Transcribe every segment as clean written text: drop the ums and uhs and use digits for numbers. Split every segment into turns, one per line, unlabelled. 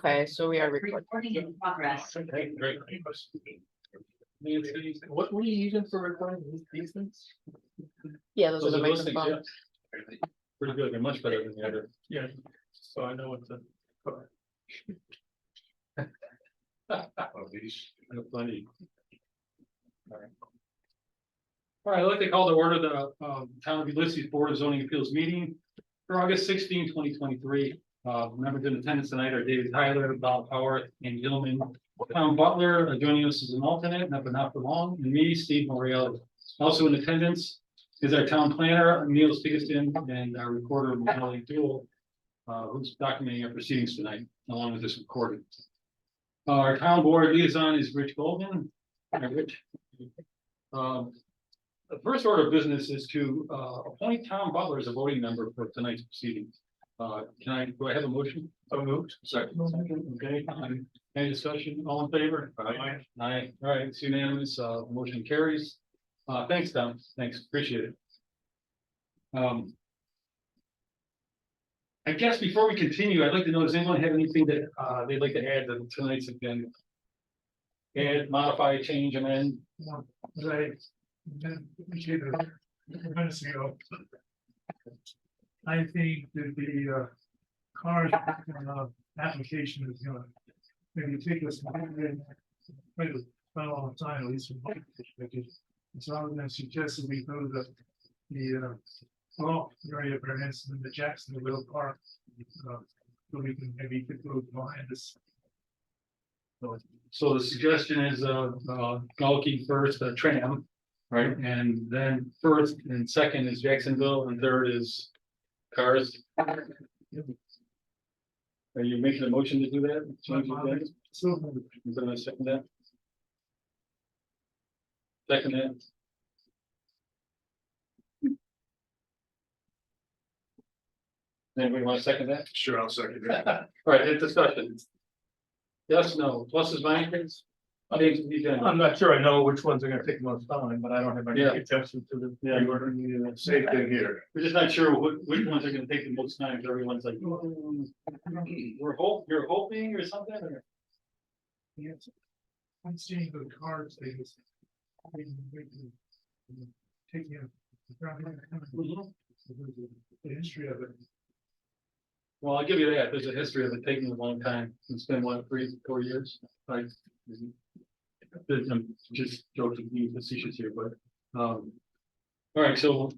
Okay, so we are recording.
Recording in progress.
Okay, great. Nancy, what were you using for recording these things?
Yeah, those are the
those things,
microphones.
yeah. Pretty good, they're much better than the other. Yeah, so I know what to. These. Plenty. All right, I'd like to call to order the Town of Ulysses Board of Zoning Appeals meeting for August 16, 2023. Members in attendance tonight are David Tyler, Bob Howard, and Gilman. Tom Butler joining us as an alternate, but not for long, and me, Steve Morreale. Also in attendance is our town planner, Neil Stigaston, and our recorder, Molly Duell, who's documenting our proceedings tonight, along with this recording. Our town board liaison is Rich Goldman. Hi, Rich. The first order of business is to appoint Tom Butler as a voting member for tonight's proceedings. Do I have a motion? So moved. Second. Okay. Any discussion? All in favor? Aye. Aye. All right, it's unanimous. Motion carries. Thanks, Tom. Thanks. Appreciate it. I guess before we continue, I'd like to know, does anyone have anything that they'd like to add to tonight's agenda? Add, modify, change, amend?
Appreciate it. Minutes ago. I think that the cars application is gonna maybe take us quite a long time, at least from my perspective. So I'm gonna suggest that we go to the area perhaps in the Jacksonville Park. So we can maybe get those behind us.
So the suggestion is Galkey first, tram, right? And then first and second is Jacksonville, and third is cars. Are you making a motion to do that? Change it?
So
Is there a second that? Second that? Anybody want to second that?
sure, I'll second that.
All right, any discussion? Yes, no, pluses, minuses?
I'm not sure I know which ones are gonna take the most time, but I don't have any
Yeah.
attention to the.
Yeah.
reordering.
Same thing here.
We're just not sure which ones are gonna take the most time, so everyone's like, you're hoping or something, or?
Yes. I'm seeing the cards, they just. Take you. The history of it.
Well, I'll give you that, there's a history of it taking a long time, it's been what, 3-4 years, right? I'm just joking, being facetious here, but, all right, so.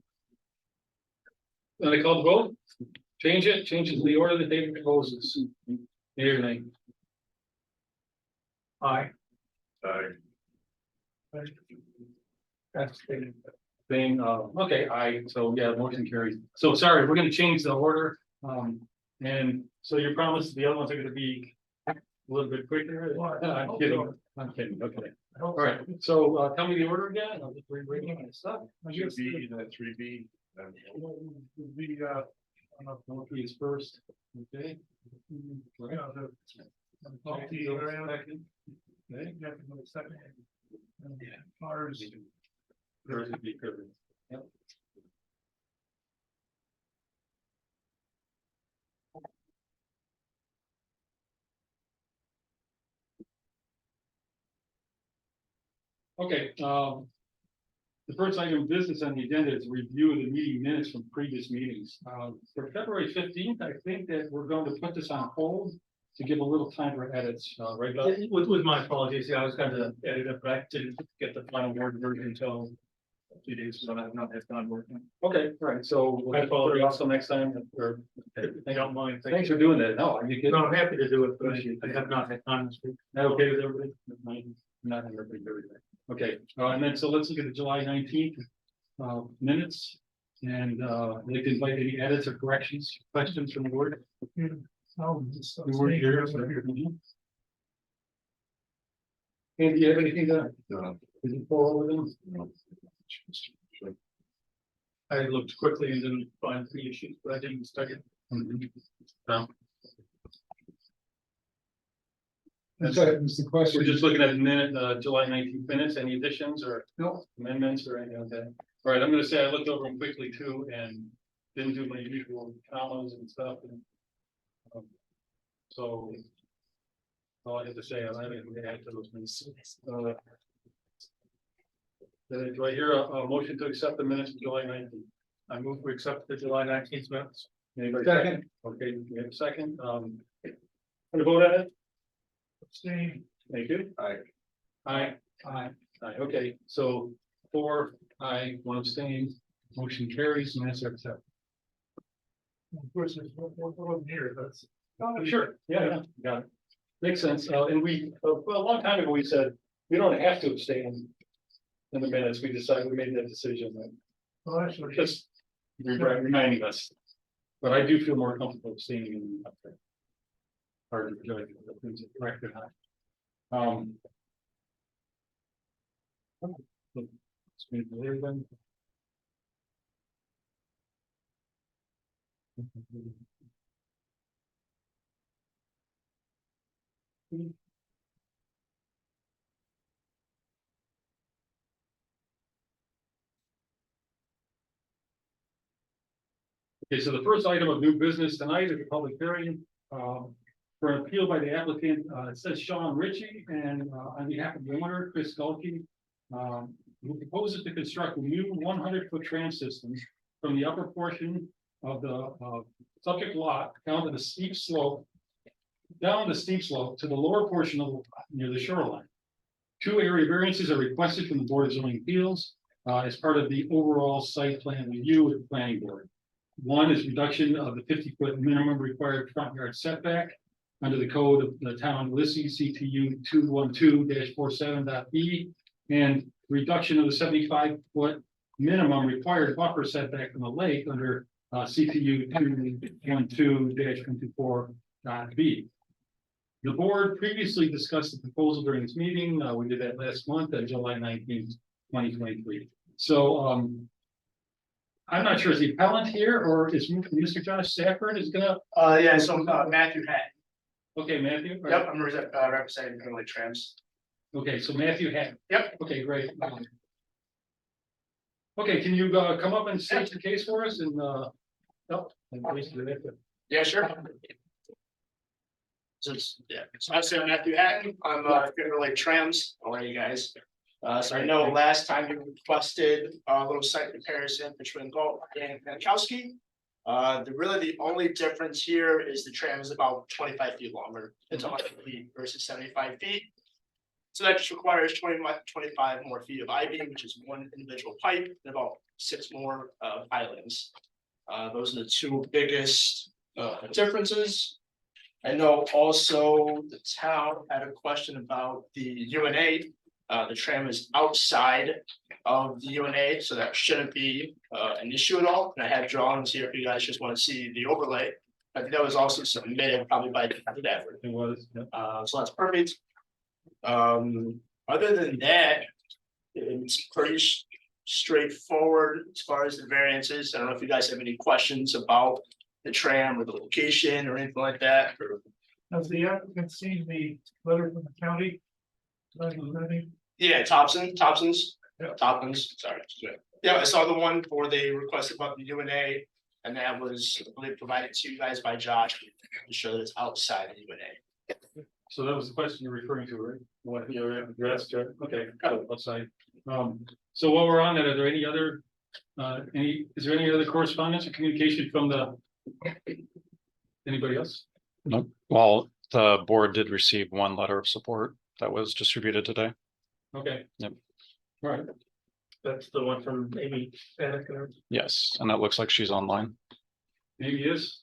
Then I call the vote, changes the order that David proposes. Yea or nay?
Aye.
That's thing, okay, so yeah, motion carries. So sorry, we're gonna change the order, and so you promised the other ones are gonna be a little bit quicker. I'm kidding, okay. All right, so tell me the order again, I'll just rereading my stuff.
Should be
the 3B. Monkey is first, okay. Okay.
Cars.
There's a big curve. Yep. Okay, the first item of business on the agenda is a review of the meeting minutes from previous meetings. For February 15th, I think that we're going to put this on hold to give a little time for edits, right? Bob?
With my apologies, yeah, I was going to edit it, but I didn't get the final word version until a few days, so I have not had time working.
Okay, all right, so we'll just put it off till next time, or,
I don't mind.
thanks for doing that, no, you good?
No, I'm happy to do it, but I have not had time this week.
That okay with everybody? Not everybody, everything. Okay, and then, so let's look at the July 19th, minutes. And, they can invite any edits or corrections, questions from the board. You weren't here, so you're here. And do you have anything to, did you fall over them?
I looked quickly and didn't find the issues, but I didn't study it.
No.
That's the question.
We're just looking at the minute, July 19th minutes, any additions or amendments or anything like that? All right, I'm gonna say I looked over them quickly too and didn't do my usual commas and stuff. And, so all I have to say. I don't have anything to add to those minutes. Do I hear a motion to accept the minutes of July 19th? I move to accept the July 19th minutes. Anybody second? Okay, we have a second. For the vote on it?
Abstain.
Thank you.
Aye.
Aye.
Aye.
Aye, okay, so 4, aye, 1 abstain, motion carries, minutes are accepted.
Of course, there's one here, that's.
Sure, yeah, got it. Makes sense, and we, a long time ago, we said, we don't have to abstain in the minutes, we decided, we made that decision,
Well, actually,
just reminding us. But I do feel more comfortable abstaining in the hard to judge if things are correct or not. Let's move there then. Okay, so the first item of new business tonight is a public hearing for an appeal by the applicant. It says Sean Ritchie, and on behalf of the owner, Chris Gulkey, who proposes to construct a new 100-foot tram system from the upper portion of the subject lot down the steep slope to the lower portion of near the shoreline. 2 area variances are requested from the Board of Zoning Appeals as part of the overall site plan review with the planning board. One is reduction of the 50-foot minimum required front yard setback under the code of the town of Ulysses CTU 212-47.b, and reduction of the 75-foot minimum required buffer setback from the lake under CTU 212-124.b. The board previously discussed the proposal during this meeting. We did that last month on July 19th, 2023. So I'm not sure, is the appellant here or is Mr. Josh Stafford is gonna?
Yeah, so Matthew Hatton.
Okay, Matthew.
Yep, I'm representing Early Trams.
Okay, so Matthew Hatton.
Yep.
Okay, great. Okay, can you come up and state your case for us and
Yeah, sure. So I'm Matthew Hatton. I'm Early Trams. How are you guys? So I know last time you requested a little site comparison between Galt and Pankowski. The only difference here is the tram is about 25 feet longer. It's 100 feet versus 75 feet. So that just requires 25 more feet of I-beam, which is 1 individual pipe, and about 6 more pilings. Those are the 2 biggest differences. I know also the town had a question about the UNA. The tram is outside of the UNA, so that shouldn't be an issue at all. And I have drawings here if you guys just want to see the overlay. I think that was also submitted probably by the effort.
It was. Yeah.
So that's perfect. Other than that, it's pretty straightforward as far as the variances. I don't know if you guys have any questions about the tram or the location or anything like that.
Has the applicant seen the letter from the county?
Yeah, Thompson's,
Yeah.
sorry. Yeah, I saw the one for the request about the UNA, and that was I believe provided to you guys by Josh to show that it's outside the UNA.
So that was the question you're referring to, right? What you addressed, okay, outside. So while we're on that, are there any other, is there any other correspondence or communication from anybody else?
No, well, the board did receive 1 letter of support that was distributed today.
Okay.
Yep.
All right.
That's the one from Amy.
Yes, and it looks like she's online.
Maybe is.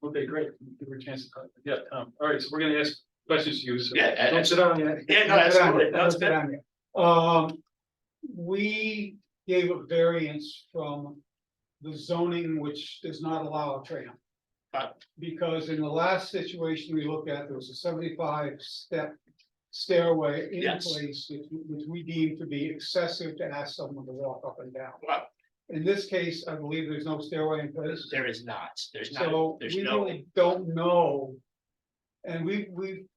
Okay, great. Give her a chance to talk. Yeah, all right, so we're gonna ask questions to you. So
Yeah,
don't sit down yet.
Yeah, no, absolutely. That's good.
We gave a variance from the zoning, which does not allow a tram. Because in the last situation we looked at, there was a 75-step stairway in
Yes.
place, which we deemed to be excessive to ask someone to walk up and down.
Wow.
In this case, I believe there's no stairway in place.
There is not. There's
So
there's
we
no.
really don't know. And we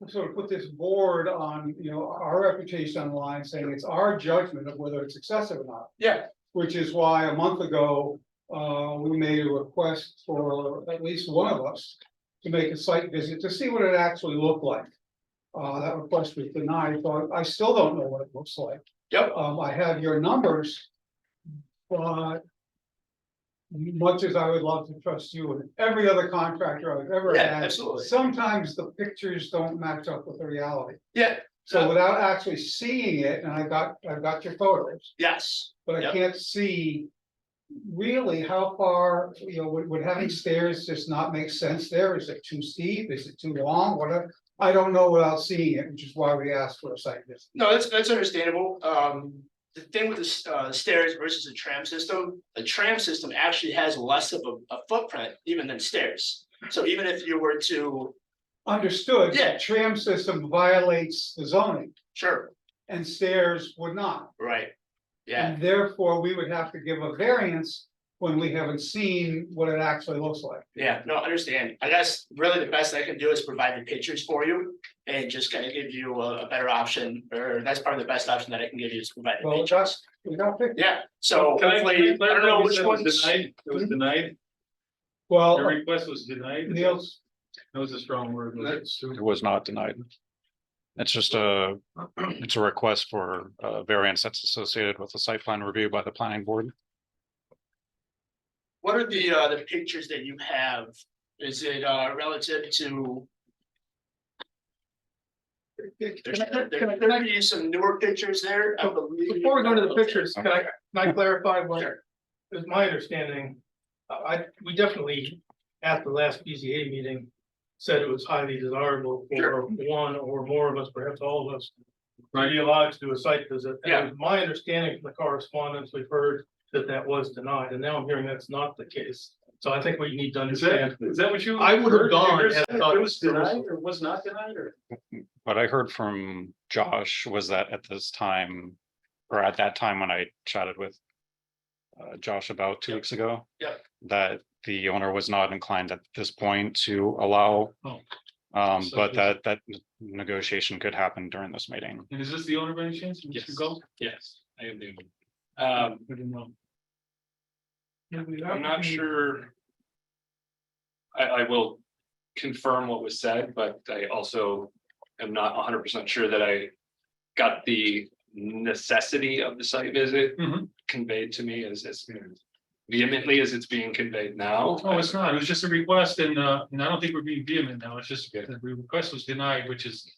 sort of put this board on, our reputation on the line, saying it's our judgment of whether it's excessive or not.
Yeah.
Which is why a month ago, we made a request for at least one of us to make a site visit to see what it actually looked like. that request was denied, so I still don't know what it looks like.
Yep,
I have your numbers. But. Much as I would love to trust you and every other contractor I've ever
Yeah,
had.
absolutely.
Sometimes the pictures don't match up with the reality.
yeah,
So without actually seeing it, and I've got your photos,
yes,
but I
Yep.
can't see. Really how far, would having stairs just not make sense there? Is it too steep? Is it too long? Whatever. I don't know without seeing it, which is why we asked for a site visit.
no, that's understandable, the thing with the stairs versus the tram system actually has less of a footprint even than stairs. So even if you were to,
Understood,
Yeah.
the tram system violates the zoning
sure,
and stairs would not.
right, yeah,
And therefore, we would have to give a variance when we haven't seen what it actually looks like.
yeah, no, understand. I guess really the best I can do is provide the pictures for you. And just kind of give you a better option, or that's probably the best option that I can give you is provide the
Well,
pictures.
we got pictures.
Yeah, so
Can I
hopefully, I don't
clarify,
know
you
which
said it was
ones.
denied? It was denied, the
Well,
request was denied?
Niels,
That was a strong word.
It was not denied. It's just it's a request for a variance that's associated with the site plan review by the planning board.
What are the pictures that you have? Is it relative to? Can I give you some newer pictures there? I believe.
Before we go to the pictures, can
Okay.
I clarify what
Sure.
is my understanding? We definitely, at the last BZA meeting, said it was highly desirable for
Sure.
one or more of us, perhaps all of us, to be allowed to do a site visit. And
Yeah.
it was my understanding from the correspondence we've heard that was denied, and now I'm hearing that's not the case. So I think what you need to understand.
Is that what you?
I would have
heard?
gone
Did you
and
hear
thought
It was denied or was not denied or?
What I heard from Josh was that at this time, or at that time when I chatted with Josh about 2 weeks ago.
Yep.
That the owner was not inclined at this point to allow.
Oh.
But that negotiation could happen during this meeting.
And is this the owner by any chance? Mr. Gold?
Yes, I am doing.
I didn't know.
I'm not sure. I will confirm what was said, but I also am not 100% sure that I got the necessity of the site visit
Mhm.
conveyed to me as vehemently as it's being conveyed now.
Oh, it's not. It was just a request and I don't think we're being vehement now. It's just the request was denied, which is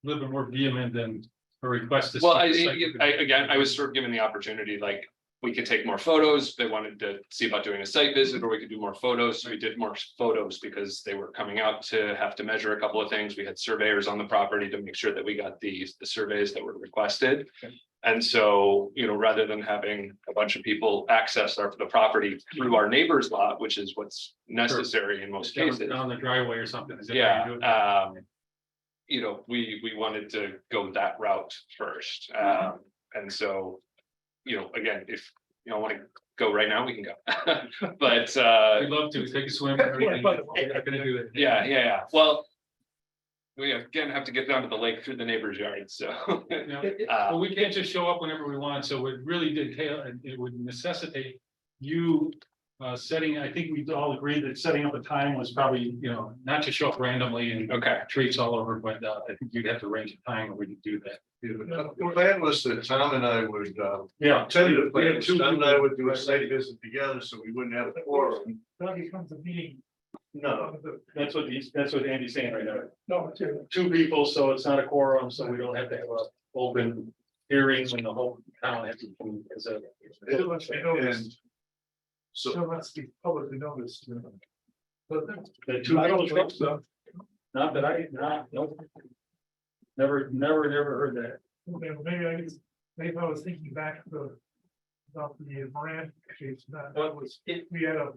a little bit more vehement than a request. To
Well,
see the site.
again, I was sort of given the opportunity, like, we could take more photos. They wanted to see about doing a site visit, or we could do more photos. So we did more photos because they were coming out to have to measure a couple of things. We had surveyors on the property to make sure that we got the surveys that were requested.
Okay.
And so, rather than having a bunch of people access the property through our neighbor's lot, which is what's necessary in most cases.
Down the driveway or something. Is that how you do it?
We wanted to go that route first. And so, again, if you don't want to go right now, we can go. But
We'd love to take a swim. We're not gonna do that.
yeah. Well, we again have to get down to the lake through the neighbor's yard, so.
Well, we can't just show up whenever we want, so it really did it would necessitate you setting, I think we all agreed that setting up a time was probably, not to show up randomly and
Okay,
treats all over, but I think you'd have to arrange a time where we could do that.
The plan was that Tom and I would,
Yeah.
tell you the
We
plan,
had two
Tom and I
people.
would do a site visit together, so we wouldn't have a quorum.
that becomes a meeting.
No,
That's what Andy's saying right now.
No,
Two people, so it's not a quorum, so we don't have to have a open hearing when the whole town has to.
and so,
so that's be publicly noticed. But
The two
I don't
people,
think so.
not that nope. Never heard that.
Okay, well, maybe I was thinking back to about the Moran case, that was, we had a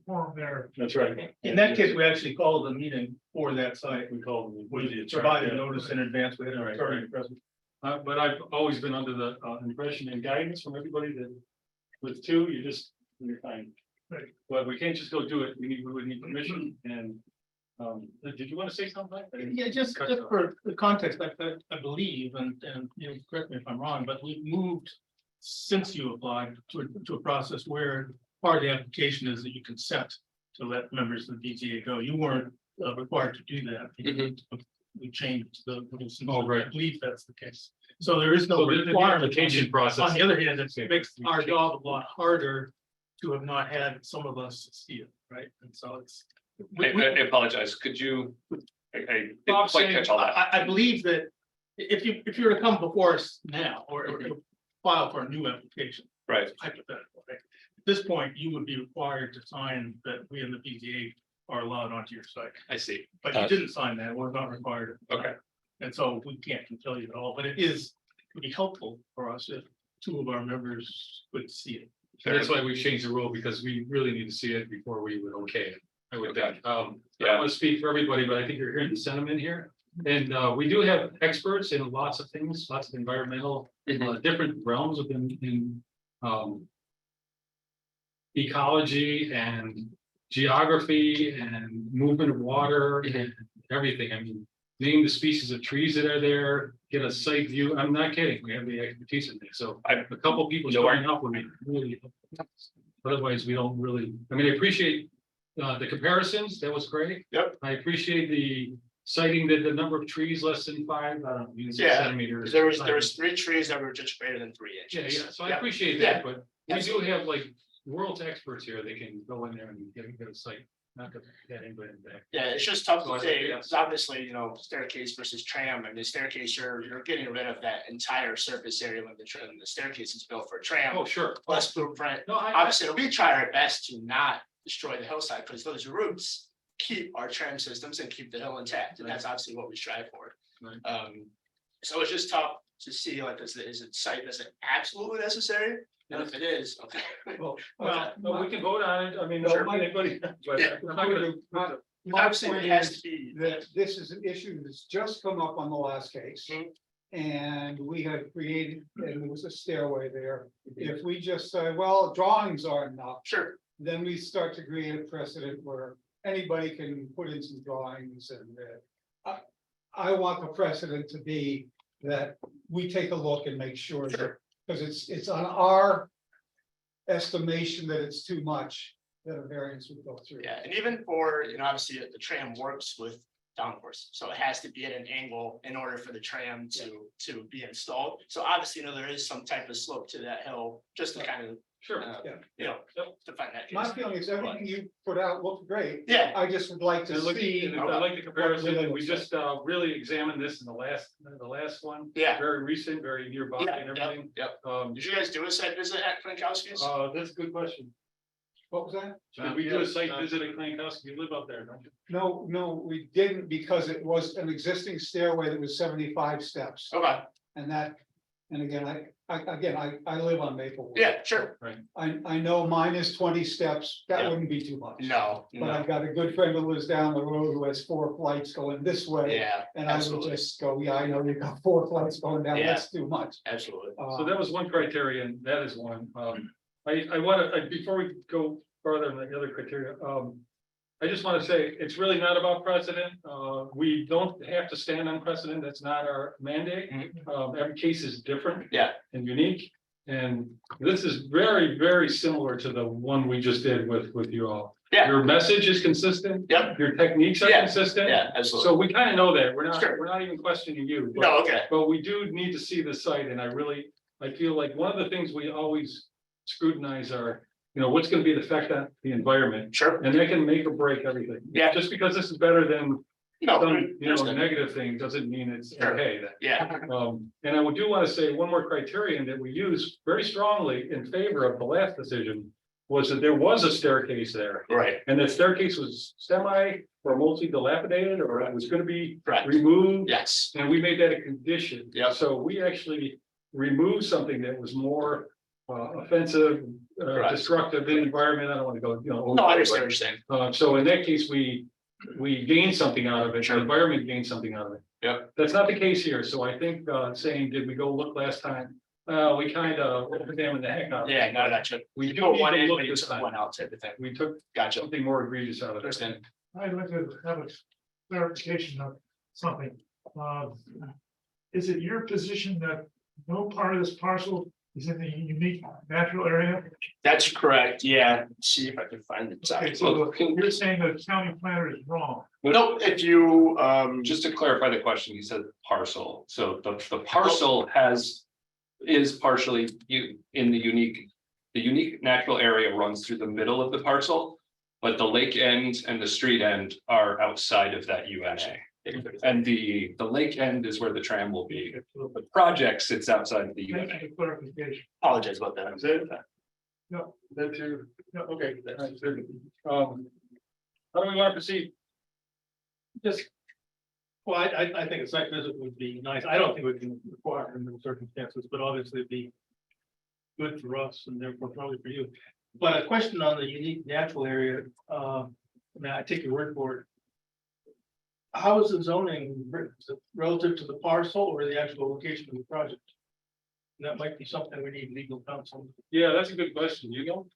forum there.
That's right.
In that case, we actually called a meeting for that site.
We called.
We provided notice in advance. We had an
Right,
attorney
right.
present.
But I've always been under the impression and guidance from everybody that with two, you're fine.
Right.
But we can't just go do it. We would need permission and, did you want to say something?
Yeah, just for the context, I believe, and correct me if I'm wrong, but we've moved since you applied to a process where part of the application is that you consent to let members of the BZA go. You weren't required to do that.
Mhm.
we changed the rules.
Oh, right.
I believe that's the case. So there is no
So the
requirement.
application process.
On the other hand, it makes our job a lot harder to have not had some of us see it, right? And so it's.
I apologize, could you? I didn't
Bob
quite
saying,
catch all that.
I believe that if you were to come before us now or file for a new application,
Right,
hypothetical, right? At this point, you would be required to sign that we in the BZA are allowed onto your site,
I see.
but you didn't sign that, we're not required.
Okay.
And so we can't tell you at all, but it would be helpful for us if two of our members could see it.
That's why we changed the rule, because we really need to see it before we would okay it. I would think. I don't want to speak for everybody, but I think you're hearing the sentiment here. And we do have experts in lots of things, lots of environmental, different realms within ecology and geography and movement of water and everything. I mean, name the species of trees that are there, get a site view. I'm not kidding. We have the expertise in there. So a couple people showing up would be really helpful. Otherwise, we don't really, I mean, I appreciate the comparisons. That was great.
Yep.
I appreciate the citing that the number of trees less than 5, I don't know, centimeters.
There was 3 trees that were just greater than 3 inches.
Yeah, so I appreciate that, but we do have like world's experts here. They can go in there and get a site, not to get anybody back.
Yeah, it's just tough
So I
to
think,
say,
yeah.
it's obviously, staircase versus tram, and the staircase, you're getting rid of that entire surface area when the staircase is built for a tram.
Oh, sure.
Plus blueprint,
No,
obviously, we try our best to not destroy the hillside, because those roots keep our tram systems and keep the hill intact, and that's obviously what we strive for.
Right.
So it's just tough to see, like, is it site, is it absolutely necessary? And if it is, okay.
well,
Okay.
we can vote on it. I mean,
Sure.
anybody, but
Yeah.
I'm not gonna.
My
Obviously,
point
it has
is
to be.
that this is an issue that's just come up on the last case.
Mhm.
And we had created, and there was a stairway there. If we just say, well, drawings aren't enough,
Sure,
then we start to create a precedent where anybody can put in some drawings and I want the precedent to be that we take a look and make sure that,
Sure.
because it's on our estimation that it's too much, that a variance would go through.
yeah, and even for, obviously, the tram works with downforce, so it has to be at an angle in order for the tram to be installed. So obviously, there is some type of slope to that hill, just to kind of,
Sure.
to find that.
My
case.
feeling is everything you put out looked great.
Yeah,
I just would like to
And look,
see.
and I like the comparison, and we
looks
just really examined this in the last one.
Yeah.
Very recent, very nearby
Yeah,
and everything.
yep.
Um,
Did you guys do a site visit at Frankowski's?
that's a good question.
What was that?
Did we do a site visit at Klankowski? You live up there, don't you?
No, we didn't because it was an existing stairway that was 75 steps.
Okay,
And that, and again, I live on Maplewood.
yeah, sure.
I know mine is 20 steps. That
Yeah.
wouldn't be too much.
No,
But I've got a good friend who lives down the road who has 4 flights going this way.
yeah,
And I would
absolutely.
just go, yeah, I know you got 4 flights going down.
Yeah.
That's too much.
Absolutely.
So that was one criteria, and that is one. I want to, before we go further on the other criteria, I just want to say, it's really not about precedent. We don't have to stand on precedent. That's not our mandate. Every case is different.
Yeah.
And unique. And this is very, very similar to the one we just did with you all.
Yeah.
Your message is consistent.
Yep.
Your techniques are
Yeah.
consistent.
Yeah, absolutely.
So we kind of know that.
Sure.
We're not even questioning you. but-
No, okay,
But we do need to see the site, and I feel like one of the things we always scrutinize are, what's gonna be the effect on the environment,
sure.
and that can make or break everything.
Yeah.
Just because this is better than
No,
some,
understood.
negative thing, doesn't mean it's
Sure.
okay.
Yeah,
And I do wanna say one more criterion that we use very strongly in favor of the last decision was that there was a staircase there,
right,
and that staircase was semi or mostly dilapidated, or it was gonna be
correct.
removed.
Yes,
And we made that a condition.
Yeah.
So we actually removed something that was more offensive,
Correct.
destructive in the environment. I don't want to go,
no, I understand what you're saying.
So in that case, we gained something out of it.
Sure.
The environment gained something out of it.
Yep.
That's not the case here. So I think saying, did we go look last time? We kind of examined the heck out of it.
Yeah, no, that should.
We
You
do
put
need
one
to
in,
look
but you
this
took
time.
one out type of thing.
We took
Gotcha,
something more egregious out of it.
understand.
I'd like to have a clarification of something. Is it your position that no part of this parcel is in the unique natural area?
That's correct, yeah. Let's see if I can find the
Okay,
exact.
so you're saying the county planner is wrong.
Nope, if you,
Just to clarify the question, he said parcel, so the parcel is partially in the unique natural area runs through the middle of the parcel. But the lake end and the street end are outside of that UNA. And the lake end is where the tram will be. The project sits outside of the
Thank
UNA.
you for clarification.
apologize about that.
No,
That too. Yeah, okay. How do we want to proceed?
Just. Well, I think a site visit would be nice. I don't think we can require in the circumstances, but obviously it'd be. Good for us and therefore probably for you. But a question on the unique natural area, I mean, I take your word for it. How is the zoning written? Is it relative to the parcel or the actual location of the project? That might be something we need legal counsel.
Yeah, that's a good question. You go.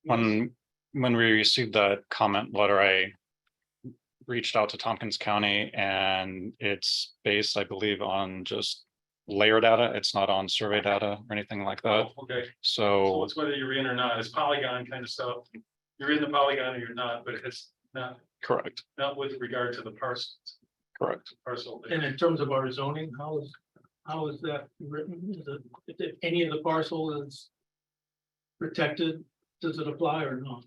When we received that comment letter, I reached out to Tompkins County, and it's based, I believe, on just layer data. It's not on survey data or anything like that.
Okay, so
So
it's whether you're in or not, it's polygon kind of stuff. You're in the polygon or you're not, but it's
correct,
not with regard to the
correct.
parcel.
And in terms of our zoning, how is that written? Is it, if any of the parcel is protected, does it apply or not?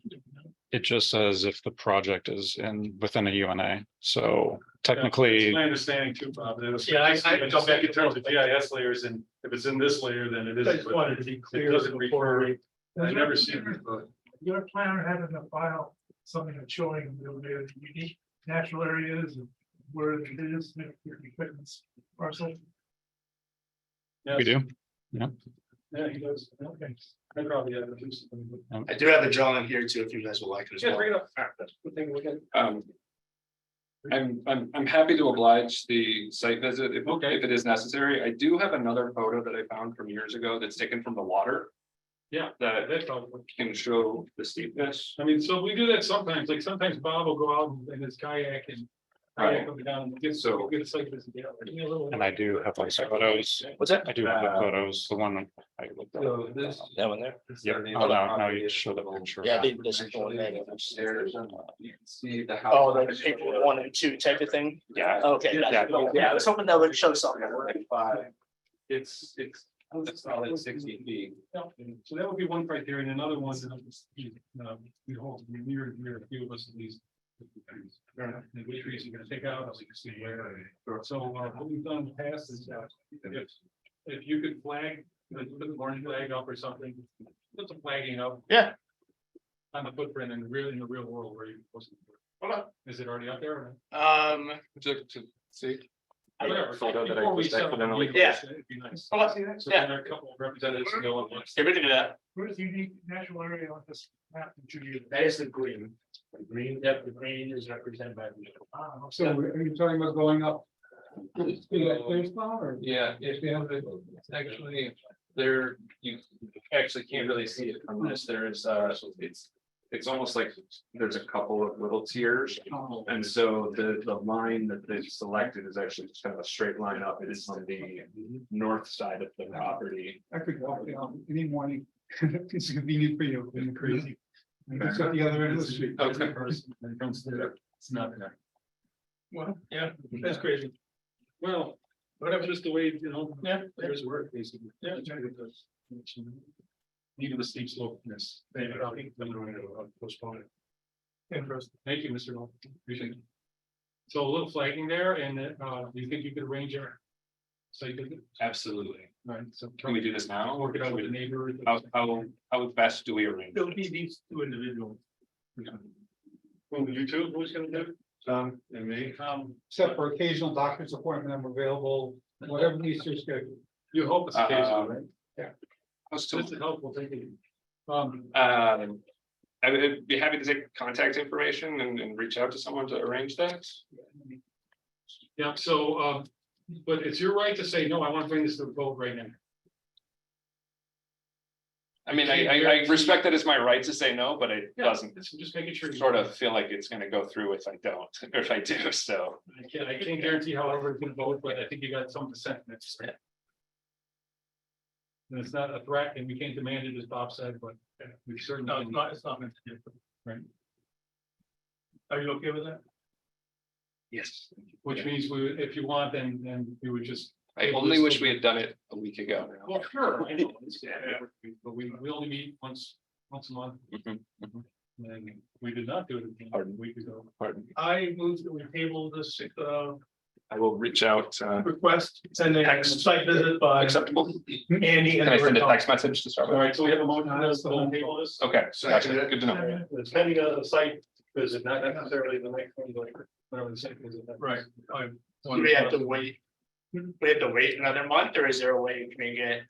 It just says if the project is within a UNA. So technically,
It's my understanding too, Bob. that it's-
Yeah, I
Come back in terms of GIS layers, and if it's in this layer, then it
I
is.
just wanted to be
It
clear
doesn't
before.
refer, I never see it, but
your planner having a file, something that's showing the unique natural areas and where it is, fitness parcel.
we do.
yeah, he does. Okay. I probably have to do something.
I do have a drawing here too, if you guys would like it as
Yeah,
well.
bring it up. We'll take a look at it.
I'm happy to oblige the site visit if
Okay.
if it is necessary. I do have another photo that I found from years ago that's taken from the water.
Yeah,
That
that's probably.
can show the steepness.
I mean, so we do that sometimes, like sometimes Bob will go out in his kayak and.
Right.
Come down and get
So-
get a site visit. Yeah, give me a little-
And I do have those photos.
What's that?
I do have the photos, the one I looked at.
So this.
That one there?
Yep. Oh, no, you show the picture.
Yeah, this is the one there.
Upstairs, you can see the house.
Oh, the people 1 and 2 type of thing?
Yeah.
Okay,
Yeah.
yeah, I was hoping that would show something.
It's solid 60 feet.
Yeah, so that would be one criteria, and another one, we hold, near a few of us at least. And which trees you're gonna take out, so you can see where. So what we've done in the past is, if you could flag, put the orange flag up or something, put some flagging up.
Yeah.
On the footprint in the real world where you're supposed to.
Hold on.
Is it already out there?
Would you like to see?
Whatever.
Photo that I
Before we
just
sell
accidentally-
it,
Yeah.
It'd be nice.
Oh, I see that.
So
Yeah.
there are a couple of representatives to go on once.
Yeah, we can do that.
Where's the unique natural area on this map that you use?
That is the green. The green, yep, the green is represented by.
So are you talking about going up? To that clear spot or?
Yeah, it's actually, there, you actually can't really see it from this, there is, it's almost like there's a couple of little tiers.
Oh,
And so the line that they've selected is actually just kind of a straight line up, it is on the north side of the property.
I could walk down any morning. It's convenient for you, and crazy. And it's at the other end of the street.
Okay.
It's not there.
Well, yeah, that's crazy.
Well, whatever, just the way,
Yeah.
there's work basically. Yeah. Need of the steep slope, yes. Maybe I think I'm going to postpone it.
Interesting.
Thank you, Mr. Noel. Appreciate it. So a little flagging there, and do you think you could arrange your site visit?
Absolutely.
Right, so
Can we do this now?
work it out with the neighbor?
How best do we arrange?
It'll be these two individuals.
Well, you two, who's gonna do
And me?
it?
Except for occasional doctor's appointment, I'm available, whatever needs your schedule.
You hope it's occasional, right?
This
This is helpful, thank you.
I would be happy to take contact information and reach out to someone to arrange that.
Yeah, so, but it's your right to say, no, I want to bring this to the vote right now.
I mean, I respect that it's my right to say no, but it
Yeah,
doesn't
Just making sure.
sort of feel like it's gonna go through if I don't, or if I do, so.
I can't guarantee however it's gonna vote, but I think you got some dissent. And it's not a threat, and we can't demand it, as Bob said, but we certainly.
No, it's not meant to do.
Right.
Are you okay with that?
Yes.
which means we, if you want, then we would just.
I only wish we had done it a week ago.
Well, sure, I know, but we only meet once a month,
Mhm, mhm.
and we did not do it a week ago.
Pardon.
I move that we table this,
I will reach out,
request, send a site visit by
acceptable.
Andy.
Can I send a text message to start
All
with?
right, so we have a motion on this, on table this.
Okay, gotcha, good to know.
It's pending a site visit, not necessarily the next one, but whatever the site visit.
Right.
Do we have to wait? We have to wait another month, or is there a way we can get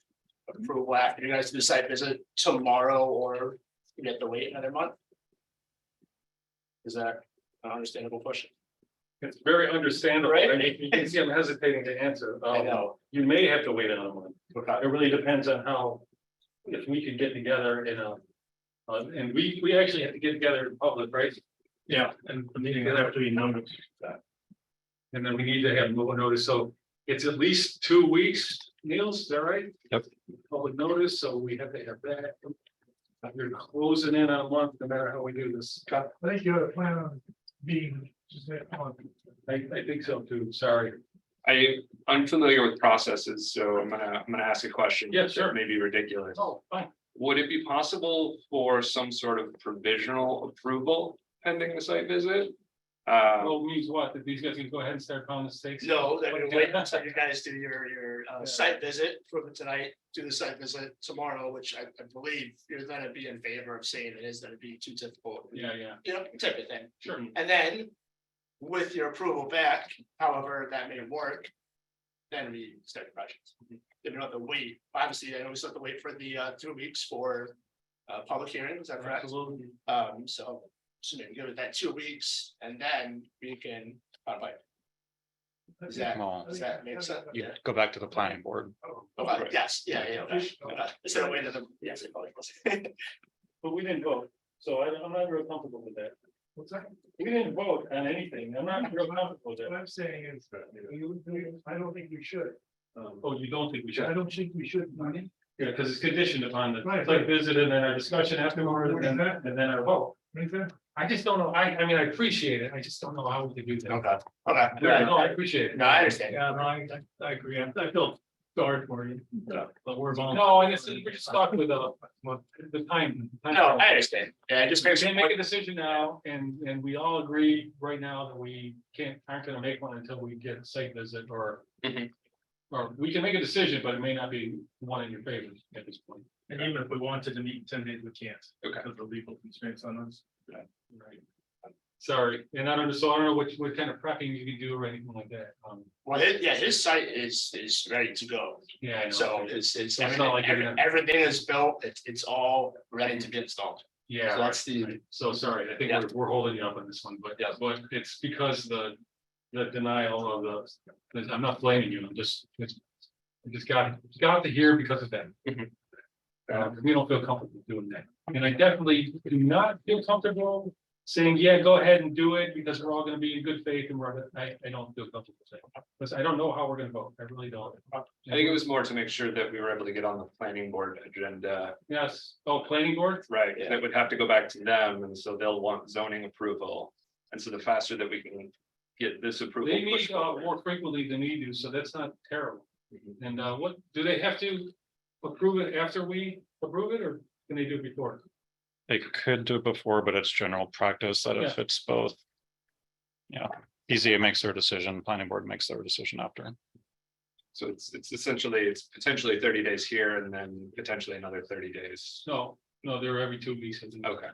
approval after you guys do the site visit tomorrow, or we have to wait another month? Is that an understandable question?
It's very understandable,
Right.
and you can see I'm hesitating to answer.
I know.
You may have to wait another month.
Okay.
It really depends on how, if we can get together in a, and we actually have to get together in public, right?
Yeah, and the meeting is have to be noticed.
And then we need to have more notice, so it's at least 2 weeks, Niels, is that right?
Yep.
Public notice, so we have to have that. We're closing in on a month, no matter how we do this.
I think you ought to plan on being just that month.
I think so too, sorry.
I'm unfamiliar with processes, so I'm gonna ask a question.
Yeah, sure.
that may be ridiculous.
Oh, fine.
Would it be possible for some sort of provisional approval pending the site visit?
Well, means what, that these guys can go ahead and start calling the stakes?
No, that we wait until you guys do your site visit, prove it tonight, do the site visit tomorrow, which I believe you're gonna be in favor of saying it is gonna be too difficult.
Yeah,
You know, type of thing.
sure.
And then with your approval back, however that may work, then we start the project. You don't have to wait. Obviously, I know we still have to wait for the 2 weeks for public hearing, is that correct?
Absolutely.
So maybe give it that 2 weeks and then we can. Does that make sense?
You go back to the planning board.
Okay, yes, yeah, okay. Instead of waiting, yes. it probably was.
But we didn't vote, so I'm not real comfortable with that.
What's that?
We didn't vote on anything, I'm not real comfortable with
What
that.
I'm saying is, I don't think we should.
Oh, you don't think we should?
I don't think we should, money.
Yeah, because it's conditioned upon the
Right.
site visit and then our discussion afterward and then our vote. I just don't know, I mean, I appreciate it, I just don't know how we could do that.
Okay, okay.
Yeah, no, I appreciate it.
No, I understand.
Yeah, no, I agree. I feel sorry for you. But we're volunteering.
No, and it's, we're just stuck with the time.
No, I understand. Yeah, just
We
makes
can't make a decision now, and we all agree right now that we aren't gonna make one until we get a site visit or.
Mhm.
Or we can make a decision, but it may not be one in your favor at this point.
And even if we wanted to meet in 10 days, we can't.
Okay.
Because of the legal constraints on us.
Right. Sorry, and I don't know, so I don't know what kind of prepping you can do or anything like that.
Well, his site is ready to go.
Yeah, I know.
So it's
It's not like you're gonna-
everything is built, it's all ready to be installed.
Yeah,
So that's the,
so sorry, I think we're holding you up on this one, but it's because the denial of I'm not blaming you, I just got to hear because of that.
Mhm.
We don't feel comfortable doing that, and I definitely do not feel comfortable saying, yeah, go ahead and do it, because we're all gonna be in good faith and I don't feel comfortable saying, because I don't know how we're gonna vote, I really don't.
I think it was more to make sure that we were able to get on the planning board agenda,
Yes, planning board,
right? That would have to go back to them, and so they'll want zoning approval. And so the faster that we can get this approval.
they meet
pushed forward.
more frequently than we do, so that's not terrible.
Mhm.
And what, do they have to approve it after we approve it, or can they do it before?
They could do it before, but it's general practice that if it's both. Yeah, BZA makes their decision, planning board makes their decision after.
So it's essentially, it's potentially 30 days here and then potentially another 30 days.
No, they're every 2 weeks.
Okay.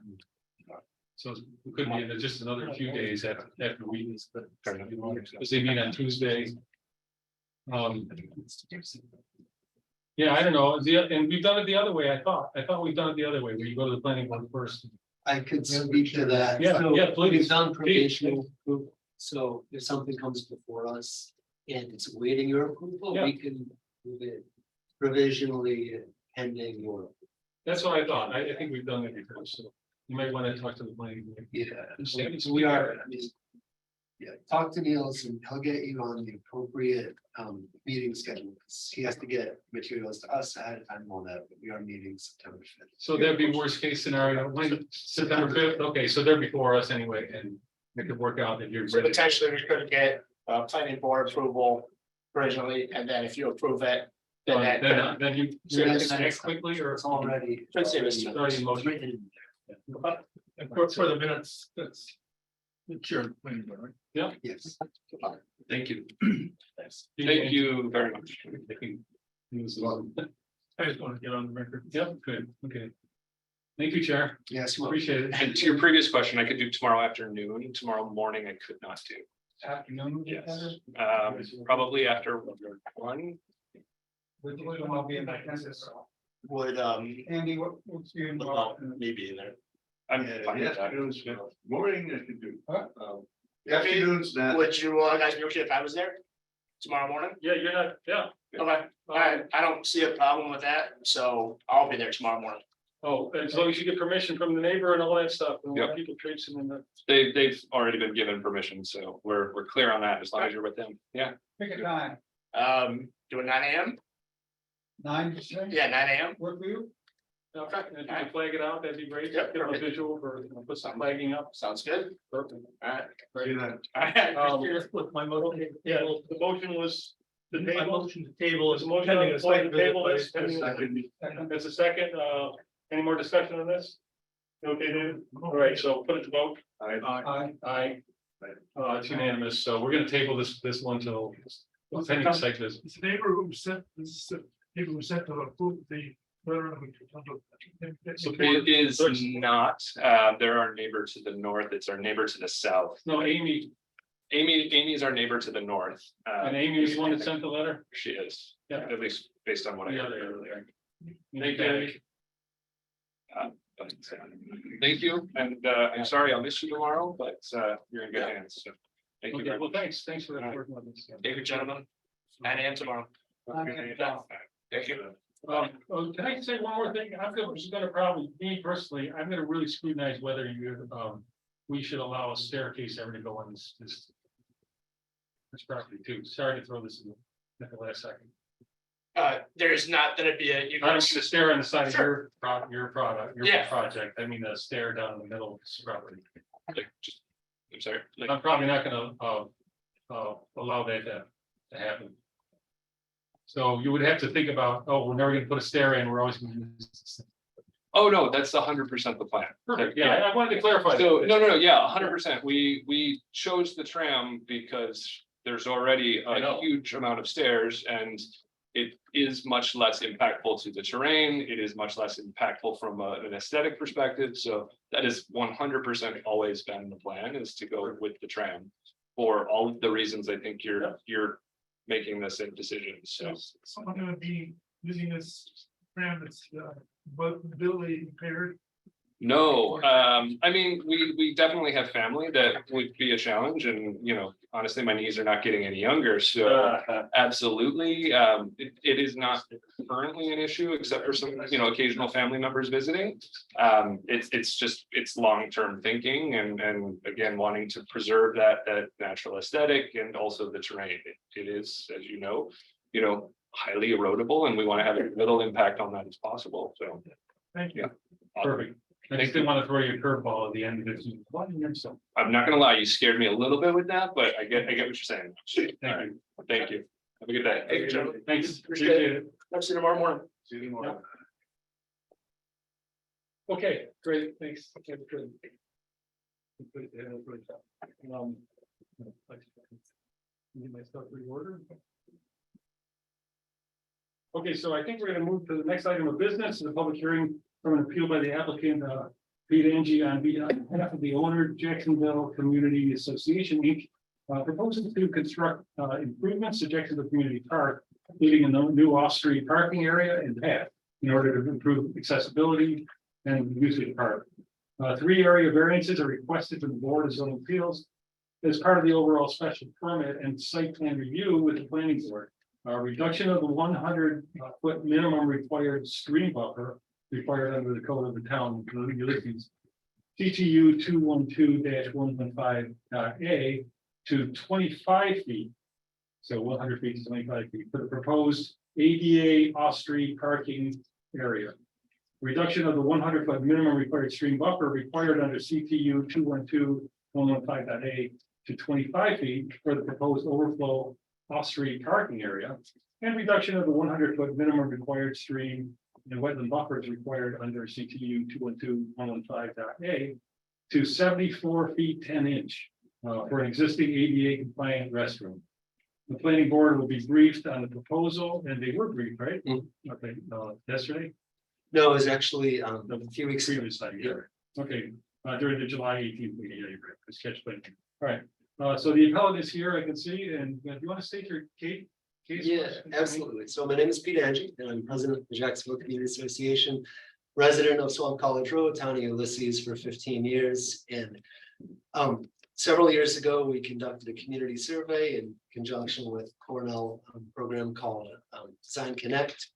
So it could be in just another few days after we,
Fair enough.
because they meet on Tuesday. Yeah, I don't know, and we've done it the other way, I thought we've done it the other way, where you go to the planning board first.
I could speak to that.
Yeah,
So
yeah, please.
We've done provisional approval, so if something comes before us and it's awaiting your approval,
Yeah.
we can move it provisionally pending your.
That's what I thought, I think we've done it before, so you might want to talk to the planning board.
Yeah, so we are, I mean. Yeah, talk to Niels and he'll get you on the appropriate meeting schedule, because he has to get materials to us ahead of time and all that, but we are meeting September 5th.
So that'd be worst case scenario, when September 5th, okay, so they're before us anyway, and It could work out if you're.
So potentially we could get planning board approval originally, and then if you approve it, then that.
Then you.
So
You're
that's-
gonna act quickly or?
It's already.
Should say this.
Already in motion.
And for the minutes, that's. Sure.
Yes.
Thank you.
Thanks.
Thank you very much.
I just want to get on the record.
Yep, good, okay. Thank you, Chair,
Yes, well,
appreciate it.
And to your previous question, I could do tomorrow afternoon, tomorrow morning I could not do.
Afternoon.
Yes. Probably after 1.
I'll be in my Kansas.
Would
Andy, what's your?
maybe in there.
I'm
Yeah,
fine
the
with that.
afternoons, morning I could do.
Huh?
The afternoons, that.
Would you guys be okay if I was there tomorrow morning?
Yeah, you're not, yeah.
Okay, I don't see a problem with that, so I'll be there tomorrow morning.
Oh, as long as you get permission from the neighbor and all that stuff, and
Yep.
people traipsing in the.
They've already been given permission, so we're clear on that as long as you're with them. Yeah.
Pick a time,
Do it 9 AM?
9 to 6?
Yeah, 9 AM.
Work for you?
Okay, and if you can flag it out, that'd be great.
Yep,
Get a
perfect.
visual for, put some flagging up.
Sounds good.
Perfect.
Alright.
See you then.
Alright.
With my motion, yeah,
Well, the motion was. The
my
table,
motion to table is
There's a motion
pending
on
a
the floor
site
to
visit
table
by-
this, pending-
Second.
there's a second, any more discussion on this? Okay, David, all right, so put it to vote.
Aye.
Aye. It's unanimous, so we're gonna table this one till pending site visit.
It's the neighbor who sent, this is the neighbor who sent to approve the.
It is not, they're our neighbor to the north, it's our neighbor to the south.
No, Amy,
Amy is our neighbor to the north.
and Amy is the one that sent the letter?
She is,
Yeah.
at least based on what I
Yeah,
heard
there,
earlier.
Thank you.
But, thank you, and I'm sorry I'll miss you tomorrow, but you're in good hands, so. Thank you
Okay,
very
well,
much.
thanks for that. work on this.
Thank you, gentlemen. 9 AM tomorrow. Thank you.
Can I say one more thing? Just gonna probably, me personally, I'm gonna really scrutinize whether you, we should allow a staircase ever to go on this property too. Sorry to throw this in at the last second.
There's not gonna be a, you
I don't
guys,
mean a stair on the side of
Sure.
your product, your
Yeah.
project. I mean a stair down in the middle of this property.
Like, just, I'm sorry, like,
I'm probably not gonna, allow that to happen. So you would have to think about, oh, we're never gonna put a stair in, we're always gonna use this.
oh, no, that's 100% the plan.
Perfect, yeah, I wanted to clarify.
So,
that.
no, yeah, 100%. We chose the tram because there's already
I know.
a huge amount of stairs and it is much less impactful to the terrain. It is much less impactful from an aesthetic perspective. So that is 100% always been the plan, is to go with the tram for all of the reasons I think you're making the same decision. So
Someone gonna be using this tram that's mobility impaired.
no, I mean, we definitely have family that would be a challenge, and honestly, my knees are not getting any younger, so absolutely. It is not currently an issue, except for some, occasional family members visiting. It's long-term thinking and again, wanting to preserve that natural aesthetic and also the terrain. It is, as you know, highly erodible, and we want to have as little impact on that as possible, so.
Thank you.
Yeah.
Perfect. I just didn't want to throw you a curveball at the end of this. So,
I'm not gonna lie, you scared me a little bit with that, but I get what you're saying.
thank
All right,
you.
thank you. Have a good day.
Thank you, gentlemen.
Thanks.
Appreciate it. I'll see you tomorrow morning.
See you tomorrow.
Okay, great, thanks. Okay, good. Need my stuff reordered. Okay, so I think we're gonna move to the next item of business, the public hearing from an appeal by the applicant, BZA on behalf of the owner, Jacksonville Community Association, Inc. Proposes to construct improvements to Jacksonville Community Park, leading in the new off-street parking area and path in order to improve accessibility and use of the park. 3 area variances are requested from the Board of Zoning Appeals as part of the overall special permit and site plan review with the planning board. Reduction of the 100-foot minimum required stream buffer required under the code of the town, including Ulysses. TTU 212-115.a to 25 feet. So 100 feet to 25 feet for the proposed ADA off-street parking area. Reduction of the 100-foot minimum required stream buffer required under CTU 115.a to 25 feet for the proposed overflow off-street parking area. And reduction of the 100-foot minimum required stream and wetland buffers required under CTU 212.115.a to 74 feet 10 inch for an existing ADA compliant restroom. The planning board will be briefed on the proposal, and they were briefed, right? Okay, yesterday,
No, it was actually a few weeks ago.
previous time, yeah. Okay, during the July 18th meeting, yeah, you're right, it's catch play. All right, so the appellant is here, I can see, and do you want to state your case?
Yeah, absolutely. So my name is Pete Angie, and I'm president of the Jacksonville Community Association, resident of Swamp College Road, Town of Ulysses for 15 years. And several years ago, we conducted a community survey in conjunction with Cornell program called Design Connect.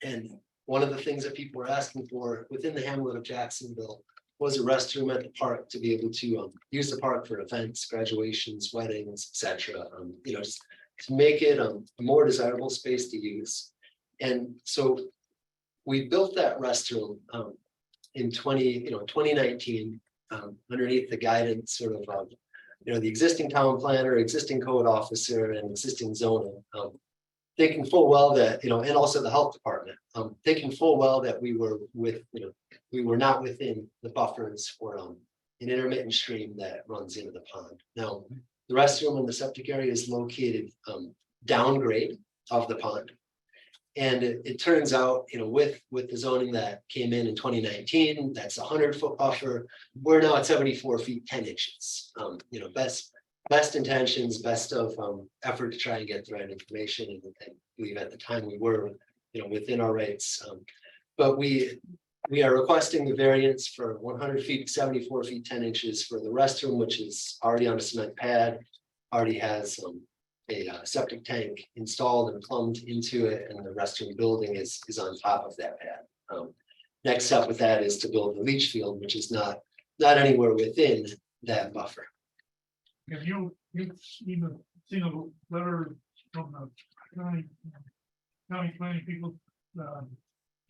And one of the things that people were asking for within the hamlet of Jacksonville was a restroom at the park to be able to use the park for events, graduations, weddings, etc. Just to make it a more desirable space to use. And so we built that restroom in 2019 underneath the guidance sort of the existing town planner, existing code officer, and existing zoning. Thinking full well that, and also the health department, thinking full well that we were not within the buffers for an intermittent stream that runs into the pond. Now, the restroom in the septic area is located downgrade of the pond. And it turns out, with the zoning that came in 2019, that's a 100-foot buffer. We're now at 74 feet 10 inches. Best intentions, best of effort to try and get the right information. And I believe at the time we were, within our rights. But we are requesting the variance for 100 feet, 74 feet 10 inches for the restroom, which is already on a cement pad, already has a septic tank installed and plumbed into it, and the restroom building is on top of that pad. Next step with that is to build the leach field, which is not anywhere within that buffer.
Have you've seen a letter from the county planning people,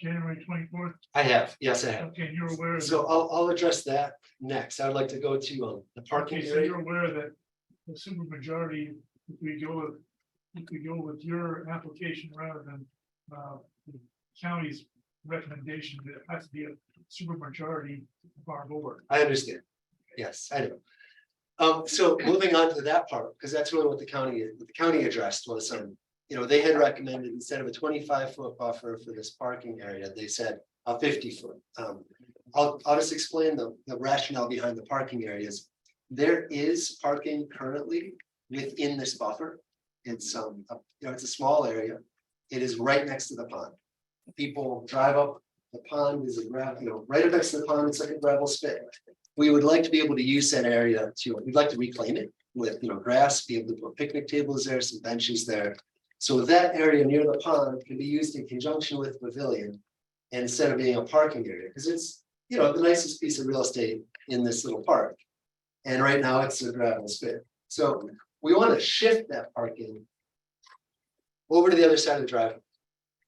January 24th?
I have, yes, I have.
Okay, and you're aware of.
So I'll address that next. I'd like to go to the parking
Okay, so
area.
you're aware that the supermajority, if we go with your application rather than the county's recommendation, that it has to be a supermajority of our board.
I understand. Yes, I do. So moving on to that part, because that's really what the county addressed was, they had recommended instead of a 25-foot buffer for this parking area, they said a 50-foot. I'll just explain the rationale behind the parking areas. There is parking currently within this buffer. It's it's a small area. It is right next to the pond. People drive up the pond, is a gravel, right up next to the pond, it's like a gravel spit. We would like to be able to use that area we'd like to reclaim it with grass, be able to put picnic tables there, some benches there. So that area near the pond can be used in conjunction with the pavilion instead of being a parking area, because it's the nicest piece of real estate in this little park. And right now it's a gravel spit. So we want to shift that parking over to the other side of the driveway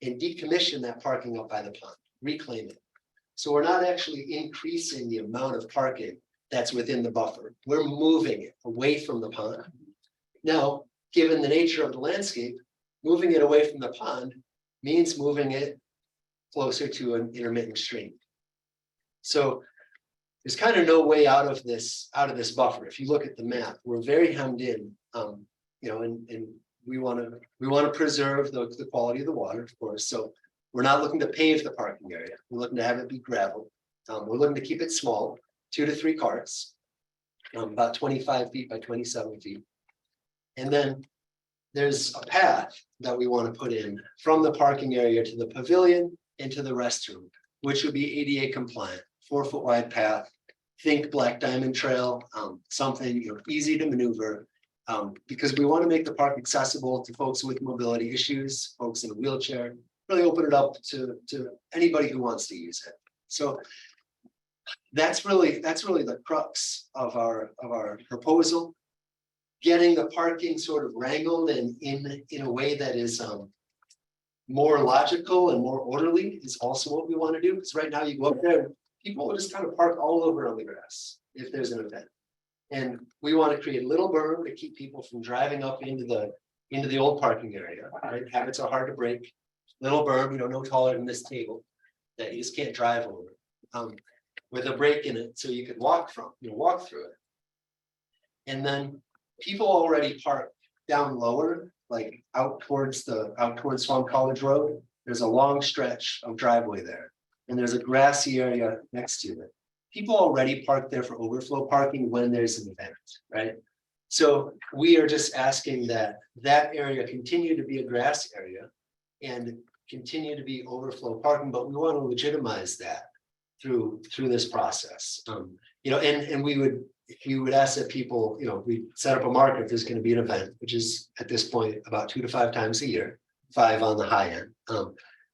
and decommission that parking up by the pond, reclaim it. So we're not actually increasing the amount of parking that's within the buffer. We're moving it away from the pond. Now, given the nature of the landscape, moving it away from the pond means moving it closer to an intermittent stream. So there's kind of no way out of this buffer. If you look at the map, we're very hemmed in, and we want to preserve the quality of the water, of course. So we're not looking to pave the parking area. We're looking to have it be gravel. We're looking to keep it small, 2 to 3 cars, about 25 feet by 27 feet. And then there's a path that we want to put in from the parking area to the pavilion into the restroom, which would be ADA compliant, 4-foot wide path. Think Black Diamond Trail, something easy to maneuver, because we want to make the park accessible to folks with mobility issues, folks in a wheelchair. Really open it up to anybody who wants to use it. So that's really the crux of our proposal. Getting the parking sort of wrangled and in a way that is more logical and more orderly is also what we want to do. Because right now you go up there, people will just kind of park all over on the grass if there's an event. And we want to create a little berm to keep people from driving up into the old parking area, right? Habits are hard to break. Little berm, no taller than this table, that you just can't drive over. With a break in it, so you could walk through it. And then people already park down lower, like out towards Swamp College Road. There's a long stretch of driveway there, and there's a grassy area next to it. People already park there for overflow parking when there's an event, right? So we are just asking that area continue to be a grass area and continue to be overflow parking, but we want to legitimize that through this process. And we would ask that people, we set up a marker if there's going to be an event, which is at this point about 2 to 5 times a year, 5 on the high end.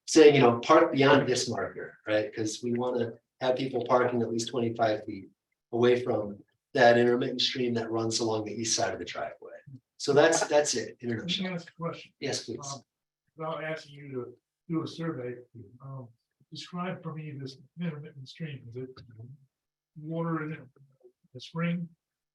Saying, park beyond this marker, right? Because we want to have people parking at least 25 feet away from that intermittent stream that runs along the east side of the driveway. So that's it.
Let me ask a question.
Yes, please.
Without asking you to do a survey, describe for me this intermittent stream. Is it water in the spring?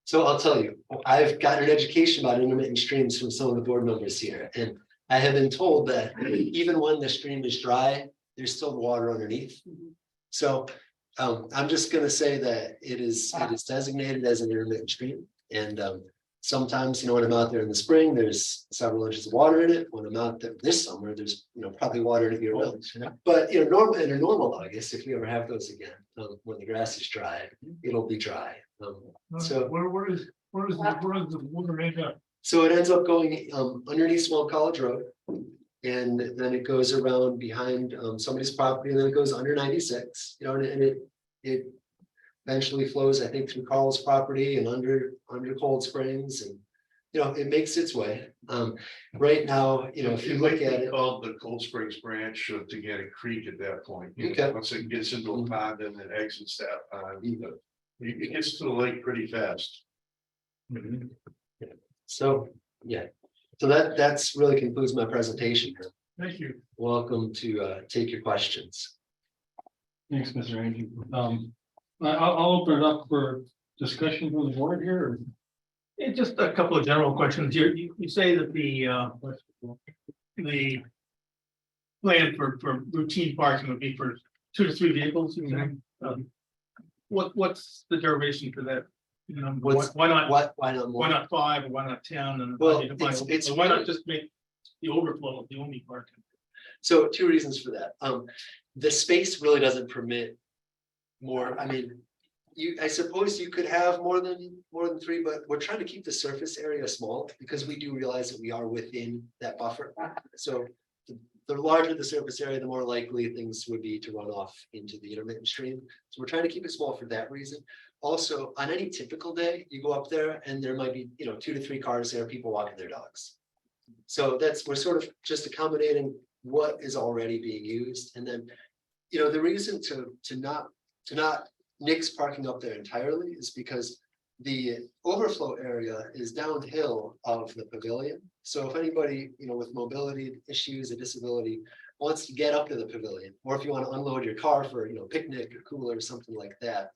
So I'll tell you, I've gotten an education about intermittent streams from some of the board members here, and I have been told that even when the stream is dry, there's still water underneath. So I'm just gonna say that it is designated as an intermittent stream. And sometimes, when I'm out there in the spring, there's several inches of water in it. When I'm out there this summer, there's probably water in it year round. But in a normal August, if we ever have those again, when the grass is dry, it'll be dry. So
Where does the water end up?
So it ends up going underneath Swamp College Road. And then it goes around behind somebody's property, and then it goes under 96, and it eventually flows, I think, through Carl's property and under Cold Springs, and it makes its way. Right now, if you look at it,
called the Cold Springs branch of Tagatic Creek at that point.
Okay.
Once it gets into a pond and then exits that pond, it gets to the lake pretty fast.
so so that's really concludes my presentation.
Thank you.
Welcome to take your questions.
Thanks, Mr. Angie. I'll open it up for discussion from the board here. Or-
Yeah, just a couple of general questions. You say that the plan for routine parking would be for 2 to 3 vehicles. What's the derivation for that? Why not?
Why not more?
Why not 5 or why not 10? And
Well,
it's why not just make the overflow the only parking?
So 2 reasons for that. The space really doesn't permit more. I mean, I suppose you could have more than 3, but we're trying to keep the surface area small because we do realize that we are within that buffer. So the larger the surface area, the more likely things would be to run off into the intermittent stream. So we're trying to keep it small for that reason. Also, on any typical day, you go up there and there might be 2 to 3 cars there, people walking their dogs. So we're sort of just accommodating what is already being used. And then, the reason to not nix parking up there entirely is because the overflow area is downhill of the pavilion. So if anybody, with mobility issues, a disability wants to get up to the pavilion, or if you want to unload your car for, picnic or cooler or something like that,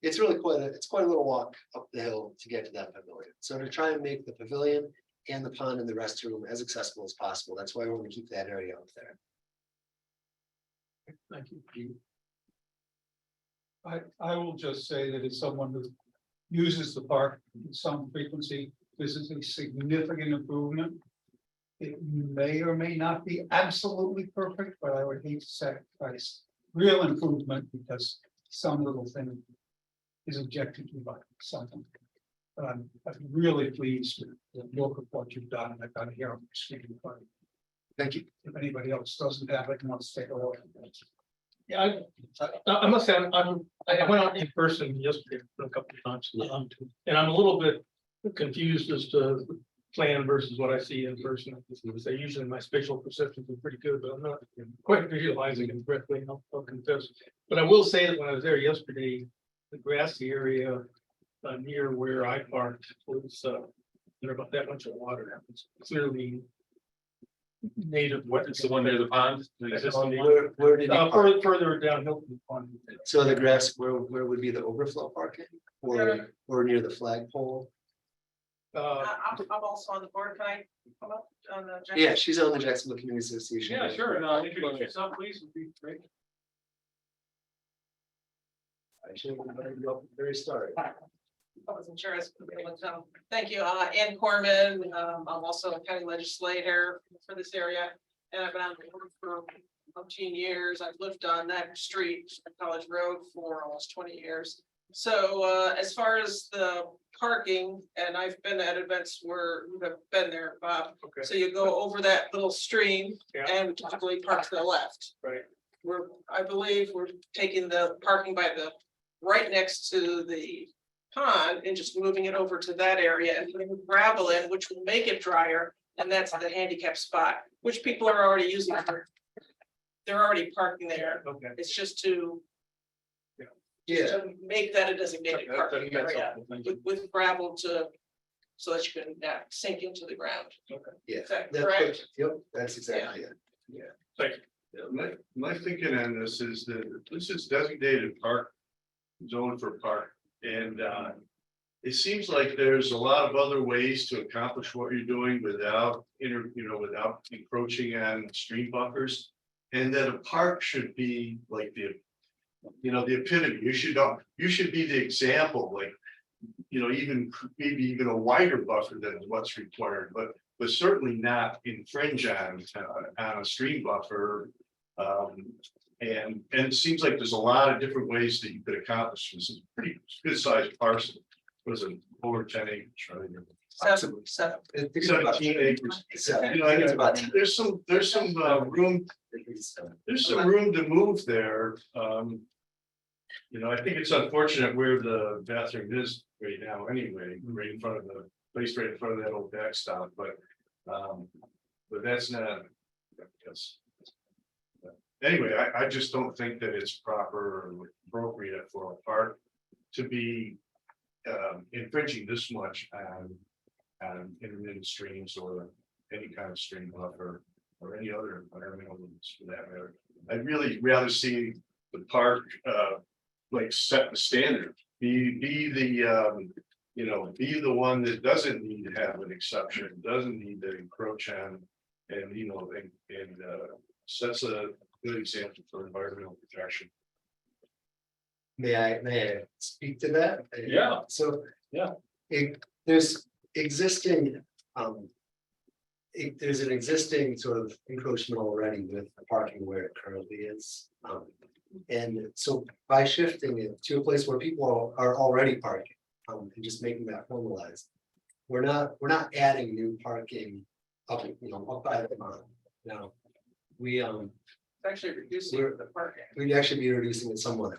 it's really quite a little walk up the hill to get to that pavilion. So to try and make the pavilion and the pond and the restroom as accessible as possible, that's why we want to keep that area up there.
Thank you.
I will just say that as someone who uses the park in some frequency, this is a significant improvement. It may or may not be absolutely perfect, but I would hate to sacrifice real improvement because some little thing is objected to by something. But I'm really pleased with the look of what you've done. I've got to hear on your screen.
Thank you.
If anybody else doesn't have it, let's take a look.
Yeah, I must say, I went out in person yesterday a couple of times, and I'm a little bit confused as to plan versus what I see in person. Say usually my spatial perceptions are pretty good, but I'm not quite visualizing it correctly. I'll confess. But I will say that when I was there yesterday, the grassy area near where I parked was there about that much of water. It's clearly native, what is the one near the pond? The existing one?
Where did you park?
Further downhill from the pond.
So the grass, where would be the overflow parking? Or near the flagpole?
I'm also on the board, can I come up on the?
Yeah, she's on the Jacksonville Community Association.
Yeah, sure. Introduce yourself, please. Would be great.
I should have invited you up at the very start.
I wasn't sure I was gonna be able to tell. Thank you, Ann Corman. I'm also a county legislator for this area. And I've been on the board for 15 years. I've lived on that street, College Road, for almost 20 years. So as far as the parking, and I've been at events where you have been there, Bob.
Okay.
So you go over that little stream
Yeah.
and typically park to the left.
Right.
I believe we're taking the parking by the, right next to the pond and just moving it over to that area and putting gravel in, which will make it drier. And that's the handicap spot, which people are already using for. They're already parking there.
Okay.
It's just to
Yeah,
make that a designated
That-
parking
that's
area
helpful. Thank you.
with gravel to, so that you can sink into the ground.
yeah.
Is that
That's
correct?
what- Yep, that's exactly it.
Yeah, my thinking on this is that this is designated park, zone for park, and it seems like there's a lot of other ways to accomplish what you're doing without without encroaching on stream buffers. And that a park should be like the epitome. You should be the example, like, even maybe even a wider buffer than what's required, but certainly not infringe on a stream buffer. And it seems like there's a lot of different ways that you could accomplish this. It's a pretty good sized parcel. Was it over 10 acres, right?
Seven.
I think it's about
17 acres.
seven.
I
It's
think
about
there's some room, there's some room to move there. I think it's unfortunate where the bathroom is right now anyway, right in front of the place, right in front of that old backstop, but that's not. That's, anyway, I just don't think that it's proper or appropriate for a park to be infringing this much on intermittent streams or any kind of stream buffer or any other environmental limits for that matter. I'd really rather see the park like set the standard, be the be the one that doesn't need to have an exception, doesn't need to encroach on, and sets a good example for environmental protection.
May I speak to that?
Yeah.
So.
Yeah.
There's existing, there's an existing sort of encroachment already with the parking where it currently is. And so by shifting it to a place where people are already parking, and just making that formalized. We're not adding new parking up by the pond. Now, we
It's actually reducing the parking.
we'd actually be reducing it somewhat.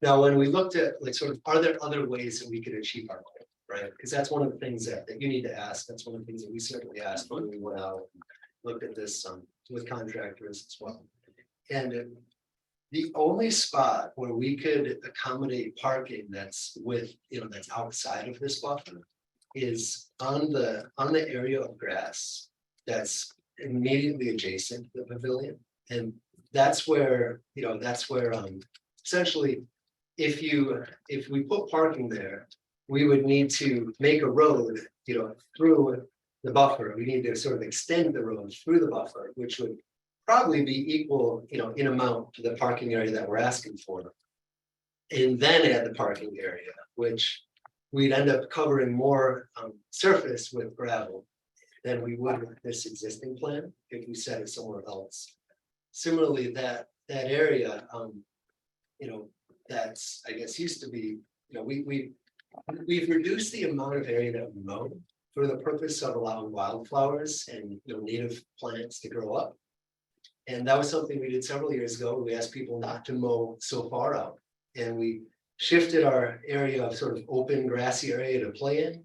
Now, when we looked at like sort of, are there other ways that we could achieve our goal, right? Because that's one of the things that you need to ask. That's one of the things that we certainly asked when we went out and looked at this with contractors as well. And the only spot where we could accommodate parking that's that's outside of this buffer is on the area of grass that's immediately adjacent to the pavilion. And that's where essentially, if we put parking there, we would need to make a road, through the buffer. We need to sort of extend the road through the buffer, which would probably be equal, in amount to the parking area that we're asking for. And then add the parking area, which we'd end up covering more surface with gravel than we would with this existing plan if we set it somewhere else. Similarly, that area, that's, I guess, used to be, we've reduced the amount of area that we mow for the purpose of allowing wildflowers and native plants to grow up. And that was something we did several years ago. We asked people not to mow so far out. And we shifted our area of sort of open grassy area to play in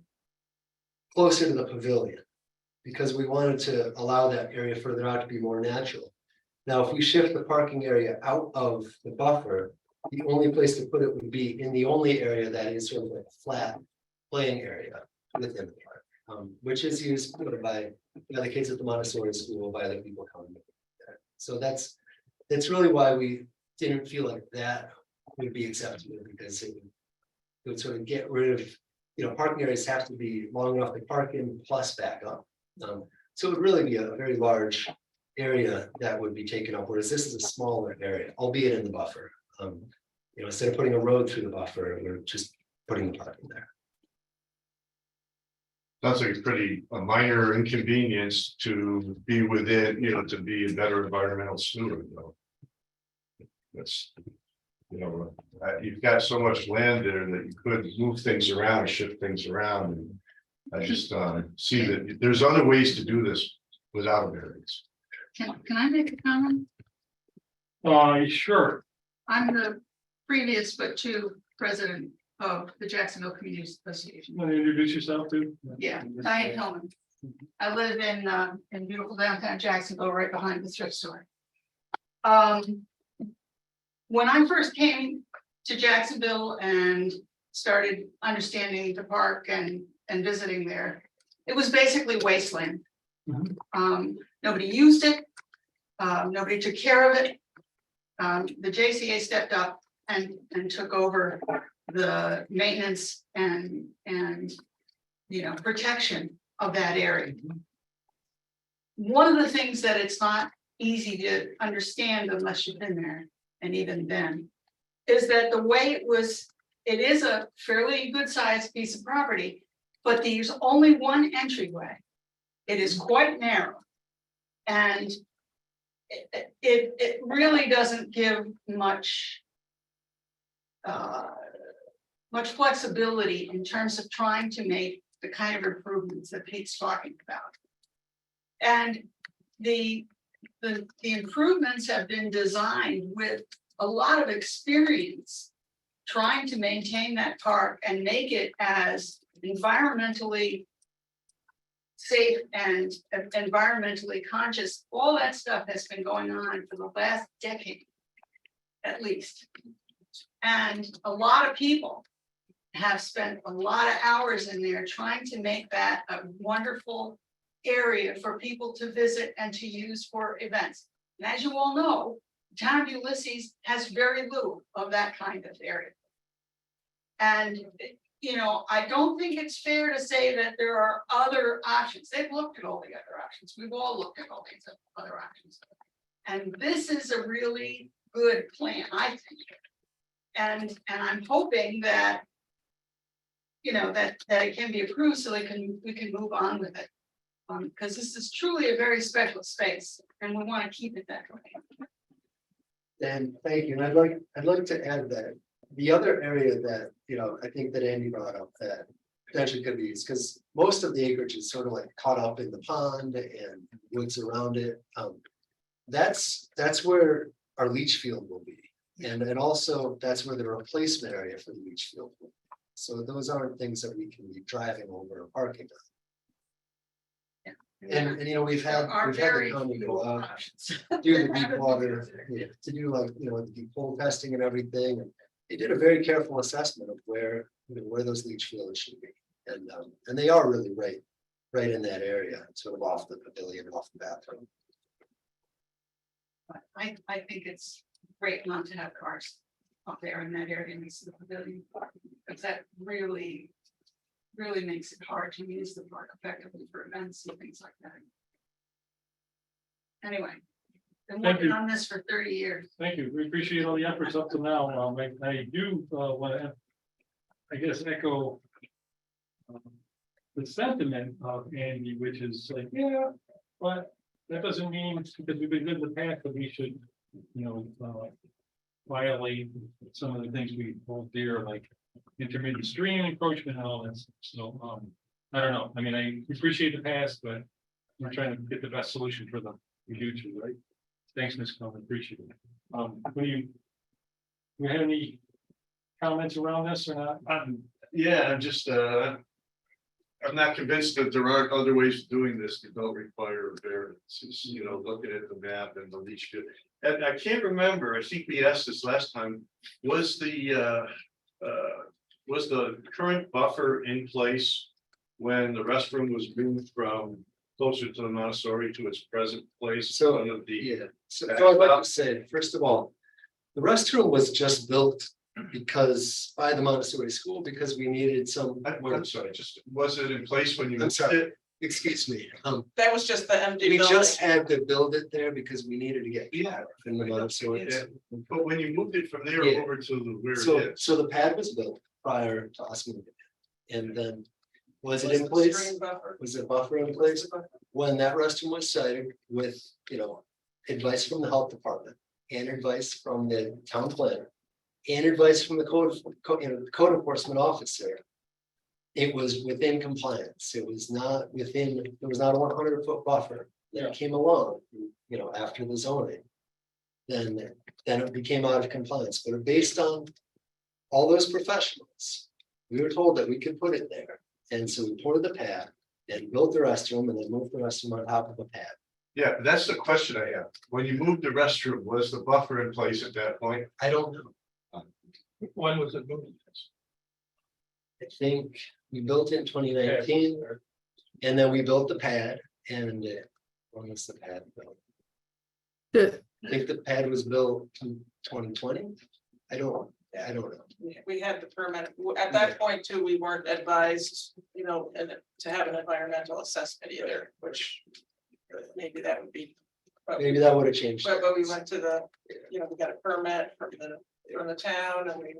closer to the pavilion, because we wanted to allow that area further out to be more natural. Now, if we shift the parking area out of the buffer, the only place to put it would be in the only area that is sort of like a flat playing area within the park, which is used by by the kids at the Montessori school, by the people coming. There. So that's really why we didn't feel like that would be acceptable, because it would sort of get rid of, parking areas have to be long enough to park in plus back up. So it would really be a very large area that would be taken up, whereas this is a smaller area, albeit in the buffer. Instead of putting a road through the buffer, we're just putting the parking there.
Sounds like it's pretty a minor inconvenience to be within, to be a better environmental steward, though. That's, you've got so much land there that you could move things around, shift things around. And I just see that there's other ways to do this without a variance.
Can I make a comment?
Sure.
I'm the previous but two president of the Jacksonville Community Association.
Want to introduce yourself too?
Yeah, Diane Hillman. I live in beautiful downtown Jacksonville, right behind the thrift store. When I first came to Jacksonville and started understanding the park and visiting there, it was basically wasteland. Nobody used it. Nobody took care of it. The JCA stepped up and took over the maintenance and protection of that area. One of the things that it's not easy to understand unless you've been there, and even then, is that the way it is a fairly good sized piece of property, but there's only one entryway. It is quite narrow. And it really doesn't give much flexibility in terms of trying to make the kind of improvements that Pete's talking about. And the improvements have been designed with a lot of experience trying to maintain that park and make it as environmentally safe and environmentally conscious. All that stuff has been going on for the last decade, at least. And a lot of people have spent a lot of hours in there trying to make that a wonderful area for people to visit and to use for events. And as you all know, the town of Ulysses has very little of that kind of area. And I don't think it's fair to say that there are other options. They've looked at all the other options. We've all looked at all these other options. And this is a really good plan, I think. And I'm hoping that, that it can be approved so we can move on with it. Because this is truly a very special space and we want to keep it that way.
And thank you. And I'd like to add that the other area that, I think that Andy brought up that potentially could be used, because most of the acreage is sort of like caught up in the pond and woods around it. That's where our leach field will be. And also that's where the replacement area for the leach field will be. So those aren't things that we can be driving over or parking on. And we've had the county go out, do the deep water, to do the deep hole testing and everything. And they did a very careful assessment of where those leach fields should be. And they are really right in that area, sort of off the pavilion, off the bathroom.
I think it's great not to have cars up there in that area next to the pavilion, because that really makes it hard to use the park effectively for events and things like that. Anyway, been working on this for 30 years.
Thank you. We appreciate all the efforts up to now. I do want to, I guess, echo the sentiment of Andy, which is like, yeah, but that doesn't mean because we've been good in the past that we should, violate some of the things we hold dear, like intermittent stream encroachment and all that. So I don't know. I mean, I appreciate the past, but we're trying to get the best solution for the future, right? Thanks, Ms. Coleman. Appreciate it. Do you have any comments around this or not?
Yeah, I'm just, I'm not convinced that there aren't other ways of doing this that don't require a variance. It's, looking at the map and the leach field. And I can't remember, I think we asked this last time, was the current buffer in place when the restroom was moved from closer to the Montessori to its present place.
So,
one of the.
Yeah, so I'd like to say, first of all, the restroom was just built because by the Montessori school, because we needed some.
I'm sorry, just, was it in place when you?
I'm
moved
sorry.
it?
Excuse me,
That was just the empty
we
building.
just had to build it there because we needed to get.
Yeah.
In the Montessori.
Yeah. But when you moved it from there
Yeah.
over to the where
So,
it is.
so the pad was built prior to us moving it. And then, was it in
the
place?
stream buffer.
Was the buffer in place? When that restroom was cited with, advice from the health department and advice from the town planner. And advice from the code enforcement officer. It was within compliance. It was not within, there was not a 100-foot buffer that came along, after the zoning. Then it became out of compliance, but based on all those professionals, we were told that we could put it there. And so we poured the pad and built the restroom and then moved the restroom on top of the pad.
Yeah, that's the question I have. When you moved the restroom, was the buffer in place at that point?
I don't know.
When was it moved?
I think we built it in 2019. And then we built the pad and when was the pad built? I think the pad was built in 2020. I don't know.
We had the permit. At that point too, we weren't advised, and to have an environmental assessment either, which maybe that would be.
Maybe that would have changed.
But we went to we got a permit from the town and we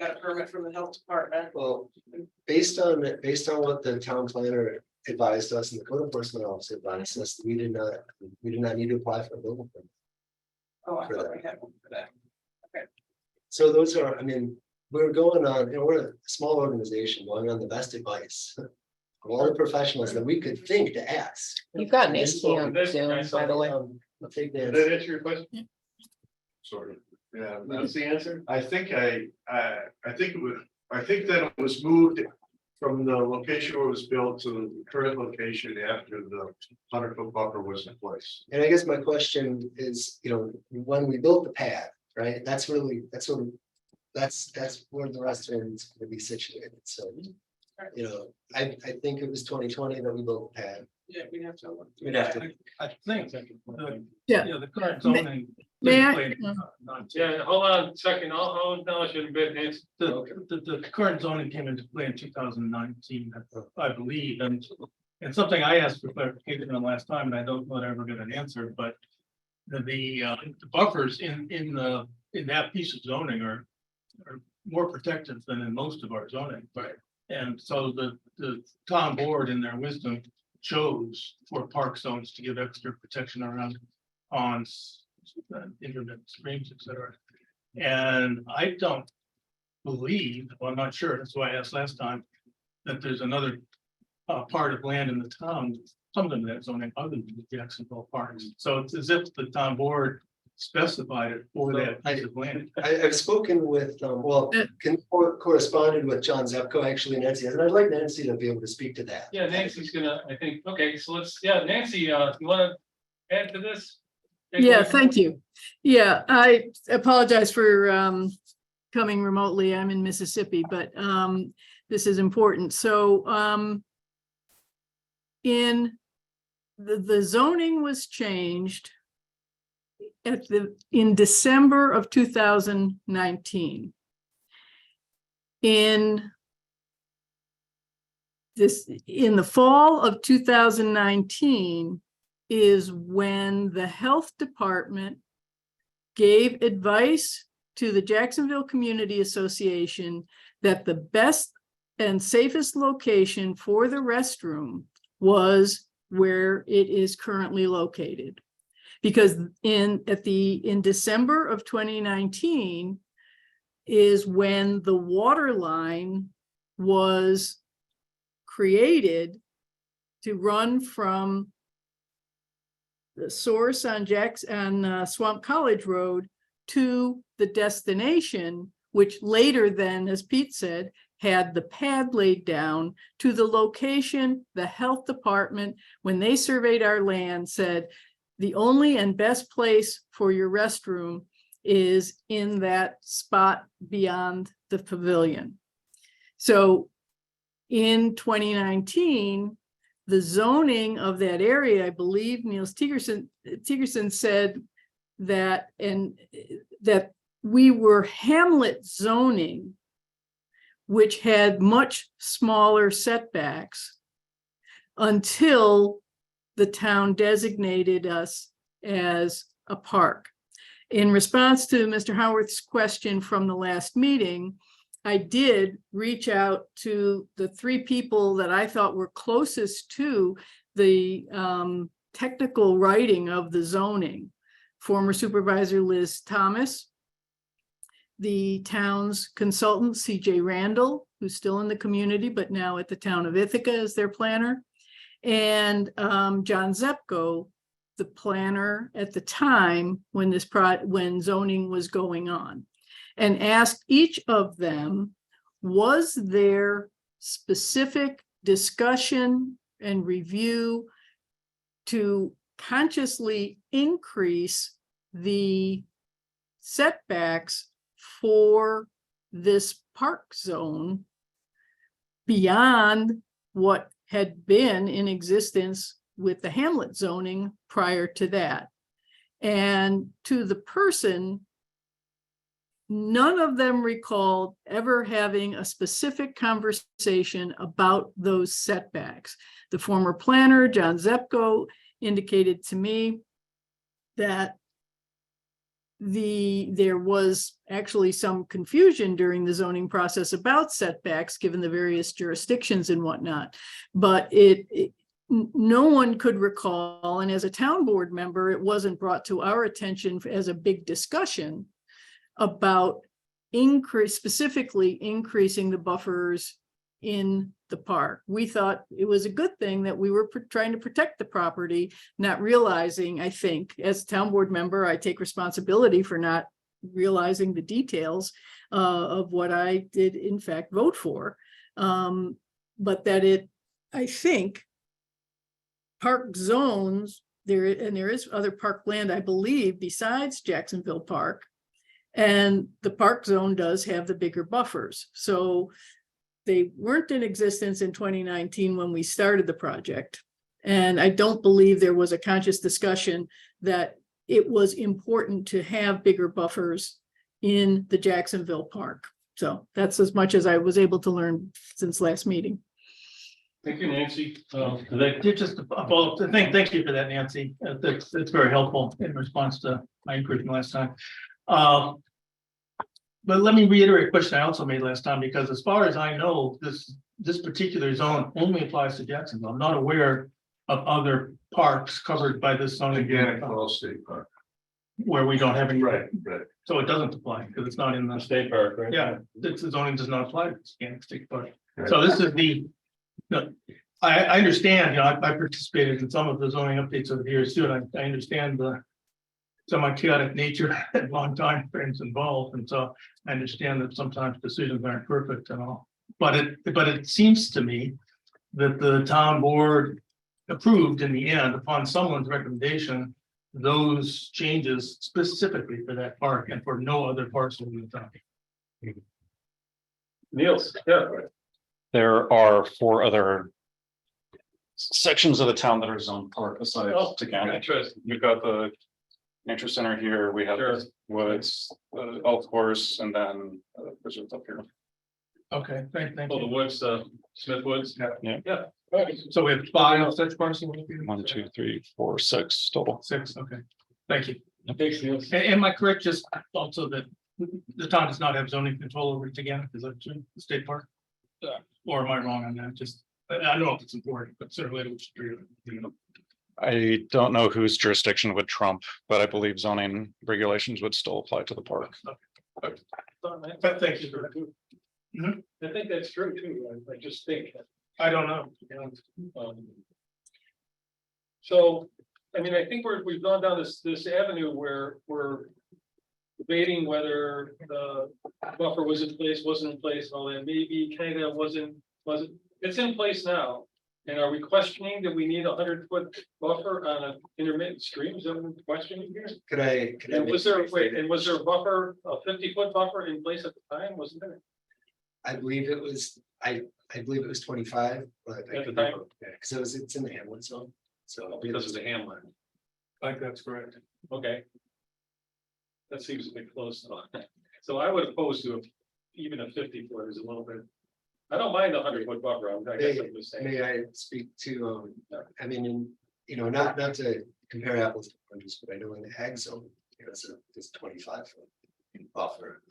got a permit from the health department.
Well, based on what the town planner advised us and the code enforcement officer advised us, we did not need to apply for a building permit.
Oh, I thought we had one for that.
So those are, we're going on, we're a small organization going on the best advice of all the professionals that we could think to ask.
You've got Nancy on
This-
Zoom, by the way.
I'll take
Did
that.
that answer your question?
Sort of. Yeah,
That's the answer?
I think I think that it was moved from the location where it was built to the current location after the 100-foot buffer was in place.
And I guess my question is, when we built the pad, right, that's where the restroom is going to be situated. So, I think it was 2020 that we built the pad.
Yeah, we'd have to. Look.
We'd have to.
I think.
Yeah.
The current zoning.
May I-
Yeah, hold on a second, I'll acknowledge it a bit, Nancy. The current zoning came into play in 2019, I believe, and something I asked for clarification on last time, and I don't know that I ever get an answer, but the buffers in that piece of zoning are more protective than in most of our zoning. Right. And so the town board in their wisdom chose for park zones to give extra protection around ponds, intermittent streams, etc. And I don't believe, well, I'm not sure, that's why I asked last time, that there's another part of land in the town, some of them that zoning other than the Jacksonville Parks. So it's as if the town board specified it for that piece of land.
I've spoken with, corresponded with John Zepko, actually, Nancy, and I'd like Nancy to be able to speak to that.
Yeah, Nancy's gonna, I think, okay, so Nancy, you wanna add to this?
Yeah, thank you. Yeah, I apologize for coming remotely. I'm in Mississippi, but this is important. So in the zoning was changed in December of 2019. In the fall of 2019 is when the health department gave advice to the Jacksonville Community Association that the best and safest location for the restroom was where it is currently located. Because in December of 2019 is when the water line was created to run from the source on Swamp College Road to the destination, which later then, as Pete said, had the pad laid down to the location the health department, when they surveyed our land, said the only and best place for your restroom is in that spot beyond the pavilion. So in 2019, the zoning of that area, I believe Niels Tigerson said that, and that we were hamlet zoning, which had much smaller setbacks until the town designated us as a park. In response to Mr. Howarth's question from the last meeting, I did reach out to the three people that I thought were closest to the technical writing of the zoning. Former Supervisor Liz Thomas, the town's consultant, CJ Randall, who's still in the community, but now at the town of Ithaca as their planner, and John Zepko, the planner at the time when when zoning was going on, and asked each of them, was there specific discussion and review to consciously increase the setbacks for this park zone beyond what had been in existence with the hamlet zoning prior to that. And to the person, none of them recalled ever having a specific conversation about those setbacks. The former planner, John Zepko, indicated to me that there was actually some confusion during the zoning process about setbacks, given the various jurisdictions and whatnot. But no one could recall, and as a town board member, it wasn't brought to our attention as a big discussion about specifically increasing the buffers in the park. We thought it was a good thing that we were trying to protect the property, not realizing, I think, as a town board member, I take responsibility for not realizing the details of what I did in fact vote for. But that I think, park zones, there is other park land, I believe, besides Jacksonville Park. And the park zone does have the bigger buffers. So they weren't in existence in 2019 when we started the project. And I don't believe there was a conscious discussion that it was important to have bigger buffers in the Jacksonville Park. So that's as much as I was able to learn since last meeting.
Thank you, Nancy. Thank you for that, Nancy. That's very helpful in response to my inquiry from last time. But let me reiterate a question I also made last time, because as far as I know, this particular zone only applies to Jacksonville. I'm not aware of other parks covered by this zone.
Again, Fall State Park.
Where we don't have any.
Right.
So it doesn't apply because it's not in the state park, right? Yeah, the zoning does not apply to the Scannick State Park.
Right.
So this is I understand, I participated in some of the zoning updates over the years too, and I understand the semi-chaotic nature and long time frames involved, and so I understand that sometimes decisions aren't perfect and all. But it seems to me that the town board approved in the end, upon someone's recommendation, those changes specifically for that park and for no other parcel in the town. Niels, yeah.
There are 4 other sections of the town that are zoned park besides Scannick.
Interesting.
We've got the nature center here, we have the woods, the golf course, and then preserves up here.
Okay, thank
Oh, the
you.
Woods, Smith Woods.
Yeah. So we have 5 such parcels.
1, 2, 3, 4, 6 total.
6, okay, thank you. Am I correct, just also that the town does not have zoning control over it again, is that true, the state park? Or am I wrong on that, just, I don't know if it's important, but certainly it was.
I don't know whose jurisdiction would trump, but I believe zoning regulations would still apply to the park.
Thank you for that.
I think that's true too. I just think.
I don't know.
So, I mean, I think we've gone down this avenue where we're debating whether the buffer was in place, wasn't in place, and all that. Maybe kind of wasn't. It's in place now. And are we questioning that we need a 100-foot buffer on an intermittent stream? Is that what we're questioning here?
Could I?
And was there a buffer, a 50-foot buffer in place at the time? Wasn't there?
I believe it was, I believe it was 25, but.
At the time?
Yeah, because it's in the Hamlet zone, so.
Because of the hamlet. I think that's correct. Okay. That seems a bit close though. So I would oppose to even a 50-foot is a little bit. I don't mind the 100-foot buffer. I guess I'm just saying.
May I speak to, I mean, you know, not to compare apples to oranges, but I know in the ag zone, you know, it's a 25-foot buffer.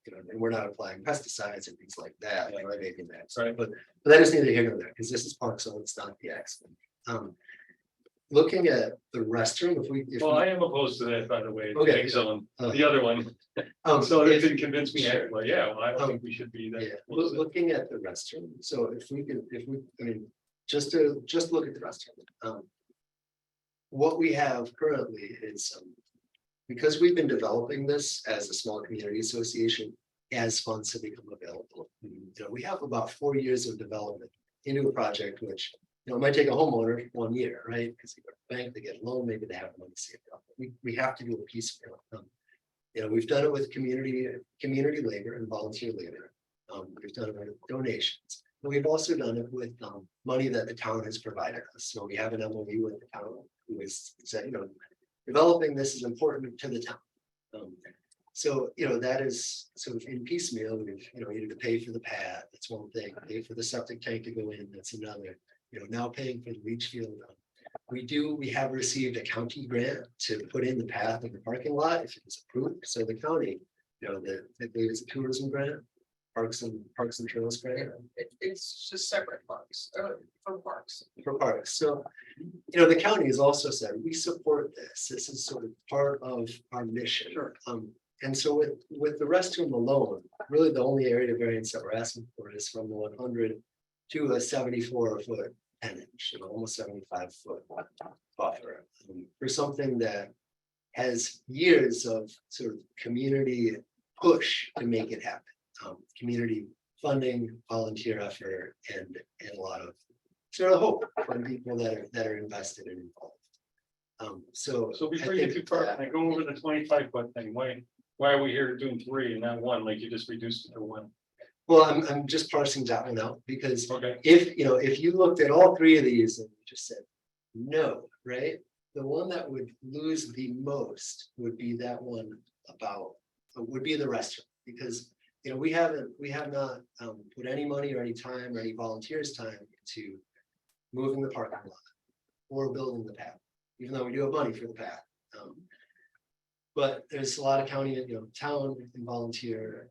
You know, and we're not applying pesticides and things like that, like maybe in that,
Right.
but that is neither here nor there, because this is park zone, it's not the ag zone. Looking at the restroom, if
Well,
we,
I am opposed to that, by the way.
Okay.
Egg zone, the other one. So they didn't convince me.
Sure.
Well, yeah, well, I don't think we should be
yeah,
that.
looking at the restroom, so if we, I mean, just look at the restroom. What we have currently is, because we've been developing this as a small community association, as funds have become available. You know, we have about 4 years of development into a project, which, you know, it might take a homeowner 1 year, right? Because they go to the bank, they get a loan, maybe they have money saved up. We have to do a piecemeal. You know, we've done it with community labor and volunteer labor. We've done it with donations. But we've also done it with money that the town has provided us. So we have an MOU with the town who has said, you know, developing this is important to the town. So, you know, that is sort of in piecemeal. We've, you know, needed to pay for the pad. That's one thing. Pay for the septic tank to go in. That's another. You know, now paying for the leach field. We have received a county grant to put in the path of the parking lot if it was approved. So the county, you know, I believe it's a tourism grant, parks and trails grant.
It's just separate parks, for parks.
For parks. So, you know, the county has also said, we support this. This is sort of part of our mission.
Sure.
And so with the restroom alone, really the only area variance that we're asking for is from the 100 to a 74-foot 10-inch, you know, almost 75-foot buffer for something that has years of sort of community push to make it happen. Community funding, volunteer effort, and a lot of sort of hope from people that are invested and involved. So
before
I
you
think
get too far,
that-
I go over the 25-foot thing. Why are we here doing 3 and not 1, like you just reduced it to 1?
Well, I'm just parsing that one out because
Okay.
if you looked at all 3 of these and you just said no, right? The one that would lose the most would be that one would be the restroom, because you know we have not put any money or any time or any volunteers time into moving the parking lot or building the path, even though we do have money for the path. But there's a lot of county, you know, town and volunteer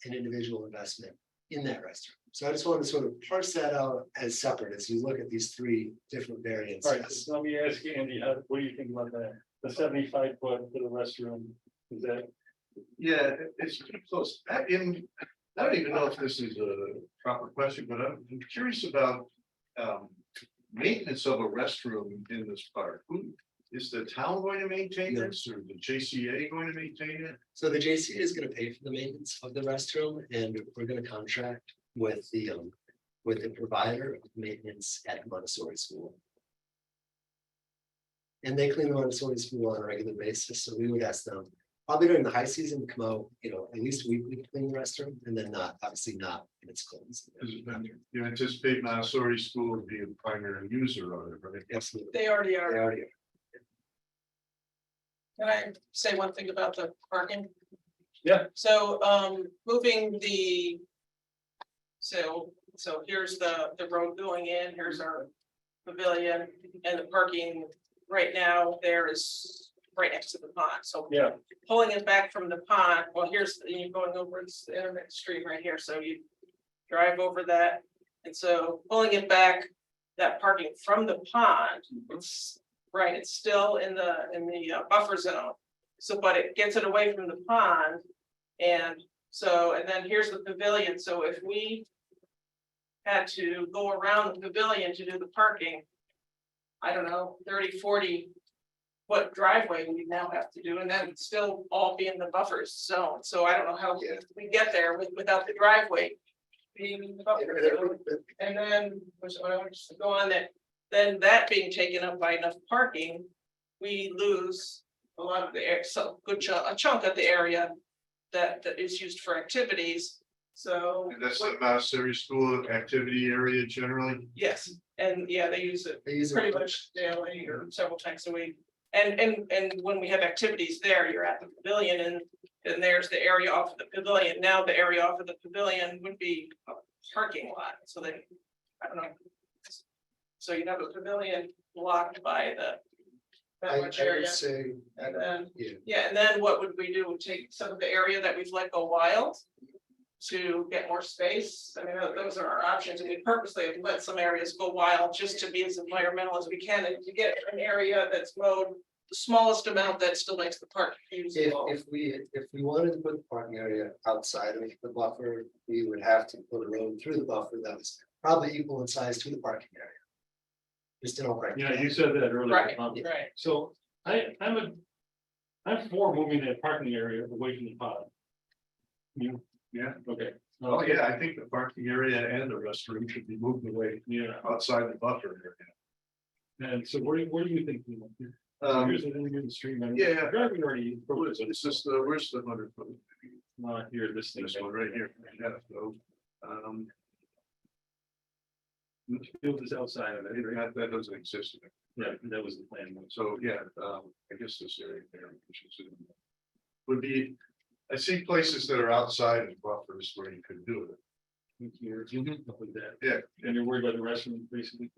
and individual investment in that restroom. So I just wanted to sort of parse that out as separate as you look at these 3 different variants.
All right, so let me ask you, Andy, what do you think about that? The 75-foot for the restroom, is that?
Yeah, it's pretty close. I don't even know if this is a proper question, but I'm curious about maintenance of a restroom in this park. Who is the town going to maintain this, or the JCA going to maintain it?
So the JCA is going to pay for the maintenance of the restroom, and we're going to contract with the provider of maintenance at Montessori School. And they clean the Montessori School on a regular basis, so we would ask them, probably during the high season, to come out, you know, at least weekly to clean the restroom, and then obviously not when it's closed.
You anticipate Montessori School to be a primary user of it, right?
Absolutely.
They already
They
are.
already are.
Can I say one thing about the parking?
Yeah.
So, moving the. So here's the road going in, here's our pavilion, and the parking right now there is right next to the pond, so.
Yeah.
Pulling it back from the pond, well, you're going over this internet stream right here, so you drive over that. And so pulling it back, that parking from the pond, it's right, it's still in the buffer zone. So, but it gets it away from the pond. And then here's the pavilion. So if we had to go around the pavilion to do the parking, I don't know, 30-40 foot driveway we now have to do, and then it'd still all be in the buffer zone. So I don't know how we get there without the driveway being in the buffer zone. And then, which I want to go on that, then that being taken up by enough parking, we lose a lot of the air, so a chunk of the area that is used for activities. So.
And that's the Montessori school activity area generally.
Yes, and yeah, they use it
They use it.
pretty much daily or several times a week. And when we have activities there, you're at the pavilion and there's the area off of the pavilion. Now the area off of the pavilion would be a parking lot, so they, I don't know. So you'd have a pavilion blocked by the. That much
I
area.
would say,
And then,
yeah.
yeah, and then what would we do? We'd take some of the area that we've let go wild to get more space. I mean, those are our options, and we purposely have let some areas go wild just to be as environmental as we can and to get an area that's mowed the smallest amount that still makes the park usable.
If we wanted to put the parking area outside of the buffer, we would have to put a road through the buffer that was probably equal in size to the parking area. Just in all right.
Yeah, you said that earlier.
Right,
Tom.
right.
So I'm for moving that parking area away from the pod. You,
Yeah.
okay.
Oh, yeah, I think the parking area and the restroom should be moved away
Yeah,
outside the buffer area.
and so where do you think? We want to? Here's the thing in the stream. I mean,
yeah.
Driving already.
It's just where's the 100 foot?
Not here, this thing.
This one right here. Yeah, so,
Field is outside of it.
that doesn't exist.
Yeah, that was the plan.
So, yeah, I guess this area there. Would be, I see places that are outside of buffers where you could do it.
Here, with that.
Yeah,
And you're worried about the restroom, basically.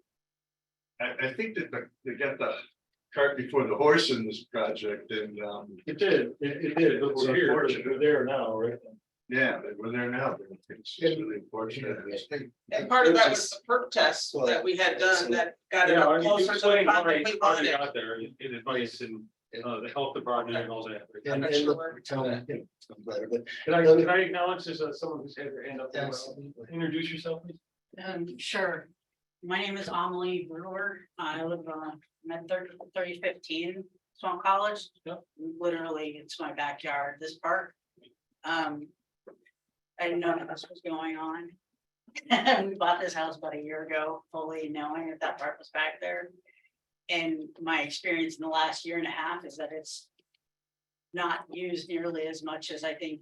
I think that they got the cart before the horse in this project and,
It did, it did, but
It's
we're here,
unfortunate.
we're there now, right?
yeah, we're there now. It's really unfortunate.
And part of that was the perk test that we had done that got it
Yeah,
up closer to the top that we
I
wanted.
got there, it advice and the health department and all that.
And the town, you know, better, but
Can I acknowledge there's someone who's had their hand up there?
Absolutely.
Introduce yourself, please.
Sure. My name is Amelie Brewer. I live I'm at 3015 Swan College.
Yep.
Literally, it's my backyard, this park. I didn't know that this was going on. We bought this house about a year ago, fully knowing that that park was back there. And my experience in the last year and a half is that it's not used nearly as much as I think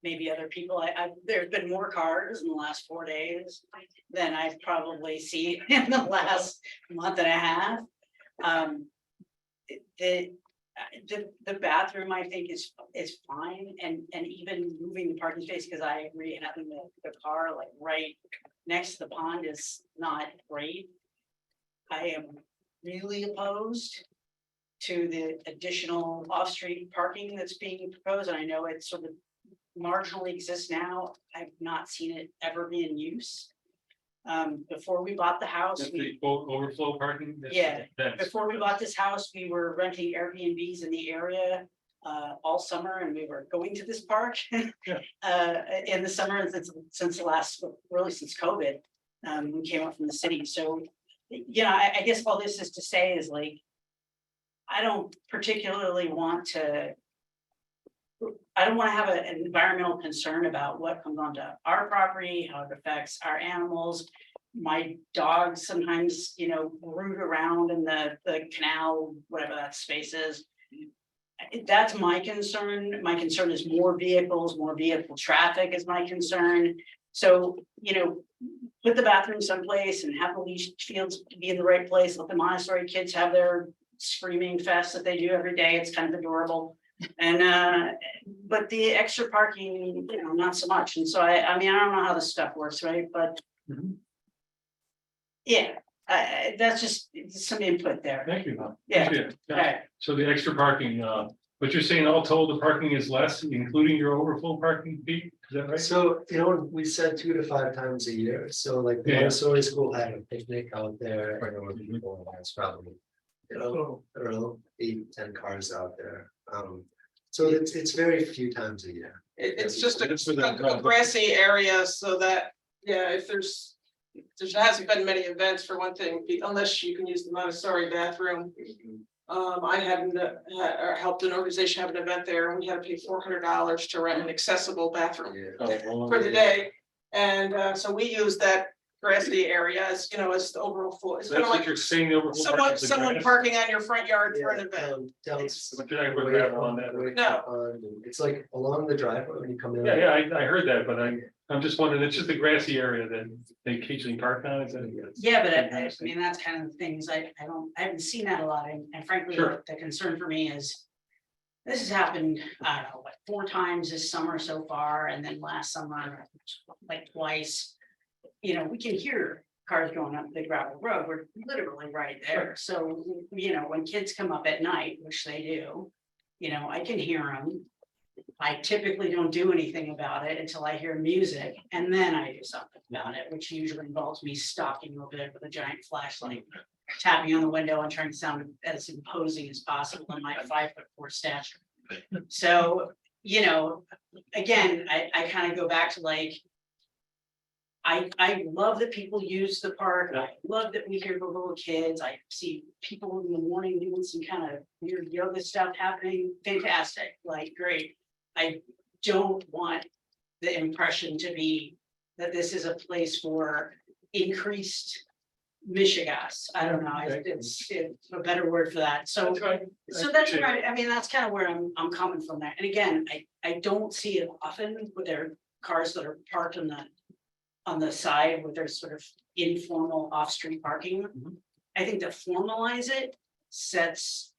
maybe other people. There's been more cars in the last 4 days than I've probably seen in the last month and a half. The bathroom, I think, is fine, and even moving the parking space, because I agree, having the car like right next to the pond is not great. I am really opposed to the additional off-street parking that's being proposed, and I know it sort of marginally exists now. I've not seen it ever be in use. Before we bought the house,
That's
we,
the overflow parking?
Yeah,
That's-
before we bought this house, we were renting Airbnbs in the area all summer, and we were going to this park in the summer, and since the last, really since COVID. We came up from the city, so, you know, I guess all this is to say is like, I don't particularly want to. I don't want to have an environmental concern about what comes onto our property, how it affects our animals. My dogs sometimes, you know, root around in the canal, whatever that space is. That's my concern. My concern is more vehicle traffic is my concern. So, you know, put the bathroom someplace and have the leash fields be in the right place. Let the Montessori kids have their screaming fest that they do every day. It's kind of adorable. And but the extra parking, you know, not so much. And so I mean, I don't know how this stuff works, right? But yeah, that's just some input there.
Thank you, Mom.
Yeah.
Appreciate it.
All right.
So the extra parking, but you're saying all told, the parking is less, including your overflow parking fee, is that right?
so, you know, we said 2 to 5 times a year, so like the
Yeah.
Montessori school had a picnic out there, I know people, that's probably. You know, I don't know, 8, 10 cars out there, so it's very few times a year.
It's just
That's for the-
a grassy area so that, yeah, if there hasn't been many events for one thing, unless you can use the Montessori bathroom. I hadn't helped an organization have an event there, and we had to pay $400 to rent an accessible bathroom
Yeah.
for the day. And so we use that grassy area as, you know, as the overall floor. It's kind
That's
of
what
like
you're saying, the overall.
someone parking on your front yard for an event.
Down.
But you're not gonna put gravel on that.
away from
No.
the pond, and It's like along the driveway when you come in.
Yeah, I heard that, but I'm just wondering, it's just a grassy area that they occasionally park on, is that?
Yeah, but I mean, that's kind of the things I haven't seen that a lot, and frankly,
Sure.
the concern for me is. This has happened, I don't know, like 4 times this summer so far, and then last summer, like twice. You know, we can hear cars going up the gravel road, we're literally right there, so, you know, when kids come up at night, which they do. You know, I can hear them. I typically don't do anything about it until I hear music, and then I do something about it, which usually involves me stalking over there with a giant flashlight. Tapping on the window and trying to sound as imposing as possible in my 5'4" stature. So, you know, again, I kind of go back to like. I love that people use the park. I love that we hear the little kids. I see people in the morning doing some kind of weird yoga stuff happening. Fantastic, like great. I don't want the impression to be that this is a place for increased mishigas. I don't know, it's a better word for that. So,
That's right.
so that's right. I mean, that's kind of where I'm coming from there. And again, I don't see it often with their cars that are parked on the side with their sort of informal off-street parking. I think to formalize it sets.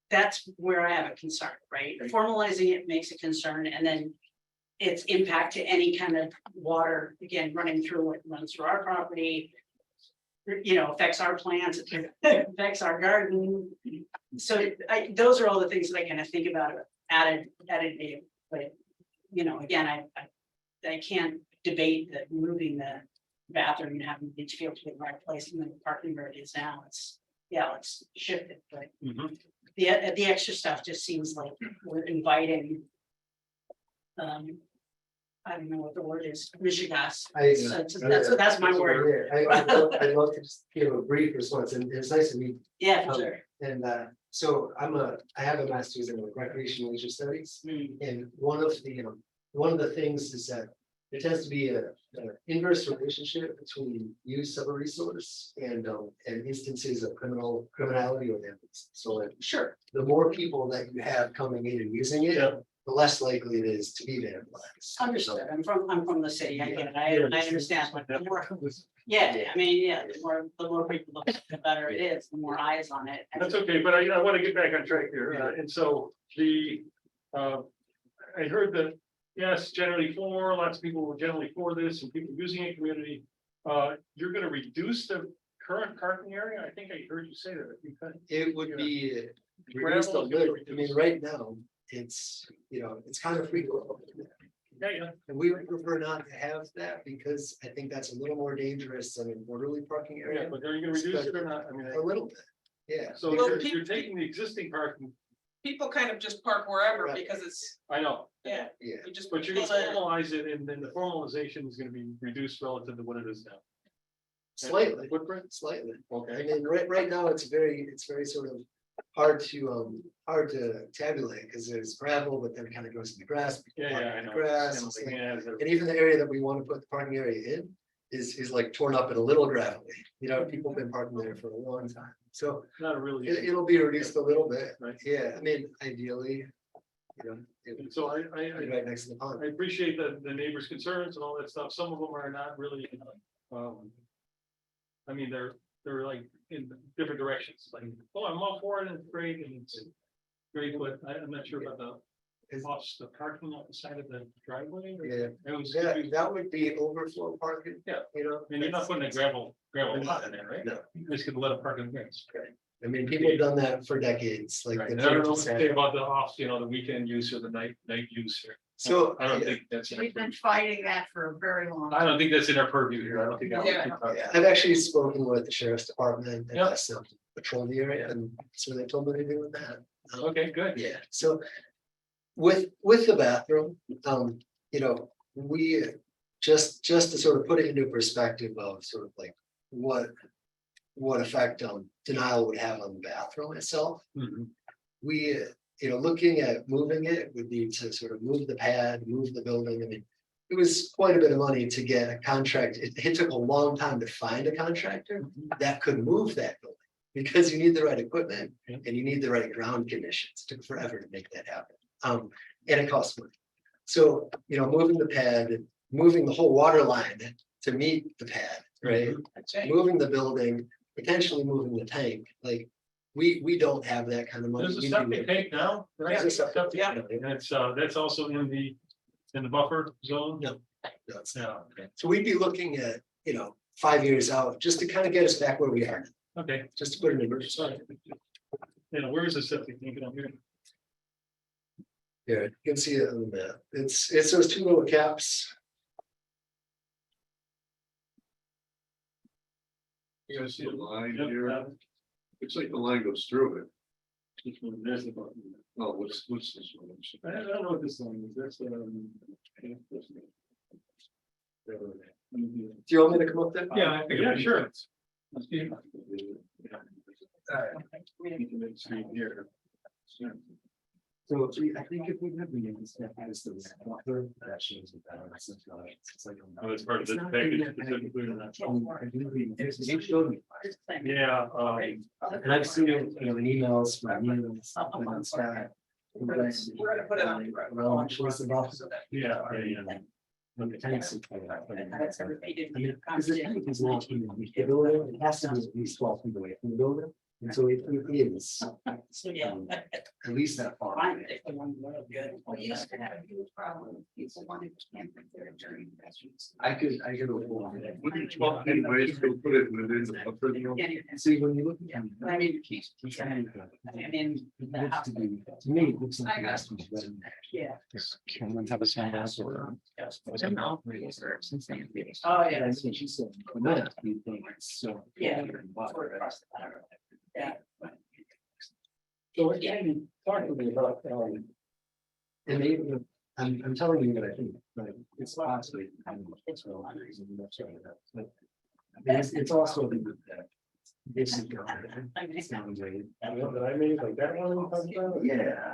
That's where I have a concern, right? Formalizing it makes a concern, and then its impact to any kind of water, again, running through it, runs through our property. You know, affects our plants, it affects our garden. So those are all the things that I kind of think about added value. But, you know, again, I can't debate that moving the bathroom and having each field to be in the right place and then the parking where it is now. Let's shift it, but the extra stuff just seems like we're inviting. I don't know what the word is, mishigas. That's my word.
I'd love to just give a brief response, and it's nice to meet.
Yeah, for sure.
And so I have a master's in recreational leisure studies, and one of the things is that there tends to be an inverse relationship between use of a resource and instances of criminality or damage. So like,
Sure.
the more people that you have coming in and using it, the less likely it is to be vandalized.
Understood. I'm from the city. I get it. I understand. Like, the more, yeah, I mean, yeah, the more people look, the better it is, the more eyes on it.
That's okay, but I want to get back on track here, and so I heard that, yes, generally lots of people were generally for this, and people using it, community. You're gonna reduce the current parking area, I think I heard you say that.
It would be reduced a little. I mean, right now, it's kind of free.
Yeah.
And we would prefer not to have that because I think that's a little more dangerous than an orderly parking
Yeah,
area.
but are you gonna reduce it or not? I mean,
A little bit, yeah.
so you're taking the existing parking,
People kind of just park wherever because it's,
I know,
yeah,
Yeah,
you just.
but you're gonna formalize it, and then the formalization is gonna be reduced relative to what it is now.
slightly,
Footprint?
slightly. I
Okay.
mean, right now, it's very sort of hard to tabulate because there's gravel, but then it kind of goes in the grass. people
Yeah,
park
I
in the
know.
Grass,
It's
and
yeah,
and even the area that we want to put the parking area in is like torn up and a little gravelly. You know, people have been parking there for a long time, so
not really.
it'll be reduced a little bit.
Right.
Yeah, I mean, ideally, it would
And so
be right next to the pond.
I appreciate the neighbors' concerns and all that stuff. Some of them are not really, I mean, they're like in different directions, like, oh, I'm all for it and it's great and it's great, but I'm not sure about the parking off the side of the driveway. or-
Yeah.
It was,
That would be overflow parking.
Yeah.
You know.
I mean, you're not putting a gravel lot in there, right?
No.
You just could let it park in the grass.
I mean, people have done that for decades, like.
Right.
the
And I don't know what to
church
say
said.
about the off, the weekend use or the night use here.
So,
I don't
yeah,
think that's. in our
We've been
purview.
fighting that for a very long
I
time.
don't think that's in our purview here. I don't think.
I've actually spoken with the sheriff's department and
Yeah.
asked them to patrol the area, and so they told me to do with that.
Okay, good.
Yeah, so with the bathroom, we just to sort of put it into perspective of sort of like what effect denial would have on the bathroom itself.
Mhm.
We, looking at moving it would be to sort of move the pad, move the building. I mean, it was quite a bit of money to get a contract. It took a long time to find a contractor that could move that building. Because you need the right equipment and you need the right ground conditions. It took forever to make that happen. And it costs money. So, you know, moving the pad, moving the whole water line to meet the pad, right? Moving the building, potentially moving the tank, like, we don't have that kind of money.
There's a
We do-
septic tank now, right?
There's a septic
Yeah.
tank.
And it's, that's also in the buffer zone.
No, no, it's
Yeah,
not.
okay.
So we'd be looking at, you know, 5 years out, just to kind of get us back where we are,
Okay,
just to put it in numbers.
you know, where is the septic tank on here?
Here, you can see it on the map. It's those two little caps.
You guys see the line
Yep,
here? Looks like the line goes through it.
Which one? There's the button.
Oh, what's this one?
I don't know what this one is, that's,
Do you want me to come up there?
yeah, yeah, sure. Must be. Here.
So I think if we have meetings, that has the water, that shows the balance. It's like.
Oh, it's part of
It's
this
not
package
really that
specifically or not?
I believe it's the utility.
Yeah,
And I've seen it, you know, in emails from emails.
We're gonna put it on the road.
Well, choice of office.
yeah.
When the tanks.
That's everybody did.
I mean, because the tank is not in the building, it has to be at least 12 feet away from the building, and so it is.
So, yeah.
At least that far.
Fine, if the one was good.
We used to have a huge problem with people wanting to camp there during restaurants.
I could go on it.
Look at 12 anyways, go put it within the buffer zone.
See, when you look
Yeah,
at.
but I mean,
I
mean, the house.
To me, it looks like.
I got
Yeah.
Does Cameron have a sound off or?
Oh, yeah.
That's what she said. Not, you think, so.
Yeah. Yeah.
So again, talk to me about, and maybe, I'm telling you what I think, but it's possibly. It's for a lot of reasons, I'm not sure of that, but it's also the. It's. Sounds great.
That I made like that one?
Yeah.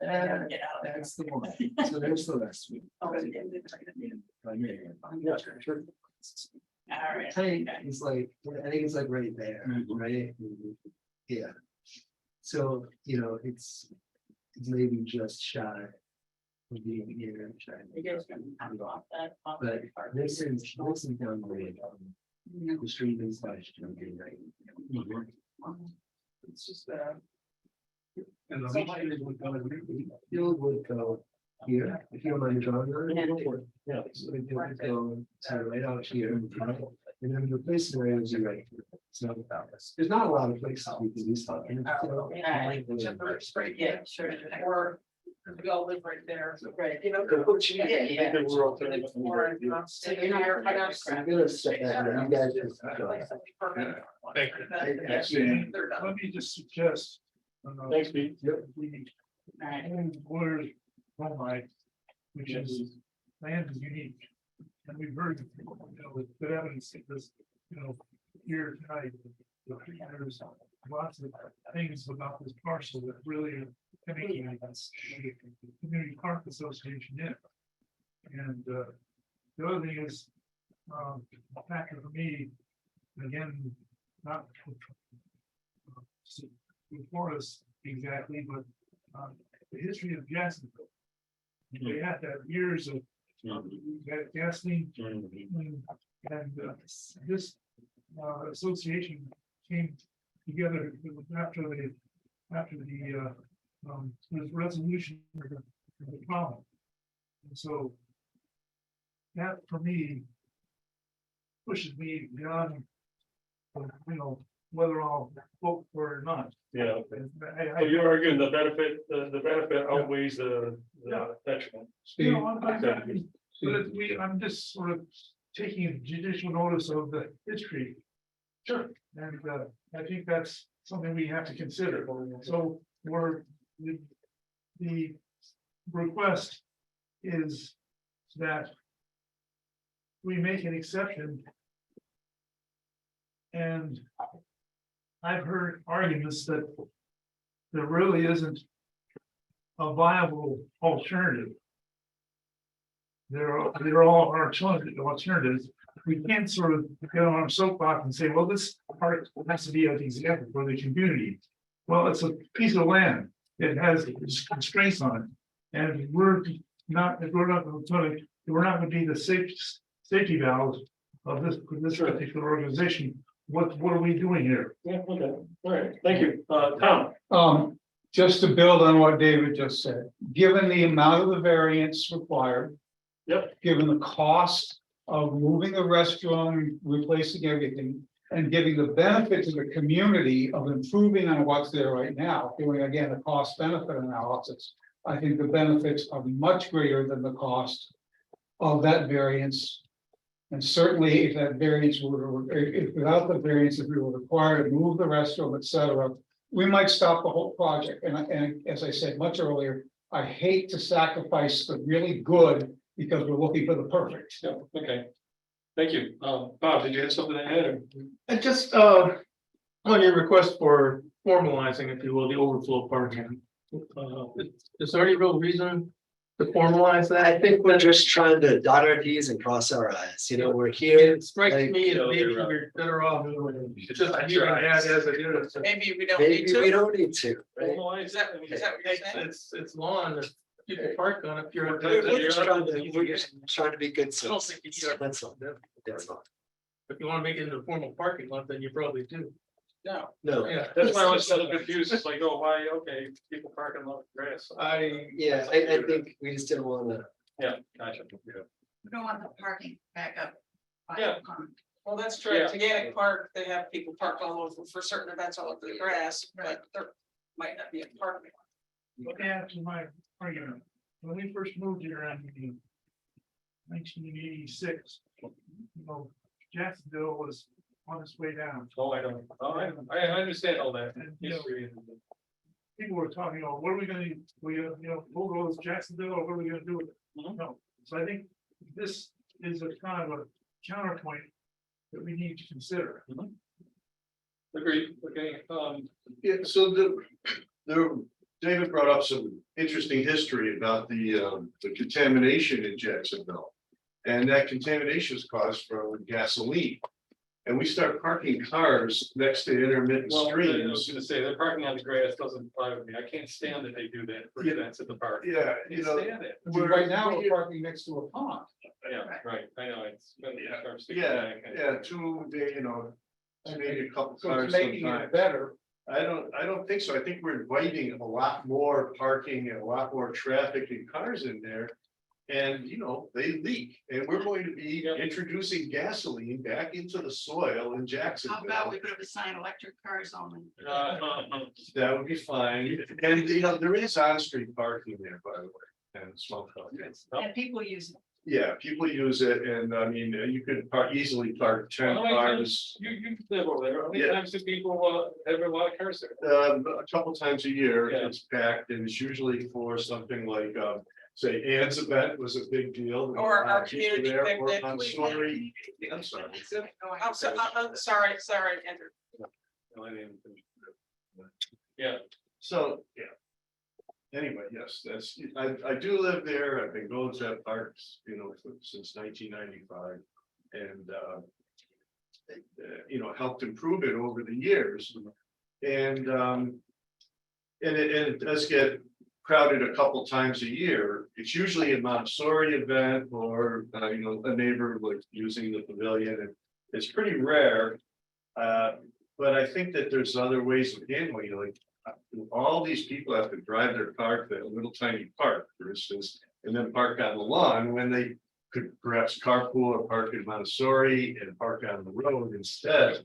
That's the one. So there's the rest.
Yeah, sure.
All right.
Tank is like, I think it's like right there, right? Yeah. So, you know, it's maybe just shy of being here.
You guys can go off that.
But this is down the way. The street is like. It's just that. And the field would go here, if you don't mind drawing on it.
Yeah.
So it would go to right out here. And then the place where it is right here. So there's not a lot of places we can do stuff.
Yeah, sure.
Or we all live right there.
Right.
You know.
Yeah, yeah.
So you're not-
I'm gonna set that, and you guys just.
Thank
you.
They're done.
Let me just suggest.
Thanks, Pete.
We,
All right.
word, which is, land is unique. And we've heard, you know, with good evidence of this, you know, here tonight. There's lots of things about this parcel that really are making us community park association in. And the other thing is, a factor for me, again, not before us exactly, but the history of Jacksonville. They had that years of gasoline, and this association came together after the resolution of the problem. And so that for me pushes me beyond, you know, whether I'll vote for it or not.
Yeah.
And
So you're arguing the benefit outweighs the
Yeah.
detriment.
You know, I'm just sort of taking judicial notice of the history. Sure. And I think that's something we have to consider. So the request is that we make an exception. And I've heard arguments that there really isn't a viable alternative they're all our alternatives. We can't sort of get on our soapbox and say, well, this part has to be an example for the community. Well, it's a piece of land. It has constraints on it. And if we're not gonna be the safety valves of this particular organization. What are we doing here?
Yeah, okay, all right, thank you, Tom.
Just to build on what David just said, given the amount of the variance required.
Yep.
Given the cost of moving the restroom, replacing everything, and giving the benefit to the community of improving on what's there right now, doing again the cost benefit analysis. I think the benefits are much greater than the cost of that variance. And certainly if that variance were, if without the variance, if we were required to move the restroom, et cetera, we might stop the whole project. And as I said much earlier, I hate to sacrifice the really good because we're looking for the perfect.
Yeah, okay. Thank you. Bob, did you have something to add? Or?
And just on your request for formalizing, if you will, the overflow parking. Is there any real reason to formalize that?
I think we're just trying to dot our Ts and cross our Is, you know, we're here.
It strikes
like,
me that
know,
maybe
they're,
we're better off doing just
That's
leaving
right.
that as it is.
Maybe we don't need
Maybe we
to.
don't need to, right?
Is that what you're saying?
It's lawn, if people park on it, if you're.
We're just trying to be good
I don't
citizens.
think you need
That's all. That's all.
If you wanna make it into a formal parking lot, then you probably do.
No.
No,
Yeah,
That's why I was so confused. It's like, oh, why? Okay, people parking on the grass.
I
think we just didn't wanna.
Yeah, gotcha. Yeah.
We don't want the parking back up. by
Yeah.
the pond.
Well, that's true.
Yeah.
Organic Park, they have people parked all over for certain events all over the grass, but there might not be a parking.
Let me add to my argument. When we first moved here in 1986, you know, Jacksonville was on its way down.
Oh, I don't. Oh, I understand all that.
And, you know,
History.
people were talking, oh, what are we gonna, we'll go to Jacksonville, or what are we gonna do with it?
Mhm.
No, so I think this is a kind of a counterpoint that we need to consider.
Agreed. Okay.
Yeah, so David brought up some interesting history about the contamination in Jacksonville. And that contamination is caused from gasoline. And we start parking cars next to intermittent
Well, I was
streams.
gonna say, they're parking on the grass doesn't apply with me. I can't stand that they do that for
Yeah.
events at the park.
Yeah,
I
you
can't
know,
stand it.
Right now, we're parking next to a pond.
Yeah, right. I know, it's. been-
yeah, maybe a couple
So
cars
it's making
sometimes.
it better.
I don't think so. I think we're inviting a lot more parking and a lot more traffic and cars in there. And, you know, they leak, and we're going to be
Yep.
introducing gasoline back into the soil in
How
Jacksonville.
about we put up a sign, electric cars only?
That would be fine. And, you know, there is on-street parking there, by the way, and smoke.
And people use it.
Yeah, people use it, and I mean, you could easily park 10
How many
cars.
times you live over there? How many
Yeah.
times do people have a lot of cars there?
A couple times a year,
Yeah.
it's packed, and it's usually for something like, say, Ann's event was a big deal.
Or our
People
community
there, or
picnic.
I'm sorry, I'm sorry.
I'm sorry, Andrew.
No, I didn't finish. Yeah,
So, yeah. Anyway, yes, I do live there. I've been going to that park, you know, since 1995. And, you know, helped improve it over the years. And it does get crowded a couple times a year. It's usually a Montessori event or, you know, a neighbor like using the pavilion, and it's pretty rare. But I think that there's other ways of handling it, like all these people have to drive their car to that little tiny park, for instance, and then park on the lawn when they could perhaps carpool or park in Montessori and park on the road instead.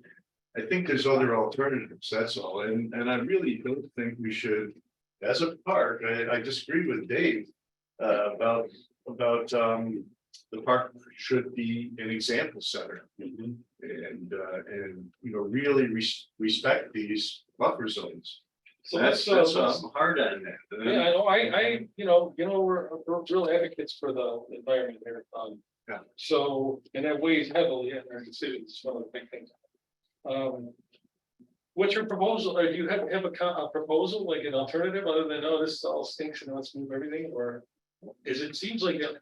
I think there's other alternatives, that's all, and I really don't think we should, as a park, I disagree with Dave. About the park should be an example center. And you know, really respect these buffer zones.
so
That's
let's,
hard on that.
yeah, I know, we're real advocates for the environment here.
Yeah.
So, and that weighs heavily in our decisions, it's one of the big things. What's your proposal, or do you have a proposal, like an alternative, other than, oh, this all stinks and let's move everything, or? Is it seems like an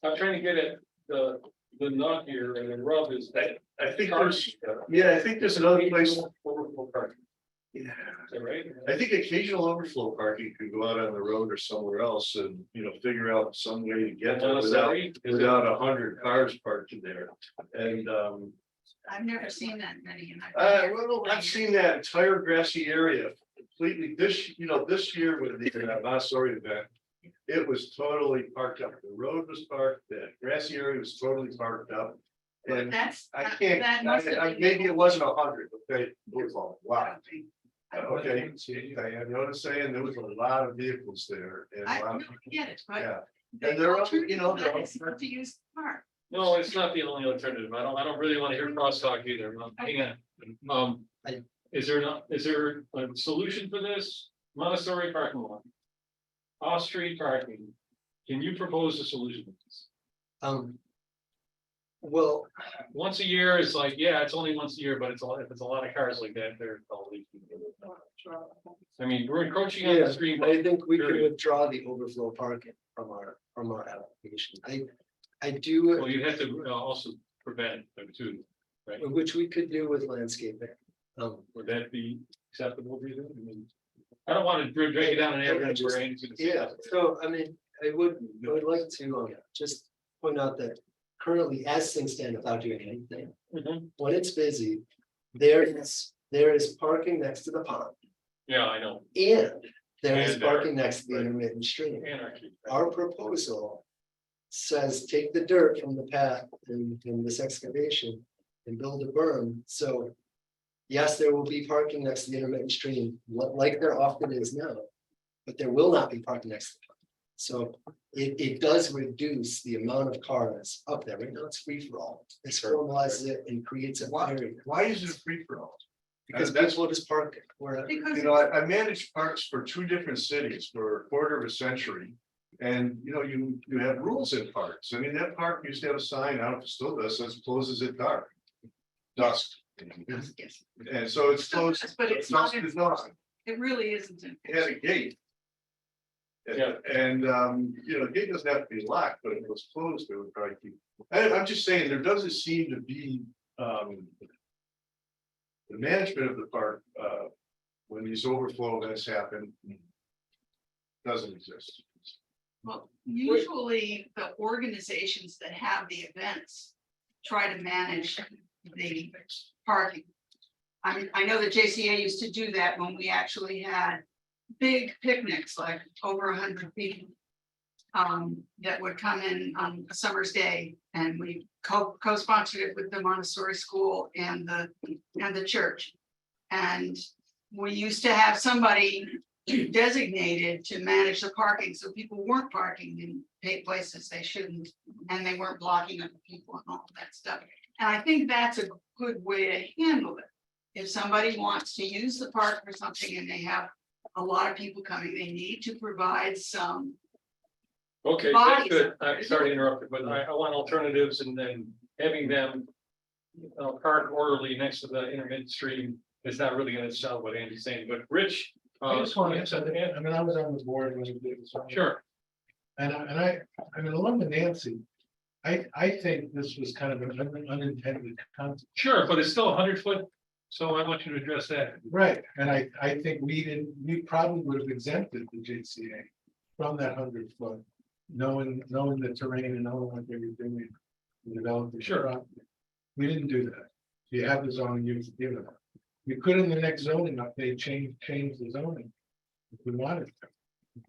I'm trying to get at the nut here and the rub is that.
I think there's, yeah, I think there's another place.
Overflow parking,
Yeah.
is that right?
I think occasional overflow parking could go out on the road or somewhere else and, figure out some way to get there without 100 cars parked in there. And,
I've never seen that many. And
well, I've seen that entire grassy area completely this year with the Montessori event. It was totally parked up. The road was parked, the grassy area was totally parked up. And
That's.
I can't, maybe it wasn't 100, okay, it was a lot. Okay, I have noticed saying there was a lot of vehicles there and a
I
lot
don't
of,
get it, but.
yeah.
the
And there are,
alternative
there
to that
are.
is not to use the park.
No, it's not the only alternative. I don't really want to hear crosstalk either. Hang on. Is there a solution for this? Montessori parking lot? Off-street parking. Can you propose a solution? to this?
Well,
Once a year is like, yeah, it's only once a year, but if it's a lot of cars like that, they're probably. I mean, we're encroaching on
yeah,
the street.
I think we can
period.
withdraw the overflow parking from our application. I do,
Well, you have to also prevent them too, right?
which we could do with landscaping.
Would that be acceptable to you? I mean, I don't want to drag it down and have it rain.
Yeah, so I mean, I would like to just point out that currently, as things stand, without doing anything,
Mhm.
when it's busy, there is parking next to the pond.
Yeah, I know.
And there is
And
parking next to the
right.
intermittent stream.
Anarchy.
Our proposal says take the dirt from the path in this excavation and build a berm. So yes, there will be parking next to the intermittent stream, like there often is now, but there will not be parking next to the pond. So it does reduce the amount of cars up there. Right now, it's free for all. This formalizes it and creates a area
Why is it free for all?
because
that's
people just park wherever.
Because.
I managed parks for 2 different cities for a quarter of a century. And you have rules in parks. I mean, that park used to have a sign, I don't know if it still does, says closes at dark. Dusk.
Yes.
And so it's closed.
But it's not,
Dusk is not.
it really isn't.
It had a gate.
Yeah.
And the gate doesn't have to be locked, but if it was closed, it would probably keep. I'm just saying, there doesn't seem to be the management of the park, when these overflow events happen, doesn't exist.
Well, usually the organizations that have the events try to manage the parking. I know that JCA used to do that when we actually had big picnics, like over 100 people. That would come in on a summer's day, and we co-sponsored it with the Montessori school and the church. And we used to have somebody designated to manage the parking, so people weren't parking in places they shouldn't, and they weren't blocking other people and all that stuff. And I think that's a good way to handle it. If somebody wants to use the park for something and they have a lot of people coming, they need to provide some.
Okay, that's good. I'm sorry to interrupt you, but I want alternatives and then having them. Park orderly next to the intermittent stream is not really gonna solve what Andy's saying, but Rich.
I just want
you
to
have something to add?
I mean, I was on the board when you did this.
Sure.
And I mean, along with Nancy, I think this was kind of an unintended consequence.
Sure, but it's still 100 foot, so I want you to address that.
Right, and I think we probably would have exempted the JCA from that 100 foot, knowing the terrain and knowing what they were doing. To develop the
Sure.
property. We didn't do that. You have the zoning, you give it. You could in the next zoning update change the zoning. If we wanted to.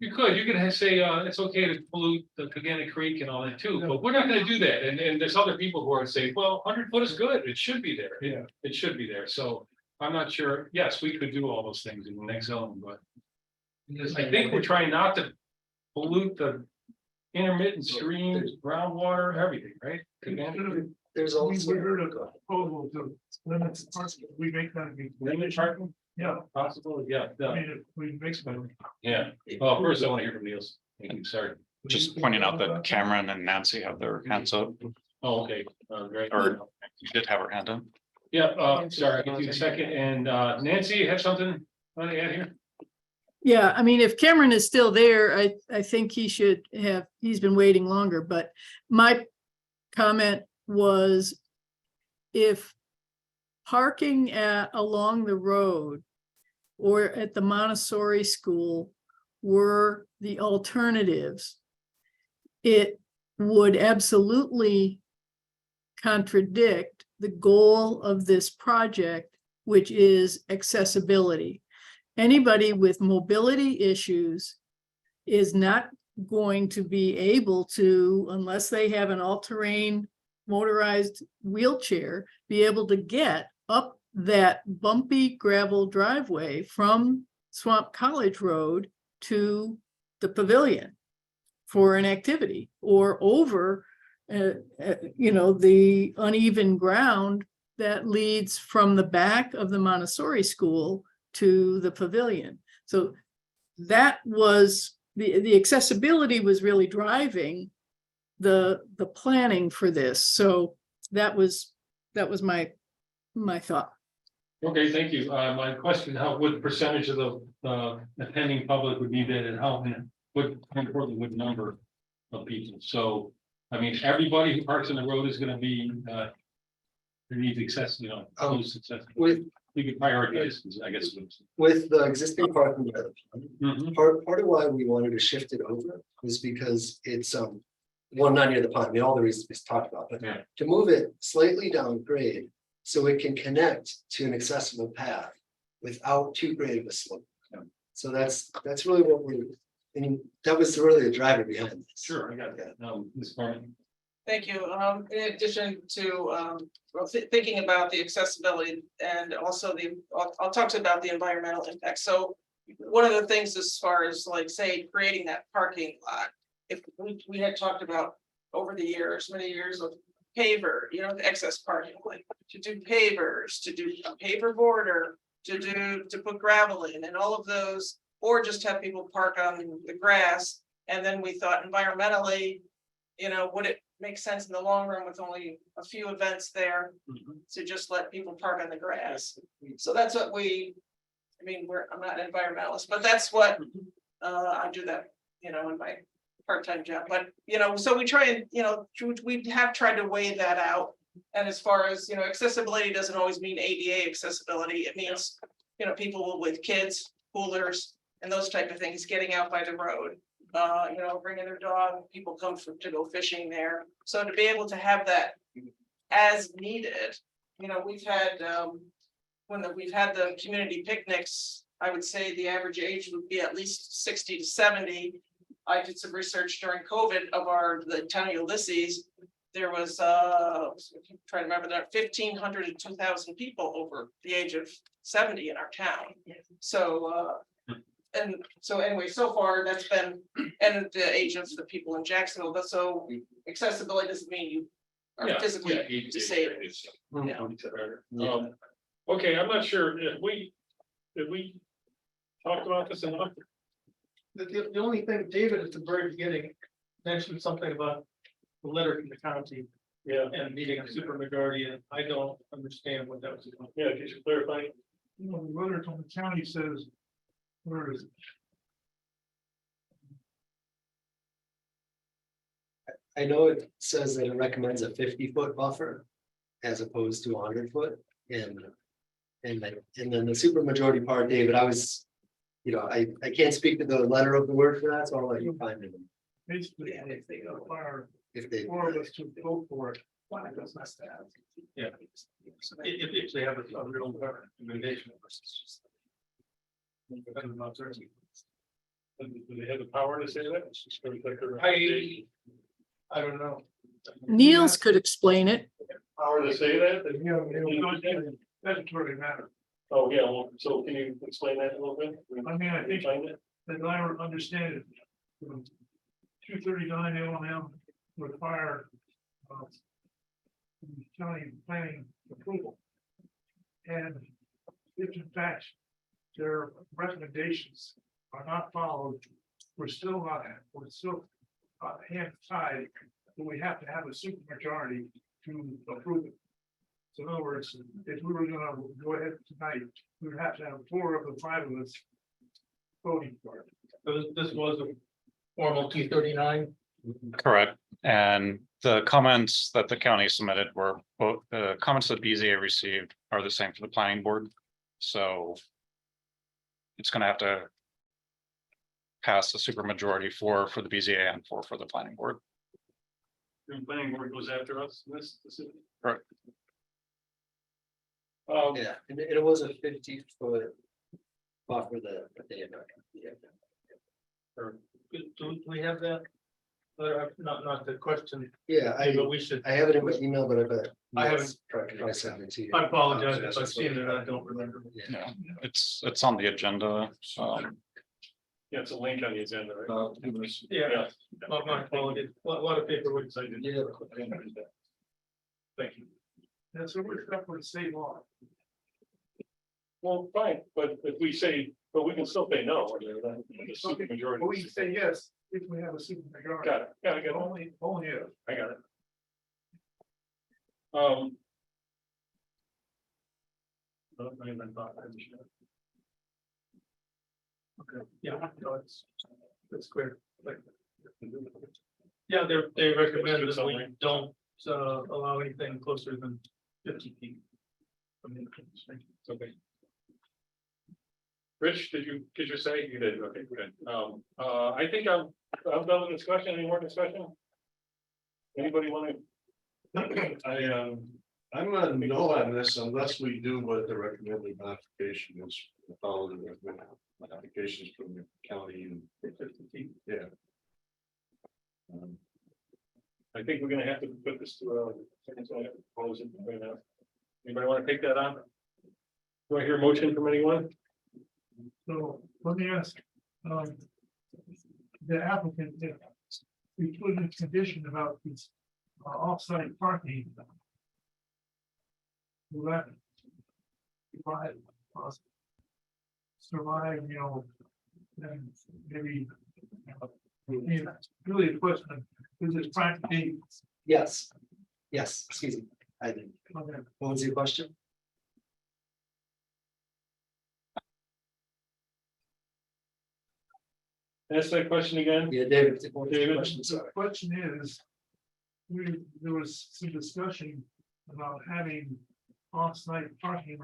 You could say, it's okay to pollute the Pagana Creek and all that too, but we're not gonna do that. And there's other people who are saying, well, 100 foot is good. It should be there.
Yeah.
It should be there. So I'm not sure. Yes, we could do all those things in the next zone, but I think we're trying not to pollute the intermittent streams, groundwater, everything, right?
There's
We
also.
heard of a proposal to limit parking. We make that.
Limit parking?
Yeah,
Possible, yeah.
I mean, if we make some.
Yeah. Well, first I want to hear from Niels. Thank you, sorry.
Just pointing out that Cameron and Nancy have their hands up,
Oh, okay, great.
or you did have her hand up.
Yeah, sorry, I'll give you a second. And Nancy, you have something to add here?
Yeah, I mean, if Cameron is still there, I think he should have, he's been waiting longer, but my comment was if parking along the road or at the Montessori school were the alternatives, it would absolutely contradict the goal of this project, which is accessibility. Anybody with mobility issues is not going to be able to, unless they have an all-terrain motorized wheelchair, be able to get up that bumpy gravel driveway from Swamp College Road to the pavilion for an activity, or over, the uneven ground that leads from the back of the Montessori school to the pavilion. So that was the accessibility was really driving the planning for this. So that was my thought.
Okay, thank you. My question, what percentage of the attending public would be there, and how important would number of people? So, I mean, everybody who parks on the road is gonna be, who needs access, close access. We could prioritize, I guess.
With the existing parking,
Mhm.
part of why we wanted to shift it over was because it's one, not near the pond, I mean, all the reasons we talked about, but
Yeah.
to move it slightly down grade so it can connect to an accessible path without too great of a slope. So that's really what that was really the driver behind this.
Sure, I got that. Ms. Carney.
Thank you. In addition to, thinking about the accessibility and also I'll talk about the environmental impact. So one of the things as far as like, say, creating that parking lot, if we had talked about over the years, many years of paver, the excess parking, like to do pavers, to do a paver border, to put gravel in and all of those, or just have people park on the grass. And then we thought environmentally, would it make sense in the long run with only a few events there to just let people park on the grass? So that's what I'm not an environmentalist, but that's what I do that, in my part-time job, but so we try and, we have tried to weigh that out. And as far as, accessibility doesn't always mean ADA accessibility, it means, people with kids, coolers, and those type of things, getting out by the road. Bringing their dog, people come to go fishing there. So to be able to have that as needed, we've had, we've had the community picnics, I would say the average age would be at least 60 to 70. I did some research during COVID of the town of Ulysses. There was, trying to remember that, 1,500 to 2,000 people over the age of 70 in our town. So, and so anyway, so far that's been, and the age of the people in Jacksonville, but so accessibility doesn't mean you are physically disabled.
Okay, I'm not sure if we talked about this enough. The only thing, David, at the very beginning, mentioned something about the letter from the county. Yeah. And meeting a supermajority, and I don't understand what that was about. Yeah, could you clarify?
The letter from the county says, where is it?
I know it says that it recommends a 50-foot buffer as opposed to 100-foot, and then the supermajority part, David, I was, I can't speak to the letter of the word for that, so I'll let you find it.
Basically, if they require
If they,
4 of us to vote for it, why does not that?
Yeah. If they have a real recommendation. Do they have the power to say that? I don't know.
Niels could explain it.
Power to say that?
Doesn't really matter.
Oh, yeah, well, so can you explain that a little bit?
I mean, I think that I understand it. 239 LM require county planning approval. And if in fact their recommendations are not followed, we're still hand tied, but we have to have a supermajority to approve it. So in other words, if we were gonna go ahead tonight, we would have to have 4 of the 5 of us voting for it.
So this was a formal T39.
Correct. And the comments that the county submitted were both, the comments that BZA received are the same for the planning board. So it's gonna have to pass a supermajority for the BZA and for the planning board.
The planning board goes after us, in this decision.
Correct.
Yeah, and it was a 50-foot buffer that they had.
Do we have that? Not the question,
Yeah,
but we should,
I have it in my email, but I bet.
I haven't-
I sent it to you.
I apologize if I've seen it, I don't remember.
Yeah, it's on the agenda.
Yeah, it's a link on the agenda, right?
Yeah, my apologies, a lot of paperwork. I didn't-
Yeah.
Thank you.
That's what we're stuck with the state law.
Well, fine, but if we say, but we can still say no. I mean, the supermajority.
But we can say yes, if we have a super majority.
Got it, got it, got it.
Only if.
I got it. I haven't thought of it.
Okay, yeah, no, it's clear. Yeah, they recommend that we don't allow anything closer than 50 feet. from the entrance.
Okay. Rich, did you say you did? Okay, good. I think I'm done with discussion. Any more discussion? Anybody want to?
I'm gonna no on this unless we do what the recommended modification is, follow the recommended modifications from the county and. Yeah.
I think we're gonna have to put this to close it right now. Anybody want to take that on? Do I hear a motion from anyone?
So let me ask, the applicant, if we put in a condition about this off-site parking. Will that provide, survive, and maybe, really a question, is it practically,
Yes, excuse me, I didn't.
okay,
What was your question?
Ask that question again.
Yeah, David.
David?
the question is. There was some discussion about having off-site parking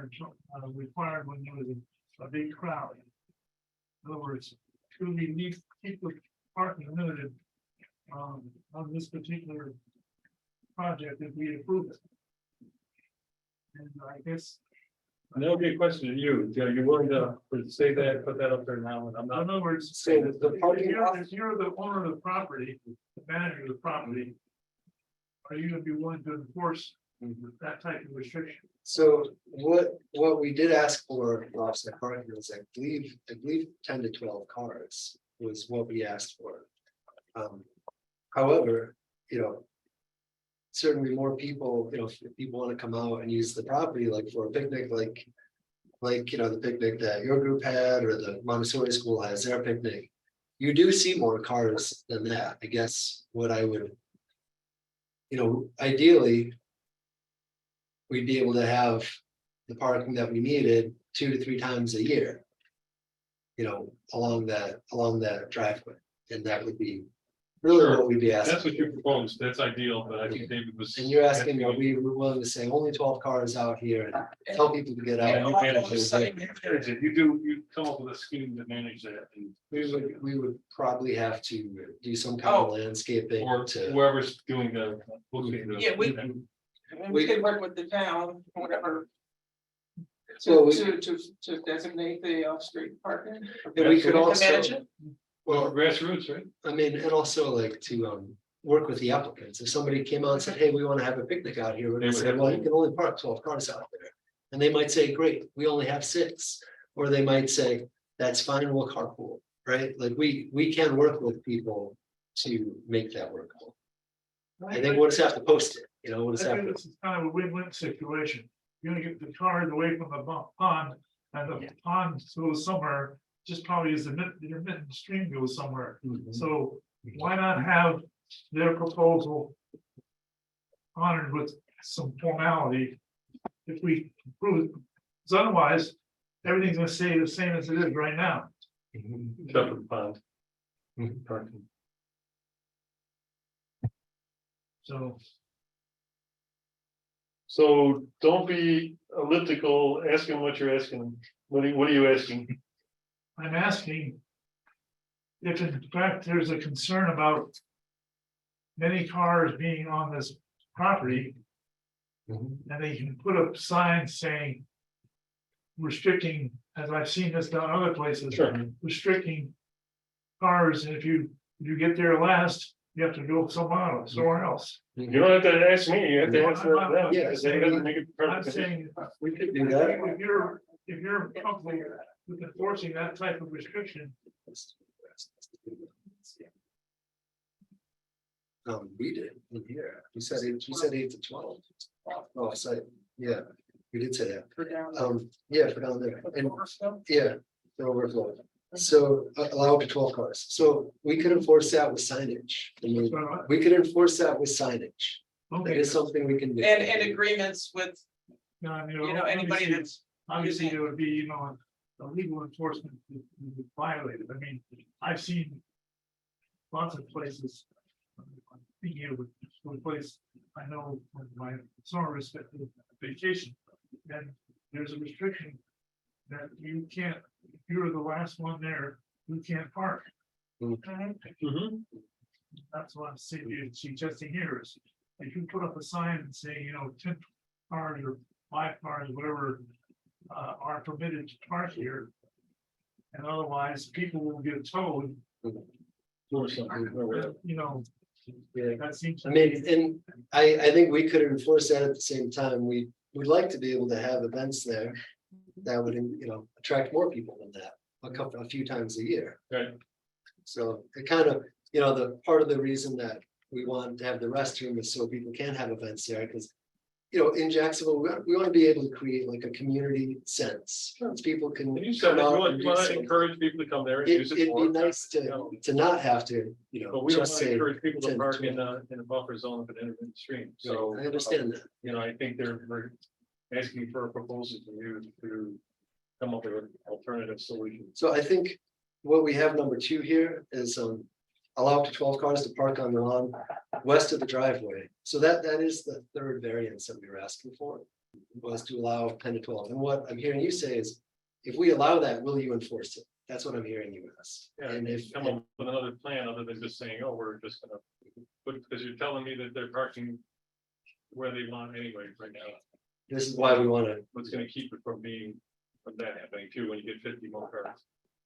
required when there was a big crowd. In other words, should we need to keep the parking limited on this particular project if we approve it? And I guess,
That would be a question to you. Are you willing to say that, put that up there now? And I'm
in
not.
other words,
So the parking
if you're the owner of the property, the manager of the property, are you gonna be willing to enforce that type of restriction?
So what we did ask for offset parking was, I believe 10 to 12 cars was what we asked for. However, certainly more people, if people want to come out and use the property, like for a picnic, like the picnic that your group had, or the Montessori school has their picnic, you do see more cars than that. I guess what I would, ideally, we'd be able to have the parking that we needed 2 to 3 times a year. Along that driveway, and that would be really
Sure.
what we'd be asking.
That's what you proposed. That's ideal, but I think David was.
And you're asking, are we willing to say only 12 cars out here and tell people to get
Yeah,
out?
you manage it. You come up with a scheme to manage that. And
We would probably have to do some kind of landscaping
or
to.
whoever's doing the.
Yeah, we could work with the town, or whatever.
Well,
To designate the off-street parking.
And we could
To
also,
manage it.
Well, grassroots, right?
I mean, and also like to work with the applicants. If somebody came out and said, hey, we want to have a picnic out here, we're gonna say, well, you can only park 12 cars out there. And they might say, great, we only have 6. Or they might say, that's fine, we'll carpool, right? Like we can work with people to make that workable. I think we'll just have to post it, we'll just
I
have
think
to.
this is kind of a win-win situation. You're gonna get the cars away from the pond, and the pond goes somewhere, just probably as the intermittent stream goes somewhere. So why not have their proposal honored with some formality if we approve it? Because otherwise, everything's gonna stay the same as it is right now.
Except for the pond. Parking.
So
So don't be elliptical, asking what you're asking. What are you asking?
I'm asking if in fact there's a concern about many cars being on this property, and they can put up signs saying restricting, as I've seen this done other places, restricting cars, and if you get there last, you have to go somewhere else.
You don't have to ask me, you have to ask them.
I'm
Because they doesn't make it
I'm
perfect.
saying,
We could do that.
if you're comfortable with enforcing that type of restriction,
We did in here. We said 8 to 12. Oh, so, yeah, we did say that. Yeah, for down there. And yeah, the overflow. So allow up to 12 cars. So we could enforce that with signage. I mean, we could enforce that with signage. That
okay.
is something we can do.
And agreements with, anybody
obviously-
that's
Obviously,
using-
it would be, a legal enforcement would be violated. I mean, I've seen lots of places. Here with one place I know from my summer respective vacation, and there's a restriction that you can't, if you're the last one there, you can't park. That's what I'm suggesting here is, if you put up a sign and say, 10 cars or 5 cars, whatever, are permitted to park here. And otherwise, people will get towed, that seems.
I mean, and I think we could enforce that at the same time. We would like to be able to have events there. That would, attract more people than that, a few times a year.
Right.
So it kind of, the part of the reason that we want to have the restroom is so people can have events there, because. In Jacksonville, we want to be able to create like a community sense. People can.
And you said that
come
you
out
want
and
you
do
want to
something.
encourage people to come there and use
It'd
it
be
more.
nice to not have to,
But we don't
just
want to
say.
encourage people to
10
park in
12.
a buffer zone of an intermittent stream, so.
I understand that.
I think we're asking for a proposal from you to come up with an alternative solution.
So I think what we have number 2 here is allow up to 12 cars to park on the lawn west of the driveway. So that is the third variance that we were asking for, was to allow 10 to 12. And what I'm hearing you say is, if we allow that, will you enforce it? That's what I'm hearing you ask.
Yeah,
And if,
come up with another plan other than just saying, oh, we're just gonna, because you're telling me that they're parking where they want anyway right now.
this is why we want to.
What's gonna keep it from that happening too, when you get 50 more cars?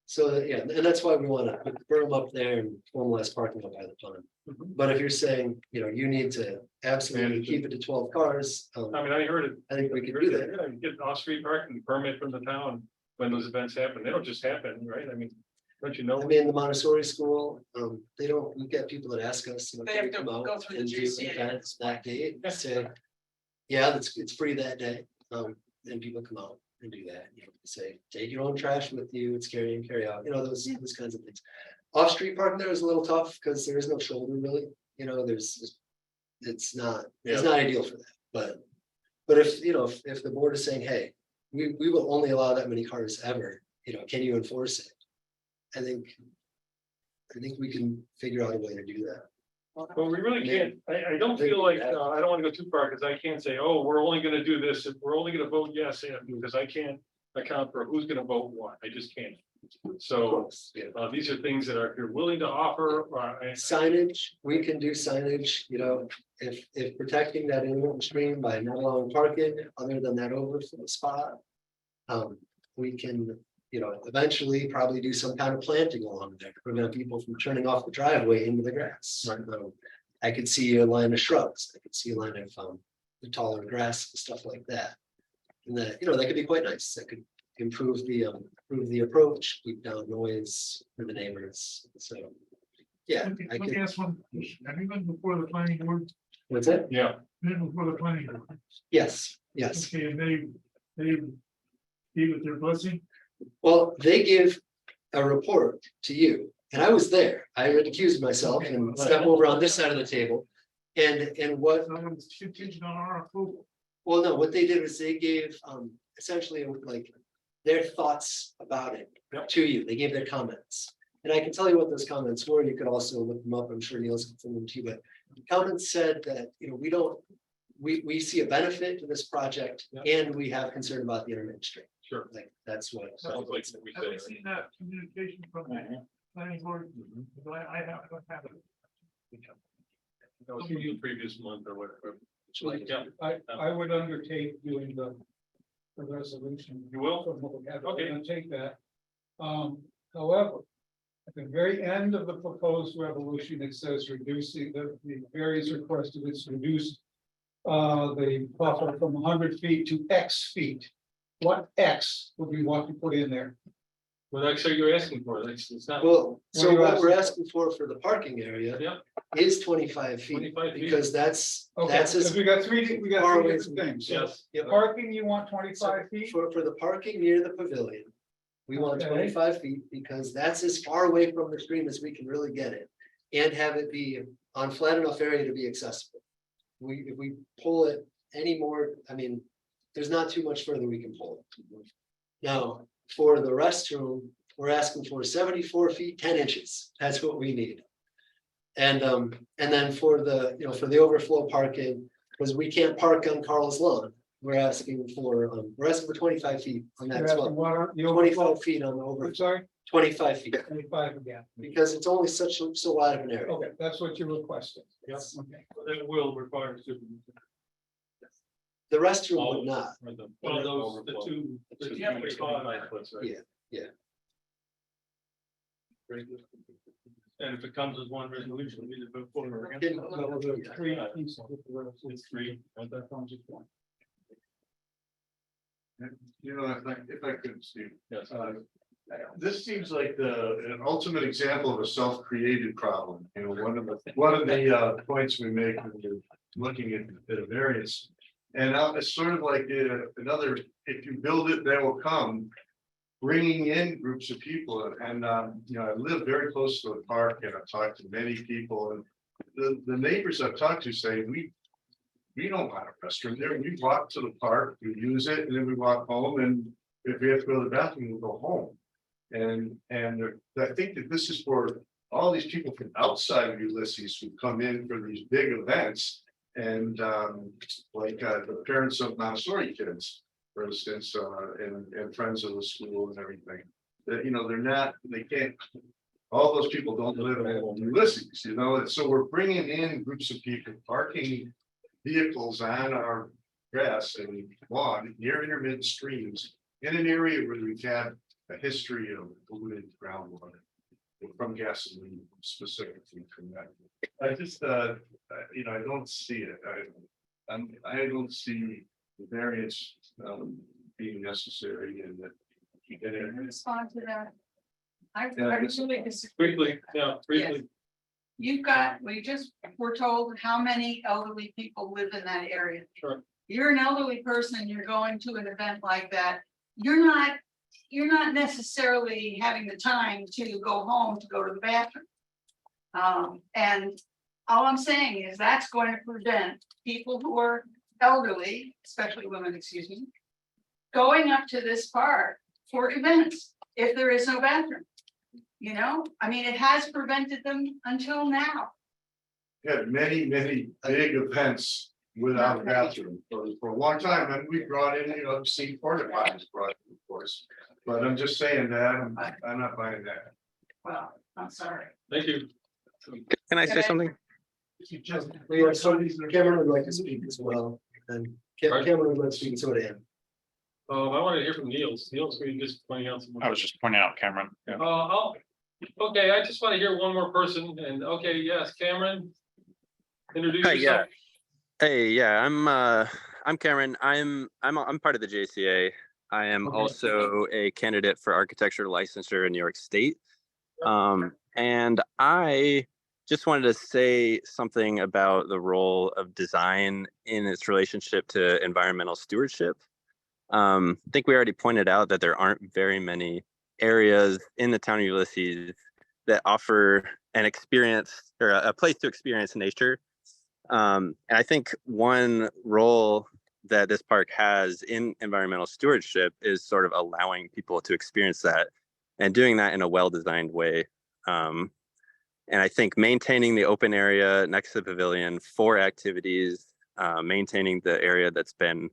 So, yeah, and that's why we want to burn them up there and formalize parking up by the pond. But if you're saying, you need to absolutely keep it to 12 cars,
I mean, I heard it.
I think we
I
could
heard
do
it,
that.
yeah, you get off-street parking permit from the town when those events happen. They don't just happen, right? I mean, don't you know?
I mean, the Montessori school, they don't, we get people that ask us.
They have
can we
to
come out
go through the
and do
GCA.
events that day, and say, yeah, it's free that day, and people come out and do that, say, take your own trash with you, it's carry in, carry out, those kinds of things. Off-street parking there is a little tough, because there is no shoulder really, it's not ideal for that, but if, if the board is saying, hey, we will only allow that many cars ever, can you enforce it? I think we can figure out a way to do that.
But we really can't, I don't feel like, I don't want to go too far, because I can't say, oh, we're only gonna do this, if we're only gonna vote yes, because I can't account for who's gonna vote what, I just can't. So, these are things that are, if you're willing to offer,
Signage, we can do signage, if protecting that inlet stream by not allowing parking, other than that overflow spot. We can, eventually probably do some kind of planting along there to prevent people from turning off the driveway into the grass. I could see a line of shrubs, I could see a line of the taller grass and stuff like that. And that, that could be quite nice, that could improve the approach, keep down noise for the neighbors, so. Yeah, I
Let me
can,
ask one, have you been before the planning board?
what's it?
yeah.
Been before the planning board?
Yes,
Okay, and they gave it their blessing?
well, they give a report to you, and I was there, I recused myself and stepped over on this side of the table. And what,
Someone's contingent on our approval.
well, no, what they did was they gave essentially like their thoughts about it to you. They gave their comments. And I can tell you what those comments were. You could also look them up. I'm sure Neil's can send them to you, but the comments said that, we see a benefit to this project and we have concern about the intermittent stream.
Sure.
Like, that's what.
Sounds like we
Have we
said.
seen that communication from the planning board? Because I don't have it.
That was the previous month or whatever. Yeah.
I would undertake doing the resolution.
You will?
Okay.
Okay.
And take that. However, at the very end of the proposed resolution, it says reducing the various requested is reduce the buffer from 100 feet to X feet. What X would we want to put in there?
What actually you're asking for? It's not.
Well, so
What are you
what we're
asking
asking for the parking area
Yeah.
is 25 feet,
25 feet.
because that's
Okay,
as
because we got three
far away
different
from-
things.
Yes.
Yep.
Parking, you want 25 feet?
For the parking near the pavilion, we want
Okay.
25 feet because that's as far away from the stream as we can really get it. And have it be on flat enough area to be accessible. If we pull it any more, I mean, there's not too much further we can pull it. Now, for the restroom, we're asking for 74 feet, 10 inches. That's what we need. And then for for the overflow parking, because we can't park on Carl's lawn, we're asking for 25 feet on that
You're
as
asking
well.
what, the overflow,
25 feet on the
I'm
over,
sorry,
25 feet,
25 again.
because it's only so wide of an area.
Okay, that's what you're requesting.
Yes.
Okay.
It will require super.
The restroom would not.
Well, those, the two. the two-
Yeah.
And if it comes as one resolution, we just vote for it.
Didn't go over it.
Three pieces of the road.
It's three.
That comes as one.
If I could, Steve.
Yes.
This seems like an ultimate example of a self-created problem. One of the points we make when you're looking at a variance. And it's sort of like another, if you build it, they will come. Bringing in groups of people and, I live very close to the park and I've talked to many people and the neighbors I've talked to say, we don't want a restroom there. We walk to the park, we use it and then we walk home and if we have to go to the bathroom, we'll go home. And I think that this is for all these people from outside of Ulysses who come in for these big events. And the parents of Montessori kids, for instance, and friends of the school and everything. That, they can't, all those people don't live in Ulysses, and so we're bringing in groups of people parking vehicles on our grass and lawn near intermittent streams in an area where we've had a history of polluted groundwater from gasoline specifically from that. I just, I don't see it. I don't see the variance being necessary and that.
Can I respond to that? I
Yeah.
really disagree.
Briefly, yeah, briefly.
We're told how many elderly people live in that area.
Sure.
You're an elderly person, you're going to an event like that, you're not necessarily having the time to go home to go to the bathroom. And all I'm saying is that's going to prevent people who are elderly, especially women, excuse me, going up to this park for events if there is no bathroom. It has prevented them until now.
Had many big events without a bathroom for a long time, and we brought in, see porta potties brought in, of course. But I'm just saying that, I'm not buying that.
Well, I'm sorry.
Thank you.
Can I say
Okay.
something?
Cameron would like to speak as well, and Cameron would like to speak to it in.
I want to hear from Niels. Niels, were you just pointing out some?
I was just pointing out Cameron. Yeah.
Okay, I just want to hear one more person and, okay, yes, Cameron. Introduce
Hi,
yourself.
Hey, yeah, I'm Cameron. I'm part of the JCA. I am
Okay.
also a candidate for architecture licensure in New York State. And I just wanted to say something about the role of design in its relationship to environmental stewardship. I think we already pointed out that there aren't very many areas in the town of Ulysses that offer an experience or a place to experience nature. And I think one role that this park has in environmental stewardship is sort of allowing people to experience that and doing that in a well-designed way. And I think maintaining the open area next to the pavilion for activities, maintaining the area that's been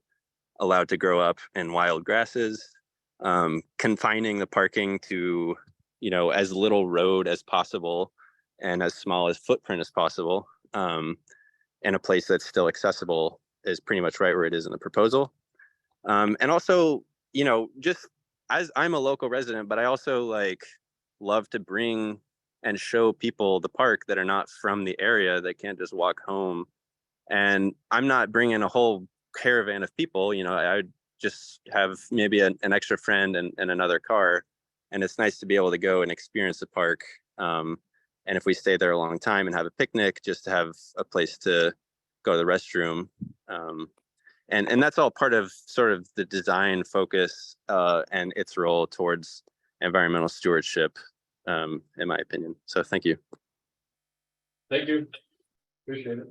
allowed to grow up in wild grasses, confining the parking to, as little road as possible and as small as footprint as possible, in a place that's still accessible is pretty much right where it is in the proposal. And also, just as I'm a local resident, but I also love to bring and show people the park that are not from the area that can't just walk home. And I'm not bringing a whole caravan of people, I would just have maybe an extra friend and another car. And it's nice to be able to go and experience the park. And if we stay there a long time and have a picnic, just to have a place to go to the restroom. And that's all part of sort of the design focus and its role towards environmental stewardship, in my opinion. So thank you.
Thank you. Appreciate it.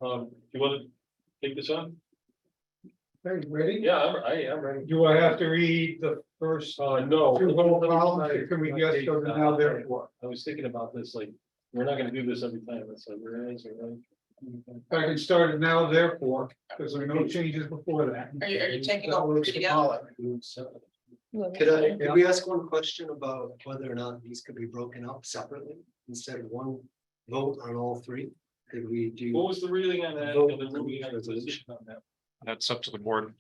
You want to take this on?
Okay, ready?
Yeah, I'm ready.
Do I have to read the first?
No.
Two whole columns, or can we just go to now therefore?
I was thinking about this, we're not gonna do this every time, it's like,
I can start it now therefore, because there are no changes before that.
Are you taking all three together?
Could we ask one question about whether or not these could be broken up separately instead of one vote on all three? Could we do?
What was the reading on that?
Vote
And the
on
reading
each
on the
resolution.
position on that?
That's up to the board.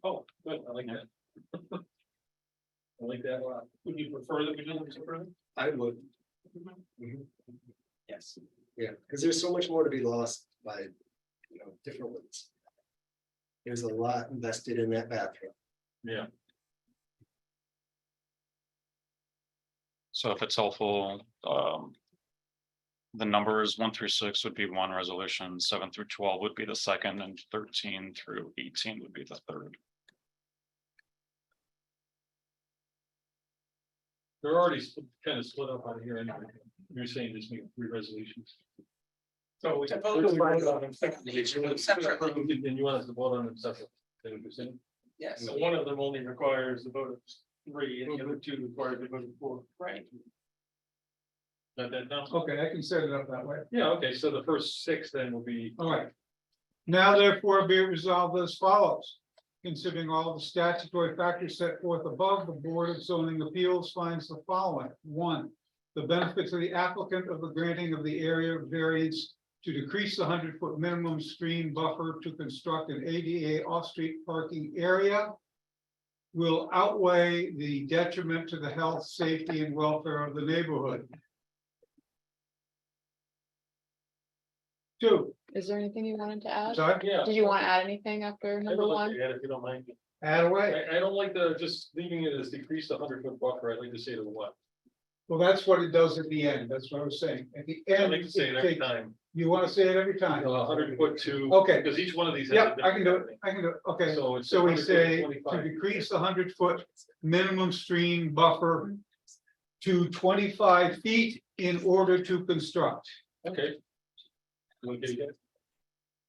Oh, good, I like that. I like that a lot. Would you prefer that we do them separately?
I would.
Yes.
Yeah, because there's so much more to be lost by, different ones. There's a lot invested in that bathroom.
Yeah.
So if it's helpful, the numbers 1 through 6 would be one resolution, 7 through 12 would be the second, and 13 through 18 would be the third.
They're already kind of split up on here anyway. You're saying just make 3 resolutions. So we.
To vote on them separately.
Then you want us to vote on them separately. Is that what you're saying?
Yes,
So one of them only requires the vote of 3 and the other 2 require the vote of 4.
right.
Got that down?
Okay, I can set it up that way.
Yeah, okay, so the first 6 then will be.
All right. Now therefore be it resolved as follows. Considering all the statutory factors set forth above, the Board of Zoning Appeals finds the following. 1, the benefit to the applicant of the granting of the area variance to decrease the 100-foot minimum stream buffer to construct an ADA off-street parking area will outweigh the detriment to the health, safety, and welfare of the neighborhood. 2,
Is there anything you wanted to add?
sorry,
Yeah.
Did you want to add anything after
I
number
don't like
1?
to add if you don't mind.
add away.
I don't like the just leaving it as decrease the 100-foot buffer. I'd like to say the what?
Well, that's what it does at the end. That's what I was saying. At the
I
end,
like to say it every time.
you want to say it every time.
100-foot to.
Okay.
Because each one of these. has a
Yep, I can do it.
different
I can do it. Okay.
So it's.
So we
100
say
foot,
to
25.
decrease the 100-foot minimum stream buffer to 25 feet in order to construct.
Okay. Okay, good.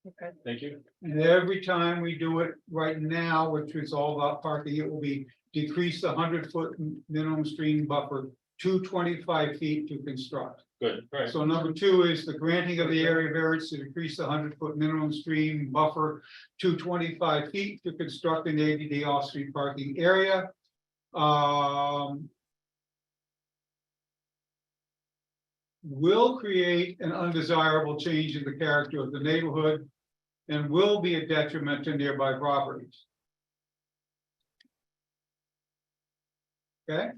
Okay.
Thank you.
And every time we do it right now, which is all about parking, it will be decrease the 100-foot minimum stream buffer to 25 feet to construct.
Good, all right.
So number 2 is the granting of the area variance to decrease the 100-foot minimum stream buffer to 25 feet to construct an ADD off-street parking area. Will create an undesirable change in the character of the neighborhood and will be a detriment to nearby properties. Okay?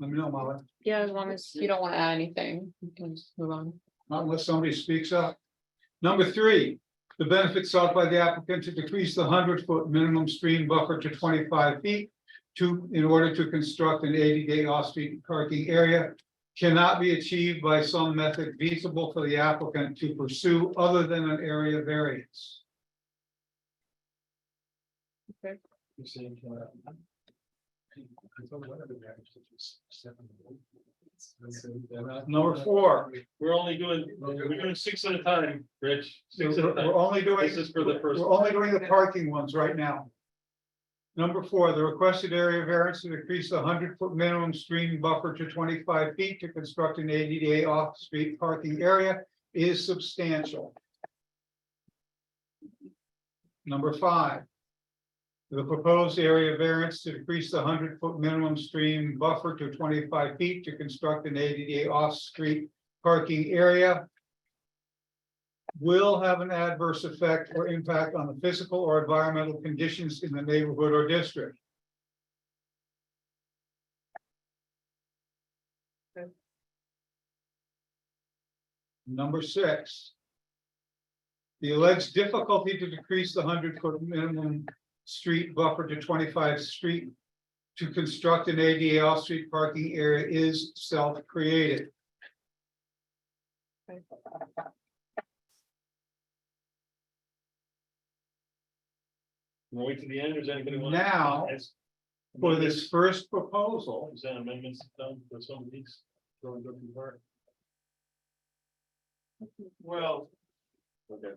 Let me know, Molly,
Yeah, as long as you don't want to add anything, you can just move on.
not unless somebody speaks up. Number 3, the benefit sought by the applicant to decrease the 100-foot minimum stream buffer to 25 feet in order to construct an 80-day off-street parking area cannot be achieved by some method feasible for the applicant to pursue other than an area variance.
You're saying, I thought one of the variances was 7.
Number 4,
We're doing 6 at a time, Rich. 6 at a
we're
time.
only doing,
This is for the first.
we're only doing the parking ones right now. Number 4, the requested area variance to decrease the 100-foot minimum stream buffer to 25 feet to construct an ADA off-street parking area is substantial. Number 5. The proposed area variance to decrease the 100-foot minimum stream buffer to 25 feet to construct an ADA off-street parking area will have an adverse effect or impact on the physical or environmental conditions in the neighborhood or district. Number 6. The alleged difficulty to decrease the 100-foot minimum street buffer to 25 street to construct an ADA off-street parking area is self-created.
We'll wait to the end, or is anybody want?
Now, For this first proposal,
Is that amendments done for some of these? Going to be hard.
Well,
Okay.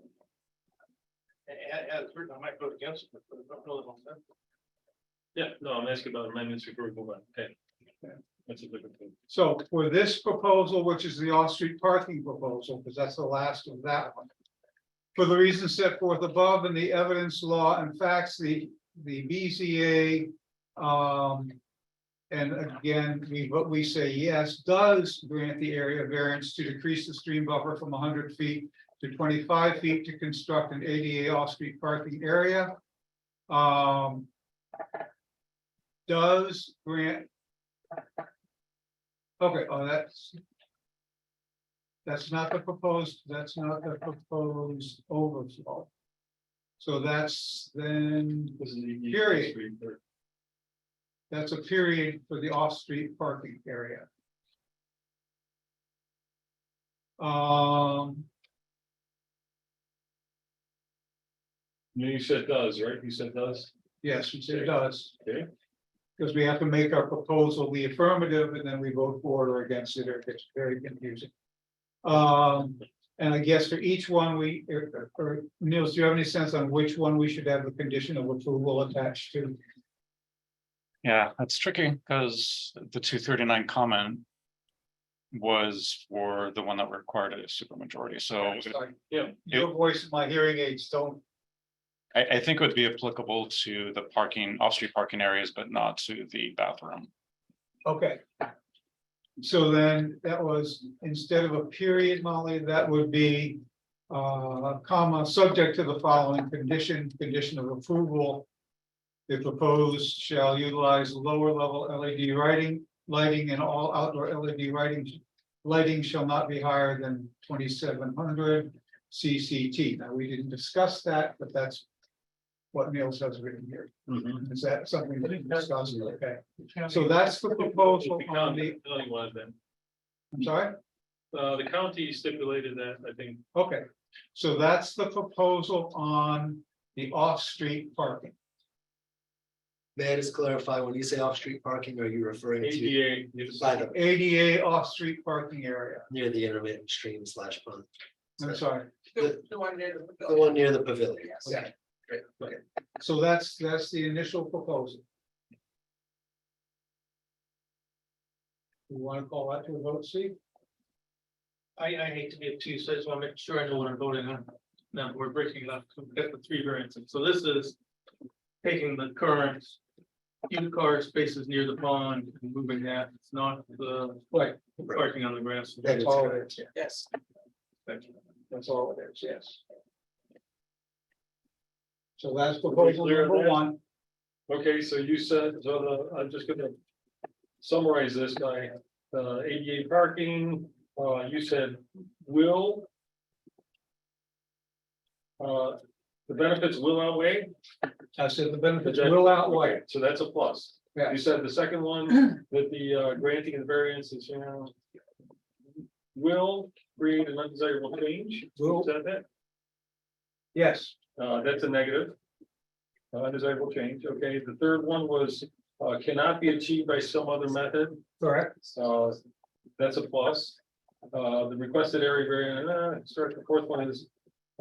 as written, I might vote against it, but I don't know that I'm done.
Yeah, no, I'm asking about amendments before we move on. Okay. That's a different thing.
so for this proposal, which is the off-street parking proposal, because that's the last of that one. For the reasons set forth above in the evidence, law, and facts, the BZA, and again, we say yes, does grant the area variance to decrease the stream buffer from 100 feet to 25 feet to construct an ADA off-street parking area. Does grant. Okay, oh, that's not the proposed overflow. So that's then,
This is the
Period. that's a period for the off-street parking area.
You said does, right? You said does.
Yes, it does.
Okay.
Because we have to make our proposal the affirmative and then we vote for it or against it, or it gets very confusing. And I guess for each one, or Niels, do you have any sense on which one we should have the condition of approval attached to?
Yeah, that's tricky because the 239 comment was for the one that required a supermajority. So
Yeah.
Your voice and my hearing aids don't.
I think it would be applicable to the parking, off-street parking areas, but not to the bathroom.
Okay. So then that was, instead of a period, Molly, that would be comma, subject to the following condition of approval. The proposed shall utilize lower level LED lighting and all outdoor LED lighting shall not be higher than 2700 CCT. Now, we didn't discuss that, but that's what Niels has written here. Is that something that we discussed? Okay, so that's the proposal on the, I'm sorry?
The county stipulated that, I think.
Okay, so that's the proposal on the off-street parking.
May I just clarify, when you say off-street parking, are you referring to
ADA.
by the
ADA off-street parking area.
near the intermittent stream / pond?
I'm sorry.
The one near the
The
pavilion.
one near the pavilion.
Yes.
Okay, great, okay.
So that's the initial proposal. You want to call that to a vote, Steve?
I hate to be obtuse, I just want to make sure I know what I'm voting on. Now, we're breaking it up, so we've got the 3 variances, so this is taking the current few car spaces near the pond and moving that, it's not the parking on the grass.
That is
all it
correct.
is.
Yes.
Thank you.
That's all it is, yes. So that's proposal
clear on
number
that?
1.
Okay, so you said, I'm just gonna summarize this by ADA parking, you said will. The benefits will outweigh.
I said the benefits will outweigh.
So that's a plus.
Yeah.
You said the second one, that the granting and variances, will create an undesirable change.
Will.
Is that it?
Yes,
That's a negative. Undesirable change. Okay, the third one was cannot be achieved by some other method.
correct.
that's a plus. The requested area variance, start, the fourth one is.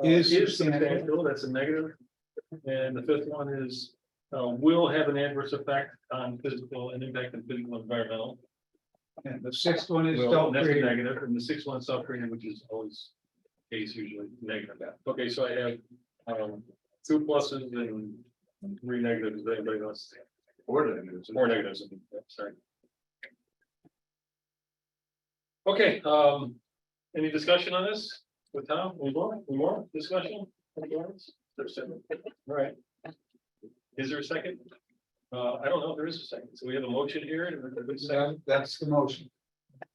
Is
Is
substantial.
substantial, that's a negative. And the fifth one is, will have an adverse effect on physical and impact on physical and environmental.
And the sixth one is
Well,
self
that's a
created.
negative, and the sixth one, self-created, which is always the case usually negative. Okay, so I have, 2 pluses and 3 negatives, Does anybody else?
Or negatives.
More negatives, sorry. Okay, any discussion on this with Tom? Any more discussion? All right. Is there a second? I don't know if there is a second, so we have a motion here and a good second.
That's the motion.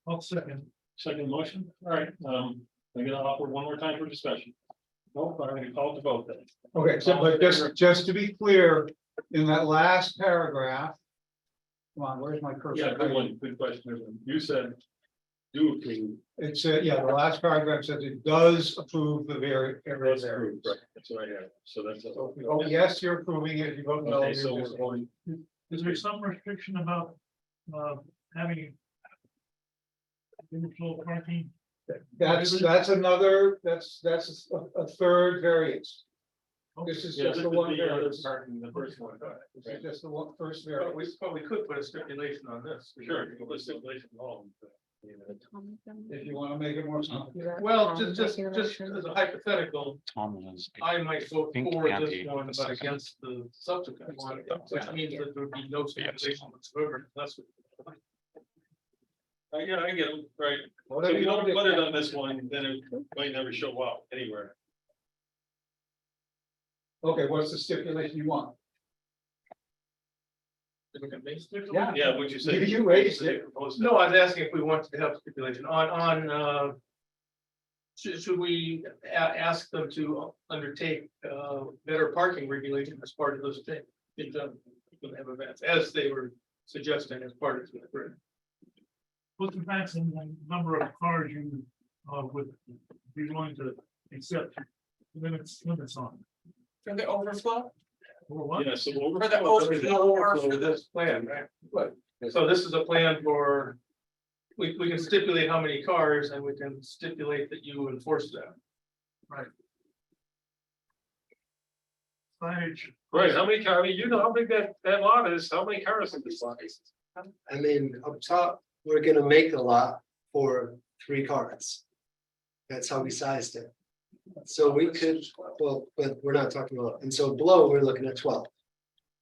I'll second.
Second motion, all right, I'm gonna offer one more time for discussion. Nope, I'm gonna call it to vote then.
Okay, so but just to be clear, in that last paragraph. Come on, where's my cursor?
Yeah, good one, good question. You said do approve.
It said, yeah, the last paragraph says it does approve the very.
That's approved, right, that's what I have, so that's.
Oh, yes, you're approving it, you vote no.
Okay, so we're going,
Is there some restriction about, having inflow parking?
That's another, that's a third variance. This is
yeah,
just
this
the
is
one
the other
variance.
part in the first one.
This is just the one first
But
variance.
we could put a stipulation on this.
Sure, you can put stipulation on.
If you want to make it more.
Well, just as a hypothetical,
Tom was.
I might vote
Pink
for
Andy,
this one,
the
but
second.
against the subsequent one, which means that there would be no stipulation whatsoever. That's what.
Yeah, I get them, right. So
Whatever
if you
you
don't
want to
put
do.
it on this one, then it might never show up anywhere.
Okay, what's the stipulation you want? Yeah.
Yeah, what you said.
You raised it.
No, I was asking if we wanted to have stipulation on. Should we ask them to undertake better parking regulation as part of those things? Have events, as they were suggesting as part of the.
What's the maximum number of cars you, would be willing to accept? Limits on?
For the overflow,
Or what?
Yeah, so
for the overflow or
For this plan, right? But, so this is a plan for, we can stipulate how many cars and we can stipulate that you enforce that.
Signage.
Right, how many cars, you know how big that lot is, how many cars in this lot is?
I mean, up top, we're gonna make a lot for 3 cars. That's how we sized it. So we could, well, but we're not talking about, and so below, we're looking at 12.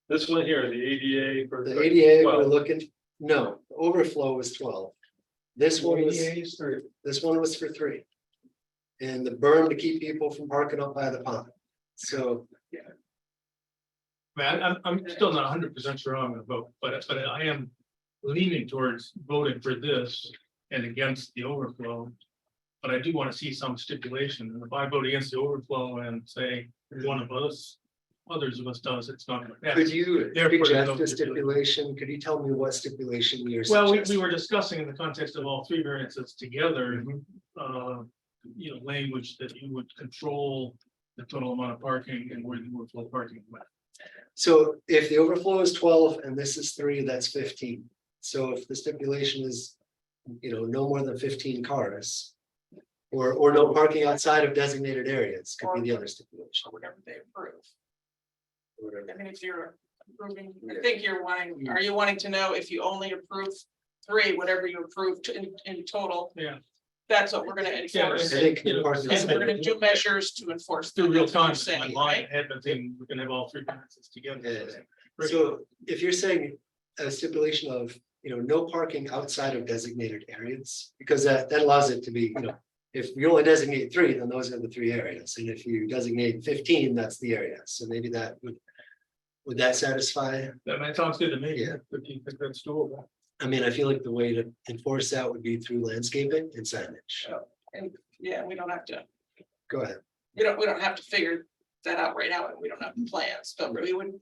This one here, the ADA for.
The ADA, we're
12.
looking, no, the overflow was 12. This one was,
ADA is 3.
this one was for 3. And the berm to keep people from parking up by the pond. So,
Man, I'm still not 100% sure I'm gonna vote, but I am leaning towards voting for this and against the overflow. But I do want to see some stipulation, and if I vote against the overflow and say one of us, others of us does, it's not gonna pass.
could you
Therefore, there's
suggest
no
a stipulation? Could you tell me what stipulation you're
Well, we
suggesting?
were discussing in the context of all 3 variances together, language that you would control the total amount of parking and where the overflow parking went.
So if the overflow is 12 and this is 3, that's 15. So if the stipulation is, no more than 15 cars. Or no parking outside of designated areas could be the other stipulation.
or whatever they approve.
Whatever.
I mean, if you're approving, I think you're wanting, are you wanting to know if you only approve 3, whatever you approved in total?
Yeah.
That's what we're gonna
I
enforce.
think
You know,
parking-
And we're gonna do measures to enforce.
Through real
That's what I'm
time,
saying,
my
right?
line had been thinking we're gonna have all 3 variances together.
Yeah. So if you're saying a stipulation of, no parking outside of designated areas, because that allows it to be, if you only designate 3, then those are the 3 areas. And if you designate 15, that's the area. So maybe that would that satisfy?
That sounds good to me.
Yeah.
If you think that's doable.
I mean, I feel like the way to enforce that would be through landscaping and signage.
And yeah, we don't have to,
Go ahead.
we don't have to figure that out right now, and we don't have the plans, but we would,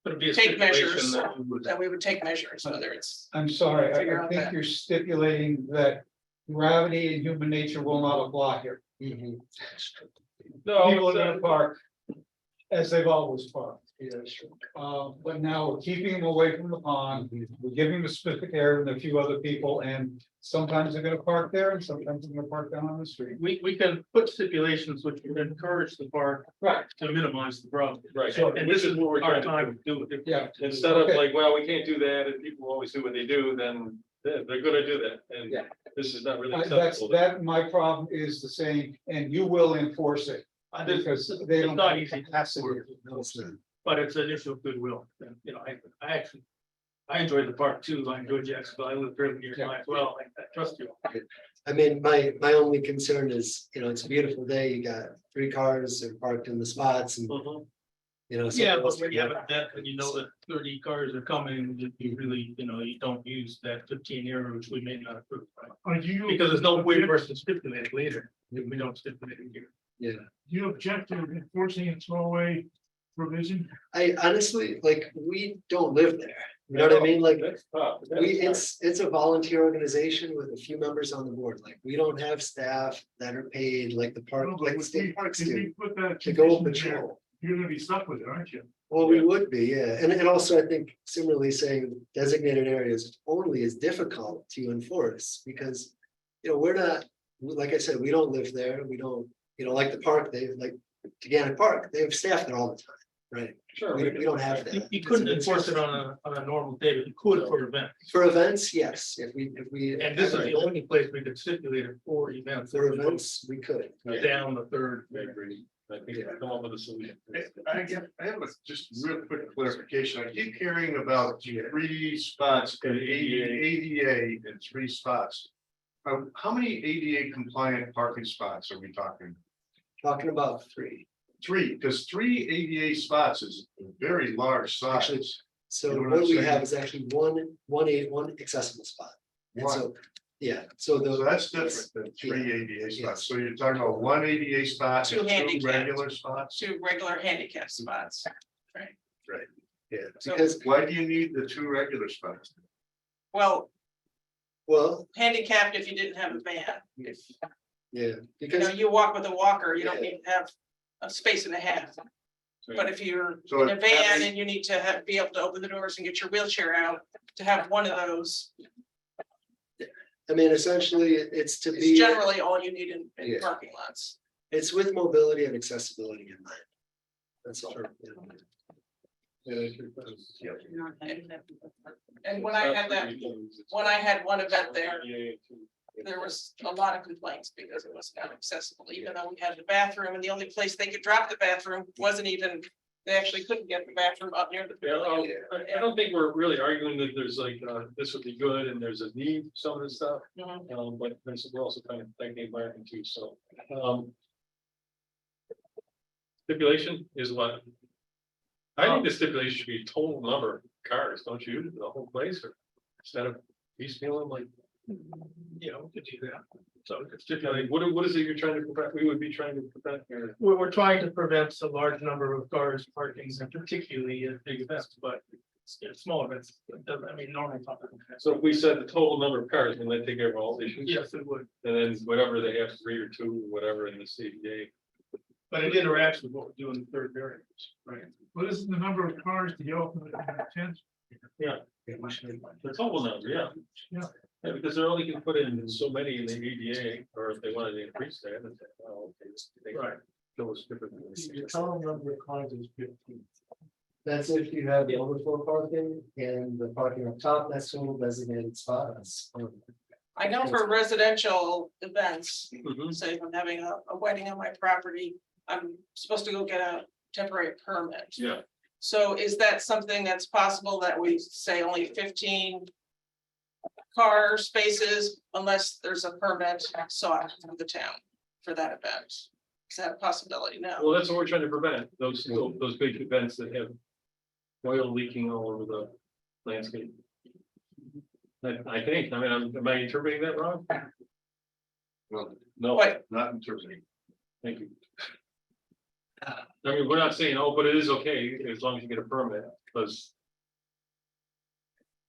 But it'd be a
Take
stipulation
measures.
that we would-
that we would take measures, whether it's.
I'm sorry,
Figure
I
out
think
that.
you're stipulating that gravity and human nature will not apply here.
Mhm.
No,
People are gonna park as they've always parked.
Yeah, sure.
But now we're keeping them away from the pond, we're giving them a specific area and a few other people, and sometimes they're gonna park there, and sometimes they're gonna park down on the street.
We can put stipulations which would encourage the park.
Right.
To minimize the problem.
Right.
And this is what we're
Our
trying to do.
Yeah.
Instead of
Okay.
like, well, we can't do that, and people always do what they do, then they're gonna do that, and
Yeah.
this is not really
That's,
acceptable.
that, my problem is the same, and you will enforce it, because they don't.
It's not easy.
Capacity.
But it's an issue of goodwill. And, you know, I actually, I enjoyed the park too. I enjoyed Jacksonville. I lived fairly nearby as well. I trust you.
I mean, my only concern is, you know, it's a beautiful day, you got 3 cars, they're parked in the spots and, you know.
Yeah, but when you have an event and you know that 30 cars are coming, you really, you know, you don't use that 15 area, which we may not approve. Right?
Are you?
Because there's no way for us to stipulate it later. We don't stipulate it here.
Yeah,
Do you object to enforcing a throwaway provision?
I honestly, like, we don't live there, you know what I mean, like,
That's tough.
it's a volunteer organization with a few members on the board, like, we don't have staff that are paid like the park,
No, but
like the
if
state
we-
parks
if
do.
we put that
To go
condition there,
patrol.
you're gonna be stuck with it, aren't you?
Well, we would be, yeah, and also I think similarly saying designated areas only is difficult to enforce, because. You know, we're not, like I said, we don't live there, we don't, you know, like the park, they like, Tagana Park, they have staff there all the time, right?
Sure.
We don't have that.
You couldn't enforce it on a normal day, but you could for events.
For events, yes, if we.
And this is
have
the
an event,
only place we could stipulate it for events.
For events, we could.
Down the third.
I agree. I think we'll come up with a solution.
I have just real quick clarification. I keep hearing about 3 spots and ADA and 3 spots. How many ADA compliant parking spots are we talking?
Talking about 3.
3, because 3 ADA spots is a very large
Actually,
size.
So
You know what
what
I'm
we
saying?
have is actually one accessible spot. And
One.
so, yeah, so
So
the,
that's different than 3 ADA spots. So you're talking about 1 ADA spot
2
and 2
handicapped.
regular spots?
2 regular handicap spots.
yeah,
So-
because,
Why do you need the 2 regular spots?
Well,
well,
handicapped if you didn't have a van. If,
yeah,
you know,
because,
you walk with a walker, you don't
Yeah.
need to have a space and a half. But if you're
So
in a
it-
van and you need to have, be able to open the doors and get your wheelchair out, to have one of those,
I mean, essentially, it's to
is
be,
generally all you need in
Yeah.
parking lots.
it's with mobility and accessibility in mind. That's all. Yeah.
And when I had that, when I had one event there was a lot of complaints because it was not accessible, even though we had the bathroom, and the only place they could drop the bathroom wasn't even, they actually couldn't get the bathroom up near the building.
I don't think we're really arguing that there's like, this would be good and there's a need for some of this stuff.
Mhm.
But we're also kind of thinking the environment too, so. Stipulation is what? I think the stipulation should be total number of cars, don't you, the whole place, or instead of piecemealing like.
You know, to do that.
So it's stipulate, what is it you're trying to prevent, we would be trying to prevent here?
We're trying to prevent a large number of cars parking, and particularly at big events, but small events, it doesn't, I mean, normally.
So if we said the total number of cars, will that take care of all issues?
Yes, it would,
And then whatever they have, 3 or 2, whatever in the CDA.
but it interacts with what we do in the third variant, right?
What is the number of cars to the ultimate intent?
Yeah. The total number, yeah.
Yeah.
Yeah, because they're only can put in so many in the ADA, or if they wanted to increase that, and say, oh, okay. they
Right.
Those different.
The total number of cars is 15.
That's if you have the overflow parking and the parking up top, that's total designated spots.
I know for residential events,
Mhm.
say if I'm having a wedding on my property, I'm supposed to go get a temporary permit.
Yeah.
So is that something that's possible that we say only 15 car spaces unless there's a permit sought from the town for that event? Is that a possibility? No.
Well, that's what we're trying to prevent, those big events that have oil leaking all over the landscape. I think, I mean, am I interpreting that wrong?
Well,
No,
But
not interpreting.
thank you. I mean, we're not saying, oh, but it is okay as long as you get a permit, because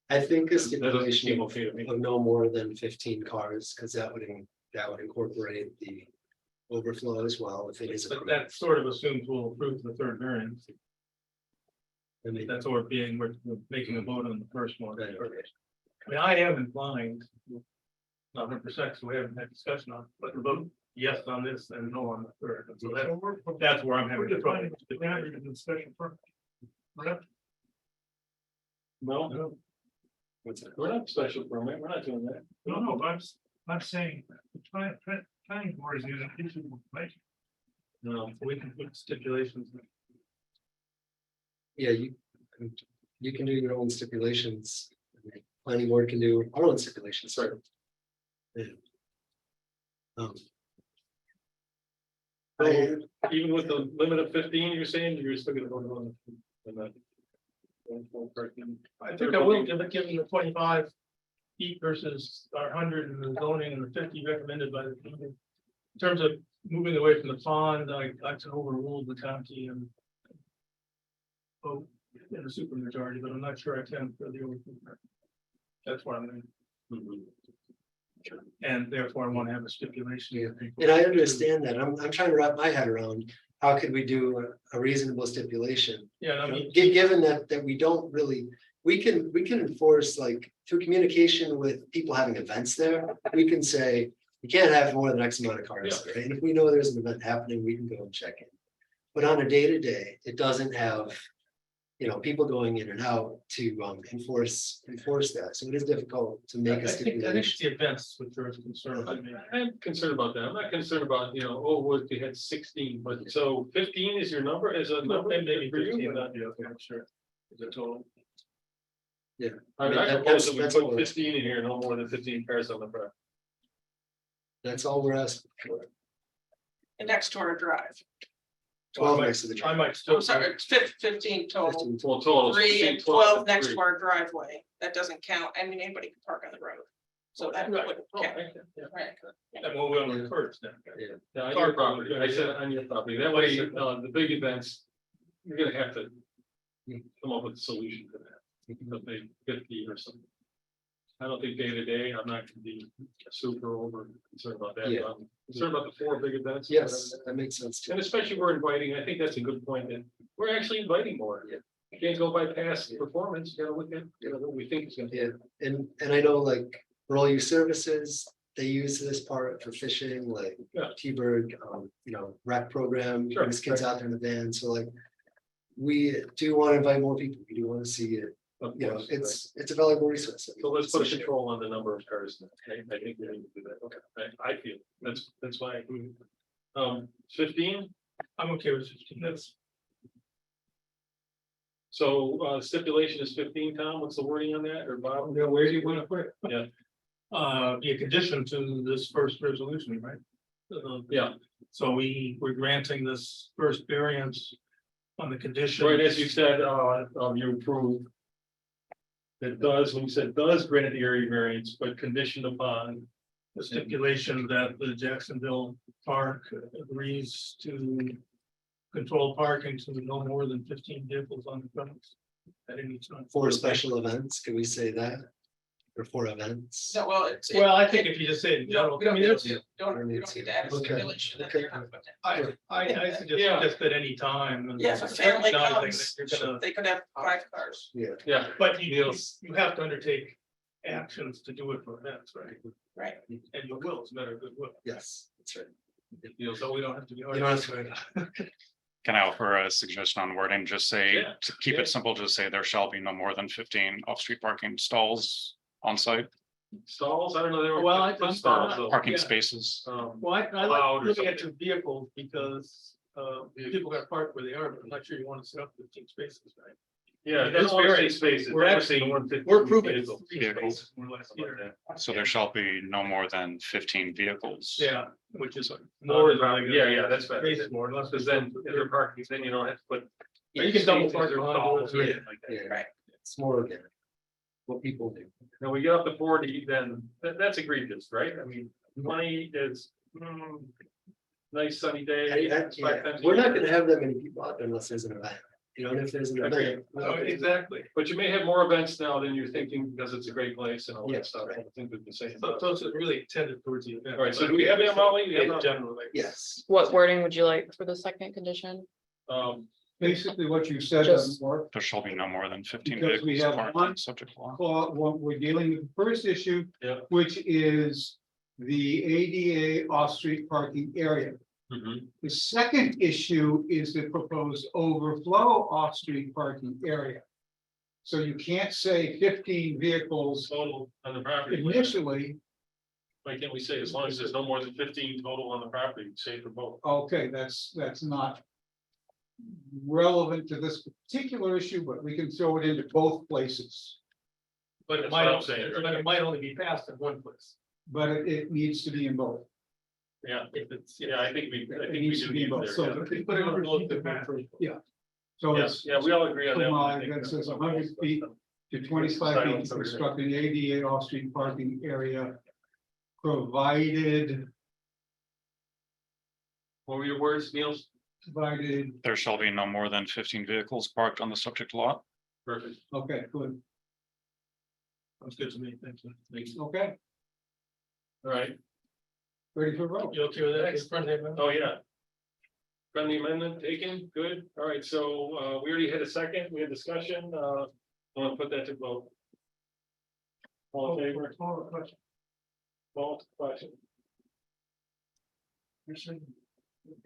I think a
that doesn't
stipulation
seem okay to me.
of no more than 15 cars, because that would incorporate the overflow as well, if it is.
But that sort of assumes we'll approve the third variant.
I mean,
That's what we're making a vote on the first one. I mean, I am inclined. Not 100%, so we haven't had discussion on, but the vote yes on this and no on the third. And so that's where I'm having the problem.
No, we're not special permit, we're not doing that.
No, I'm saying, the planning board is using issue, right?
No, we can put stipulations.
yeah, you can do your own stipulations. Planning board can do our own stipulations, sorry. Yeah.
So even with the limit of 15, you're saying you're still gonna vote on that?
I think I will give the 25 feet versus our 100 and the zoning and the 50 recommended by the committee. In terms of moving away from the pond, I can overrule the county and vote in the supermajority, but I'm not sure I can for the overrule. That's what I'm in. And therefore I want to have a stipulation.
And I understand that. I'm trying to wrap my head around, how could we do a reasonable stipulation?
Yeah, I mean,
Given that we don't really, we can enforce like through communication with people having events there, we can say. You can't have more than X amount of cars, right? And if we know there's an event happening, we can go and check in. But on a day-to-day, it doesn't have, people going in and out to enforce that. So it is difficult to make a
I think it's
stipulation.
the events which are concerned. I mean,
I'm concerned about that. I'm not concerned about, what we had 16, but so 15 is your number, is a number
maybe
for you?
15, not the other, I'm sure. Is it total?
Yeah.
I mean, I propose that we put 15 in here, no more than 15 cars on the front.
That's all we're asking for.
And next to our drive.
12 next to the
I
drive.
might still.
I'm sorry, it's 15 total.
15.
Well, total.
3 and
12
12
and
next
three.
to our driveway. That doesn't count. I mean, anybody can park on the road. So that
Right.
wouldn't
Oh,
count.
okay, yeah.
Right.
And we'll go on first then.
Yeah, on your property, I said on your property, that way, the big events, you're gonna have to come up with a solution to that, the big 50 or something. I don't think day to day, I'm not gonna be super over concerned about that,
Yeah.
I'm concerned about the 4 big events.
Yes, that makes sense too.
And especially we're inviting, I think that's a good point, that we're actually inviting more.
Yeah.
You can't go by past performance, you gotta look at, what we think is gonna.
Yeah, and I know like rural youth services, they use this part for fishing, like
Yeah.
T-Bird, rec program,
Sure,
brings kids out there in the van, so like. We do want to invite more people, we do want to see it,
Of course,
it's a valuable resource.
So let's put a control on the number of cars. I think we need to do that. Okay. I feel, that's why. I agree. 15,
I'm okay with 15. That's
so stipulation is 15, Tom, what's the wording on that, or Bob?
where do you want to put it?
Yeah.
Be a condition to this first resolution, right?
Yeah,
So we're granting this first variance on the condition.
right, as you said, you approved. It does, when you said does grant the area variance, but conditioned upon.
The stipulation that the Jacksonville Park agrees to control parking to no more than 15 vehicles on the premise at any time.
For special events, can we say that? Or for events?
So, well, it's.
Well, I think if you just say it in
You don't,
general,
we don't
I mean,
need
there's-
to, don't, we don't need to add a
Okay,
stipulation that
okay.
they're not putting it.
I suggest
Yeah.
just at any time. and
Yeah, if a family
recognizing
comes,
that you're gonna-
they could have 5 cars.
Yeah,
Yeah,
But you have to undertake actions to do it for events, right?
Right.
And you will, it's a matter of goodwill.
yes, that's right.
So we don't have to be.
You don't have to worry about it.
Can I offer a suggestion on wording? Just say,
Yeah,
to keep
yeah.
it simple, just say there shall be no more than 15 off-street parking stalls on site,
stalls, I don't know, they were.
Well,
put
I'm
stalls,
not-
though.
parking
Yeah.
spaces.
Well, I
Allowed
like
or
looking at
something.
your vehicles because people got parked where they are, but I'm not sure you want to set up 15 spaces, right?
Yeah,
This
there's very
variance,
spaces.
we're
We're
actually-
saying 150
We're approving
vehicles.
3
Vehicles.
spaces more or less here.
So there shall be no more than 15 vehicles.
Yeah, which is
More
more than.
than, yeah, that's better.
Spaces more or less.
Because then if they're parking, then you don't have to put.
You can double park
spaces or
behind
stalls
it.
or anything like that.
Yeah,
Right.
it's more organic. What people do.
Now we get up to 40, then that's egregious, right? I mean, money is. Nice sunny day.
Yeah,
5 times a
we're not
year.
gonna have that many people out there unless there's an event, and if there's an
Agreed.
event.
Oh, exactly.
But you may have more events now than you're thinking because it's a great place and all that
Yes,
stuff. I
right.
think we've been saying.
So those are really intended towards the event.
All right, so do we have that, Molly? We have that?
Generally.
Yes,
What wording would you like for the second condition?
Um,
basically what you said
Just-
doesn't work.
There shall be no more than 15
Because we
vehicles
have
parked
one
on subject lot.
Well, what we're dealing with the first issue.
Yeah.
Which is the ADA off-street parking area. The second issue is the proposed overflow off-street parking area. So you can't say 15 vehicles
Total on the property.
initially.
Why can't we say as long as there's no more than 15 total on the property, say for both?
Okay, that's not relevant to this particular issue, but we can throw it into both places.
But it might, but it might only be passed in one place.
But it needs to be in both.
Yeah, if it's, yeah, I think we
It needs to be in both. So
If we put it on both the.
So
Yeah,
it's.
yeah, we all agree on that. one, I
Well,
think.
that says 100 feet to 25 feet to construct an ADA off-street parking area. Provided,
What were your words, Niels?
provided,
There shall be no more than 15 vehicles parked on the subject lot.
Perfect.
okay, good,
That's good to me. Thanks. Thanks.
okay,
All right.
ready for vote.
You okay with that? Oh, yeah. Friendly amendment taken, good. All right, so we already had a second, we had discussion, I want to put that to vote. All in favor?
Question.
All question.
You're saying,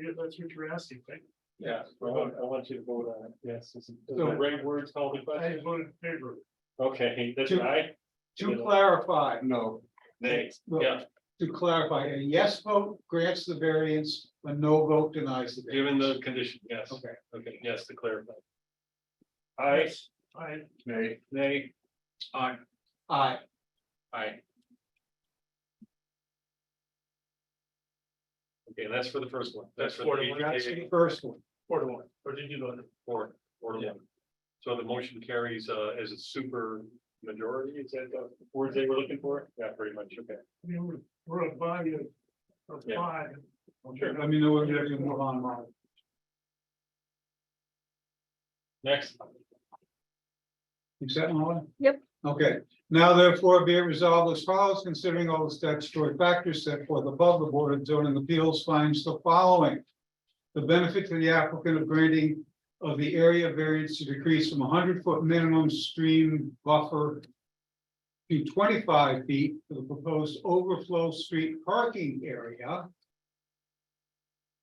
yeah, that's what you're asking, right?
Yeah, I want you to vote on it, yes. Does
So-
the right words call the
I
question?
voted in favor.
Okay, that's
To-
right.
To clarify,
No.
Thanks,
well,
yeah,
to clarify, a yes vote grants the variance, a no vote denies the
given
variance.
the condition, yes.
Okay,
Okay, yes, to clarify. Aye,
I,
Nay.
nay, aye,
aye,
aye. Okay, that's for the first one. That's for
Four
the
to one.
that's the first one.
4-1, or did you vote?
four to one. So the motion carries as a super majority, is that the words they were looking for? Yeah, pretty much, okay.
I mean, we're a body of
Yeah.
5.
Sure.
Let me know when you're ready to move on, Molly.
Next,
You set, Molly?
Yep.
Okay, now therefore be it resolved as follows, considering all the statutory factors set forth above, the Board of Zoning Appeals finds the following. The benefit to the applicant of granting of the area variance to decrease from 100-foot minimum stream buffer to 25 feet for the proposed overflow street parking area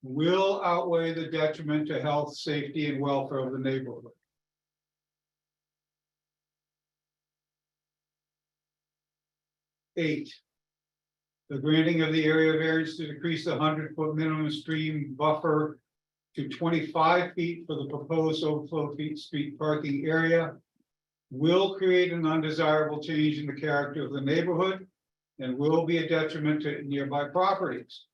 will outweigh the detriment to health, safety, and welfare of the neighborhood. Eight. The granting of the area variance to decrease the 100-foot minimum stream buffer to 25 feet for the proposed overflow street parking area will create an undesirable change in the character of the neighborhood and will be a detriment to nearby properties.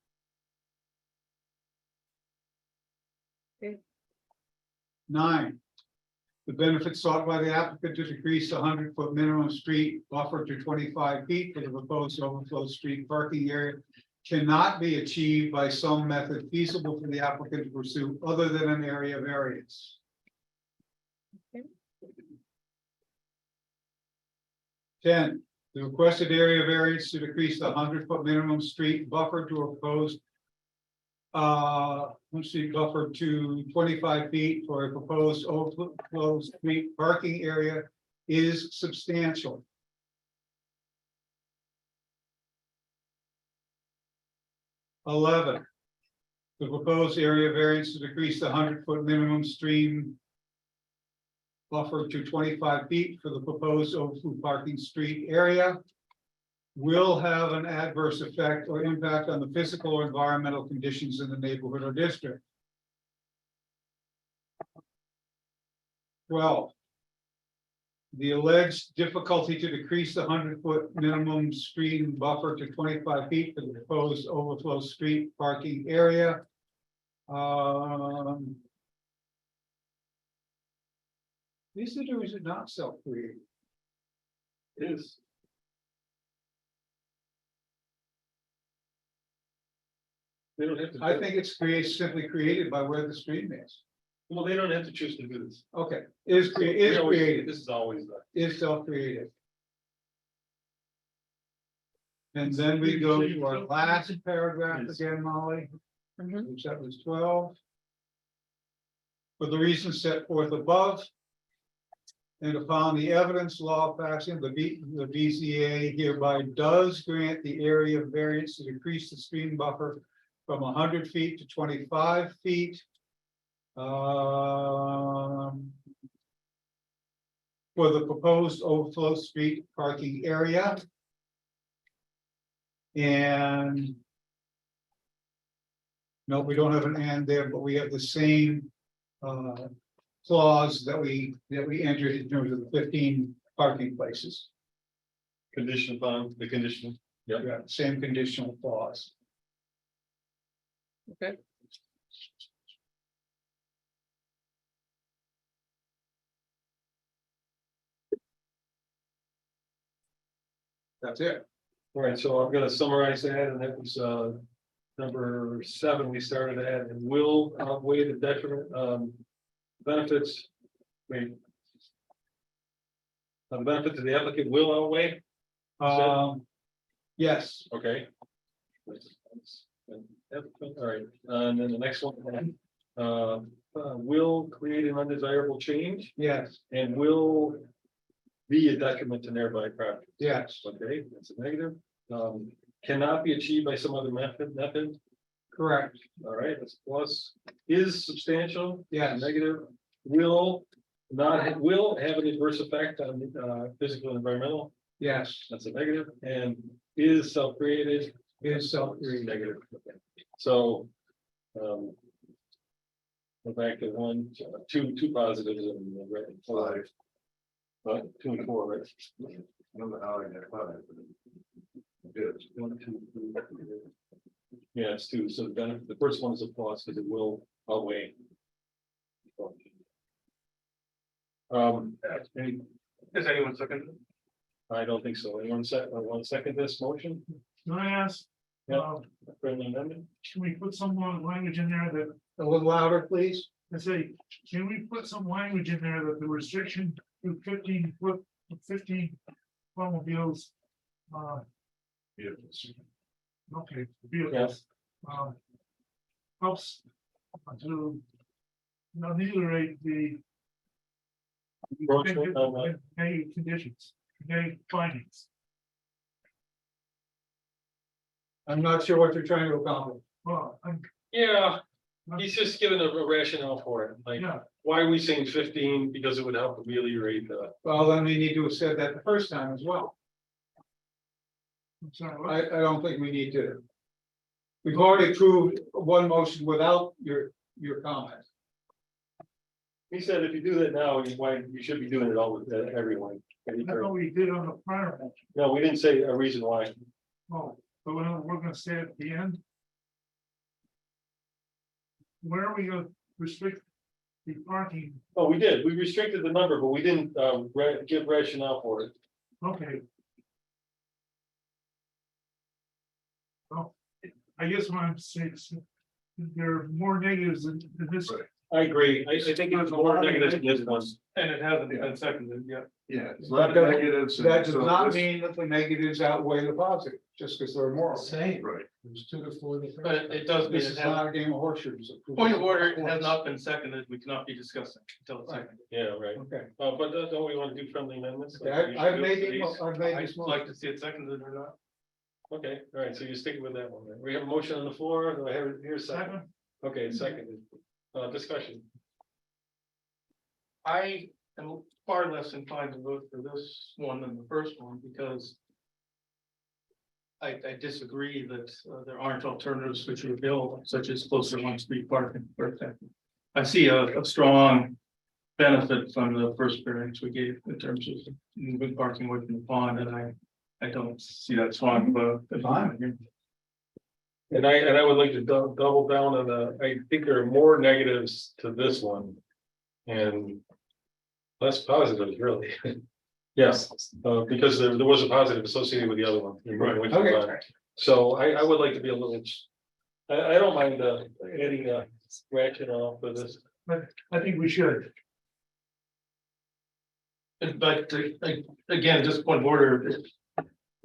Okay.
9. The benefit sought by the applicant to decrease the 100-foot minimum street buffer to 25 feet for the proposed overflow street parking area cannot be achieved by some method feasible for the applicant to pursue other than an area variance.
Okay.
10, the requested area variance to decrease the 100-foot minimum street buffer to a proposed street buffer to 25 feet for a proposed overflow street parking area is substantial. 11, the proposed area variance to decrease the 100-foot minimum stream buffer to 25 feet for the proposed overflow parking street area will have an adverse effect or impact on the physical or environmental conditions in the neighborhood or district. 12. The alleged difficulty to decrease the 100-foot minimum stream buffer to 25 feet for the proposed overflow street parking area. These are doing it not self-created.
it is. They don't have to.
I think it's simply created by where the stream is.
Well, they don't have to choose to do this.
Okay, is
We always-
created,
This is always the.
is self-created. And then we go to our last paragraph again, Molly,
Mhm.
which that was 12. for the reasons set forth above. And upon the evidence law passing, the BZA hereby does grant the area variance to decrease the stream buffer from 100 feet to 25 feet. For the proposed overflow street parking area. And no, we don't have an and there, but we have the same clause that we entered in terms of the 15 parking places.
Condition upon the condition.
Yeah, same conditional clause.
Okay.
That's it.
All right, so I'm gonna summarize that, and that was number 7, we started at, and will outweigh the detriment benefits. Wait. The benefit to the applicant will outweigh,
Yes,
okay. All right, and then the next one, will create an undesirable change
yes,
and will be a detriment to nearby property.
yes,
Okay, that's a negative. Cannot be achieved by some other method.
correct,
All right, that's a plus. Is substantial.
yes,
Negative. Will have an adverse effect on physical and environmental.
yes,
That's a negative. And is self-created.
is self-created.
Negative. Okay. So. Go back to 1, 2 positives and 5. 2 and 4, right?
I don't know how I got 5. Good.
1, 2, 3. Yeah, it's 2. So the benefit, the first one is a plus because it will outweigh. Is anyone second? I don't think so. Anyone second this motion?
Can I ask,
Yeah. Friendly amendment?
can we put some more language in there that,
A little louder, please.
I say, can we put some language in there that the restriction to 15 foot, 15 automobiles, okay, vehicles, helps to ameliorate the negative conditions, negative findings.
I'm not sure what you're trying to accomplish.
Well,
Yeah, he's just giving a rationale for it. Like,
yeah,
why are we saying 15? Because it would help ameliorate the.
Well, then we need to have said that the first time as well.
I'm sorry, what?
I don't think we need to. We've already approved one motion without your comment.
He said if you do that now, you should be doing it all with everyone.
I know we did on the prior one.
No, we didn't say a reason why.
Oh, but we're gonna say at the end. Where are we gonna restrict the parking?
Oh, we did. We restricted the number, but we didn't give rationale for it.
Okay. Well, I guess what I'm saying is there are more negatives than this.
I agree. I think it was more negative than this one.
And it hasn't been seconded yet.
Yeah. it's a
That
lot of
doesn't-
negatives.
That does
so
not
this-
mean that the negatives outweigh the positive, just because there are more.
Right.
There's 2 to 4.
But it does mean
This
it
is
has.
not a game of horseshoes.
Point of order, it has not been seconded, we cannot be discussing until it's seconded. Yeah, right.
Okay.
But don't we want to do friendly amendments?
Okay, I've made it, I've made this
I'd like
motion.
to see it seconded or not. Okay, all right, so you're sticking with that one. Then. We have a motion on the floor, do I have it here second? Okay, seconded. Discussion. I am far less inclined to vote for this one than the first one because I disagree that there aren't alternatives which are available, such as closer on-street parking, for example. I see a strong benefit from the first variance we gave in terms of moving parking away from the pond, and I don't see that strong of a fine. And I would like to double down on I think there are more negatives to this one. And less positives, really. Yes, because there was a positive associated with the other one.
Right, okay.
So I would like to be a little, I don't mind adding a rationale for this.
But I think we should.
But again, just point of order,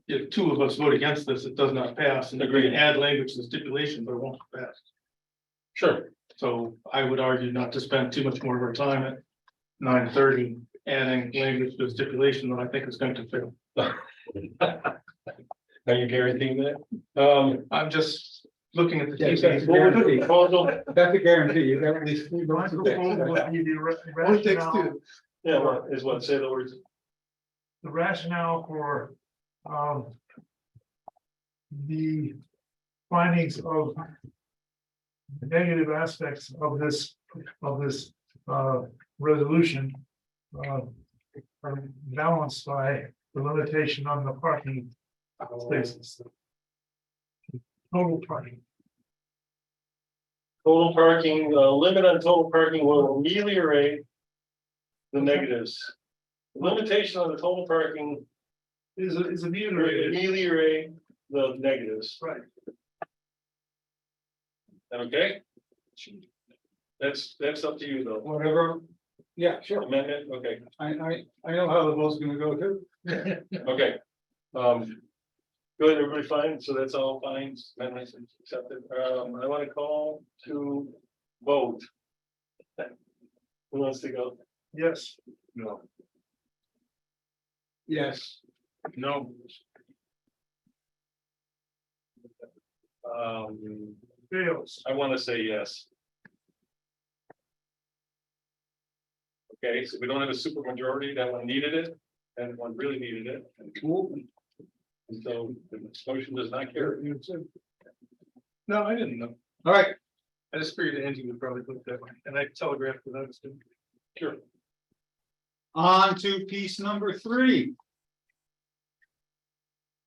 if 2 of us vote against this, it does not pass, and agree and add language to the stipulation, but it won't pass. Sure. So I would argue not to spend too much more of our time at 9:30 adding language to a stipulation that I think is going to fail.
Are you guaranteeing that?
I'm just looking at the.
Yeah,
TCs.
that's a
What would
guarantee.
the proposal-
That's a guarantee, you got at least 3
My
months of
proposal would
that.
be the
Only takes
rationale,
two. Yeah, what is what, say the words.
the rationale for, the findings of the negative aspects of this, resolution, are balanced by the limitation on the parking spaces. Total parking.
Total parking, limit on total parking will ameliorate the negatives. Limitation on the total parking
Is
will
ameliorated,
ameliorate the negatives.
right?
Okay? That's up to you though.
Whatever, yeah, sure,
Amendment, okay,
I know how the vote's gonna go too.
okay. Good, everybody fine, so that's all fine, amendments accepted. I want to call to vote. Who wants to go?
Yes,
No.
Yes,
No.
fails.
I want to say yes. Okay, so we don't have a super majority, that one needed it, and one really needed it. And so the motion does not carry. No, I didn't know.
all right,
I just figured Angie would probably put it that way, and I telegraphed it out. Sure.
on to piece number 3.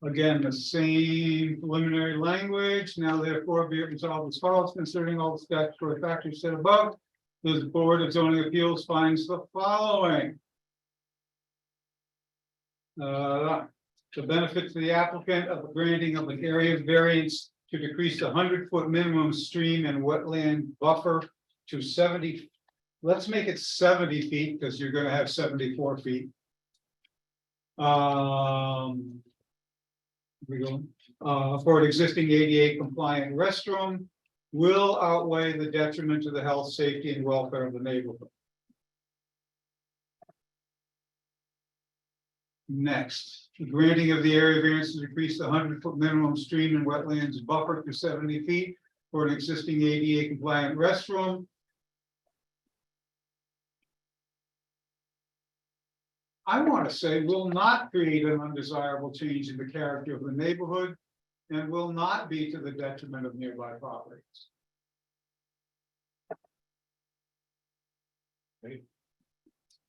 Again, the same preliminary language, now therefore be it resolved as follows, considering all the statutory factors said above. The Board of Zoning Appeals finds the following. The benefit to the applicant of the granting of an area variance to decrease the 100-foot minimum stream and wetland buffer to 70. Let's make it 70 feet, because you're gonna have 74 feet. We go, for an existing ADA compliant restroom will outweigh the detriment to the health, safety, and welfare of the neighborhood. Next, the granting of the area variance to decrease the 100-foot minimum stream and wetlands buffer to 70 feet for an existing ADA compliant restroom. I want to say will not create an undesirable change in the character of the neighborhood and will not be to the detriment of nearby properties.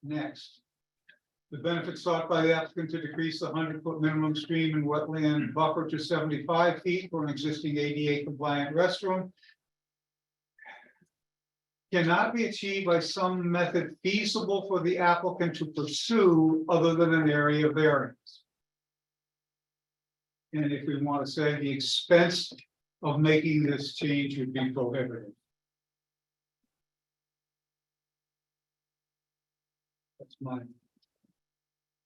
Next, the benefit sought by the applicant to decrease the 100-foot minimum stream and wetland buffer to 75 feet for an existing ADA compliant restroom cannot be achieved by some method feasible for the applicant to pursue other than an area variance. And if we want to say the expense of making this change would be prohibited. That's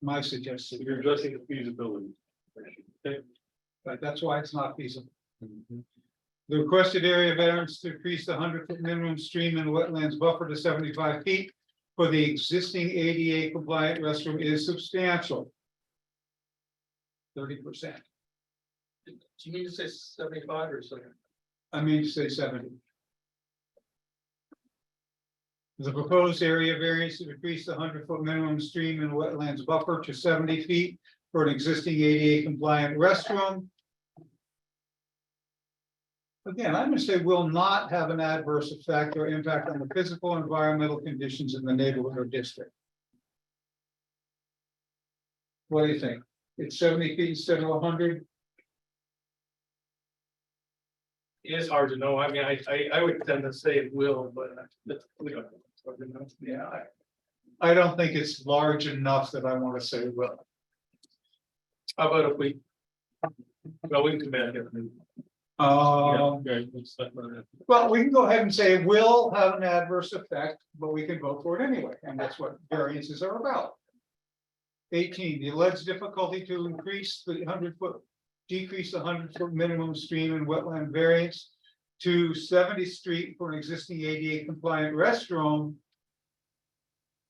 my suggestion.
You're addressing the feasibility.
But that's why it's not feasible. The requested area variance to increase the 100-foot minimum stream and wetlands buffer to 75 feet for the existing ADA compliant restroom is substantial. 30%.
Do you mean to say 75 or something?
I mean to say 70. The proposed area variance to decrease the 100-foot minimum stream and wetlands buffer to 70 feet for an existing ADA compliant restroom. Again, I'm going to say will not have an adverse effect or impact on the physical and environmental conditions in the neighborhood or district. What do you think? It's 70 feet instead of 100?
It is hard to know. I mean, I would tend to say it will, but we don't.
Yeah, I don't think it's large enough that I want to say will.
How about if we? Well, we can come back.
Okay, well, we can go ahead and say it will have an adverse effect, but we can vote for it anyway, and that's what variances are about. 18, the alleged difficulty to increase the 100-foot, decrease the 100-foot minimum stream and wetland variance to 70th Street for an existing ADA compliant restroom.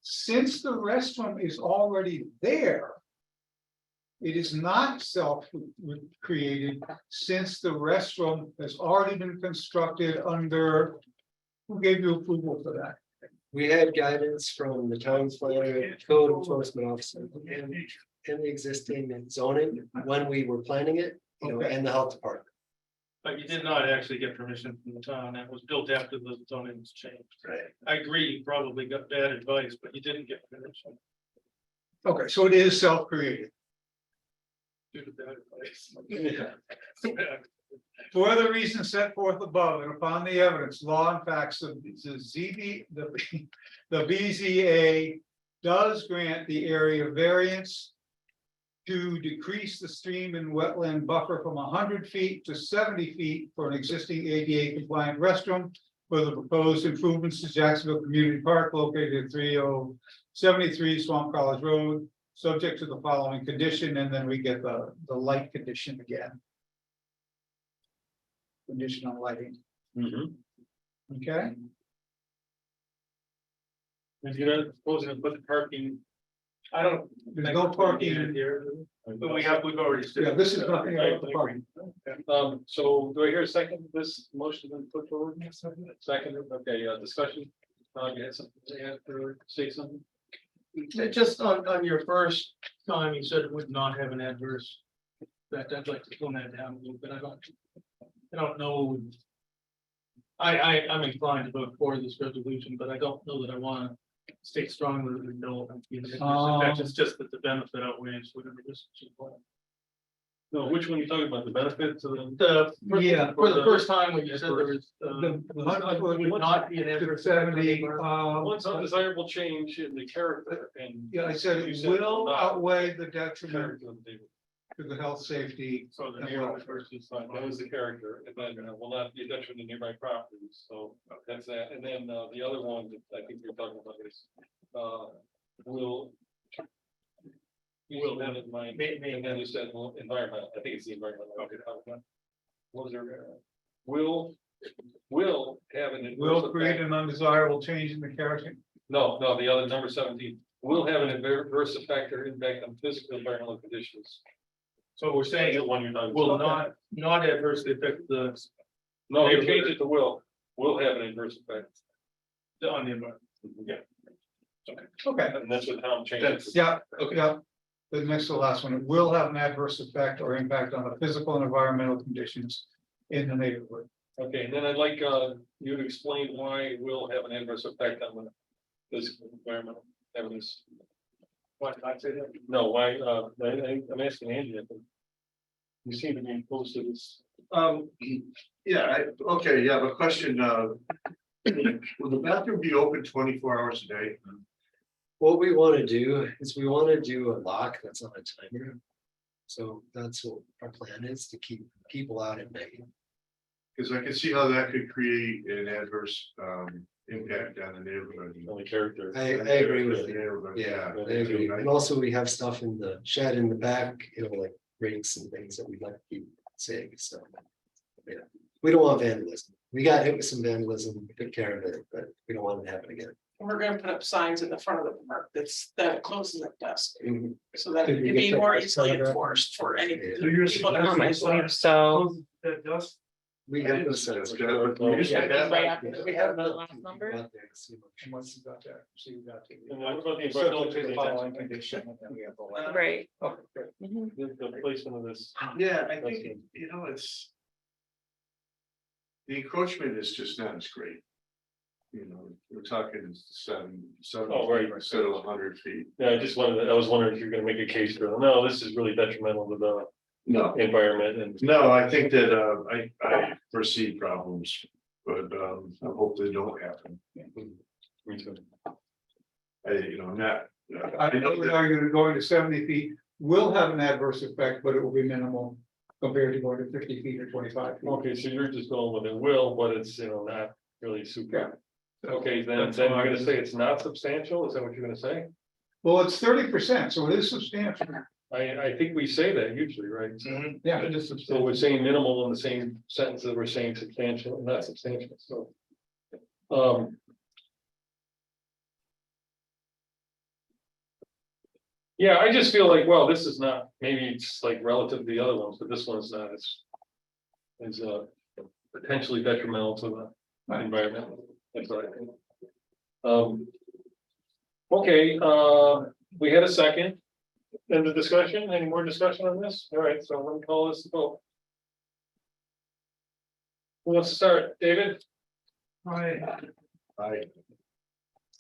Since the restroom is already there. It is not self-created since the restroom has already been constructed under. Who gave you approval for that?
We had guidance from the town planner, code enforcement officer, and the existing zoning when we were planning it, you know,
Okay.
and the health department.
But you did not actually get permission from the town. That was built after the zoning was changed.
Right.
I agree, you probably got bad advice, but you didn't get permission.
Okay, so it is self-created.
Due to bad advice.
For the reasons set forth above and upon the evidence, law and facts of the ZB, the BZA does grant the area variance to decrease the stream and wetland buffer from 100 feet to 70 feet for an existing ADA compliant restroom for the proposed improvements to Jacksonville Community Park located at 3073 Swamp College Road, subject to the following condition, and then we get the light condition again. Conditional lighting, okay?
If you're not supposed to put the parking. I don't.
There's no parking.
Here, but we've already.
Yeah, this is nothing about the parking.
So do I hear a second to this motion been put forward? Second, okay, discussion. You had something to add or say something?
Just on your first time, you said it would not have an adverse. That I'd like to tone that down a little bit. I don't know. I'm inclined to vote for this resolution, but I don't know that I want to state strongly that no. It's just that the benefit outweighs whatever this.
No, which one are you talking about? The benefits of
Yeah.
For the first time when you said there was.
The
Would not be an adverse.
70,
What's undesirable change in the character and.
yeah, I said
You
it
said
will
not.
outweigh the detriment
Character of the neighborhood.
to the health, safety.
So the neighborhood versus, that was the character, and then will not be a detriment to nearby properties, so that's that, and then the other one that I think you're talking about is, will. Will have in mind, and then you said, well, environment, I think it's the environment. What was there? Will have an.
Will
adverse
create
effect-
an undesirable change in the character.
No, the other number 17, will have an adverse effect or impact on physical and environmental conditions.
So we're saying
The
it
one you're talking
will
about.
not adversely affect the.
No, you change it to will have an adverse effect.
On the environment. Yeah.
Okay,
And that's what Tom changed.
yeah, yeah. The next to the last one, it will have an adverse effect or impact on the physical and environmental conditions in the neighborhood.
Okay, and then I'd like you to explain why it will have an adverse effect on the physical and environmental evidence.
Why did I say that?
No, why, I'm asking Angie, I think. You seem to be opposed to this.
Okay, yeah, but question, will the bathroom be open 24 hours a day?
What we want to do is we want to do a lock that's on a timer. So that's what our plan is, to keep people out at night.
Because I can see how that could create an adverse impact on the neighborhood.
On the character.
I agree with you.
Neighborhood,
Yeah, I agree. And also we have stuff in the shed in the back, you know, like rakes and things that we'd like to keep safe, so. Yeah, we don't want vandalism. We got hit with some vandalism, we took care of it, but we don't want it to happen again.
We're gonna put up signs in the front of the park that closes at dusk,
Mhm.
so that
Did
it
we
can
get
be
that
more
first
easily
paragraph?
enforced for any.
Yeah.
So you're
people that are-
I believe so.
That dust.
We have those sense.
Right after we have the last number.
And once you got that, so you got to.
And what about the
Subject to the
environmental
following
conditions?
condition, and then we have the last.
Right.
Okay, good.
Mhm.
The placement of this.
Yeah, I think, it's. The encroachment is just not as great. You know, we're talking seven
Oh, right.
feet instead of 100 feet.
Yeah, I was wondering if you're gonna make a case for, no, this is really detrimental to the
No,
environment and.
no, I think that I foresee problems, but I hope they don't happen.
Me too.
I'm not.
I would argue that going to 70 feet will have an adverse effect, but it will be minimal compared to going to 50 feet or 25 feet.
Okay, so you're just going with it will, but it's, not really super. Okay, then
That's
you're
fine.
gonna say it's not substantial, is that what you're gonna say?
Well, it's 30%, so it is substantial.
I think we say that usually, right?
Yeah, it is
So we're saying minimal in the same sentence that we're saying substantial, not substantial, so. Yeah, I just feel like, well, this is not, maybe it's like relative to the other ones, but this one's not as. Is potentially detrimental to the environment. That's what I think. Okay, we had a second. End of discussion, any more discussion on this? All right, so let me call this a vote. Who wants to start? David?
Aye.
Aye.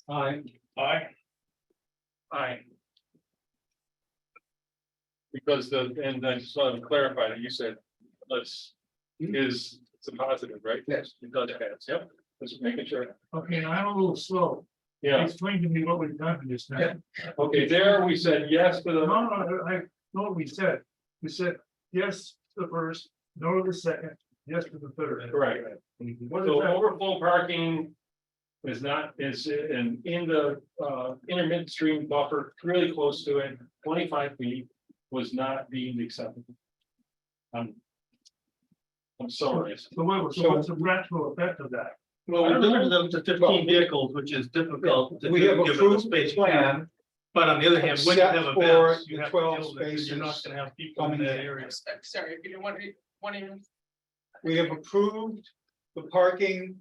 Aye. Aye. Aye. Because and I just want to clarify that you said, let's, it's a positive, right?
Yes.
It does pass, yep, just making sure.
Okay, I'm a little slow.
Yeah,
Explain to me what we've done just now.
okay, there we said yes to
No,
the,
no, I know what we said. We said yes to the first, no to the second, yes to the third.
correct.
What is
So
that?
overflow parking is not, is in the intermittent stream buffer, really close to it, 25 feet was not deemed acceptable. I'm sorry.
So what's the practical effect of that?
Well, we limited them to 15 vehicles, which is difficult.
We have approved the plan.
But on the other hand, when you have
Except for
events, you
the
have
12
to deal with it, 'cause you're not
spaces
gonna have people in
coming
that
in.
area.
Sorry, if you don't want to,
We have approved the parking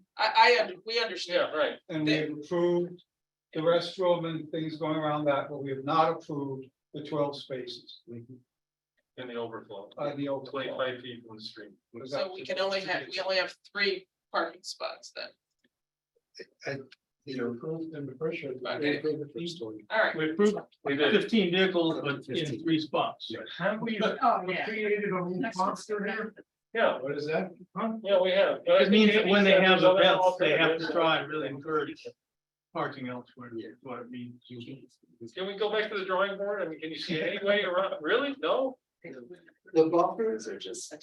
we understand.
Yeah, right.
and we have approved the restroom and things going around that, but we have not approved the 12 spaces.
In the overflow.
The overflow.
25 feet from the street.
So we only have 3 parking spots then.
You know, approved in the first one.
Okay.
Approved the first one.
All right.
We approved, we did. 15 vehicles,
but in
3 spots.
Have we
Oh, yeah.
created a little monster here?
Yeah,
What is that?
yeah, we have.
It means that when they have
There's other
events, they have to
alternatives.
try and really encourage parking elsewhere, is what it means.
Can we go back to the drawing board? I mean, can you see any way around? Really? No?
The buffers are just,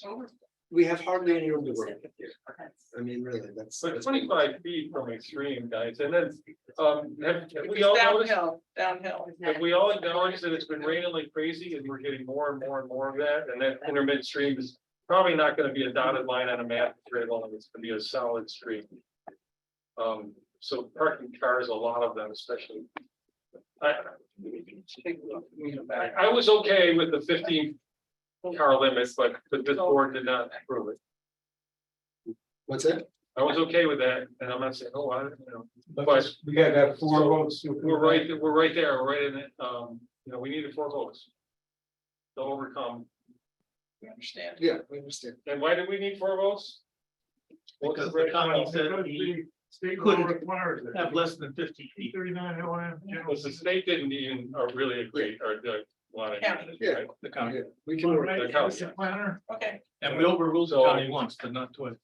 we have hardly any room to work with here. I mean, really, that's.
But 25 feet from extreme, guys, and then, have we
It's
all noticed?
downhill.
Have we all acknowledged that it's been raining like crazy and we're getting more and more and more of that? And that intermittent stream is probably not gonna be a dotted line on a map very long. It's gonna be a solid stream. So parking cars, a lot of them especially. I was okay with the 15 car limit, but this board did not approve it.
What's that?
I was okay with that, and I'm not saying, oh, I, you know, but
We had to have 4 votes. to approve
we're right there, we're right in it, you know, we needed 4 votes. To overcome,
We understand.
Yeah, we understand.
and why did we need 4 votes?
Because the county said he
State law
couldn't
requires that.
have less than 50 feet.
39 LM.
Because the state didn't even really agree, or a lot of.
County.
Yeah.
right?
The county,
We can work.
The county.
Mr. Planner.
Okay,
and we overruled the county once, but not twice.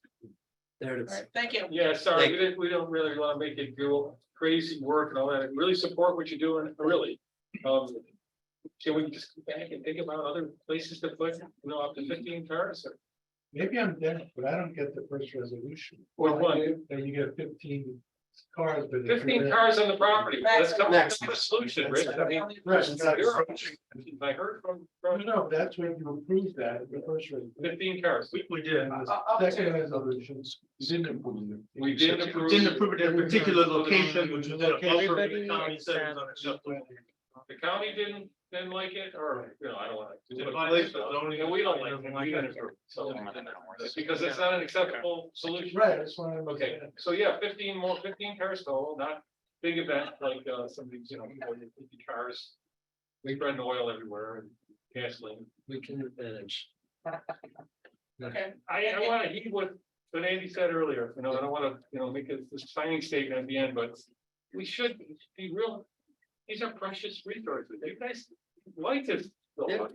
There it
all
is.
right, thank you.
Yeah, sorry, we don't really want to make it do crazy work and all that, really support what you're doing, really. Can we just go back and think about other places to put, you know, up to 15 cars? Or
Maybe I'm deaf, but I don't get the first resolution.
Or one.
Then you get 15 cars, but.
15 cars on the property, let's come up with a
Max.
solution, Rich. I mean,
Right.
I heard from
No, that's when you approved that, the first resolution.
15 cars.
We did.
Second resolutions, you didn't approve them.
We didn't approve.
Didn't approve it at a particular location, which was at a buffer, but the county said it was unacceptable.
The county didn't like it, or, you know, I don't want to.
It's a violation of zoning.
And we don't like it. We didn't approve it. So, because it's not an acceptable solution.
Right, that's why I'm.
Okay, so yeah, 15 cars total, not big event like some of these, you know, 50 cars. We burn oil everywhere and gasoline.
We can manage.
Okay,
I want to heed what Andy said earlier, you know, I don't want to, you know, make a signing statement at the end, but we should be real. These are precious resources. You guys like this.
Yeah,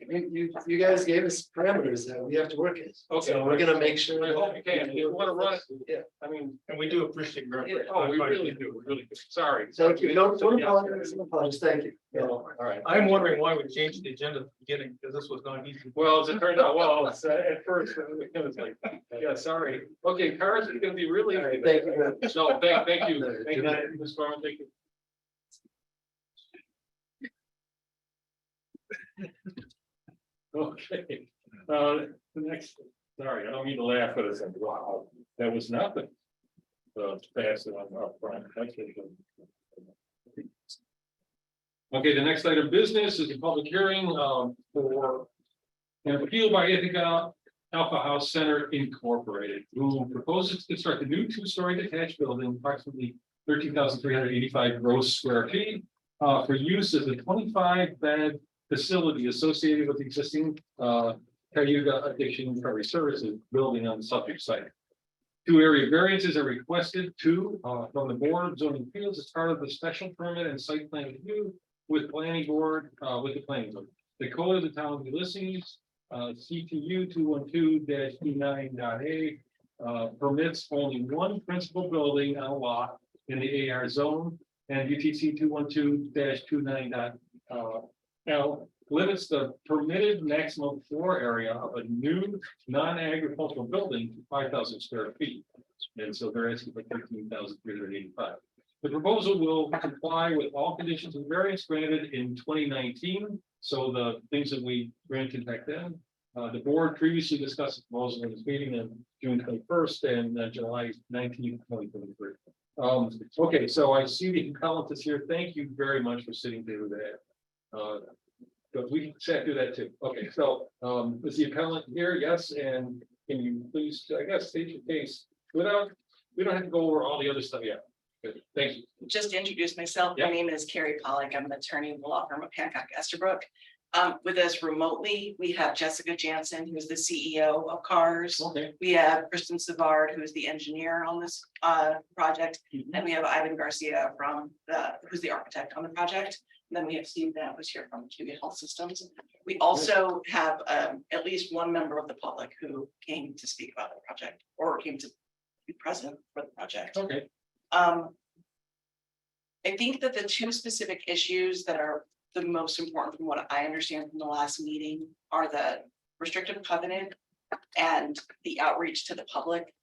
you guys gave us parameters that we have to work in.
Okay.
So we're gonna make sure.
I hope you can. If you want to run it.
Yeah.
I mean,
And we do appreciate your effort.
oh, we really do, really do. Sorry.
Thank you. No, don't apologize, don't apologize. Thank you.
No, all right.
I'm wondering why we changed the agenda at the beginning, because this was not easy.
Well, as it turned out, well, it's, at first, it was like, yeah, sorry. Okay, cars is gonna be really.
All right, thank you.
No, thank you. Thank you, Ms. Farman, thank you.
Okay, the next, sorry, I don't mean to laugh, but it's like, wow, that was nothing. Pass it on up front. That's it. Okay, the next item of business is a public hearing for an appeal by Ithaca Alpha House Center Incorporated, who proposes to construct a new two-story detached building, approximately 13,385 gross square feet, for use as a 25-bed facility associated with the existing Cayuga Addiction Recovery Services building on the subject site. Two area variances are requested, two from the Board of Zoning Appeals as part of the special permit and site plan review with planning board, with the planning board. The code of the town of Ulysses, CTU 212-29.a, permits only one principal building on a lot in the AR zone, and UTC 212-29.l limits the permitted maximum floor area of a new non-agricultural building to 5,000 square feet. And so they're asking for 13,385. The proposal will comply with all conditions of variance granted in 2019. So the things that we granted back then, the board previously discussed the proposal in this meeting on June 21st and July 19th, 2023. Okay, so I see the appellant is here. Thank you very much for sitting through that. But we sat through that too. Okay, so is the appellant here? Yes, and can you please, I guess, state your case without, we don't have to go over all the other stuff yet. Good. Thank you.
Just to introduce myself, my name is Carrie Pollock. I'm an attorney in the law firm of Hancock Estabrook. With us remotely, we have Jessica Jansen, who is the CEO of CARS.
Okay.
We have Kristen Savard, who is the engineer on this project. And we have Ivan Garcia who's the architect on the project. And then we have Steve Knapp, who's here from Cayuga Health Systems. We also have at least one member of the public who came to speak about the project or came to be present for the project.
Okay.
I think that the two specific issues that are the most important from what I understand from the last meeting are the restrictive covenant and the outreach to the public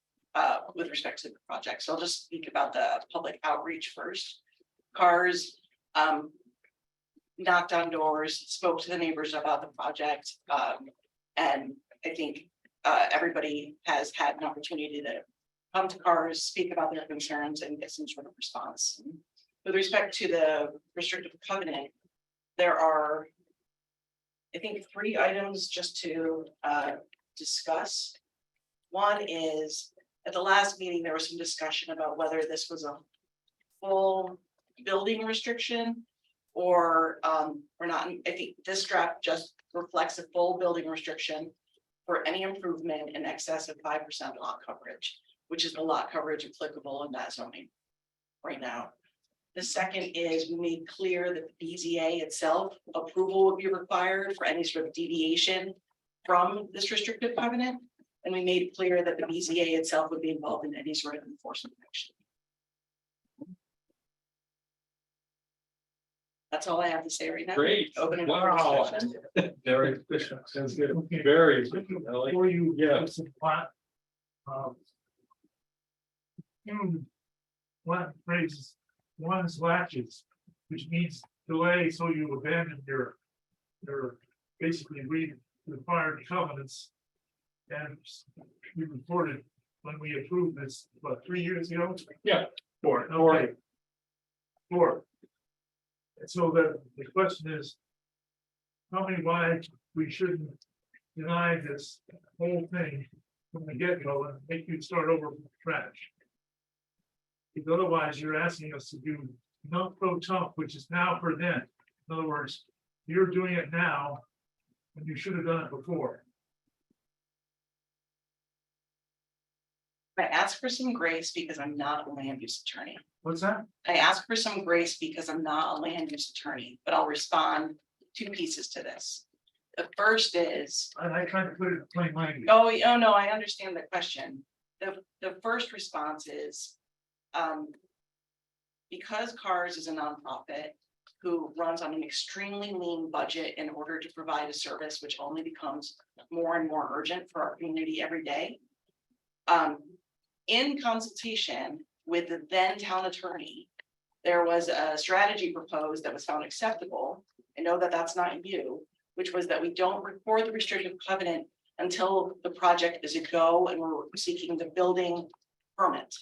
with respect to the project. So I'll just speak about the public outreach first. CARS knocked on doors, spoke to the neighbors about the project. And I think everybody has had an opportunity to come to CARS, speak about their concerns and get some sort of response. With respect to the restrictive covenant, there are, I think, 3 items just to discuss. One is, at the last meeting, there was some discussion about whether this was a full building restriction or not. I think this draft just reflects a full building restriction for any improvement in excess of 5% lot coverage, which is the lot coverage applicable in that zoning right now. The second is we made clear that the BZA itself approval would be required for any sort of deviation from this restrictive covenant. And we made clear that the BZA itself would be involved in any sort of enforcement action. That's all I have to say right now.
Great.
Open it up for
Wow.
discussion.
Very efficient. Sounds good. Very efficient. I like it.
Before you
Yeah.
get some plot. One phrases, one is latches, which means delay, so you abandon your basically required covenants. And we reported when we approved this, what, 3 years ago?
Yeah.
4. Okay. 4. And so the question is, tell me why we shouldn't deny this whole thing from the get-go and make you start over from scratch. Because otherwise you're asking us to do non pro tunc, which is now for then. In other words, you're doing it now and you should have done it before.
I ask for some grace because I'm not a land use attorney.
What's that?
I ask for some grace because I'm not a land use attorney, but I'll respond 2 pieces to this. The first is,
I tried to put it in plain language.
oh no, I understand the question. The first response is, because CARS is a nonprofit who runs on an extremely lean budget in order to provide a service which only becomes more and more urgent for our community every day. In consultation with the then town attorney, there was a strategy proposed that was found acceptable. I know that that's not you, which was that we don't record the restrictive covenant until the project is a go and we're seeking the building permit.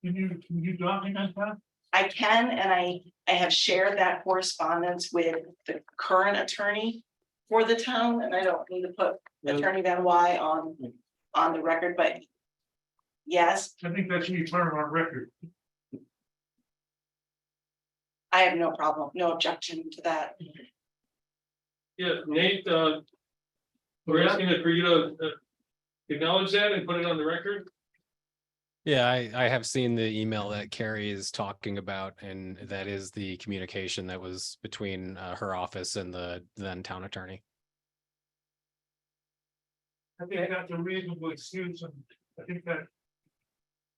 Can you document that?
I can, and I have shared that correspondence with the current attorney for the town, and I don't need to put Attorney Van Wy on the record, but yes,
I think that should be part of our record.
I have no problem, no objection to that.
Yeah, Nate, we're asking for you to acknowledge that and put it on the record.
Yeah, I have seen the email that Carrie is talking about, and that is the communication that was between her office and the then town attorney.
I think that's a reasonable excuse, and I think that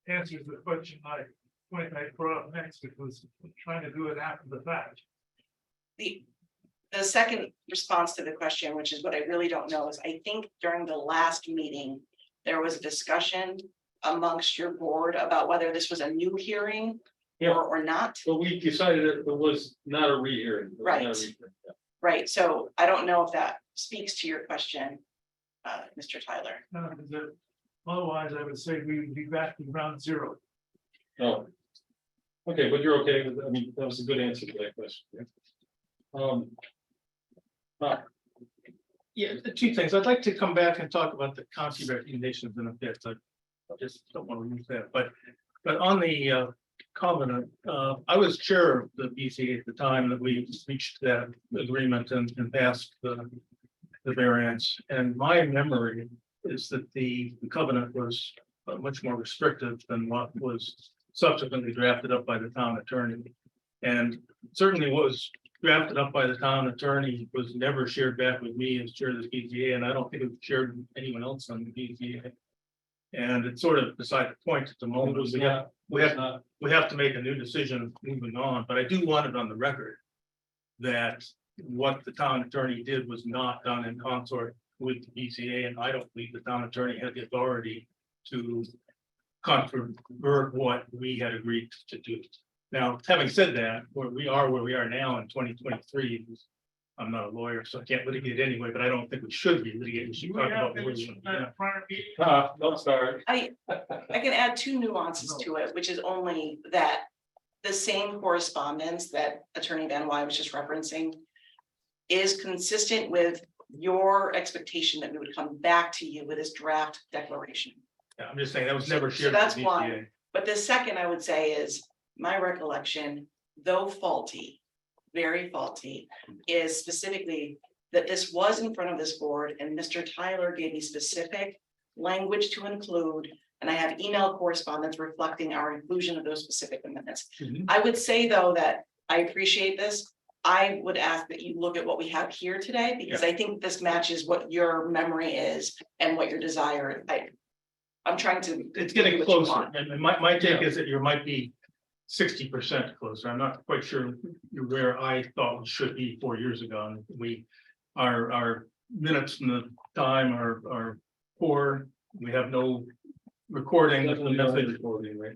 answers the question I brought up next, because I'm trying to do it after the fact.
The second response to the question, which is what I really don't know, is I think during the last meeting, there was a discussion amongst your board about whether this was a new hearing or not.
But we decided that it was not a rehearing. It was not a
Right.
rehearing.
Right, so I don't know if that speaks to your question, Mr. Tyler.
No, because otherwise I would say we would be back to ground zero.
Oh. Okay, but you're okay with, I mean, that was a good answer to that question.
Yeah, the two things. I'd like to come back and talk about the county recommendations in a bit. I just don't want to lose that, but on the covenant, I was chair of the BZA at the time that we reached that agreement and passed the variance. And my memory is that the covenant was much more restrictive than what was subsequently drafted up by the town attorney. And certainly what was drafted up by the town attorney was never shared back with me as chair of the BZA, and I don't think it was shared with anyone else on the BZA. And it's sort of beside the point at the moment. We have to make a new decision moving on, but I do want it on the record that what the town attorney did was not done in consort with the BZA, and I don't believe the town attorney had the authority to controvert what we had agreed to do. Now, having said that, where we are now in 2023, I'm not a lawyer, so I can't litigate anyway, but I don't think we should be litigating. We should talk about what we're doing.
Don't start.
I can add two nuances to it, which is only that the same correspondence that Attorney Van Wy was just referencing is consistent with your expectation that we would come back to you with this draft declaration.
Yeah, I'm just saying that was never
So
shared.
that's
with the
one.
BZA.
But the second I would say is my recollection, though faulty, very faulty, is specifically that this was in front of this board and Mr. Tyler gave me specific language to include. And I have email correspondence reflecting our inclusion of those specific amendments. I would say, though, that I appreciate this. I would ask that you look at what we have here today, because I think this matches what your memory is and what your desire. I'm trying to.
It's getting closer, and my take is that you might be 60% closer. I'm not quite sure you're where I thought we should be 4 years ago. And our minutes from the time are poor. We have no recording of the method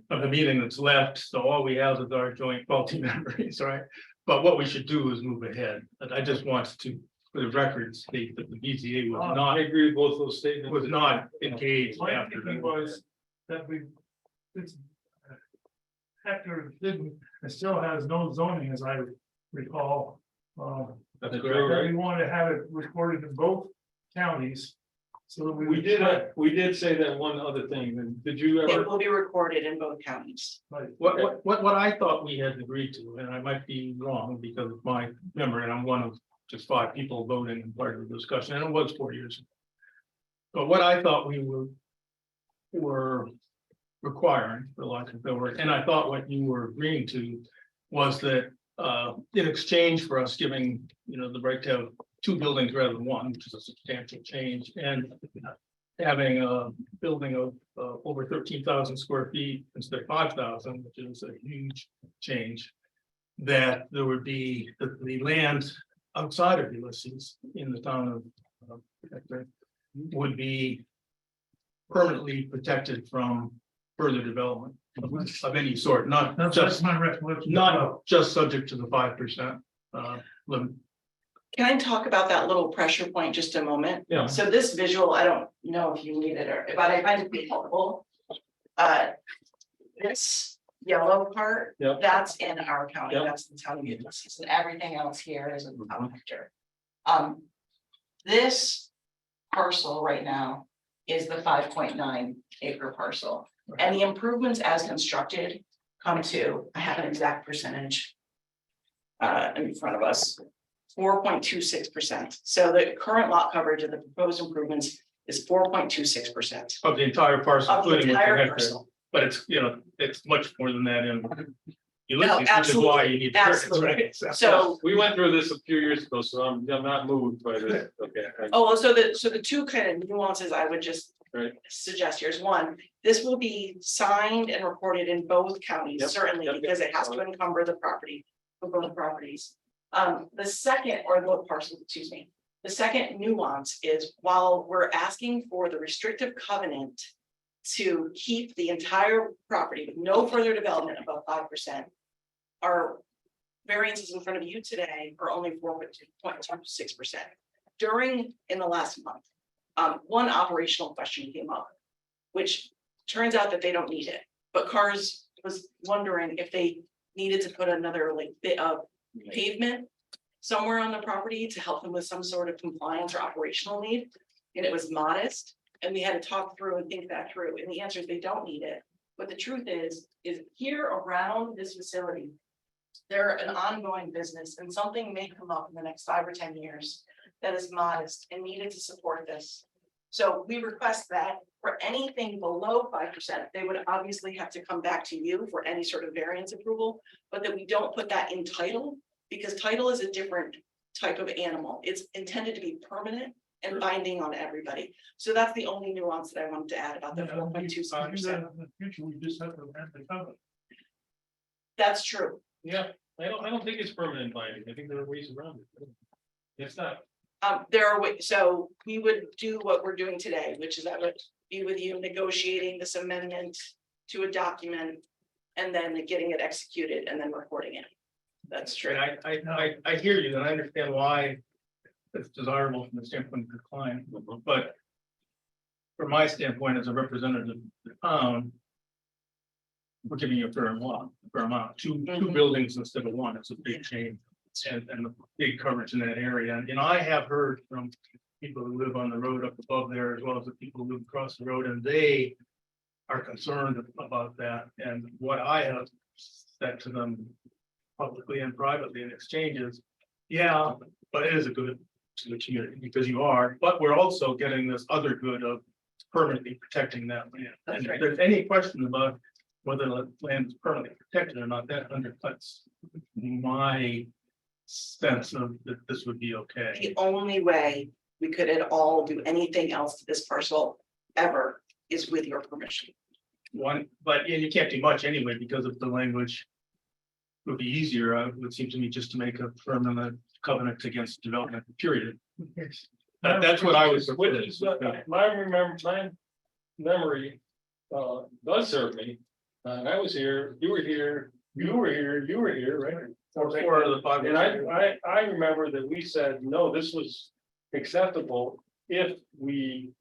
of the meeting that's left. So all we have is our joint faulty memories, right? But what we should do is move ahead. And I just want to, for the record, state that the BZA was not.
I agree with both those statements.
Was not engaged
My
after
thinking
that.
was that Hector didn't, it still has no zoning, as I recall.
That's
that
correct.
we want to have it recorded in both counties. So that
We did say that one other thing, and did you
It
ever?
will be recorded in both counties.
What I thought we had agreed to, and I might be wrong because of my memory, and I'm one of just 5 people voting in part of the discussion, and it was 4 years ago. But what I thought we were requiring, for lack of a better word, and I thought what you were agreeing to was that in exchange for us giving, the right to have 2 buildings rather than 1, which is a substantial change, and having a building of over 13,000 square feet instead of 5,000, which is a huge change, that there would be the land outside of Ulysses in the town of Hector would be permanently protected from further development of any sort,
That's my recollection.
not just subject to the 5% limit.
Can I talk about that little pressure point just a moment?
Yeah.
So this visual, I don't know if you need it or, but I find it to be helpful. This yellow part,
Yep.
that's in our county,
Yep.
that's the town of Ulysses, and everything else here is in the town vector. This parcel right now is the 5.9 acre parcel, and the improvements as constructed come to, I have an exact percentage in front of us, 4.26%. So the current lot coverage of the proposed improvements is 4.26%.
Of the entire parcel,
Of the
including what
entire
you have there.
parcel.
But it's, you know, it's much more than that in Ulysses, which is
absolutely,
why you need the variance,
absolutely.
right?
So,
We went through this a few years ago, so I'm not moved by this, okay.
oh, so the two kind of nuances I would just
Right.
suggest here is one, this will be signed and recorded in both counties,
Yep,
certainly,
yep,
because it has to encumber the property for both properties. The second, or the parcel, excuse me, the second nuance is while we're asking for the restrictive covenant to keep the entire property with no further development above 5%, our variances in front of you today are only 4.26%. In the last month, one operational question came up, which turns out that they don't need it, but Cars was wondering if they needed to put another like bit of pavement somewhere on the property to help them with some sort of compliance or operational need, and it was modest, and we had to talk through and think that through, and the answer is they don't need it. But the truth is here around this facility, they're an ongoing business, and something may come up in the next 5 or 10 years that is modest and needed to support this. So we request that for anything below 5%, they would obviously have to come back to you for any sort of variance approval, but that we don't put that in title, because title is a different type of animal. It's intended to be permanent and binding on everybody. So that's the only nuance that I wanted to add about the 4.26%.
In the future, we just have to amend the covenant.
That's true.
Yeah, I don't think it's permanent binding. I think there are ways around it. It's not.
There are ways, so we would do what we're doing today, which is I would be with you negotiating this amendment to a document and then getting it executed and then recording it. That's true.
And I hear you, and I understand why it's desirable from the standpoint of the client, but from my standpoint as a representative of the town, we're giving you a fair amount, two buildings instead of one. It's a big change and a big coverage in that area. And I have heard from people who live on the road up above there, as well as the people who live across the road, and they are concerned about that. And what I have said to them publicly and privately in exchanges, yeah, but it is a good to the community because you are, but we're also getting this other good of permanently protecting that land.
That's
And
right.
if there's any question about whether the land is permanently protected or not, that undercuts my sense of that this would be okay.
The only way we could at all do anything else to this parcel ever is with your permission.
One, but you can't do much anyway because of the language. It would be easier, it would seem to me, just to make a permanent covenant against development, period. That's what I was with it.
My memory does serve me. I was here, you were here, you were here, right?
Four out of the five.
And I remember that we said, no, this was acceptable if we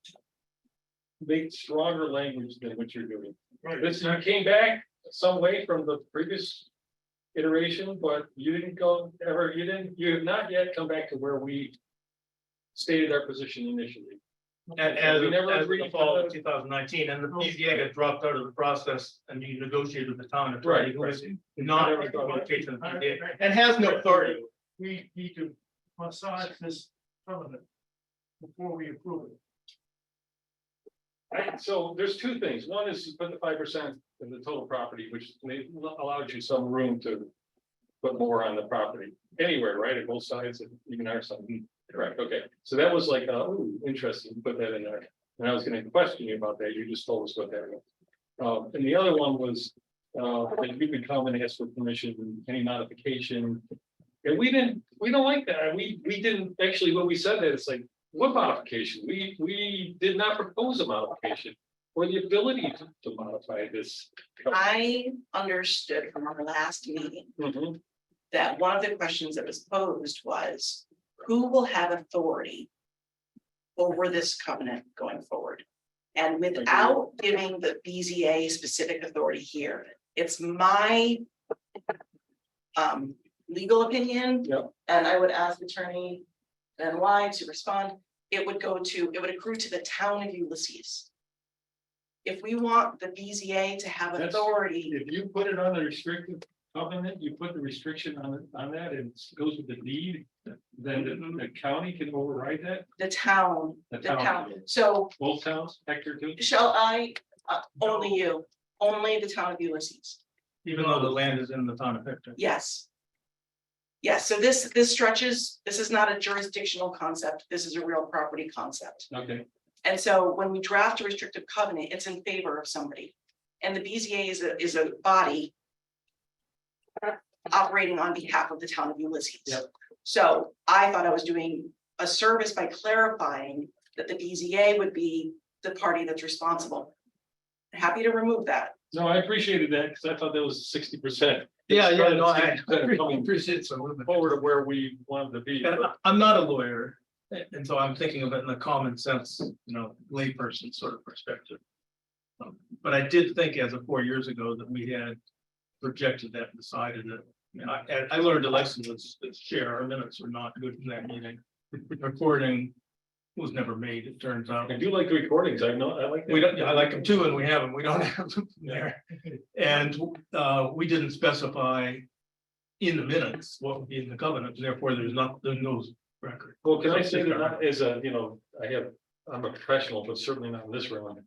make stronger language than what you're doing.
Right.
This came back some way from the previous iteration, but you didn't you have not yet come back to where we stated our position initially.
And as
We never
of
agreed
the
to
fall
the-
of 2019, and the BZA had dropped out of the process, and you negotiated with the town attorney, who is not in communication with BZA, and has no authority.
We need to massage this covenant before we approve it.
So there's two things. One is to put the 5% of the total property, which allowed you some room to put more on the property anywhere, right? At both sides, even our side. Correct. Okay. So that was like, ooh, interesting. Put that in there. And I was going to question you about that. You just told us what that was. And the other one was that you could come and ask for permission, any modification. And we don't like that. We didn't actually, when we said that, it's like, what modification? We did not propose a modification or the ability to modify this.
I understood from our last meeting that one of the questions that was posed was, who will have authority over this covenant going forward. And without giving the BZA specific authority here, it's my legal opinion.
Yep.
And I would ask Attorney Van Wy to respond. It would accrue to the town of Ulysses. If we want the BZA to have
That's-
authority,
If you put it on the restrictive covenant, you put the restriction on that and it goes with the deed, then the county can override that,
the town,
the
the
town,
town. So
both towns, Hector too.
shall I, only you, only the town of Ulysses?
Even though the land is in the town of Hector.
Yes. Yes, so this stretches, this is not a jurisdictional concept, this is a real property concept.
Okay,
And so when we draft a restrictive covenant, it's in favor of somebody. And the BZA is a body operating on behalf of the town of Ulysses.
Yep.
So I thought I was doing a service by clarifying that the BZA would be the party that's responsible. Happy to remove that.
no, I appreciated that because I thought that was 60%.
Yeah, no, I
Coming
appreciate some movement.
forward to where we wanted to be.
And I'm not a lawyer, and so I'm thinking of it in a common sense, layperson sort of perspective. But I did think as of 4 years ago that we had projected that and decided that, I learned a lesson with share, our minutes were not good in that meeting. Recording was never made, it turns out.
I do like the recordings. I like.
We don't, I like them too, and we have them, we don't have them there. And we didn't specify in the minutes what would be in the covenant, therefore there's no record.
Well, can I say that not as a, I'm a professional, but certainly not in this realm.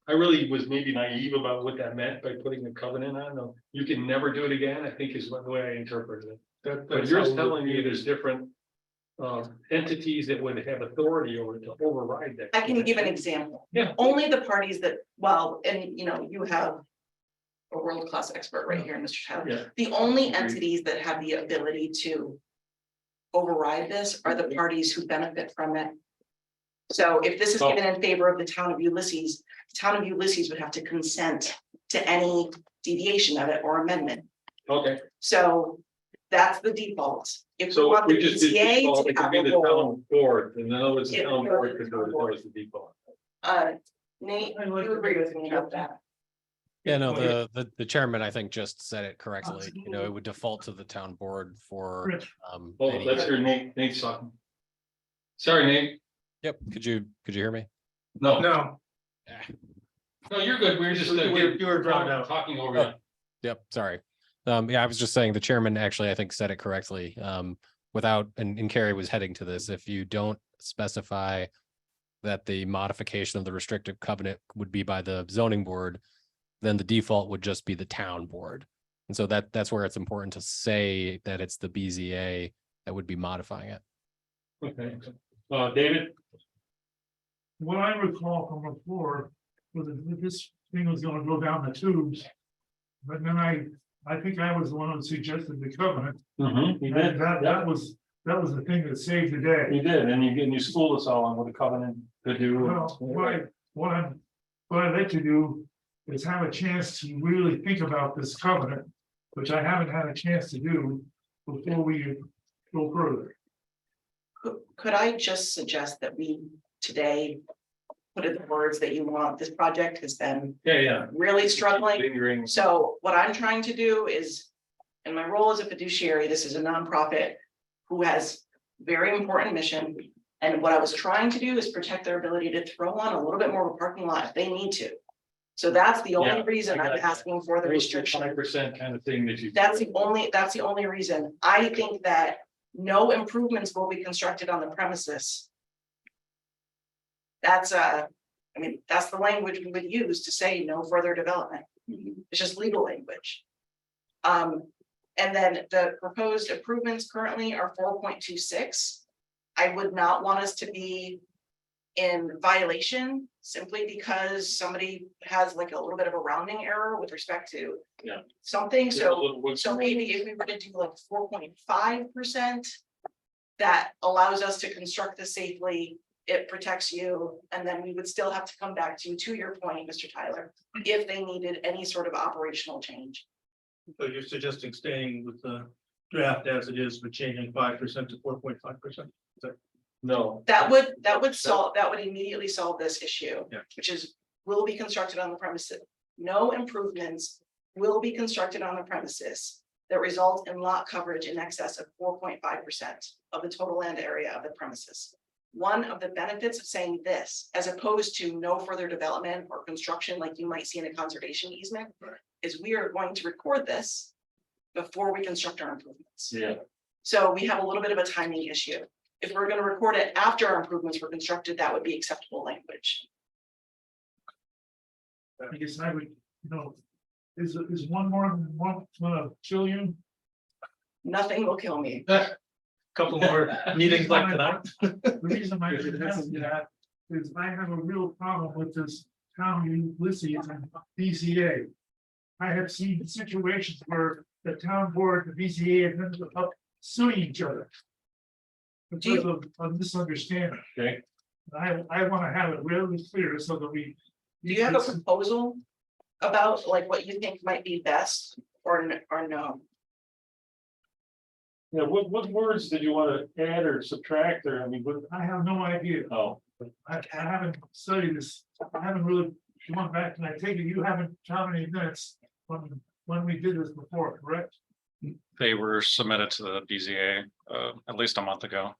I really was maybe naive about what that meant by putting the covenant on. No, you can never do it again, I think is the way I interpreted it. But you're telling me there's different entities that would have authority over to override that.
I can give an example.
Yeah.
Only the parties that, you have a world-class expert right here, Mr. Tyler.
Yeah.
The only entities that have the ability to override this are the parties who benefit from it. So if this is given in favor of the town of Ulysses, the town of Ulysses would have to consent to any deviation of it or amendment.
Okay,
So that's the default. If we
so
want the
we just did
BZA
default,
to
it could
have
be
a
the
role.
town board, and in other words, the
It
town
would
board
be
could
the
do it, that
board.
was the default.
Nate, you agree with me about that?
Yeah, no, the chairman, I think, just said it correctly. It would default to the town board for.
Oh,
any-
let's hear Nate's talking. Sorry, Nate.
Yep, could you hear me?
No,
No,
no, you're good. We were just.
You were drowned out.
Talking over
Oh.
you.
Yep, sorry. Yeah, I was just saying the chairman actually, I think, said it correctly. Without, and Carrie was heading to this, if you don't specify that the modification of the restrictive covenant would be by the zoning board, then the default would just be the town board. And so that's where it's important to say that it's the BZA that would be modifying it.
Okay, David?
What I recall from before was that this thing was gonna go down the tubes. But then I think I was the one who suggested the covenant.
Mm-hmm. You
And
did,
that was the thing that saved the day.
you did, and you schooled us all on what the covenant could do.
Well, what I'd like to do is have a chance to really think about this covenant, which I haven't had a chance to do before we go further.
Could I just suggest that we today put in the words that you want? This project has been
Yeah.
really struggling.
Lingering.
So what I'm trying to do is, in my role as a fiduciary, this is a nonprofit who has very important mission. And what I was trying to do is protect their ability to throw on a little bit more of a parking lot if they need to. So that's the only
Yeah,
reason
I got
I'm
it.
asking for the restriction.
5% kind of thing that you.
That's the only reason. I think that no improvements will be constructed on the premises. That's that's the language we would use to say no further development. It's just legal language. And then the proposed improvements currently are 4.26. I would not want us to be in violation simply because somebody has like a little bit of a rounding error with respect to something. So maybe if we were to do like 4.5%, that allows us to construct this safely, it protects you, and then we would still have to come back to your point, Mr. Tyler, if they needed any sort of operational change.
so you're suggesting staying with the
draft as it is, but changing 5% to 4.5%.
No.
That would immediately solve this issue.
Yeah.
Which is, will be constructed on the premises. No improvements will be constructed on the premises that result in lot coverage in excess of 4.5% of the total land area of the premises. One of the benefits of saying this, as opposed to no further development or construction like you might see in a conservation easement, is we are going to record this before we construct our improvements.
Yeah.
So we have a little bit of a timing issue. If we're gonna record it after our improvements were constructed, that would be acceptable language.
I guess I would, is one more than one, kill you?
Nothing will kill me.
Couple more meetings like tonight.
The reason I should ask that is I have a real problem with this town Ulysses and BZA. I have seen situations where the town board, the BZA, have ended up suing each other. Because of a misunderstanding.
Okay.
I want to have it really clear so that we.
Do you have a proposal about like what you think might be best or no?
Yeah, what words did you want to add or subtract, or, I mean, what?
I have no idea.
Oh,
I haven't studied this. I haven't really gone back, and I take it you haven't, how many minutes when we did this before, correct?
They were submitted to the BZA at least a month ago.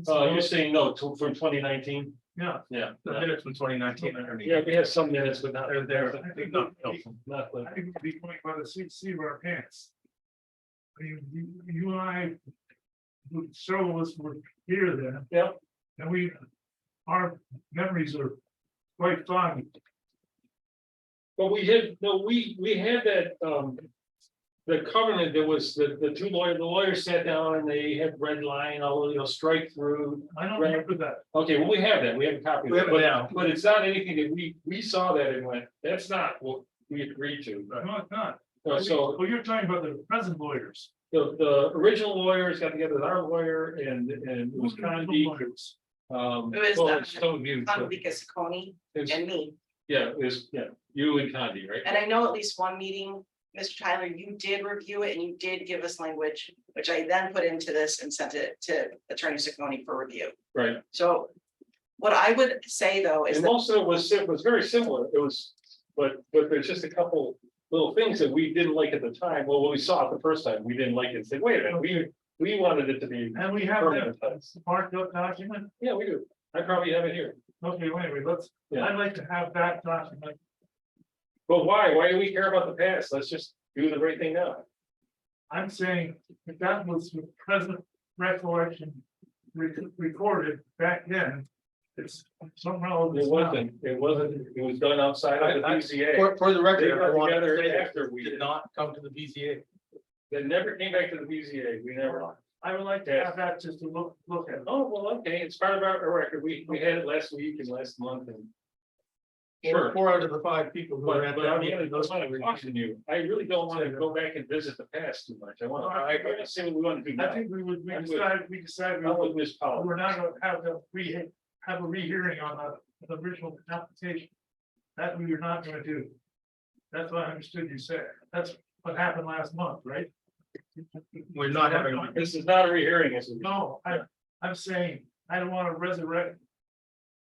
you're saying no, from 2019?
Yeah.
Yeah.
The minutes from 2019.
Yeah, we have some minutes, but not there.
I think
Not
not
like-
I think we'd be going by the seat of our pants. I mean, you and I, several of us were here then.
Yep.
And our memories are quite fond.
But we had, no, we had that, the covenant, there was the two lawyers sat down and they had red line, strike through.
I don't remember that.
Okay, well, we have that, we have a copy. of
We have it
but-
now.
But it's not anything that we saw that and went, that's not what we agreed to.
No, it's not.
So
Well, you're talking about the present lawyers.
the original lawyers got together with our lawyer and it was kind of deep.
It was
Well, it's so new, but-
Convica Sacconi
it's-
and me.
Yeah, it was, you and Condi, right?
And I know at least one meeting, Mr. Tyler, you did review it and you did give us language, which I then put into this and sent it to Attorney Sacconi for review.
Right.
So what I would say though is
And
that
most of it was very similar. It was, but there's just a couple little things that we didn't like at the time. Well, when we saw it the first time, we didn't like it. Said, wait a minute, we wanted it to be.
And we have
permanent.
that marked up document.
Yeah, we do. I probably have it here.
Okay, wait,
Yeah.
I'd like to have that document.
But why? Why do we care about the past? Let's just do the right thing now.
I'm saying if that was the present recollection recorded back then, it's somehow.
It wasn't, it was done outside of the BZA.
For the
They
record,
got
I want to
together
say
after we
did not come to the BZA.
They never came back to the BZA. We never.
I would like to have that just to look at.
Oh, well, okay, it's part of our record. We had it last week and last month and. Sure.
4 out of the 5 people who
But
are at
but
that
I'm
meeting.
gonna caution you, I really don't wanna go back and visit the past too much, I say what we wanna do
I
now.
think we
I'm with-
decided
I'm with Ms. Powell.
we're not gonna have have a rehearing on the original application. That we were not gonna do. That's what I understood you said. That's what happened last month, right?
We're not having.
This is not a rehearing, it's a.
No, I'm saying, I don't wanna resurrect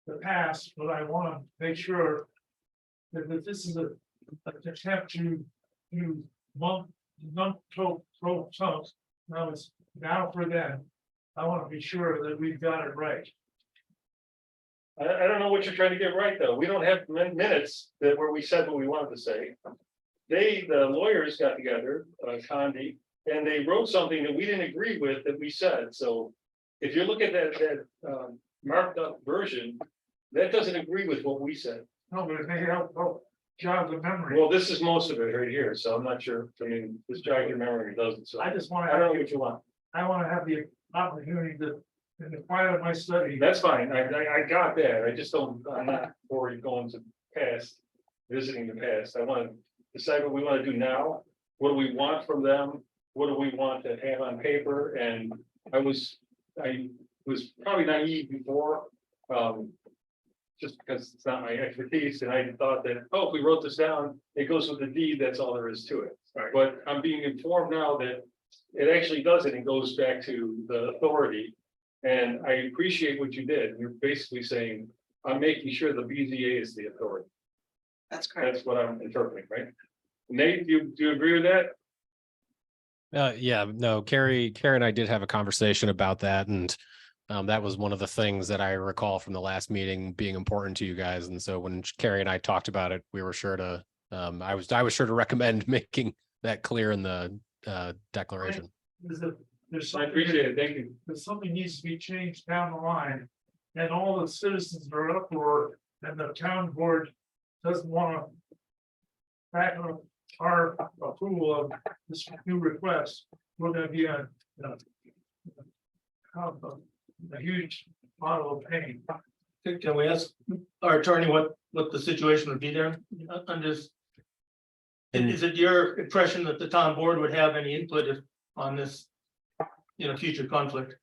the past, but I wanna make sure that this is an attempt to throw chunks. Now it's now for them. I wanna be sure that we've got it right.
I don't know what you're trying to get right, though, we don't have minutes where we said what we wanted to say. The lawyers got together, Condi, and they wrote something that we didn't agree with that we said, so. If you look at that marked up version, that doesn't agree with what we said.
No, but it may help jog the memory.
Well, this is most of it right here, so I'm not sure, I mean, this jog your memory doesn't, so.
I just wanna
I don't
have,
know what you want.
I wanna have the opportunity to, in the quiet of my study.
That's fine, I got that, I just don't, I'm not for going to past, visiting the past, I wanna decide what we wanna do now. What do we want from them, what do we want to have on paper, and I was probably naive before. Just because it's not my expertise, and I thought that, oh, if we wrote this down, it goes with the deed, that's all there is to it. But I'm being informed now that it actually doesn't. It goes back to the authority. And I appreciate what you did. You're basically saying, I'm making sure the BZA is the authority.
That's correct.
That's what I'm interpreting, right? Nate, do you agree with that?
Yeah, no, Carrie and I did have a conversation about that, and that was one of the things that I recall from the last meeting being important to you guys. And so when Carrie and I talked about it, we were sure to, I was sure to recommend making that clear in the declaration.
There's
I appreciate it. Thank you.
If something needs to be changed down the line, and all the citizens are up for, it, and the town board doesn't want to back up our approval of this new request, we're gonna be a huge model of pain.
Can we ask our attorney what the situation would be there on this? And is it your impression that the town board would have any input on this, future conflict?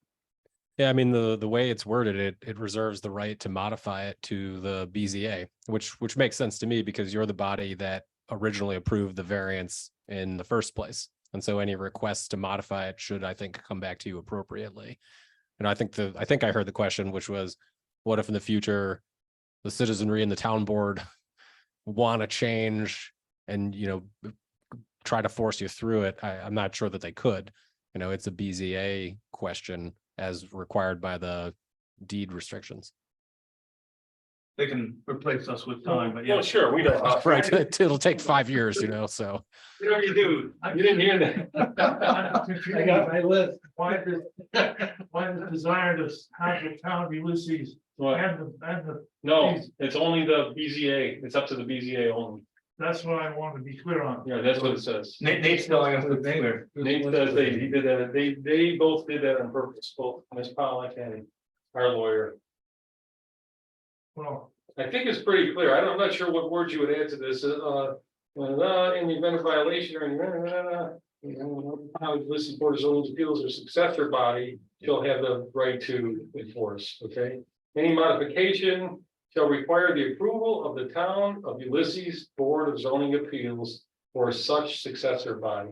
Yeah, I mean, the way it's worded, it reserves the right to modify it to the BZA, which makes sense to me because you're the body that originally approved the variance in the first place. And so any requests to modify it should, I think, come back to you appropriately. And I think I heard the question, which was, what if in the future the citizenry and the town board want to change and, try to force you through it? I'm not sure that they could. It's a BZA question as required by the deed restrictions.
They can replace us with time, but
Yeah, sure, we don't.
Right, it'll take 5 years, so.
You know what you do? You didn't hear that.
I got my list. Why the desire to have the town of Ulysses and the.
No, it's only the BZA. It's up to the BZA only.
That's what I want to be clear on.
Yeah, that's what it says.
Nate's telling us the clear.
Nate says he did that. They both did that on purpose, both Ms. Pollack and our lawyer.
Well,
I think it's pretty clear. I'm not sure what words you would add to this. In the event of violation or how listed Board of Zoning Appeals or successor body shall have the right to enforce. Okay. Any modification shall require the approval of the town of Ulysses Board of Zoning Appeals or such successor body.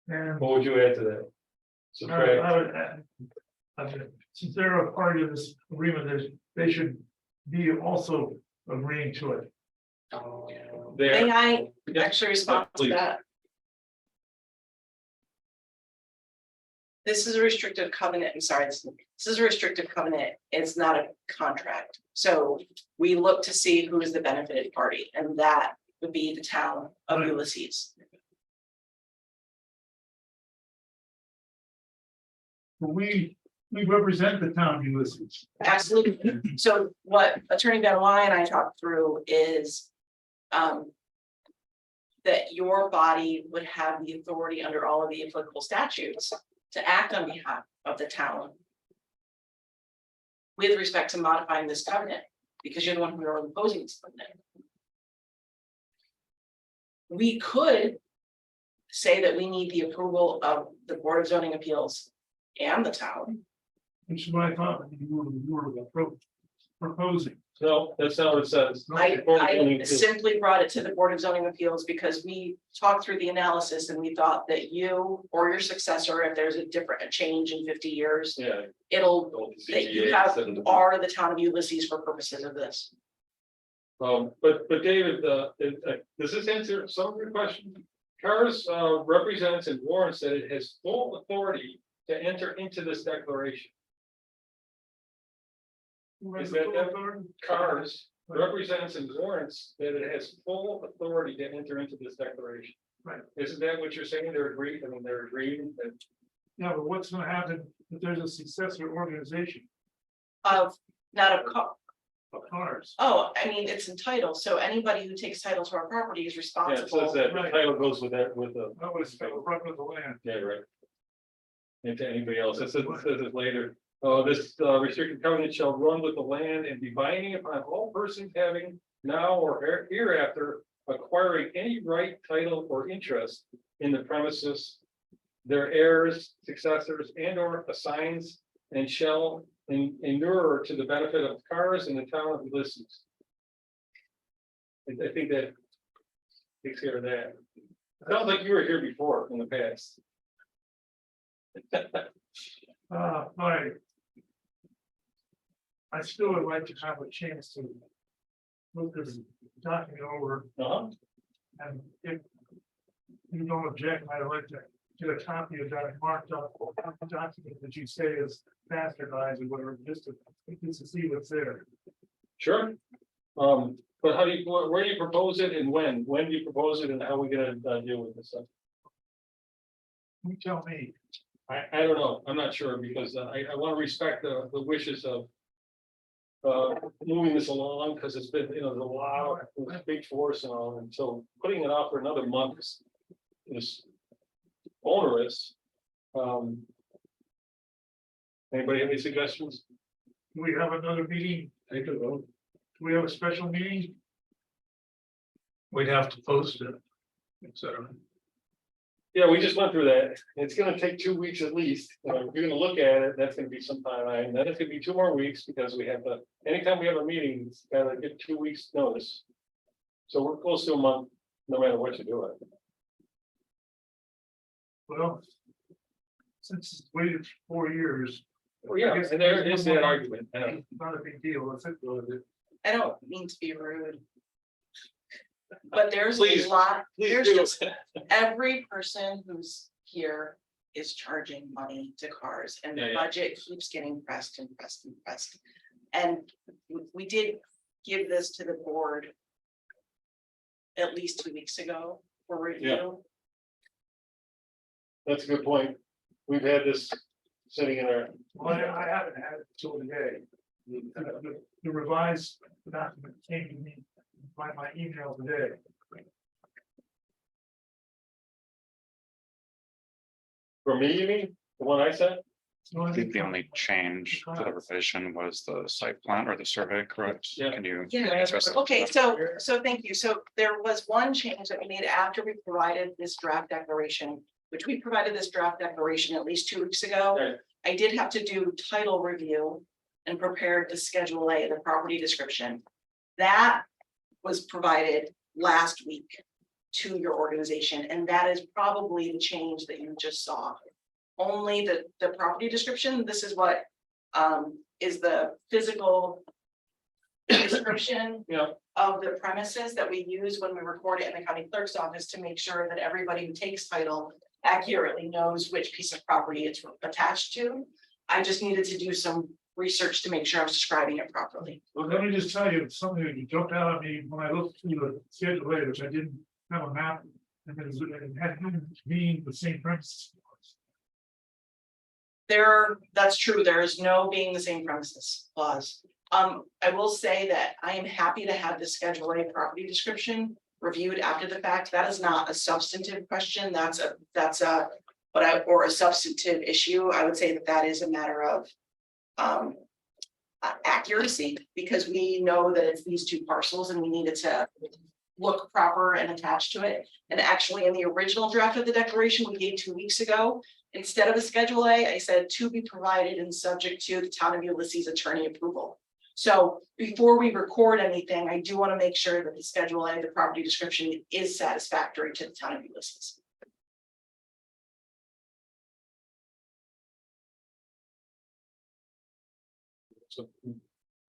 and
What would you add to that? Subtract.
since they're a part of this agreement, they should be also agreeing to it.
There.
May I
Yeah,
actually respond to
please.
that? This is a restrictive covenant. I'm sorry, this is a restrictive covenant. It's not a contract. So we look to see who is the benefited party, and that would be the town of Ulysses.
We represent the town of Ulysses.
Absolutely. So what Attorney Benoit and I talked through is that your body would have the authority under all of the applicable statutes to act on behalf of the town with respect to modifying this covenant, because you're the one who are imposing this covenant. We could say that we need the approval of the Board of Zoning Appeals and the town.
Which is what I thought you were proposing.
No, that's not what it says.
I simply brought it to the Board of Zoning Appeals because we talked through the analysis and we thought that you or your successor, if there's a change in 50 years,
Yeah.
that you are the town of Ulysses for purposes of this.
But David, does this answer some of your questions? CARS represents and warrants that it has full authority to enter into this declaration. Is that CARS represents and warrants that it has full authority to enter into this declaration?
Right.
Isn't that what you're saying? They're agreed. I mean, they're agreeing that.
Yeah, but what's gonna happen if there's a successor organization
Of not of
of cars?
Oh, I mean, it's entitled, so anybody who takes title to our property is
Yeah,
responsible.
so that the
Right.
title goes with that, with the.
That was the front of the land.
Yeah, right. And to anybody else, it says it later. This restricted covenant shall run with the land and be binding upon all persons having now or hereafter acquiring any right, title, or interest in the premises, their heirs, successors, and or assigns, and shall inure to the benefit of CARS and the town of Ulysses. I think that takes care of that. It sounds like you were here before in the past.
Hi. I still would like to have a chance to look this document over. And if you don't object, I'd like to get a copy of that marked up document that you say is bastardized or whatever, just to see what's there.
Sure. But how do you, where do you propose it and when? When do you propose it and how are we gonna deal with this stuff?
You tell me.
I don't know. I'm not sure because I want to respect the wishes of moving this along because it's been, there's a lot of big force and all, and so putting it off for another month is onerous. Anybody have any suggestions?
Do we have another meeting?
Take a vote.
Do we have a special meeting?
We'd have to post it, etc.
Yeah, we just went through that. It's gonna take 2 weeks at least. If you're gonna look at it, that's gonna be some time. And then it's gonna be 2 more weeks because we have to, anytime we have a meeting, it's gotta get 2 weeks notice. So we're close to a month, no matter what you do it.
Well, since it's waited 4 years.
Well, yeah,
I guess
and there is that argument. I know.
It's not a big deal. Let's go with it.
I don't mean to be rude. But there's
Please,
a lot, there's
do.
just, every person who's here is charging money to cars and the
Yeah.
budget keeps getting pressed and pressed and pressed. And we did give this to the board at least 2 weeks ago for review.
That's a good point. We've had this sitting in our,
Well, I haven't had it until today. The revised document came to me by my email today.
For me, you mean, the one I sent?
I
think the only change to the revision was the site plan or the survey, correct?
Yeah.
Can you?
Yeah,
address that?
okay, so thank you. So there was one change that we made after we provided this draft declaration, which we provided this draft declaration at least 2 weeks ago.
Right.
I did have to do title review and prepare the Schedule A, the property description. That was provided last week to your organization, and that is probably the change that you just saw. Only the property description, this is what is the physical description
Yeah.
of the premises that we use when we record it in the county clerk's office to make sure that everybody who takes title accurately knows which piece of property it's attached to. I just needed to do some research to make sure I was describing it properly.
Well, let me just tell you, something that jumped out at me when I looked through the schedule A, which I didn't have a map. And it had being the same premises.
That's true. There is no being the same premises clause. I will say that I am happy to have the Schedule A property description reviewed after the fact. That is not a substantive question. That's a or a substantive issue. I would say that is a matter of accuracy, because we know that it's these two parcels and we needed to look proper and attached to it. And actually, in the original draft of the declaration we gave 2 weeks ago, instead of a Schedule A, I said to be provided and subject to the town of Ulysses attorney approval. So before we record anything, I do want to make sure that the Schedule A, the property description, is satisfactory to the town of Ulysses.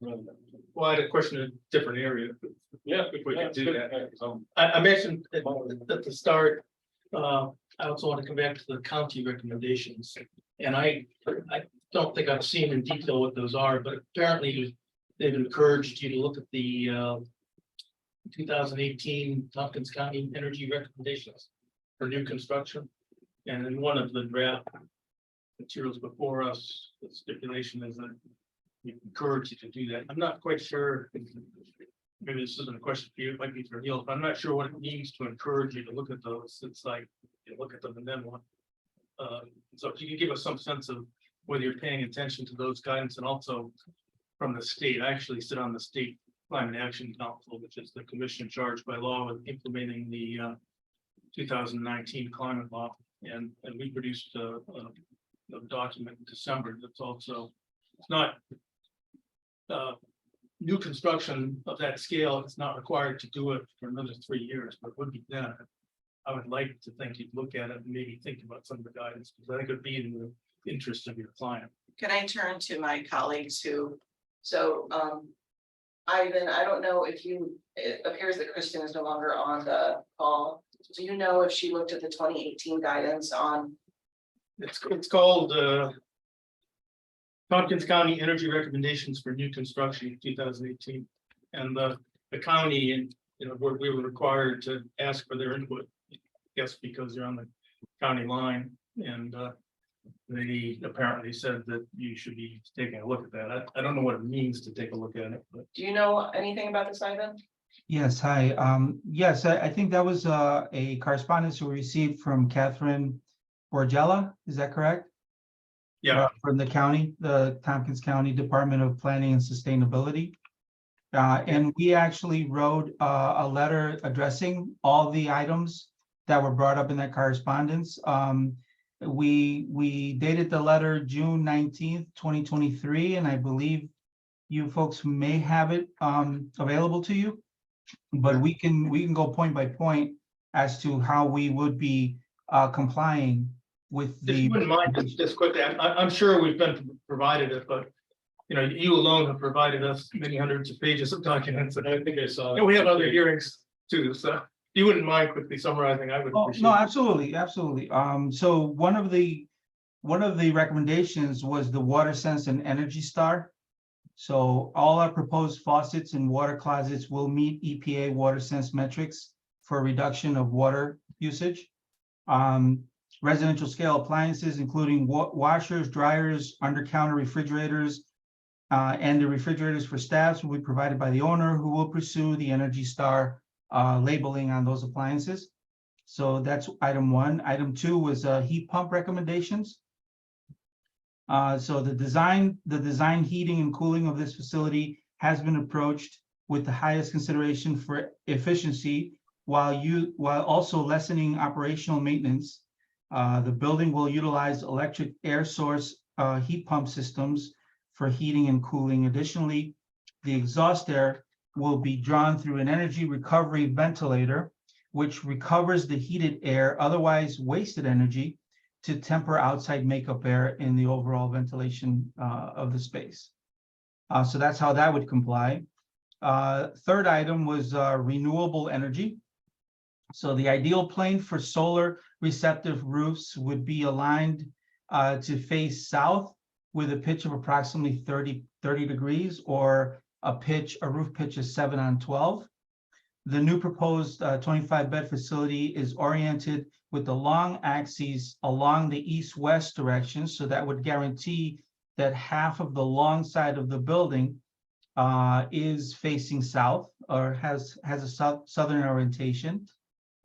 Well, I had a question in a different area.
Yeah.
If we could do that.
that.
I mentioned at the start, I also want to come back to the county recommendations. And I don't think I've seen in detail what those are, but apparently they've encouraged you to look at the 2018 Tompkins County energy recommendations for new construction. And in one of the draft materials before us, the stipulation is that we encourage you to do that. I'm not quite sure. Maybe this isn't a question for you, it might be for Neil, but I'm not sure what it means to encourage you to look at those. It's like, you look at them and then what? So if you could give us some sense of whether you're paying attention to those guidance, and also from the state. I actually sit on the State Climate Action Council, which is the commission charged by law with implementing the 2019 climate law. And we produced a document in December that's also, it's not new construction of that scale. It's not required to do it for another 3 years, but it would be then. I would like to think you'd look at it and maybe think about some of the guidance, because I think it'd be in the interest of your client.
Can I turn to my colleagues who, so, Ivan, I don't know if it appears that Kristen is no longer on the call. Do you know if she looked at the 2018 guidance on?
It's called, Tompkins County Energy Recommendations for New Construction in 2018. And the county and, we were required to ask for their input. Yes, because they're on the county line, and they apparently said that you should be taking a look at that. I don't know what it means to take a look at it, but.
Do you know anything about this, Ivan?
Yes, hi. Yes, I think that was a correspondence we received from Catherine Borgella. Is that correct?
Yeah.
From the county, the Tompkins County Department of Planning and Sustainability. And we actually wrote a letter addressing all the items that were brought up in that correspondence. We dated the letter June 19th, 2023, and I believe you folks may have it available to you. But we can go point by point as to how we would be complying with
If you wouldn't mind, just quickly, I'm sure we've been provided it, but you alone have provided us many hundreds of pages of documents, and I think I saw. And we have other hearings too, so if you wouldn't mind quickly summarizing, I would appreciate.
No, absolutely, absolutely. So one of the recommendations was the Water Sense and Energy Star. So all our proposed faucets and water closets will meet EPA Water Sense metrics for reduction of water usage. Residential scale appliances, including washers, dryers, under-counter refrigerators, and the refrigerators for staffs will be provided by the owner, who will pursue the Energy Star labeling on those appliances. So that's item one. Item two was heat pump recommendations. So the design, heating and cooling of this facility has been approached with the highest consideration for efficiency, while also lessening operational maintenance. The building will utilize electric air source heat pump systems for heating and cooling. Additionally, the exhaust air will be drawn through an energy recovery ventilator, which recovers the heated air, otherwise wasted energy, to temper outside makeup air in the overall ventilation of the space. So that's how that would comply. Third item was renewable energy. So the ideal plane for solar receptive roofs would be aligned to face south with a pitch of approximately 30 degrees, or a roof pitch of 7/12. The new proposed 25-bed facility is oriented with the long axes along the east-west direction, so that would guarantee that half of the long side of the building is facing south, or has a southern orientation,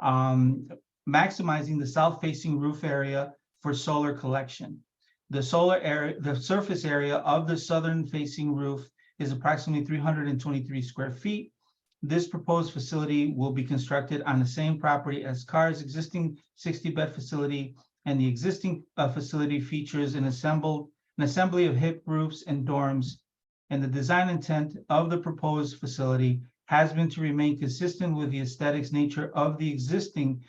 maximizing the south-facing roof area for solar collection. The surface area of the southern-facing roof is approximately 323 square feet. This proposed facility will be constructed on the same property as CAR's existing 60-bed facility, and the existing facility features an assembly of hip roofs and dorms. And the design intent of the proposed facility has been to remain consistent with the aesthetics nature of the existing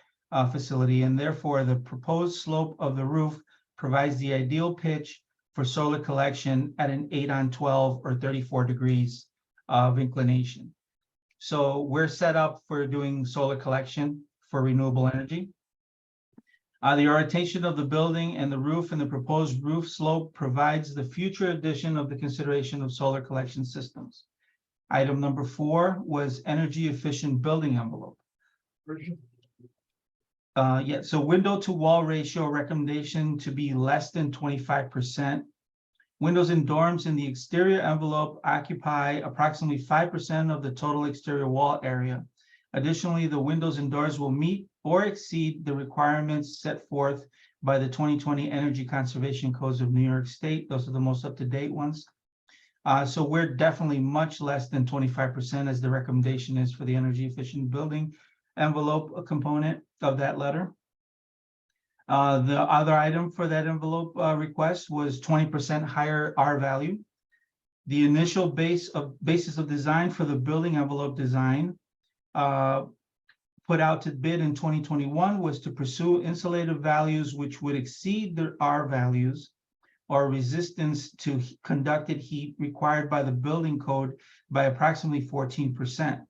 facility, and therefore the proposed slope of the roof provides the ideal pitch for solar collection at an 8/12 or 34 degrees of inclination. So we're set up for doing solar collection for renewable energy. The orientation of the building and the roof and the proposed roof slope provides the future addition of the consideration of solar collection systems. Item number 4 was energy efficient building envelope. So window to wall ratio recommendation to be less than 25%. Windows and dorms in the exterior envelope occupy approximately 5% of the total exterior wall area. Additionally, the windows and doors will meet or exceed the requirements set forth by the 2020 Energy Conservation Codes of New York State. Those are the most up-to-date ones. So we're definitely much less than 25%, as the recommendation is for the energy efficient building envelope component of that letter. The other item for that envelope request was 20% higher R value. The initial basis of design for the building envelope design put out to bid in 2021 was to pursue insulative values which would exceed the R values or resistance to conducted heat required by the building code by approximately 14%.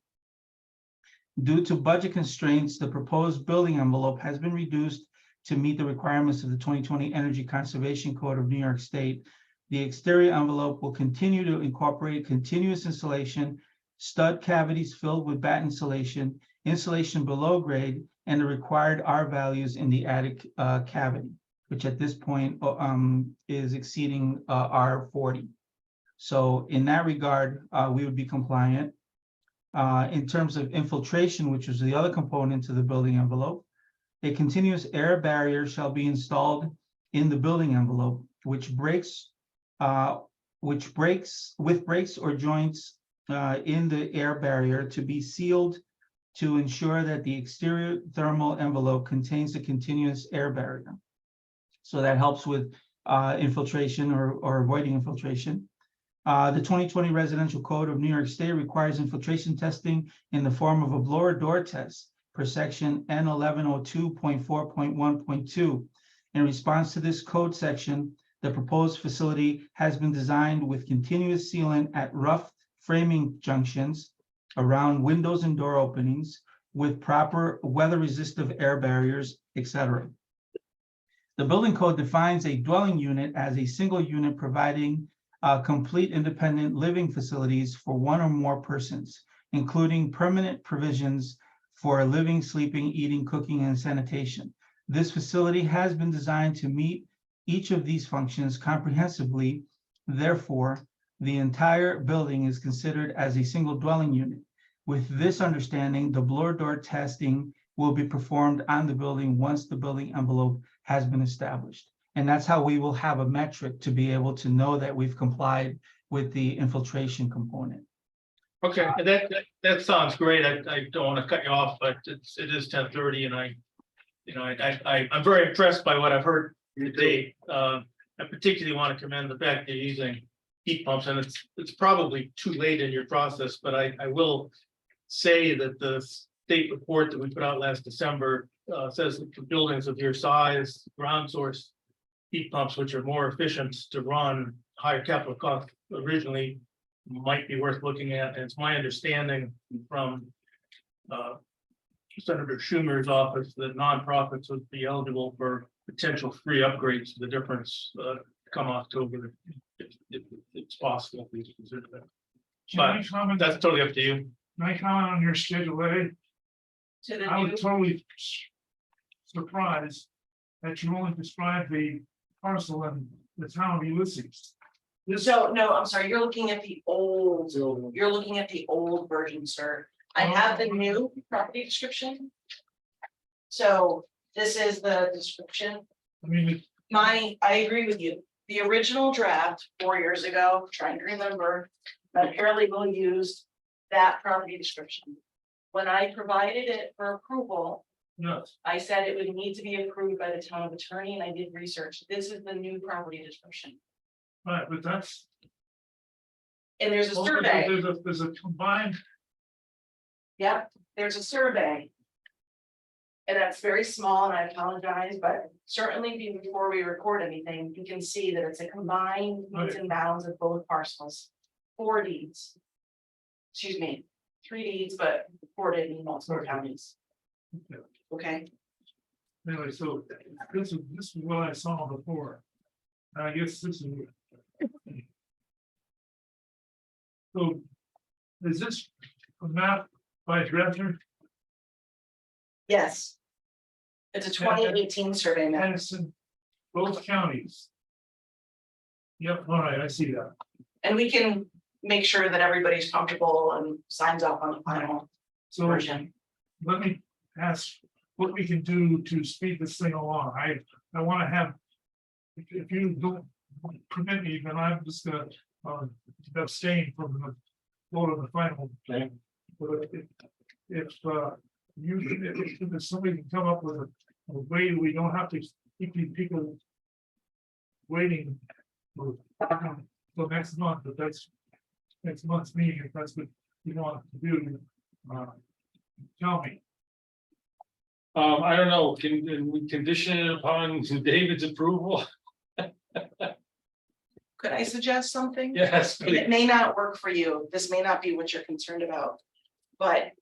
Due to budget constraints, the proposed building envelope has been reduced to meet the requirements of the 2020 Energy Conservation Code of New York State. The exterior envelope will continue to incorporate continuous insulation, stud cavities filled with batt insulation, insulation below grade, and the required R values in the attic cavity, which at this point is exceeding R40. So in that regard, we would be compliant. In terms of infiltration, which is the other component to the building envelope, a continuous air barrier shall be installed in the building envelope, which breaks with breaks or joints in the air barrier to be sealed to ensure that the exterior thermal envelope contains a continuous air barrier. So that helps with infiltration or avoiding infiltration. The 2020 Residential Code of New York State requires infiltration testing in the form of a blower door test per section N1102.4.1.2. In response to this code section, the proposed facility has been designed with continuous sealant at rough framing junctions around windows and door openings with proper weather-resistive air barriers, etc. The building code defines a dwelling unit as a single unit providing complete independent living facilities for one or more persons, including permanent provisions for living, sleeping, eating, cooking, and sanitation. This facility has been designed to meet each of these functions comprehensively. Therefore, the entire building is considered as a single dwelling unit. With this understanding, the blower door testing will be performed on the building once the building envelope has been established. And that's how we will have a metric to be able to know that we've complied with the infiltration component.
Okay, that sounds great. I don't want to cut you off, but it is 10:30 and I'm very impressed by what I've heard today. I particularly want to commend the fact that you're using heat pumps, and it's probably too late in your process, but I will say that the state report that we put out last December says that for buildings of your size, ground source heat pumps, which are more efficient to run, higher capital cost originally, might be worth looking at. And it's my understanding from Senator Schumer's office that nonprofits would be eligible for potential free upgrades to the difference come October, if it's possible. Please consider that. But that's totally up to you.
Can I comment on your Schedule A? I was totally surprised that you only described the parcel in the town of Ulysses.
So, no, I'm sorry, you're looking at the old version, sir. I have the new property description. So this is the description.
I mean,
I agree with you. The original draft 4 years ago, trying to remember, that paralegal used that property description. When I provided it for approval,
yes,
I said it would need to be approved by the town attorney, and I did research. This is the new property description.
right, but that's.
And there's a survey.
There's a combined.
Yep, there's a survey. And that's very small, and I apologize, but certainly before we record anything, you can see that it's a combined meets and bounds of both parcels. 4 deeds. Excuse me, 3 deeds, but recorded in multiple counties. Okay.
Anyway, so this is what I saw before. I guess this is. So is this a map by Dresser?
Yes. It's a 2018 survey map.
And it's in both counties. Yep, all right, I see that.
And we can make sure that everybody's comfortable and signs off on the final version.
Let me ask what we can do to speed this thing along. I want to have, if you don't permit me, then I'm just gonna abstain from the vote on the final thing. But if somebody can come up with a way we don't have to keep these people waiting till next month, but that's next month's meeting, if that's what you want to do, tell me.
I don't know, can we condition it upon David's approval?
Could I suggest something?
Yes,
And it may not work for you. This may not be what you're concerned about. But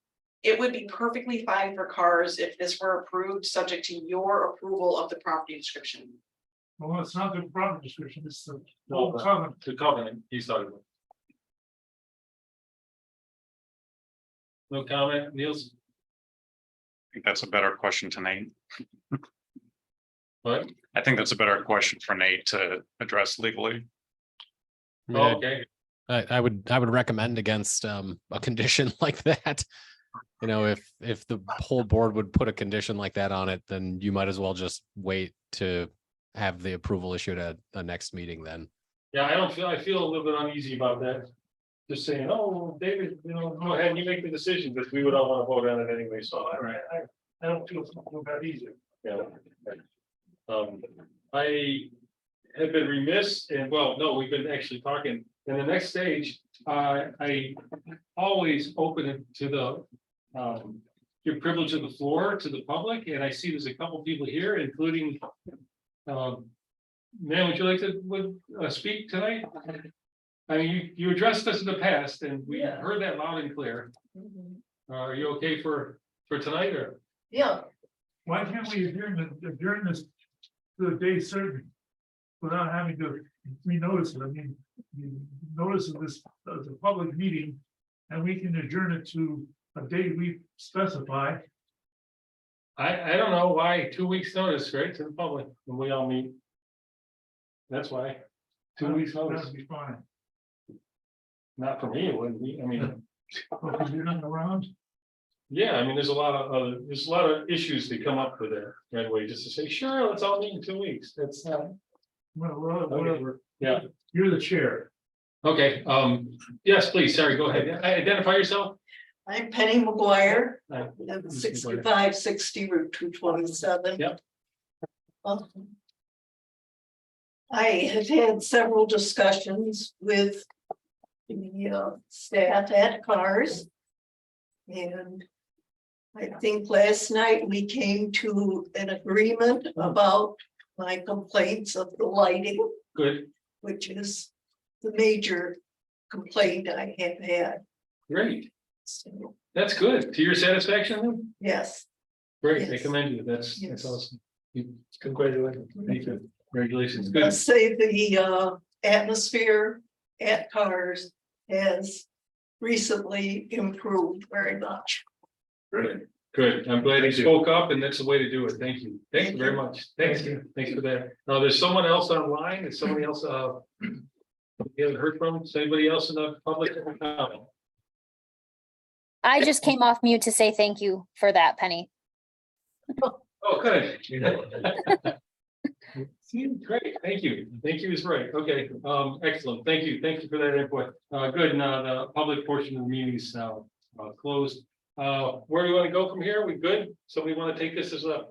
it would be perfectly fine for cars if this were approved, subject to your approval of the property description.
Well, it's not the property description, it's the
No,
whole covenant.
The covenant, he's talking about. No comment, Niels?
I think that's a better question to Nate.
What?
I think that's a better question for Nate to address legally.
Yeah,
Okay,
I would recommend against a condition like that. You know, if the whole board would put a condition like that on it, then you might as well just wait to have the approval issued at the next meeting then.
yeah, I feel a little bit uneasy about that. Just saying, oh, David, go ahead, you make the decision, but we would all want to vote on it anyway, so
I don't feel that either.
yeah. I have been remiss and, well, no, we've been actually talking. In the next stage, I always open it to the your privilege of the floor to the public, and I see there's a couple people here, including ma'am, would you like to speak tonight? I mean, you addressed us in the past and we heard that loud and clear. Are you okay for tonight or?
Yeah.
Why can't we adjourn this to the day certain? Without having to renotice it, I mean, the notice of this as a public meeting, and we can adjourn it to a date we specify.
I don't know why 2 weeks notice, right, to the public when we all meet. That's why. 2 weeks notice.
That'd be fine.
Not for me, it wouldn't be, I mean,
Because you're not around.
yeah, I mean, there's a lot of issues that come up with that right away, just to say, sure, let's all meet in 2 weeks. That's not.
Well, whatever.
Yeah,
You're the chair.
okay, yes, please, sorry, go ahead. Identify yourself.
I'm Penny McGuire,
Hi.
at 6560 Route 227.
Yep.
I have had several discussions with the staff at Cars. And I think last night we came to an agreement about my complaints of the lighting.
Good.
Which is the major complaint I have had.
Great.
So,
That's good. To your satisfaction then?
yes,
Great, I
Yes.
commend you. That's
Yes.
awesome. Congratulations. Thank you. Congratulations. Good.
let's say the atmosphere at Cars has recently improved very much.
Good. Good. I'm glad you spoke up and that's the way to do it. Thank you. Thank you very much. Thanks. Thanks for that. Now, there's someone else online. Is somebody else you haven't heard from? Is anybody else in the public?
I just came off mute to say thank you for that, Penny.
Oh, good. Great, thank you. Thank you is right. Okay, excellent. Thank you. Thank you for that input. Good. Now, the public portion of the meeting is now closed. Where do we want to go from here? We good? Somebody want to take this as a?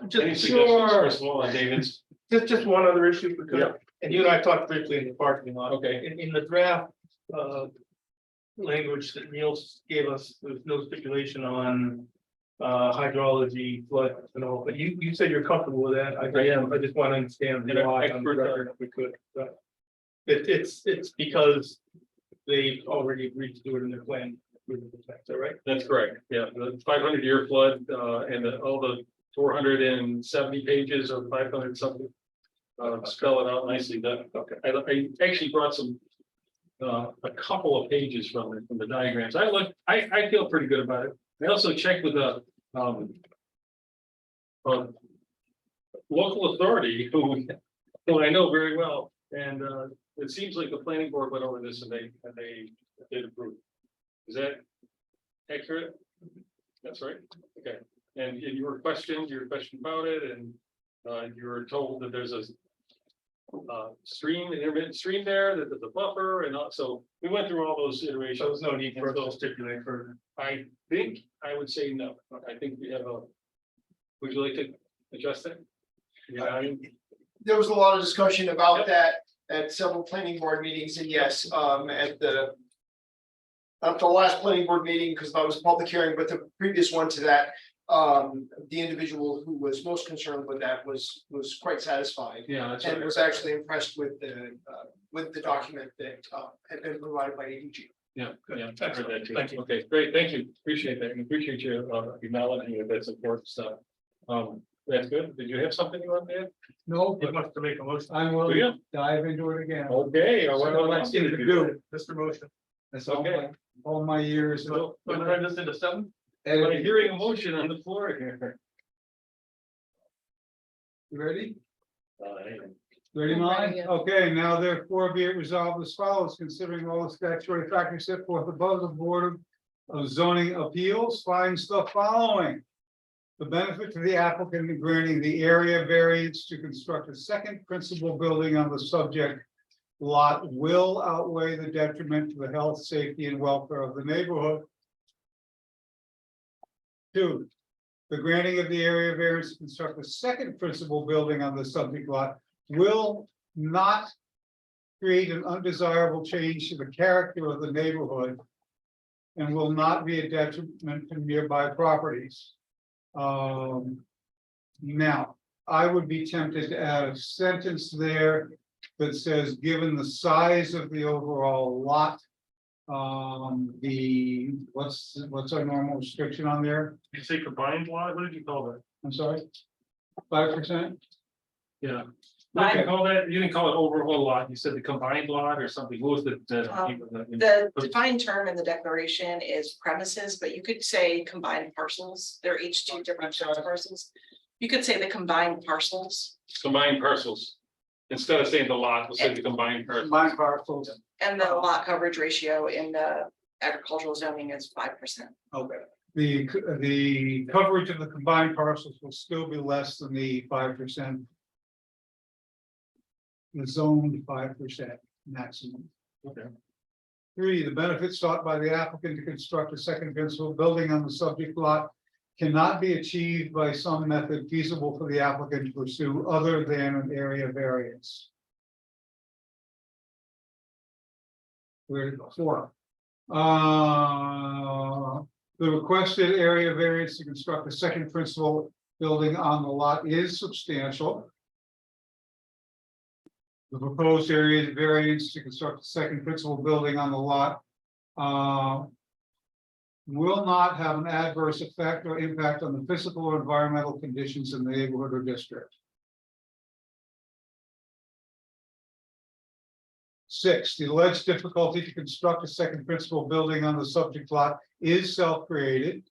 Any suggestions? First of all, David's.
Just one other issue, because,
Yeah.
and you and I talked briefly in the parking lot.
Okay.
In the draft, language that Niels gave us, there was no stipulation on hydrology, flood and all, but you said you're comfortable with that. I am. I just want to understand why on the record if we could. But it's because they already agreed to do it in their plan. Is that right?
That's correct. Yeah, the 500-year flood and all the 470 pages or 500 something. Spell it out nicely. That okay. I actually brought some a couple of pages from the diagrams. I feel pretty good about it. I also checked with a local authority who I know very well, and it seems like the planning board went over this and they did approve. Is that accurate? That's right. Okay. And your question about it, and you were told that there's a intermittent stream there, that there's a buffer, and so we went through all those iterations.
So there's no need for us to stipulate further.
I think I would say no. I think we have a. Would you like to address that? Yeah, I mean,
There was a lot of discussion about that at several planning board meetings, and yes, at the the last planning board meeting, because that was a public hearing, but the previous one to that. The individual who was most concerned with that was quite satisfied.
Yeah, that's
And
right.
was actually impressed with the document that had been provided by ADG.
Yeah, yeah. I heard that too.
Thank you.
Okay, great, thank you, appreciate that, and appreciate your acknowledging of that support stuff. That's good, did you have something you want to add?
No,
He
but
wants to make a motion.
I'm
Do
willing
you?
to dive into it again.
Okay, or
That's what I seem to do.
Mr. Motion.
That's
Okay.
all my years. of
So, we'll turn this into seven.
I'm
editing.
hearing a motion on the floor here.
You ready?
Anyway.
Ready,
I'm
mine?
ready, yeah.
Okay, now therefore be it resolved as follows, considering all the statutory factors set forth above, the Board of Zoning Appeals finds the following. The benefit to the applicant in granting the area variance to construct a second principal building on the subject lot will outweigh the detriment to the health, safety, and welfare of the neighborhood. 2, the granting of the area variance to construct a second principal building on the subject lot will not create an undesirable change to the character of the neighborhood and will not be a detriment to nearby properties. Now, I would be tempted to add a sentence there that says, given the size of the overall lot, what's our normal restriction on there?
You say combined lot, what did you call that?
I'm sorry, 5%?
Yeah. You didn't call that, you didn't call it overall lot, you said the combined lot or something, what was the?
The defined term in the declaration is premises, but you could say combined parcels. They're each two different types of parcels. You could say the combined parcels
Combined parcels, instead of saying the lot, we'll say the combined parcels.
Combined parcels.
and the lot coverage ratio in the agricultural zoning is 5%.
Okay. The coverage of the combined parcels will still be less than the 5%. The zoned 5% maximum.
Okay.
3, the benefits sought by the applicant to construct a second principal building on the subject lot cannot be achieved by some method feasible for the applicant to pursue other than an area variance. Where to go? 4. The requested area variance to construct a second principal building on the lot is substantial. The proposed area variance to construct a second principal building on the lot will not have an adverse effect or impact on the physical or environmental conditions in the neighborhood or district. 6, the alleged difficulty to construct a second principal building on the subject lot is self-created.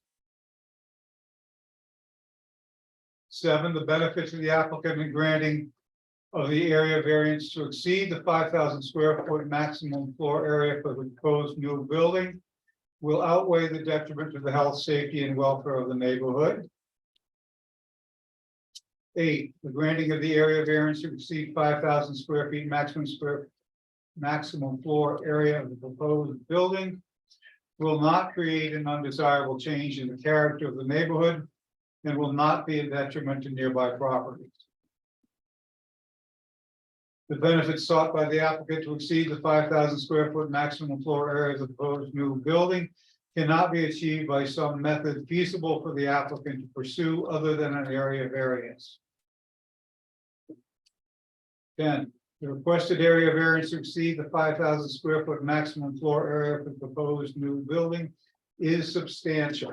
7, the benefit to the applicant in granting of the area variance to exceed the 5,000 square foot maximum floor area for the proposed new building will outweigh the detriment to the health, safety, and welfare of the neighborhood. 8, the granting of the area variance to exceed 5,000 square feet maximum floor area of the proposed building will not create an undesirable change in the character of the neighborhood and will not be a detriment to nearby properties. The benefits sought by the applicant to exceed the 5,000 square foot maximum floor area of the proposed new building cannot be achieved by some method feasible for the applicant to pursue other than an area variance. 10, the requested area variance to exceed the 5,000 square foot maximum floor area of the proposed new building is substantial.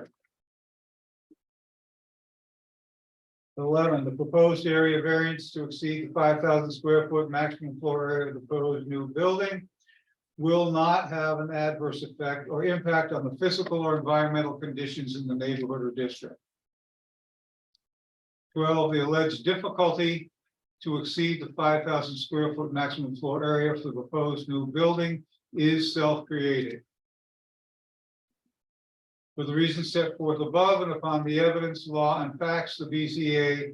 11, the proposed area variance to exceed the 5,000 square foot maximum floor area of the proposed new building will not have an adverse effect or impact on the physical or environmental conditions in the neighborhood or district. 12, the alleged difficulty to exceed the 5,000 square foot maximum floor area for the proposed new building is self-created. For the reasons set forth above and upon the evidence, law, and facts, the BZA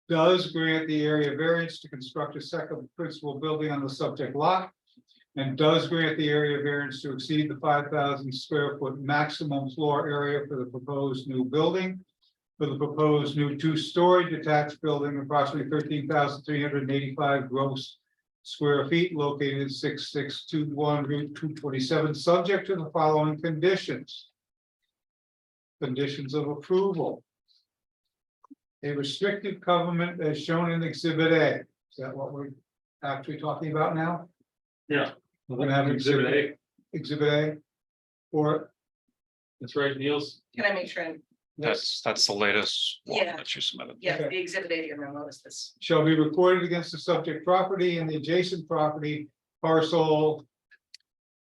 does grant the area variance to construct a second principal building on the subject lot and does grant the area variance to exceed the 5,000 square foot maximum floor area for the proposed new building. For the proposed new 2-story detached building, approximately 13,385 gross
square feet located at 6621 Route 227, subject to the following conditions. Conditions of approval. A restrictive covenant as shown in Exhibit A. Is that what we're actually talking about now?
Yeah.
We're gonna have
Exhibit A.
Exhibit A. Or
That's right, Niels.
Can I make sure?
That's the latest one
Yeah.
that you submitted.
Yeah,
Okay.
the exhibit A, you're gonna notice this.
shall be recorded against the subject property and the adjacent property parcel.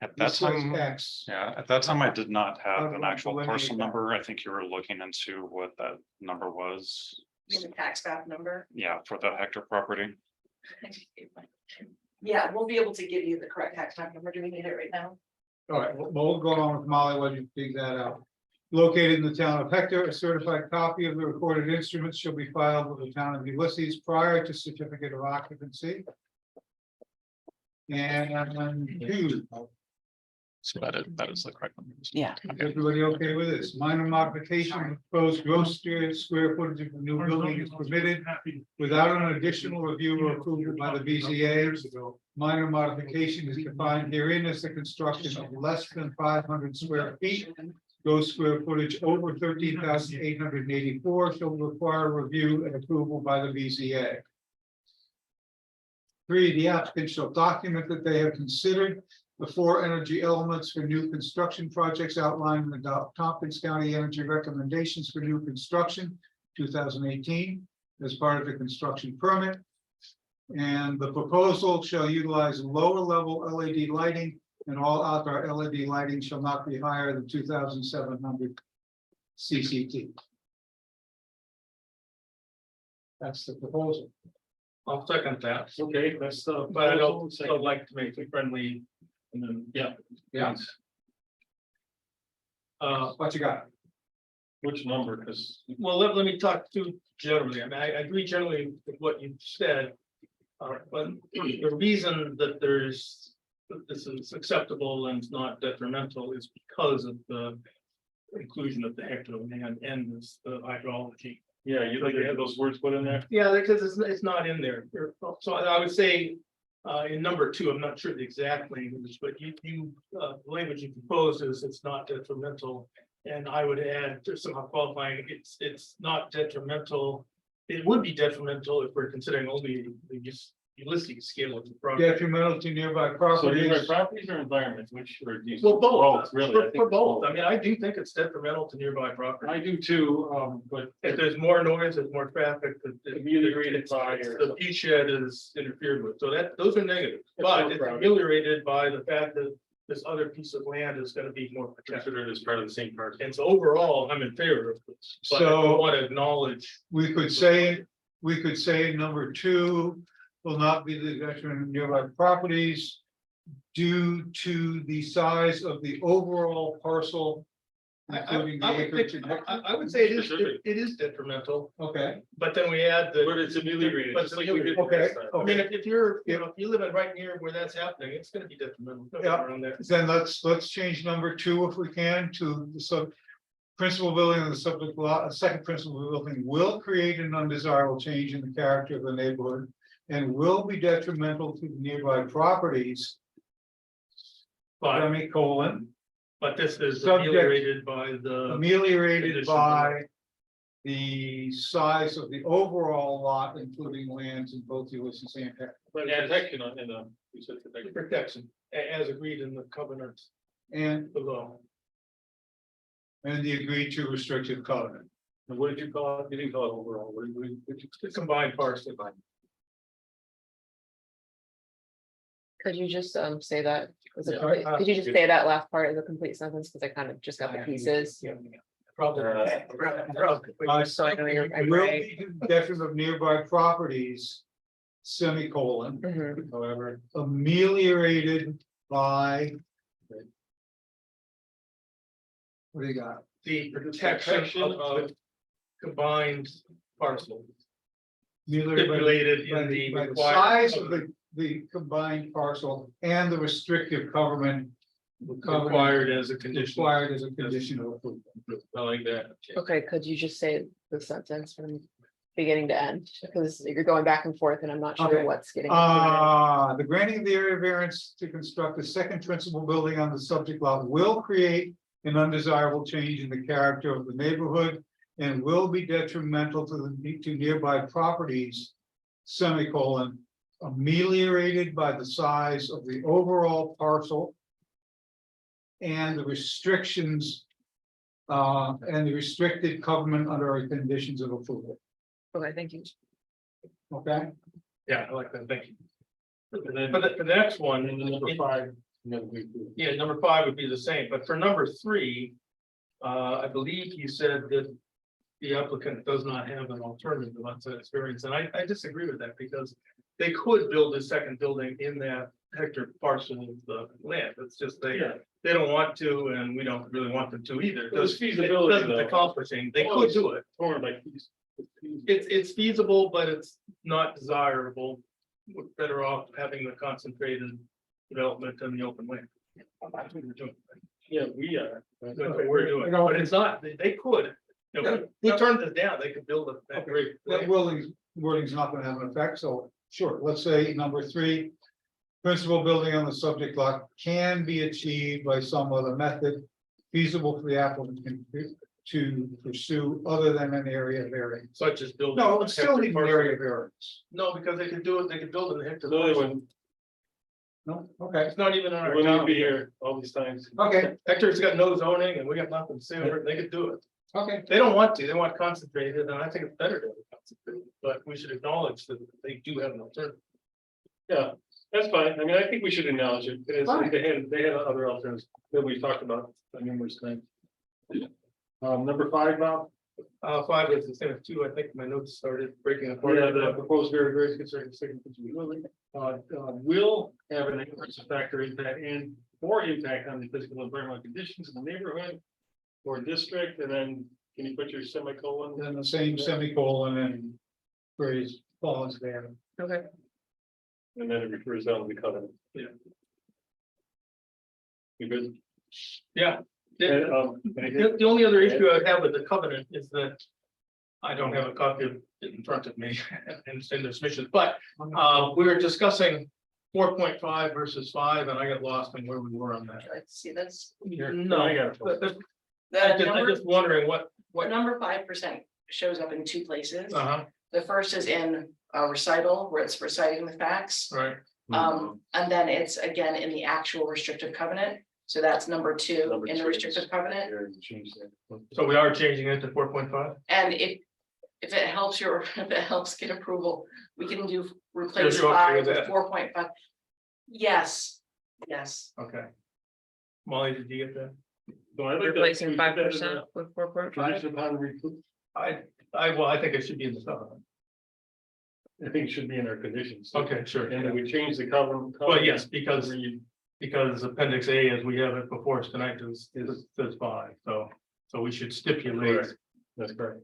At that
This says
time,
X.
yeah, at that time, I did not
How
have
do
an
I
actual
delineate
parcel
that?
number. I think you were looking into what that number was.
In the tax map number.
Yeah, for the Hector property.
Yeah, we'll be able to give you the correct tax map number. Do we need it right now?
All right, we'll go on with Molly while you dig that out. Located in the town of Hector, a certified copy of the recorded instruments shall be filed with the town of Ulysses prior to certificate of occupancy. And two,
So that is the correct number.
Yeah.
everybody okay with this? Minor modification of proposed gross square footage of the new building is permitted without an additional review or approval by the BZA. Minor modification is defined herein as the construction of less than 500 square feet. Gross square footage over 13,884 shall require review and approval by the BZA. Three, the applicant shall document that they have considered the four energy elements for new construction projects outlined in the Tompkins County Energy Recommendations for New Construction 2018 as part of the construction permit. And the proposal shall utilize lower level LED lighting, and all outdoor LED lighting shall not be higher than 2,700 CCT. That's the proposal.
I'll second that,
Okay, that's the.
but I don't like to make it friendly. And then, yeah.
Yeah. What you got?
Which number, because
Well, let me talk to generally, I mean, I agree generally with what you said. But the reason that this is acceptable and not detrimental is because of the inclusion of the hectare land and the hydrology.
yeah, you'd like to have those words put in there.
Yeah, because it's not in there. So I would say, in number two, I'm not sure the exact language, but the language you proposed is it's not detrimental. And I would add, there's somehow qualifying, it's not detrimental. It would be detrimental if we're considering only the Ulysses scale of the project.
Detrimental to nearby
So
properties.
nearby properties or environment, which are these?
Well, both,
Really. I think
for both. I mean, I do think it's detrimental to nearby property.
I do too, but.
If there's more noise, there's more traffic,
Ameliorated by or-
the beach shed is interfered with, so those are negative. But it's
Crowded.
ameliorated by the fact that this other piece of land is gonna be more protected.
Considered as part of the same part.
And so overall, I'm in favor of this, but I
So-
want to acknowledge.
We could say number two will not be the detriment of nearby properties due to the size of the overall parcel, including the acreage. and hectare.
I would say it is detrimental,
Okay,
but then we add the.
But it's ameliorated,
But
just like we did.
okay,
last time.
I mean, if you're, if you live in right near where that's happening, it's gonna be detrimental.
Yeah.
Around there.
then let's change number two if we can to the principal building of the subject lot, a second principal building will create an undesirable change in the character of the neighborhood and will be detrimental to the nearby properties.
But,
Semicolon,
but this is
Subject-
ameliorated by the.
ameliorated
condition.
by the size of the overall lot, including lands in both Ulysses and Hector.
But protection in the. You said protection.
Protection, as agreed in the covenant
And
below.
the agreed to restrictive covenant.
And what did you call it? You didn't call it overall. What did you?
The combined parcel.
Could you just say that? as a
Yeah.
complete- Could you just say that last part as a complete sentence, because I kind of just got the pieces.
Probably.
So I know you're I'm
Will
right.
be to the detriment of nearby properties, semicolon,
Mhm.
However.
ameliorated by. What do you got?
The protection of combined parcel. Stipulated in the
By the
required
size of
covenant.
the combined parcel and the restrictive covenant.
Required as a condition.
Required as a condition of approval.
I like that.
Okay, could you just say the sentence from beginning to end? Because you're going back and forth and I'm not
Okay.
sure what's getting. included.
The granting of the area variance to construct a second principal building on the subject lot will create an undesirable change in the character of the neighborhood and will be detrimental to nearby properties, semicolon, ameliorated by the size of the overall parcel and the restrictions and the restricted covenant under our conditions of approval.
Okay, thank you.
Okay?
Yeah, I like that, thank you. And then, but the next one,
And then number 5.
yeah, number 5 would be the same, but for number 3. I believe you said that the applicant does not have an alternative to experience, and I disagree with that because they could build a second building in that hectare parcel of the land. It's just they don't want to, and we don't really want them to either.
There's
It
feasibility,
doesn't
though.
accomplish anything. They could do it.
Torn by piece.
It's feasible, but it's not desirable. We're better off having the concentrated development in the open land. That's what we're doing.
Yeah, we are.
That's what we're doing, but it's not, they could. You know, we turned this down, they could build that great.
That wording's not gonna have an effect, so sure, let's say number 3. Principal building on the subject lot can be achieved by some other method feasible for the applicant to pursue other than an area variance.
Such as building.
No, it's still
hectare
an
parcel.
area variance.
No, because they could do it, they could build in the hectare.
No, they
parcel.
wouldn't.
No, okay,
It's not even on
We
our
wouldn't
town.
be here all these times.
okay,
Hectare's got no zoning and we got nothing to say over it, they could do it.
okay.
They don't want to, they want concentrated, and I think it's better to have it concentrated, but we should acknowledge that they do have an alternative.
Yeah, that's fine. I mean, I think we should acknowledge it. Because
Fine.
they had other alternatives that we talked about numerous times. Number 5, Bob.
5 is the same as 2, I think my notes started breaking apart.
Yeah, the proposed very concerning second building. Will have an adverse factor impact and or impact on the physical and environmental conditions in the neighborhood or district, and then can you put your semicolon?
Then the same semicolon and phrase falls there.
Okay.
And then it refers down to the covenant.
Yeah.
You good?
Yeah.
And,
The only other issue I have with the covenant is that I don't have a copy of it in front of me and in the submission, but we were discussing 4.5 versus 5, and I got lost in where we were on that.
Let's see, that's
No,
I got it.
I'm just wondering what.
Number 5% shows up in 2 places.
Uh-huh,
The first is in a recital where it's reciting the facts.
right.
And then it's again in the actual restrictive covenant. So that's number 2
Number
in the
2
restrictive covenant.
So we are changing it to 4.5.
And if it helps if it helps get approval, we can replace
You're okay
5
with
with
that?
4.5. Yes.
Okay. Molly, did you get that?
So I like
Replacing
that.
5% with 4.5.
Condition upon repro-
I think it should be in the stuff.
I think it should be in our conditions.
Okay, sure.
And then we change the covenant.
Well, yes, because appendix A, as we have it before us tonight, says 5, so we should stipulate.
Correct. That's correct.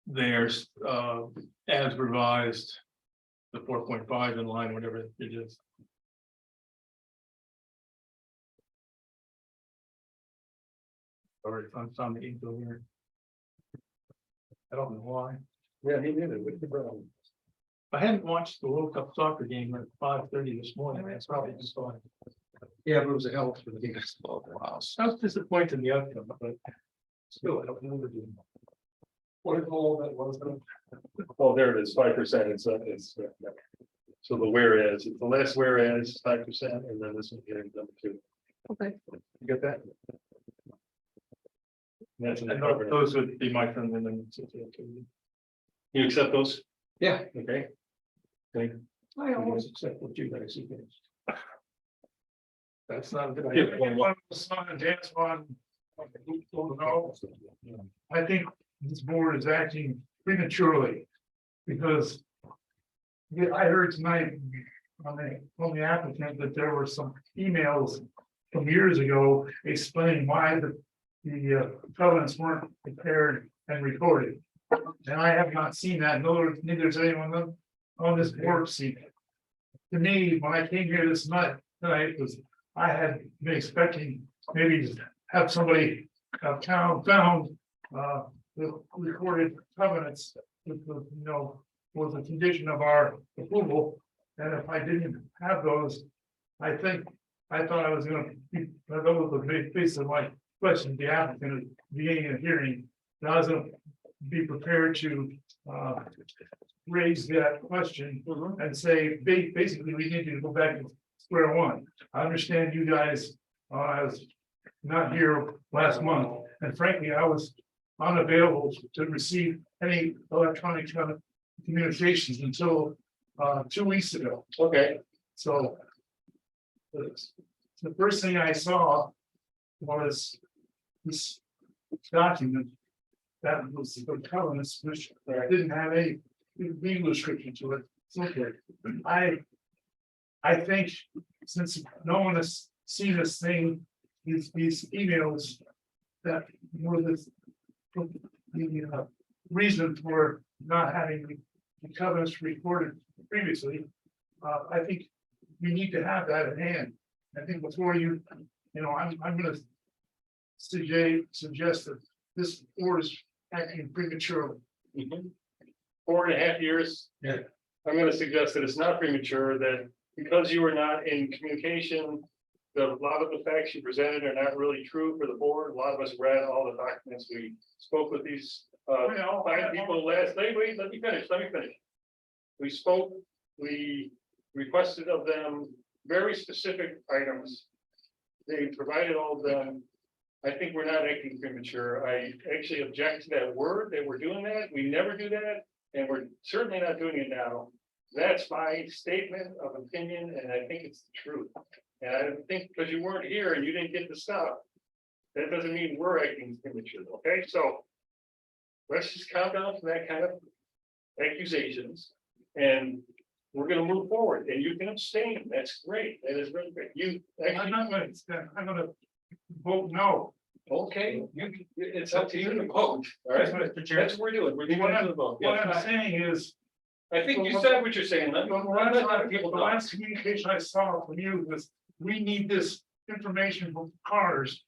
There's as revised. The 4.5 in line, whatever it is. Sorry, I found the ink over here. I don't know why.
Yeah, he did it with the brown.
I hadn't watched the World Cup soccer game at 5:30 this morning. That's probably just fine.
Yeah, but it was a hell of a game.
Wow. I was disappointed in the outcome, but still, I don't know.
What is all that was? Oh, there it is, 5%. It's so the whereas, it's the last whereas 5%, and then this one here is number 2.
Okay.
You get that? That's in the
And
covenant.
those would be my friend and then.
You accept those?
Yeah.
Okay. Okay.
I almost accept what you guys do. That's not a good
Yeah,
idea.
well,
I think this board is acting prematurely because I heard tonight on the applicant that there were some emails from years ago explaining why the covenants weren't prepared and recorded. And I have not seen that, neither has anyone on this board seen it. To me, when I came here this night, I had been expecting maybe to have somebody town found the recorded covenants was a condition of our approval. And if I didn't have those, I thought I was gonna be, that was the big piece of my question, the applicant at the beginning of the hearing. And I was gonna be prepared to raise that question and say, basically, we need to go back to square one. I understand you guys, I was not here last month, and frankly, I was unavailable to receive any electronic communications until 2 weeks ago.
Okay.
So the first thing I saw was this document that was the covenants, which didn't have any legal description to it. It's okay. I think since no one has seen this thing, these emails that were the reason for not having the covenants recorded previously, I think we need to have that in hand. I think before I'm gonna suggest that this board is acting prematurely.
4.5 years.
Yeah.
I'm gonna suggest that it's not premature, that because you were not in communication, that a lot of the facts you presented are not really true for the board. A lot of us read all the documents. We spoke with these fine people last, wait, let me finish. We spoke, we requested of them very specific items. They provided all of them. I think we're not acting premature. I actually object to that word, that we're doing that. We never do that, and we're certainly not doing it now. That's my statement of opinion, and I think it's the truth. And I think because you weren't here and you didn't get the stuff, that doesn't mean we're acting premature, okay? So let's just calm down from that kind of accusations, and we're gonna move forward, and you can abstain. That's great. That is really great.
I'm not gonna stand, I'm gonna vote no.
Okay, it's up to you to vote. All right, Mr. Chair, that's what we're doing. We're doing the vote.
What I'm saying is,
I think you said what you're saying.
the last communication I saw from you was, we need this information from cars.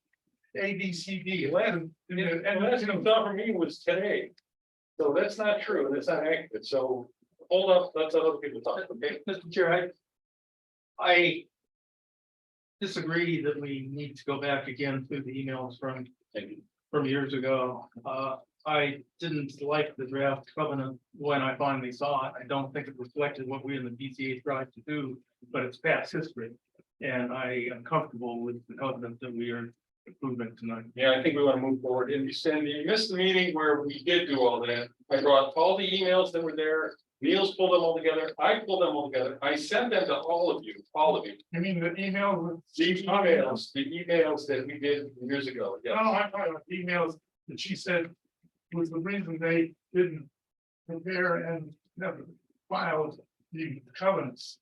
A, B, C, D.
And the last thing I saw from me was today. So that's not true, and it's not accurate. So hold up, let's let other people talk, okay?
Mr. Chair, I disagree that we need to go back again through the emails from years ago. I didn't like the draft covenant when I finally saw it. I don't think it reflected what we in the BZA tried to do, but it's past history. And I am comfortable with the covenant that we are approving tonight.
Yeah, I think we want to move forward. And you missed the meeting where we did do all that. I brought all the emails that were there. Niels pulled them all together. I pulled them all together. I sent them to all of you.
You mean the email?
The emails that we did years ago.
No, I'm talking about emails that she said was the reason they didn't prepare and never filed the covenants.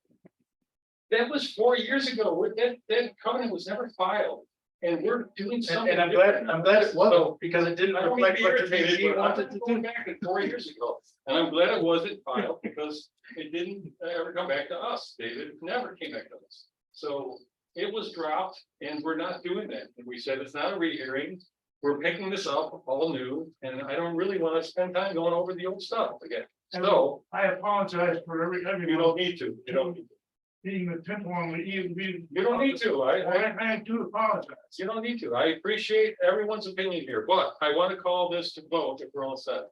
That was 4 years ago. That covenant was never filed. And we're doing something.
And I'm glad it wasn't, because it didn't
I don't
reflect
mean to
what
be
the
irritated,
BZA
but I'm
wanted to
going
do.
back to 4 years ago. And I'm glad it wasn't filed because it didn't ever come back to us, David. It never came back to us. So it was dropped and we're not doing that. And we said it's not a rehearing. We're picking this up all new, and I don't really want to spend time going over the old stuff again. So
I apologize for everyone.
you don't need to. You don't need to.
Being the temple on the
You don't need to.
I do apologize.
You don't need to. I appreciate everyone's opinion here, but I want to call this to vote if we're all set.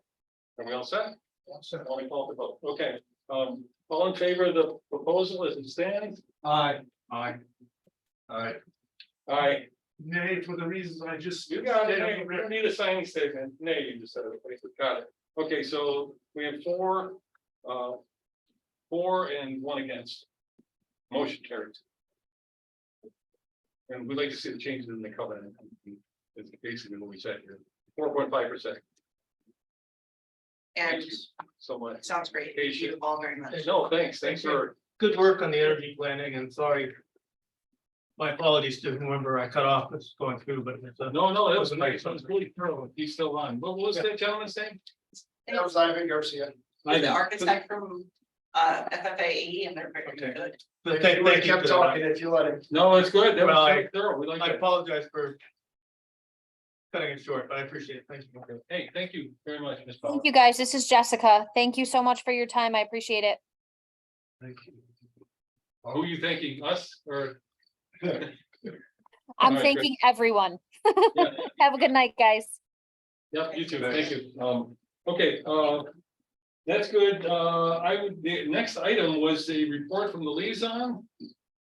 Are we all set? I want to call the vote. Okay. All in favor of the proposal as it stands?
Aye.
Aye. Aye. Aye.
Nay, for the reasons I just.
You got it. Hey, we don't need a signing statement. Nay, you just said it. Got it. Okay, so we have 4 and 1 against. Motion carried. And we'd like to see the changes in the covenant. It's basically what we said here. 4.5%.
And
So much.
sounds great. Thank you all very much.
No, thanks. Thanks for.
Good work on the energy planning, and sorry. My apologies to whoever I cut off that's going through, but it's
No, that was nice. That was really thorough. He's still on. What was that gentleman's name?
That was Ivan Garcia.
He's the architect from FFAE, and they're very good.
But thank you.
Kept talking if you let him.
No, it's good. That
Well,
was so thorough. We like
I
that.
apologize for cutting it short, but I appreciate it. Thank you.
Hey, thank you very much, Ms. Fowler.
Thank you, guys. This is Jessica. Thank you so much for your time. I appreciate it.
Thank you.
Who are you thanking, us or?
I'm
All right,
thanking everyone.
Yeah.
Have a good night, guys.
Yep, you too, thank you. Okay, that's good. The next item was a report from the liaison.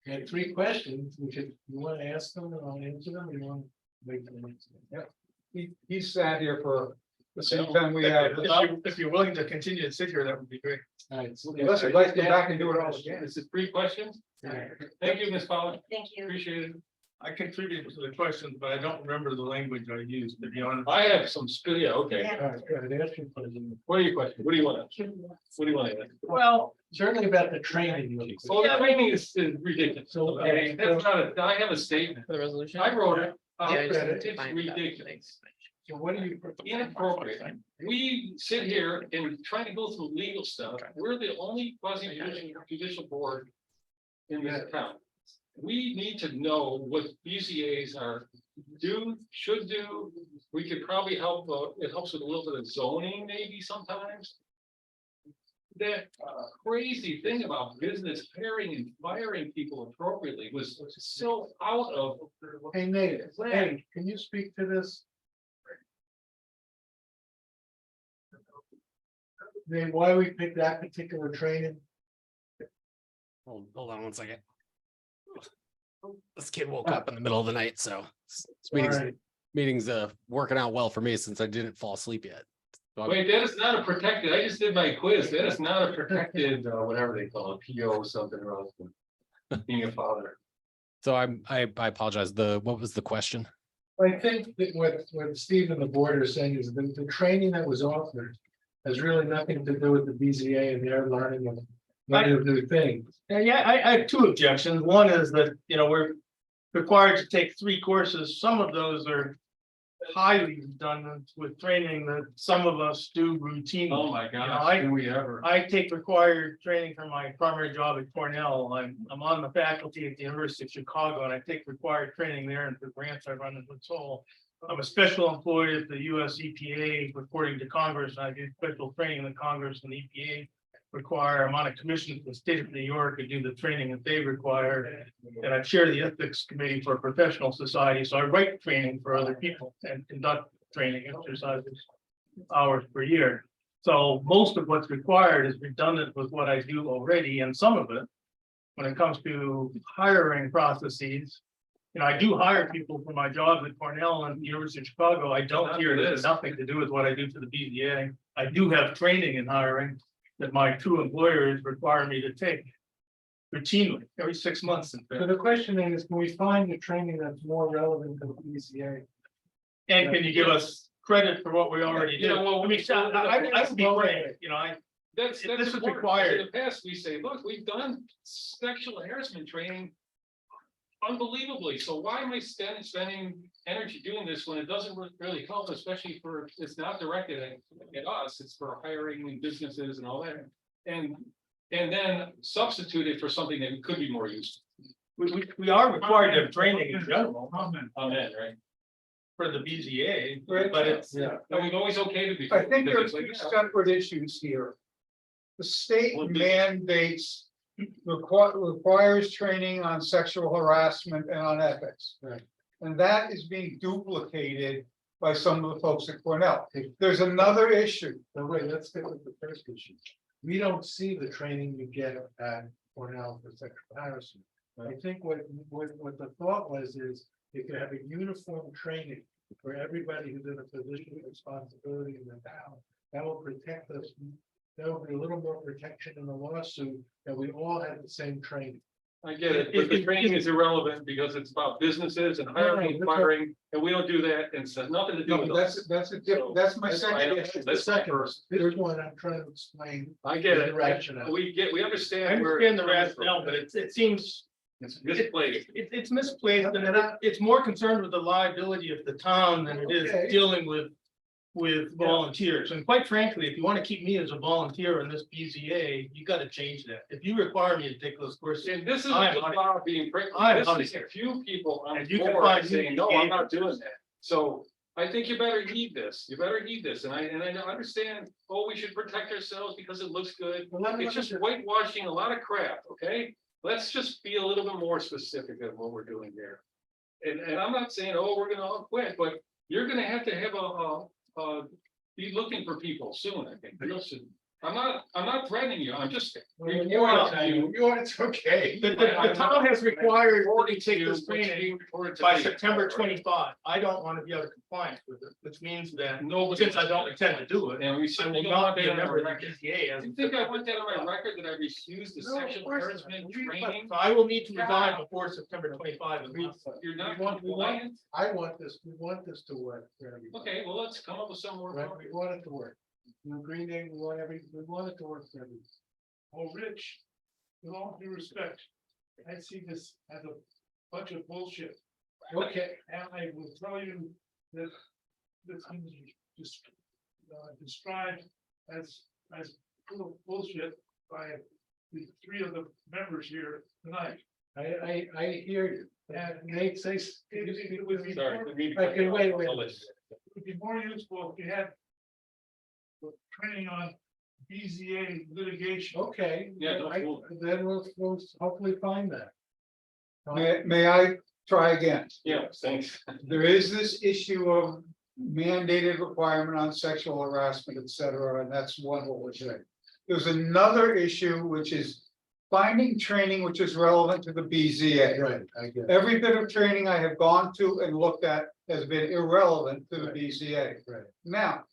We had 3 questions, we could, you want to ask them and I'll answer them, or you want to wait for them?
Yep. He sat here for the same time we have.
If you're willing to continue to sit here, that would be great.
All right, so-
Unless you'd like to go back and do it all again.
This is 3 questions. Thank you, Ms. Fowler.
Thank you.
Appreciate it.
I contributed to the questions, but I don't remember the language I used, to be honest.
I have some yeah, okay.
All right, good. Ask your question.
What are your questions? What do you want? What do you want?
Well,
Certainly about the training.
Well, the training is ridiculous.
So,
Okay, that's not I have a statement.
For the resolution?
I wrote it.
I read it.
It's ridiculous.
So what do you?
Inappropriate. We sit here and try to go through legal stuff. We're the only quasi judicial board in this town. We need to know what BZAs are should do. We could probably help, it helps with a little bit of zoning maybe sometimes. That crazy thing about business hiring and firing people appropriately was so out of.
Hey, Nate, hey, can you speak to this? Then why we picked that particular training?
Hold on one second. This kid woke up in the middle of the night, so this
Alright.
meeting's working out well for me since I didn't fall asleep yet. So I'm-
Wait, that is not a protected, I just did my quiz, that is not a protected, whatever they call it, PO something or other. Being a father.
So I apologize. What was the question?
I think that what Steve and the board are saying is that the training that was offered has really nothing to do with the BZA and their learning of new things.
yeah, I have 2 objections. One is that, we're required to take 3 courses. Some of those are highly redundant with training that some of us do routinely.
Oh my gosh, do we ever?
I take required training for my primary job at Cornell. I'm on the faculty at the University of Chicago, and I take required training there and for grants I run in Woods-Hole. I'm a special employee at the US EPA reporting to Congress. And I do special training that Congress and the EPA require. I'm on a commission for the state of New York to do the training that they require. And I chair the ethics committee for a professional society. So I write training for other people and conduct training exercises hours per year. So most of what's required is redundant with what I do already, and some of it, when it comes to hiring processes. I do hire people for my job at Cornell and the University of Chicago. I don't hear it has nothing to do with what I do for the BZA. I do have training in hiring that my 2 employers require me to take routinely every 6 months.
So the question is, can we find the training that's more relevant to the BZA?
And can you give us credit for what we already do?
Yeah, well,
I mean, I would be great,
That's
This is
important.
required.
In the past, we say, look, we've done sexual harassment training unbelievably, so why am I spending energy doing this when it doesn't really help, especially for, it's not directed at us, it's for hiring and businesses and all that. And then substitute it for something that could be more useful.
We are required to have training in general
On that, right?
for the BZA, but it's.
Yeah.
And we've always okayed it
I
before.
think there are
because it's
2
like,
separate issues here. The state
Well, this-
mandates requires training on sexual harassment and on ethics.
Right.
And that is being duplicated by some of the folks at Cornell. There's another issue.
No, wait, let's get with the first issue. We don't see the training you get at Cornell for sexual harassment. I think what the thought was is if you have a uniform training for everybody who's in a position of responsibility in the town, that will protect us. There will be a little more protection in the lawsuit that we all have the same training.
I get it, but the training is irrelevant because it's about businesses and hiring and firing, and we don't do that, and it's nothing to do with us.
That's my second issue.
The second person.
Here's what I'm trying to explain.
I get
the
it,
rationale.
we
I
understand where.
understand the rationale, but it seems
It's misplaced.
it's misplaced, and it's more concerned with the liability of the town than it is
Okay.
dealing with volunteers. And quite frankly, if you want to keep me as a volunteer in this BZA, you got to change that. If you require me to take those courses.
And this is
I'm
about being,
I'm
this
on
is
it.
a few people on
And you can
board
find
saying, no, I'm not doing that. So I think you better heed this. You better heed this. And I understand, oh, we should protect ourselves because it looks good. It's just whitewashing a lot of crap, okay? Let's just be a little bit more specific of what we're doing here. And I'm not saying, oh, we're gonna all quit, but you're gonna have to have be looking for people soon, I think, real soon. I'm not threatening you. I'm just.
It's okay.
The town has required to take this training by September 25. I don't want to be out of compliance with it, which means that since I don't intend to do it,
And we
I will not be a member of the BZA.
You think I want that on my record that I refused the sexual harassment training?
So I will need to resign before September 25.
You're not
We want
compliant?
we want this to work for everybody.
Okay, well, let's come up with some more.
Right, we want it to work. You agree, Dave? We want it to work for everybody. Oh, Rich, with all due respect, I see this as a bunch of bullshit. Okay, and I will tell you that this can be described as bullshit by the three of the members here tonight. I hear you. And Nate says. It would be
Sorry,
more-
the meeting-
Okay, wait.
I'll let you-
It would be more useful if you had training on BZA litigation. Okay.
Yeah, don't fool
Then we'll hopefully find that.
May I try again?
Yeah, thanks.
There is this issue of mandated requirement on sexual harassment, et cetera, and that's one what we're saying. There's another issue, which is finding training which is relevant to the BZA.
Right, I get it.
Every bit of training I have gone to and looked at has been irrelevant to the BZA.
Right.
Now,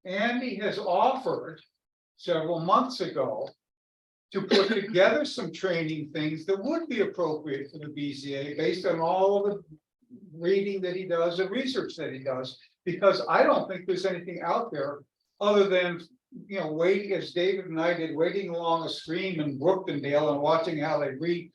Andy has offered several months ago to put together some training things that would be appropriate for the BZA based on all of the reading that he does and research that he does, because I don't think there's anything out there other than, you know, waiting, as David and I did, waiting along a stream in Brookendale and watching how they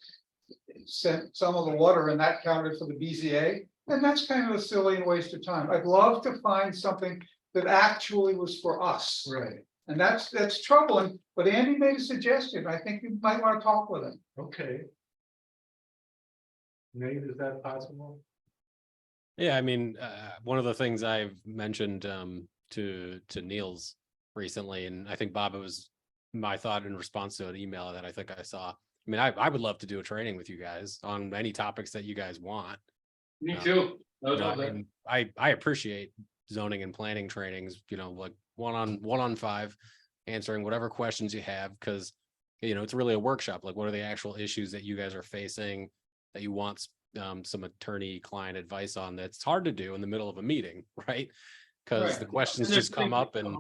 sent some of the water and that counted for the BZA. And that's kind of a silly and waste of time. I'd love to find something that actually was for us.
Right,
And that's troubling, but Andy made a suggestion. I think you might want to talk with him.
okay. Nate, is that possible?
Yeah, I mean, one of the things I've mentioned to Niels recently, and I think Bob, it was my thought in response to an email that I think I saw. I mean, I would love to do a training with you guys on any topics that you guys want.
Me too.
You know, I mean, I appreciate zoning and planning trainings, you know, like one on five, answering whatever questions you have, because you know, it's really a workshop. Like, what are the actual issues that you guys are facing that you want some attorney-client advice on? That's hard to do in the middle of a meeting, right? Because the questions just come up, and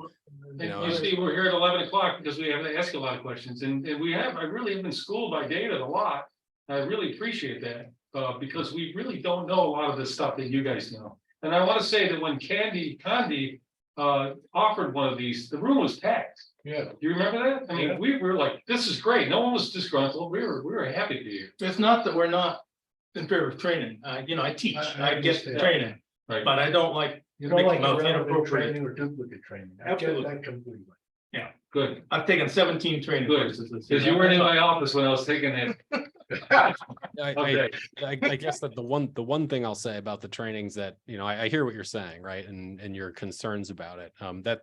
you know,
You see, we're here at 11 o'clock because we have to ask a lot of questions, and I really have been schooled by David a lot. I really appreciate that, because we really don't know a lot of this stuff that you guys know. And I want to say that when Condi offered one of these, the room was packed.
Yeah.
Do you remember that? I mean, we were like, this is great. No one was disgruntled. We were happy to be here.
It's not that we're not in favor of training. You know, I teach, I get the training,
Right.
but I don't like.
You don't like
mixing up
irrelevant
inappropriate.
training or duplicate training. I get
Absolutely.
that completely.
Yeah,
Good.
I've taken 17 training
Good.
courses.
Because you weren't in my office when I was taking it.
I guess that the one thing I'll say about the trainings that, you know, I hear what you're saying, right? And your concerns about it.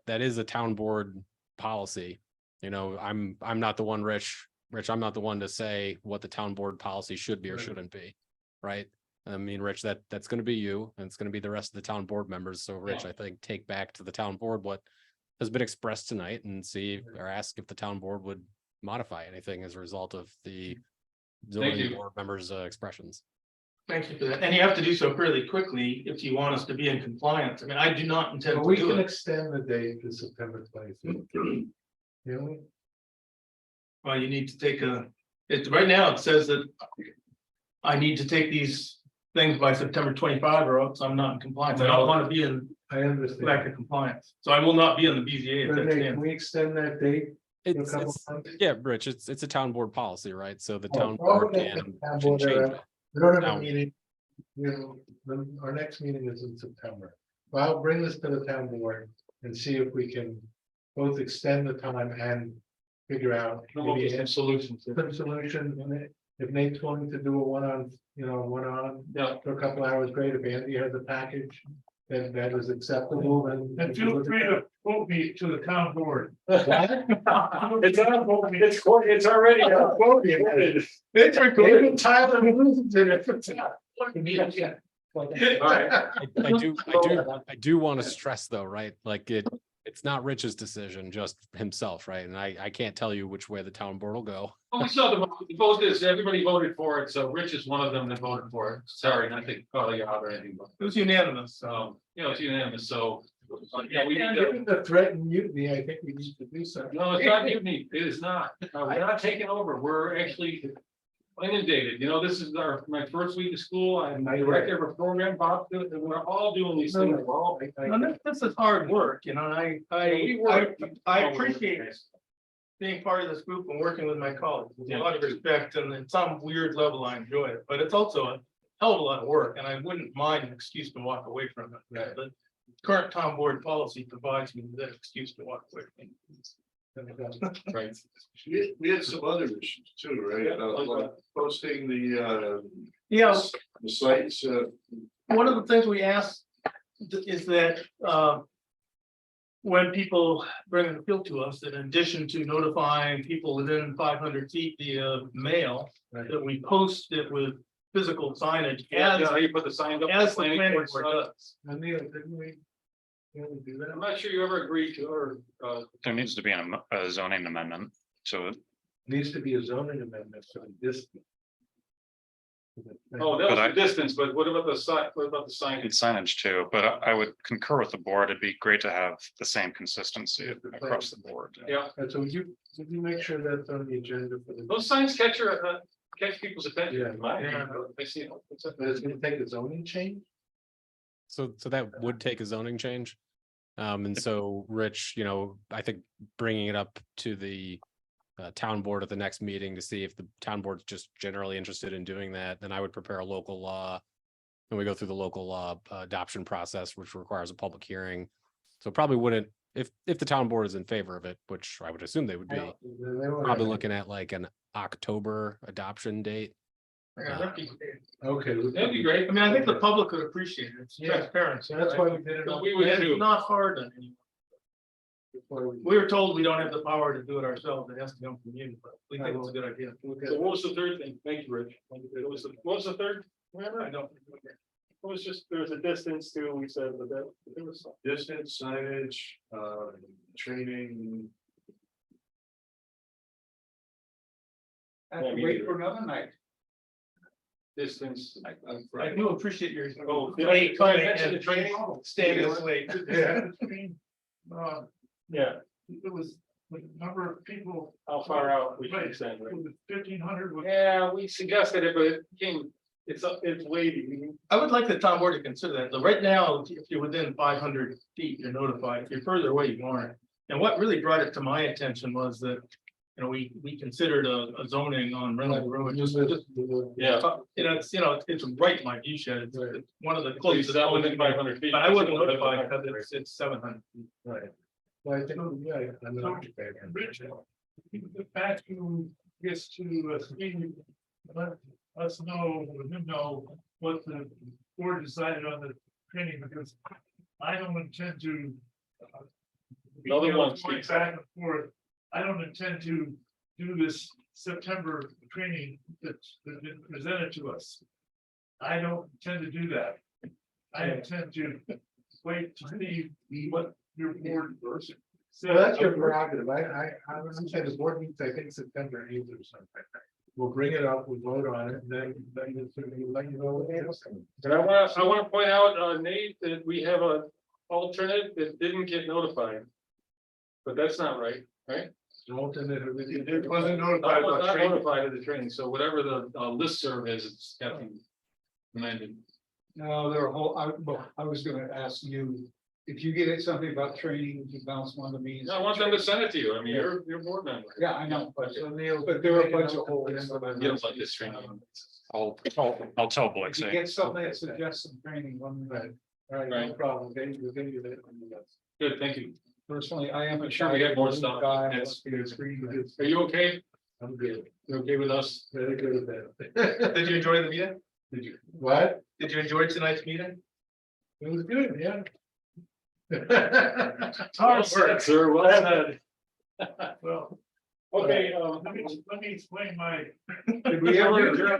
That is a town board policy. You know, I'm not the one, Rich, I'm not the one to say what the town board policy should be or shouldn't be, right? I mean, Rich, that's gonna be you, and it's gonna be the rest of the town board members. So Rich, I think take back to the town board what has been expressed tonight and see, or ask if the town board would modify anything as a result of the zoning board members' expressions.
Thank you for that. And you have to do so fairly quickly if you want us to be in compliance. I mean, I do not intend
But
to
we
do
can
it.
extend the date to September 25th. Can we?
Well, you need to take right now it says that I need to take these things by September 25 or else I'm not in compliance. I don't want to be in
I understand.
lack of compliance. So I will not be in the BZA. if
But
that
Nate,
stands.
can we extend that date?
It's,
couple
it's-
months?
yeah, Rich, it's a town board policy, right? So the
Oh,
town board
okay.
can
Town
can
board,
change it.
We don't have
Now-
a meeting. You know, our next meeting is in September. But I'll bring this to the town board and see if we can both extend the time and figure out.
Come up with
maybe
some solutions.
Some solution, and if Nate's willing to do a one-on,
Yeah.
for a couple hours, great. If Andy has a package, that is acceptable,
And feel free to quote me to the town board.
It's already a podium. It's recorded. Tyler.
I do want to stress though, right? Like it's not Rich's decision, just himself, right? And I can't tell you which way the town board will go.
Well, we saw the vote is, everybody voted for it, so Rich is one of them that voted for it. Sorry, not to call you out or anything, but,
It was unanimous.
it's unanimous, so. Yeah, we need to,
Given the threat and mutiny, I think we need to do something.
no, it's not mutiny, it is not. We're not taking over, we're actually inundated, this is my first week of school, I'm director of a program, Bob, and we're all doing these things, we're all.
This is hard work, and I appreciate being part of this group and working with my colleagues, with a lot of respect, and in some weird level, I enjoy it, but it's also a hell of a lot of work, and I wouldn't mind an excuse to walk away from it.
Right.
But current town board policy provides me with that excuse to walk away from it.
Right.
We had some other issues too, right? Like posting the the sites.
One of the things we asked is that when people bring an appeal to us, that in addition to notifying people within 500 feet via mail, that we post it with physical signage as
You put the sign up.
as the planning board does.
Neil, didn't we? Can we do that?
I'm not sure you ever agreed to, or,
There needs to be a zoning amendment, so
Needs to be a zoning amendment for this.
oh, that was the distance, but what about the sign, what about the sign?
it's signage too, but I would concur with the board. It'd be great to have the same consistency across the board.
Yeah,
And so would you make sure that's on the agenda for the?
those signs catch people's attention.
Yeah.
I see.
But it's gonna take a zoning change?
So that would take a zoning change. And so Rich, I think bringing it up to the town board at the next meeting to see if the town board's just generally interested in doing that, then I would prepare a local law. And we go through the local law adoption process, which requires a public hearing. So probably wouldn't, if the town board is in favor of it, which I would assume they would be, probably looking at like an October adoption date.
Okay.
That'd be great.
I mean, I think the public could appreciate it. It's
Yeah.
transparency.
That's why we did it.
We would do.
It's not hard on anyone. We were told we don't have the power to do it ourselves. It has to come from you, but we think it's a good idea.
So what was the third thing? Thank you, Rich. What was the third? Remember?
I don't.
It was just, there was a distance too, we said, but there was.
Distance, signage, training.
Wait
for another night.
Distance.
I do appreciate your.
Oh, did I mention the training?
Staying this late.
Yeah.
It was the number of people.
How far out we should send, right?
1,500.
Yeah, we suggested it, but it came, it's wavy.
I would like the town board to consider that. So right now, if you're within 500 feet, you're notified. If you're further away, you aren't. And what really brought it to my attention was that, we considered a zoning on Reynolds Road.
Yeah.
It's right in my view shed. It's one of the closest.
That within 500 feet.
But I wasn't notified because it's 700.
Right. Well, I think, I'm not.
Rich, the fact who gets to let us know, let him know what the board decided on the training, because I don't intend to.
Another one.
Going back and forth. I don't intend to do this September training that's been presented to us. I don't intend to do that. I intend to wait to see what your board person.
So that's your prerogative. I was saying the board meets, I think September 8th or something. We'll bring it up, we'll vote on it, then it's gonna be let you know what it is.
And I want to point out, Nate, that we have an alternate that didn't get notified. But that's not right, right?
Alternate,
It
wasn't
I
notified
was
about
not
training.
notified of the training, so whatever the listserv is, it's getting amended.
No, there are I was gonna ask you, if you get something about training, you bounce one of me.
I want them to send it to you, I mean, you're a board member.
Yeah, I know, but
So Neil.
there are a bunch of holes.
You don't like this training.
I'll tell Blake.
If you get something that suggests some training, one minute.
All right, no problem. We'll give you that.
Good, thank you.
Personally, I am.
I'm sure we have more stuff. Yes. Are you okay?
I'm good.
You're okay with us?
Very good at that.
Did you enjoy the meeting?
Did you? What?
Did you enjoy tonight's meeting?
It was good, yeah.
Well said, sir, well said.
Well,
Okay,
let me explain my.
did we ever adjourn?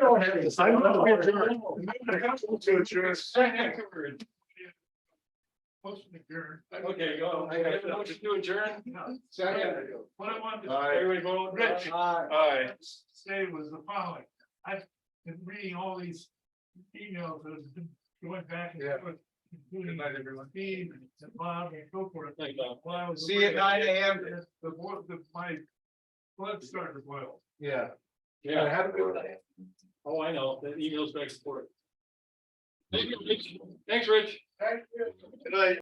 Motion adjourned.
Okay, go. I have a motion to adjourn.
What I wanted to
Everybody vote.
Rich.
Aye.
say was the following. I've been reading all these emails that have been going back and forth. Including Steve and Bob and so forth. While I was
See you at 9 a.m.
The board, my blood started to boil.
Yeah.
Yeah, have a good day. Oh, I know, the emails back and forth. Thanks, Rich.
Thank you.
Good night.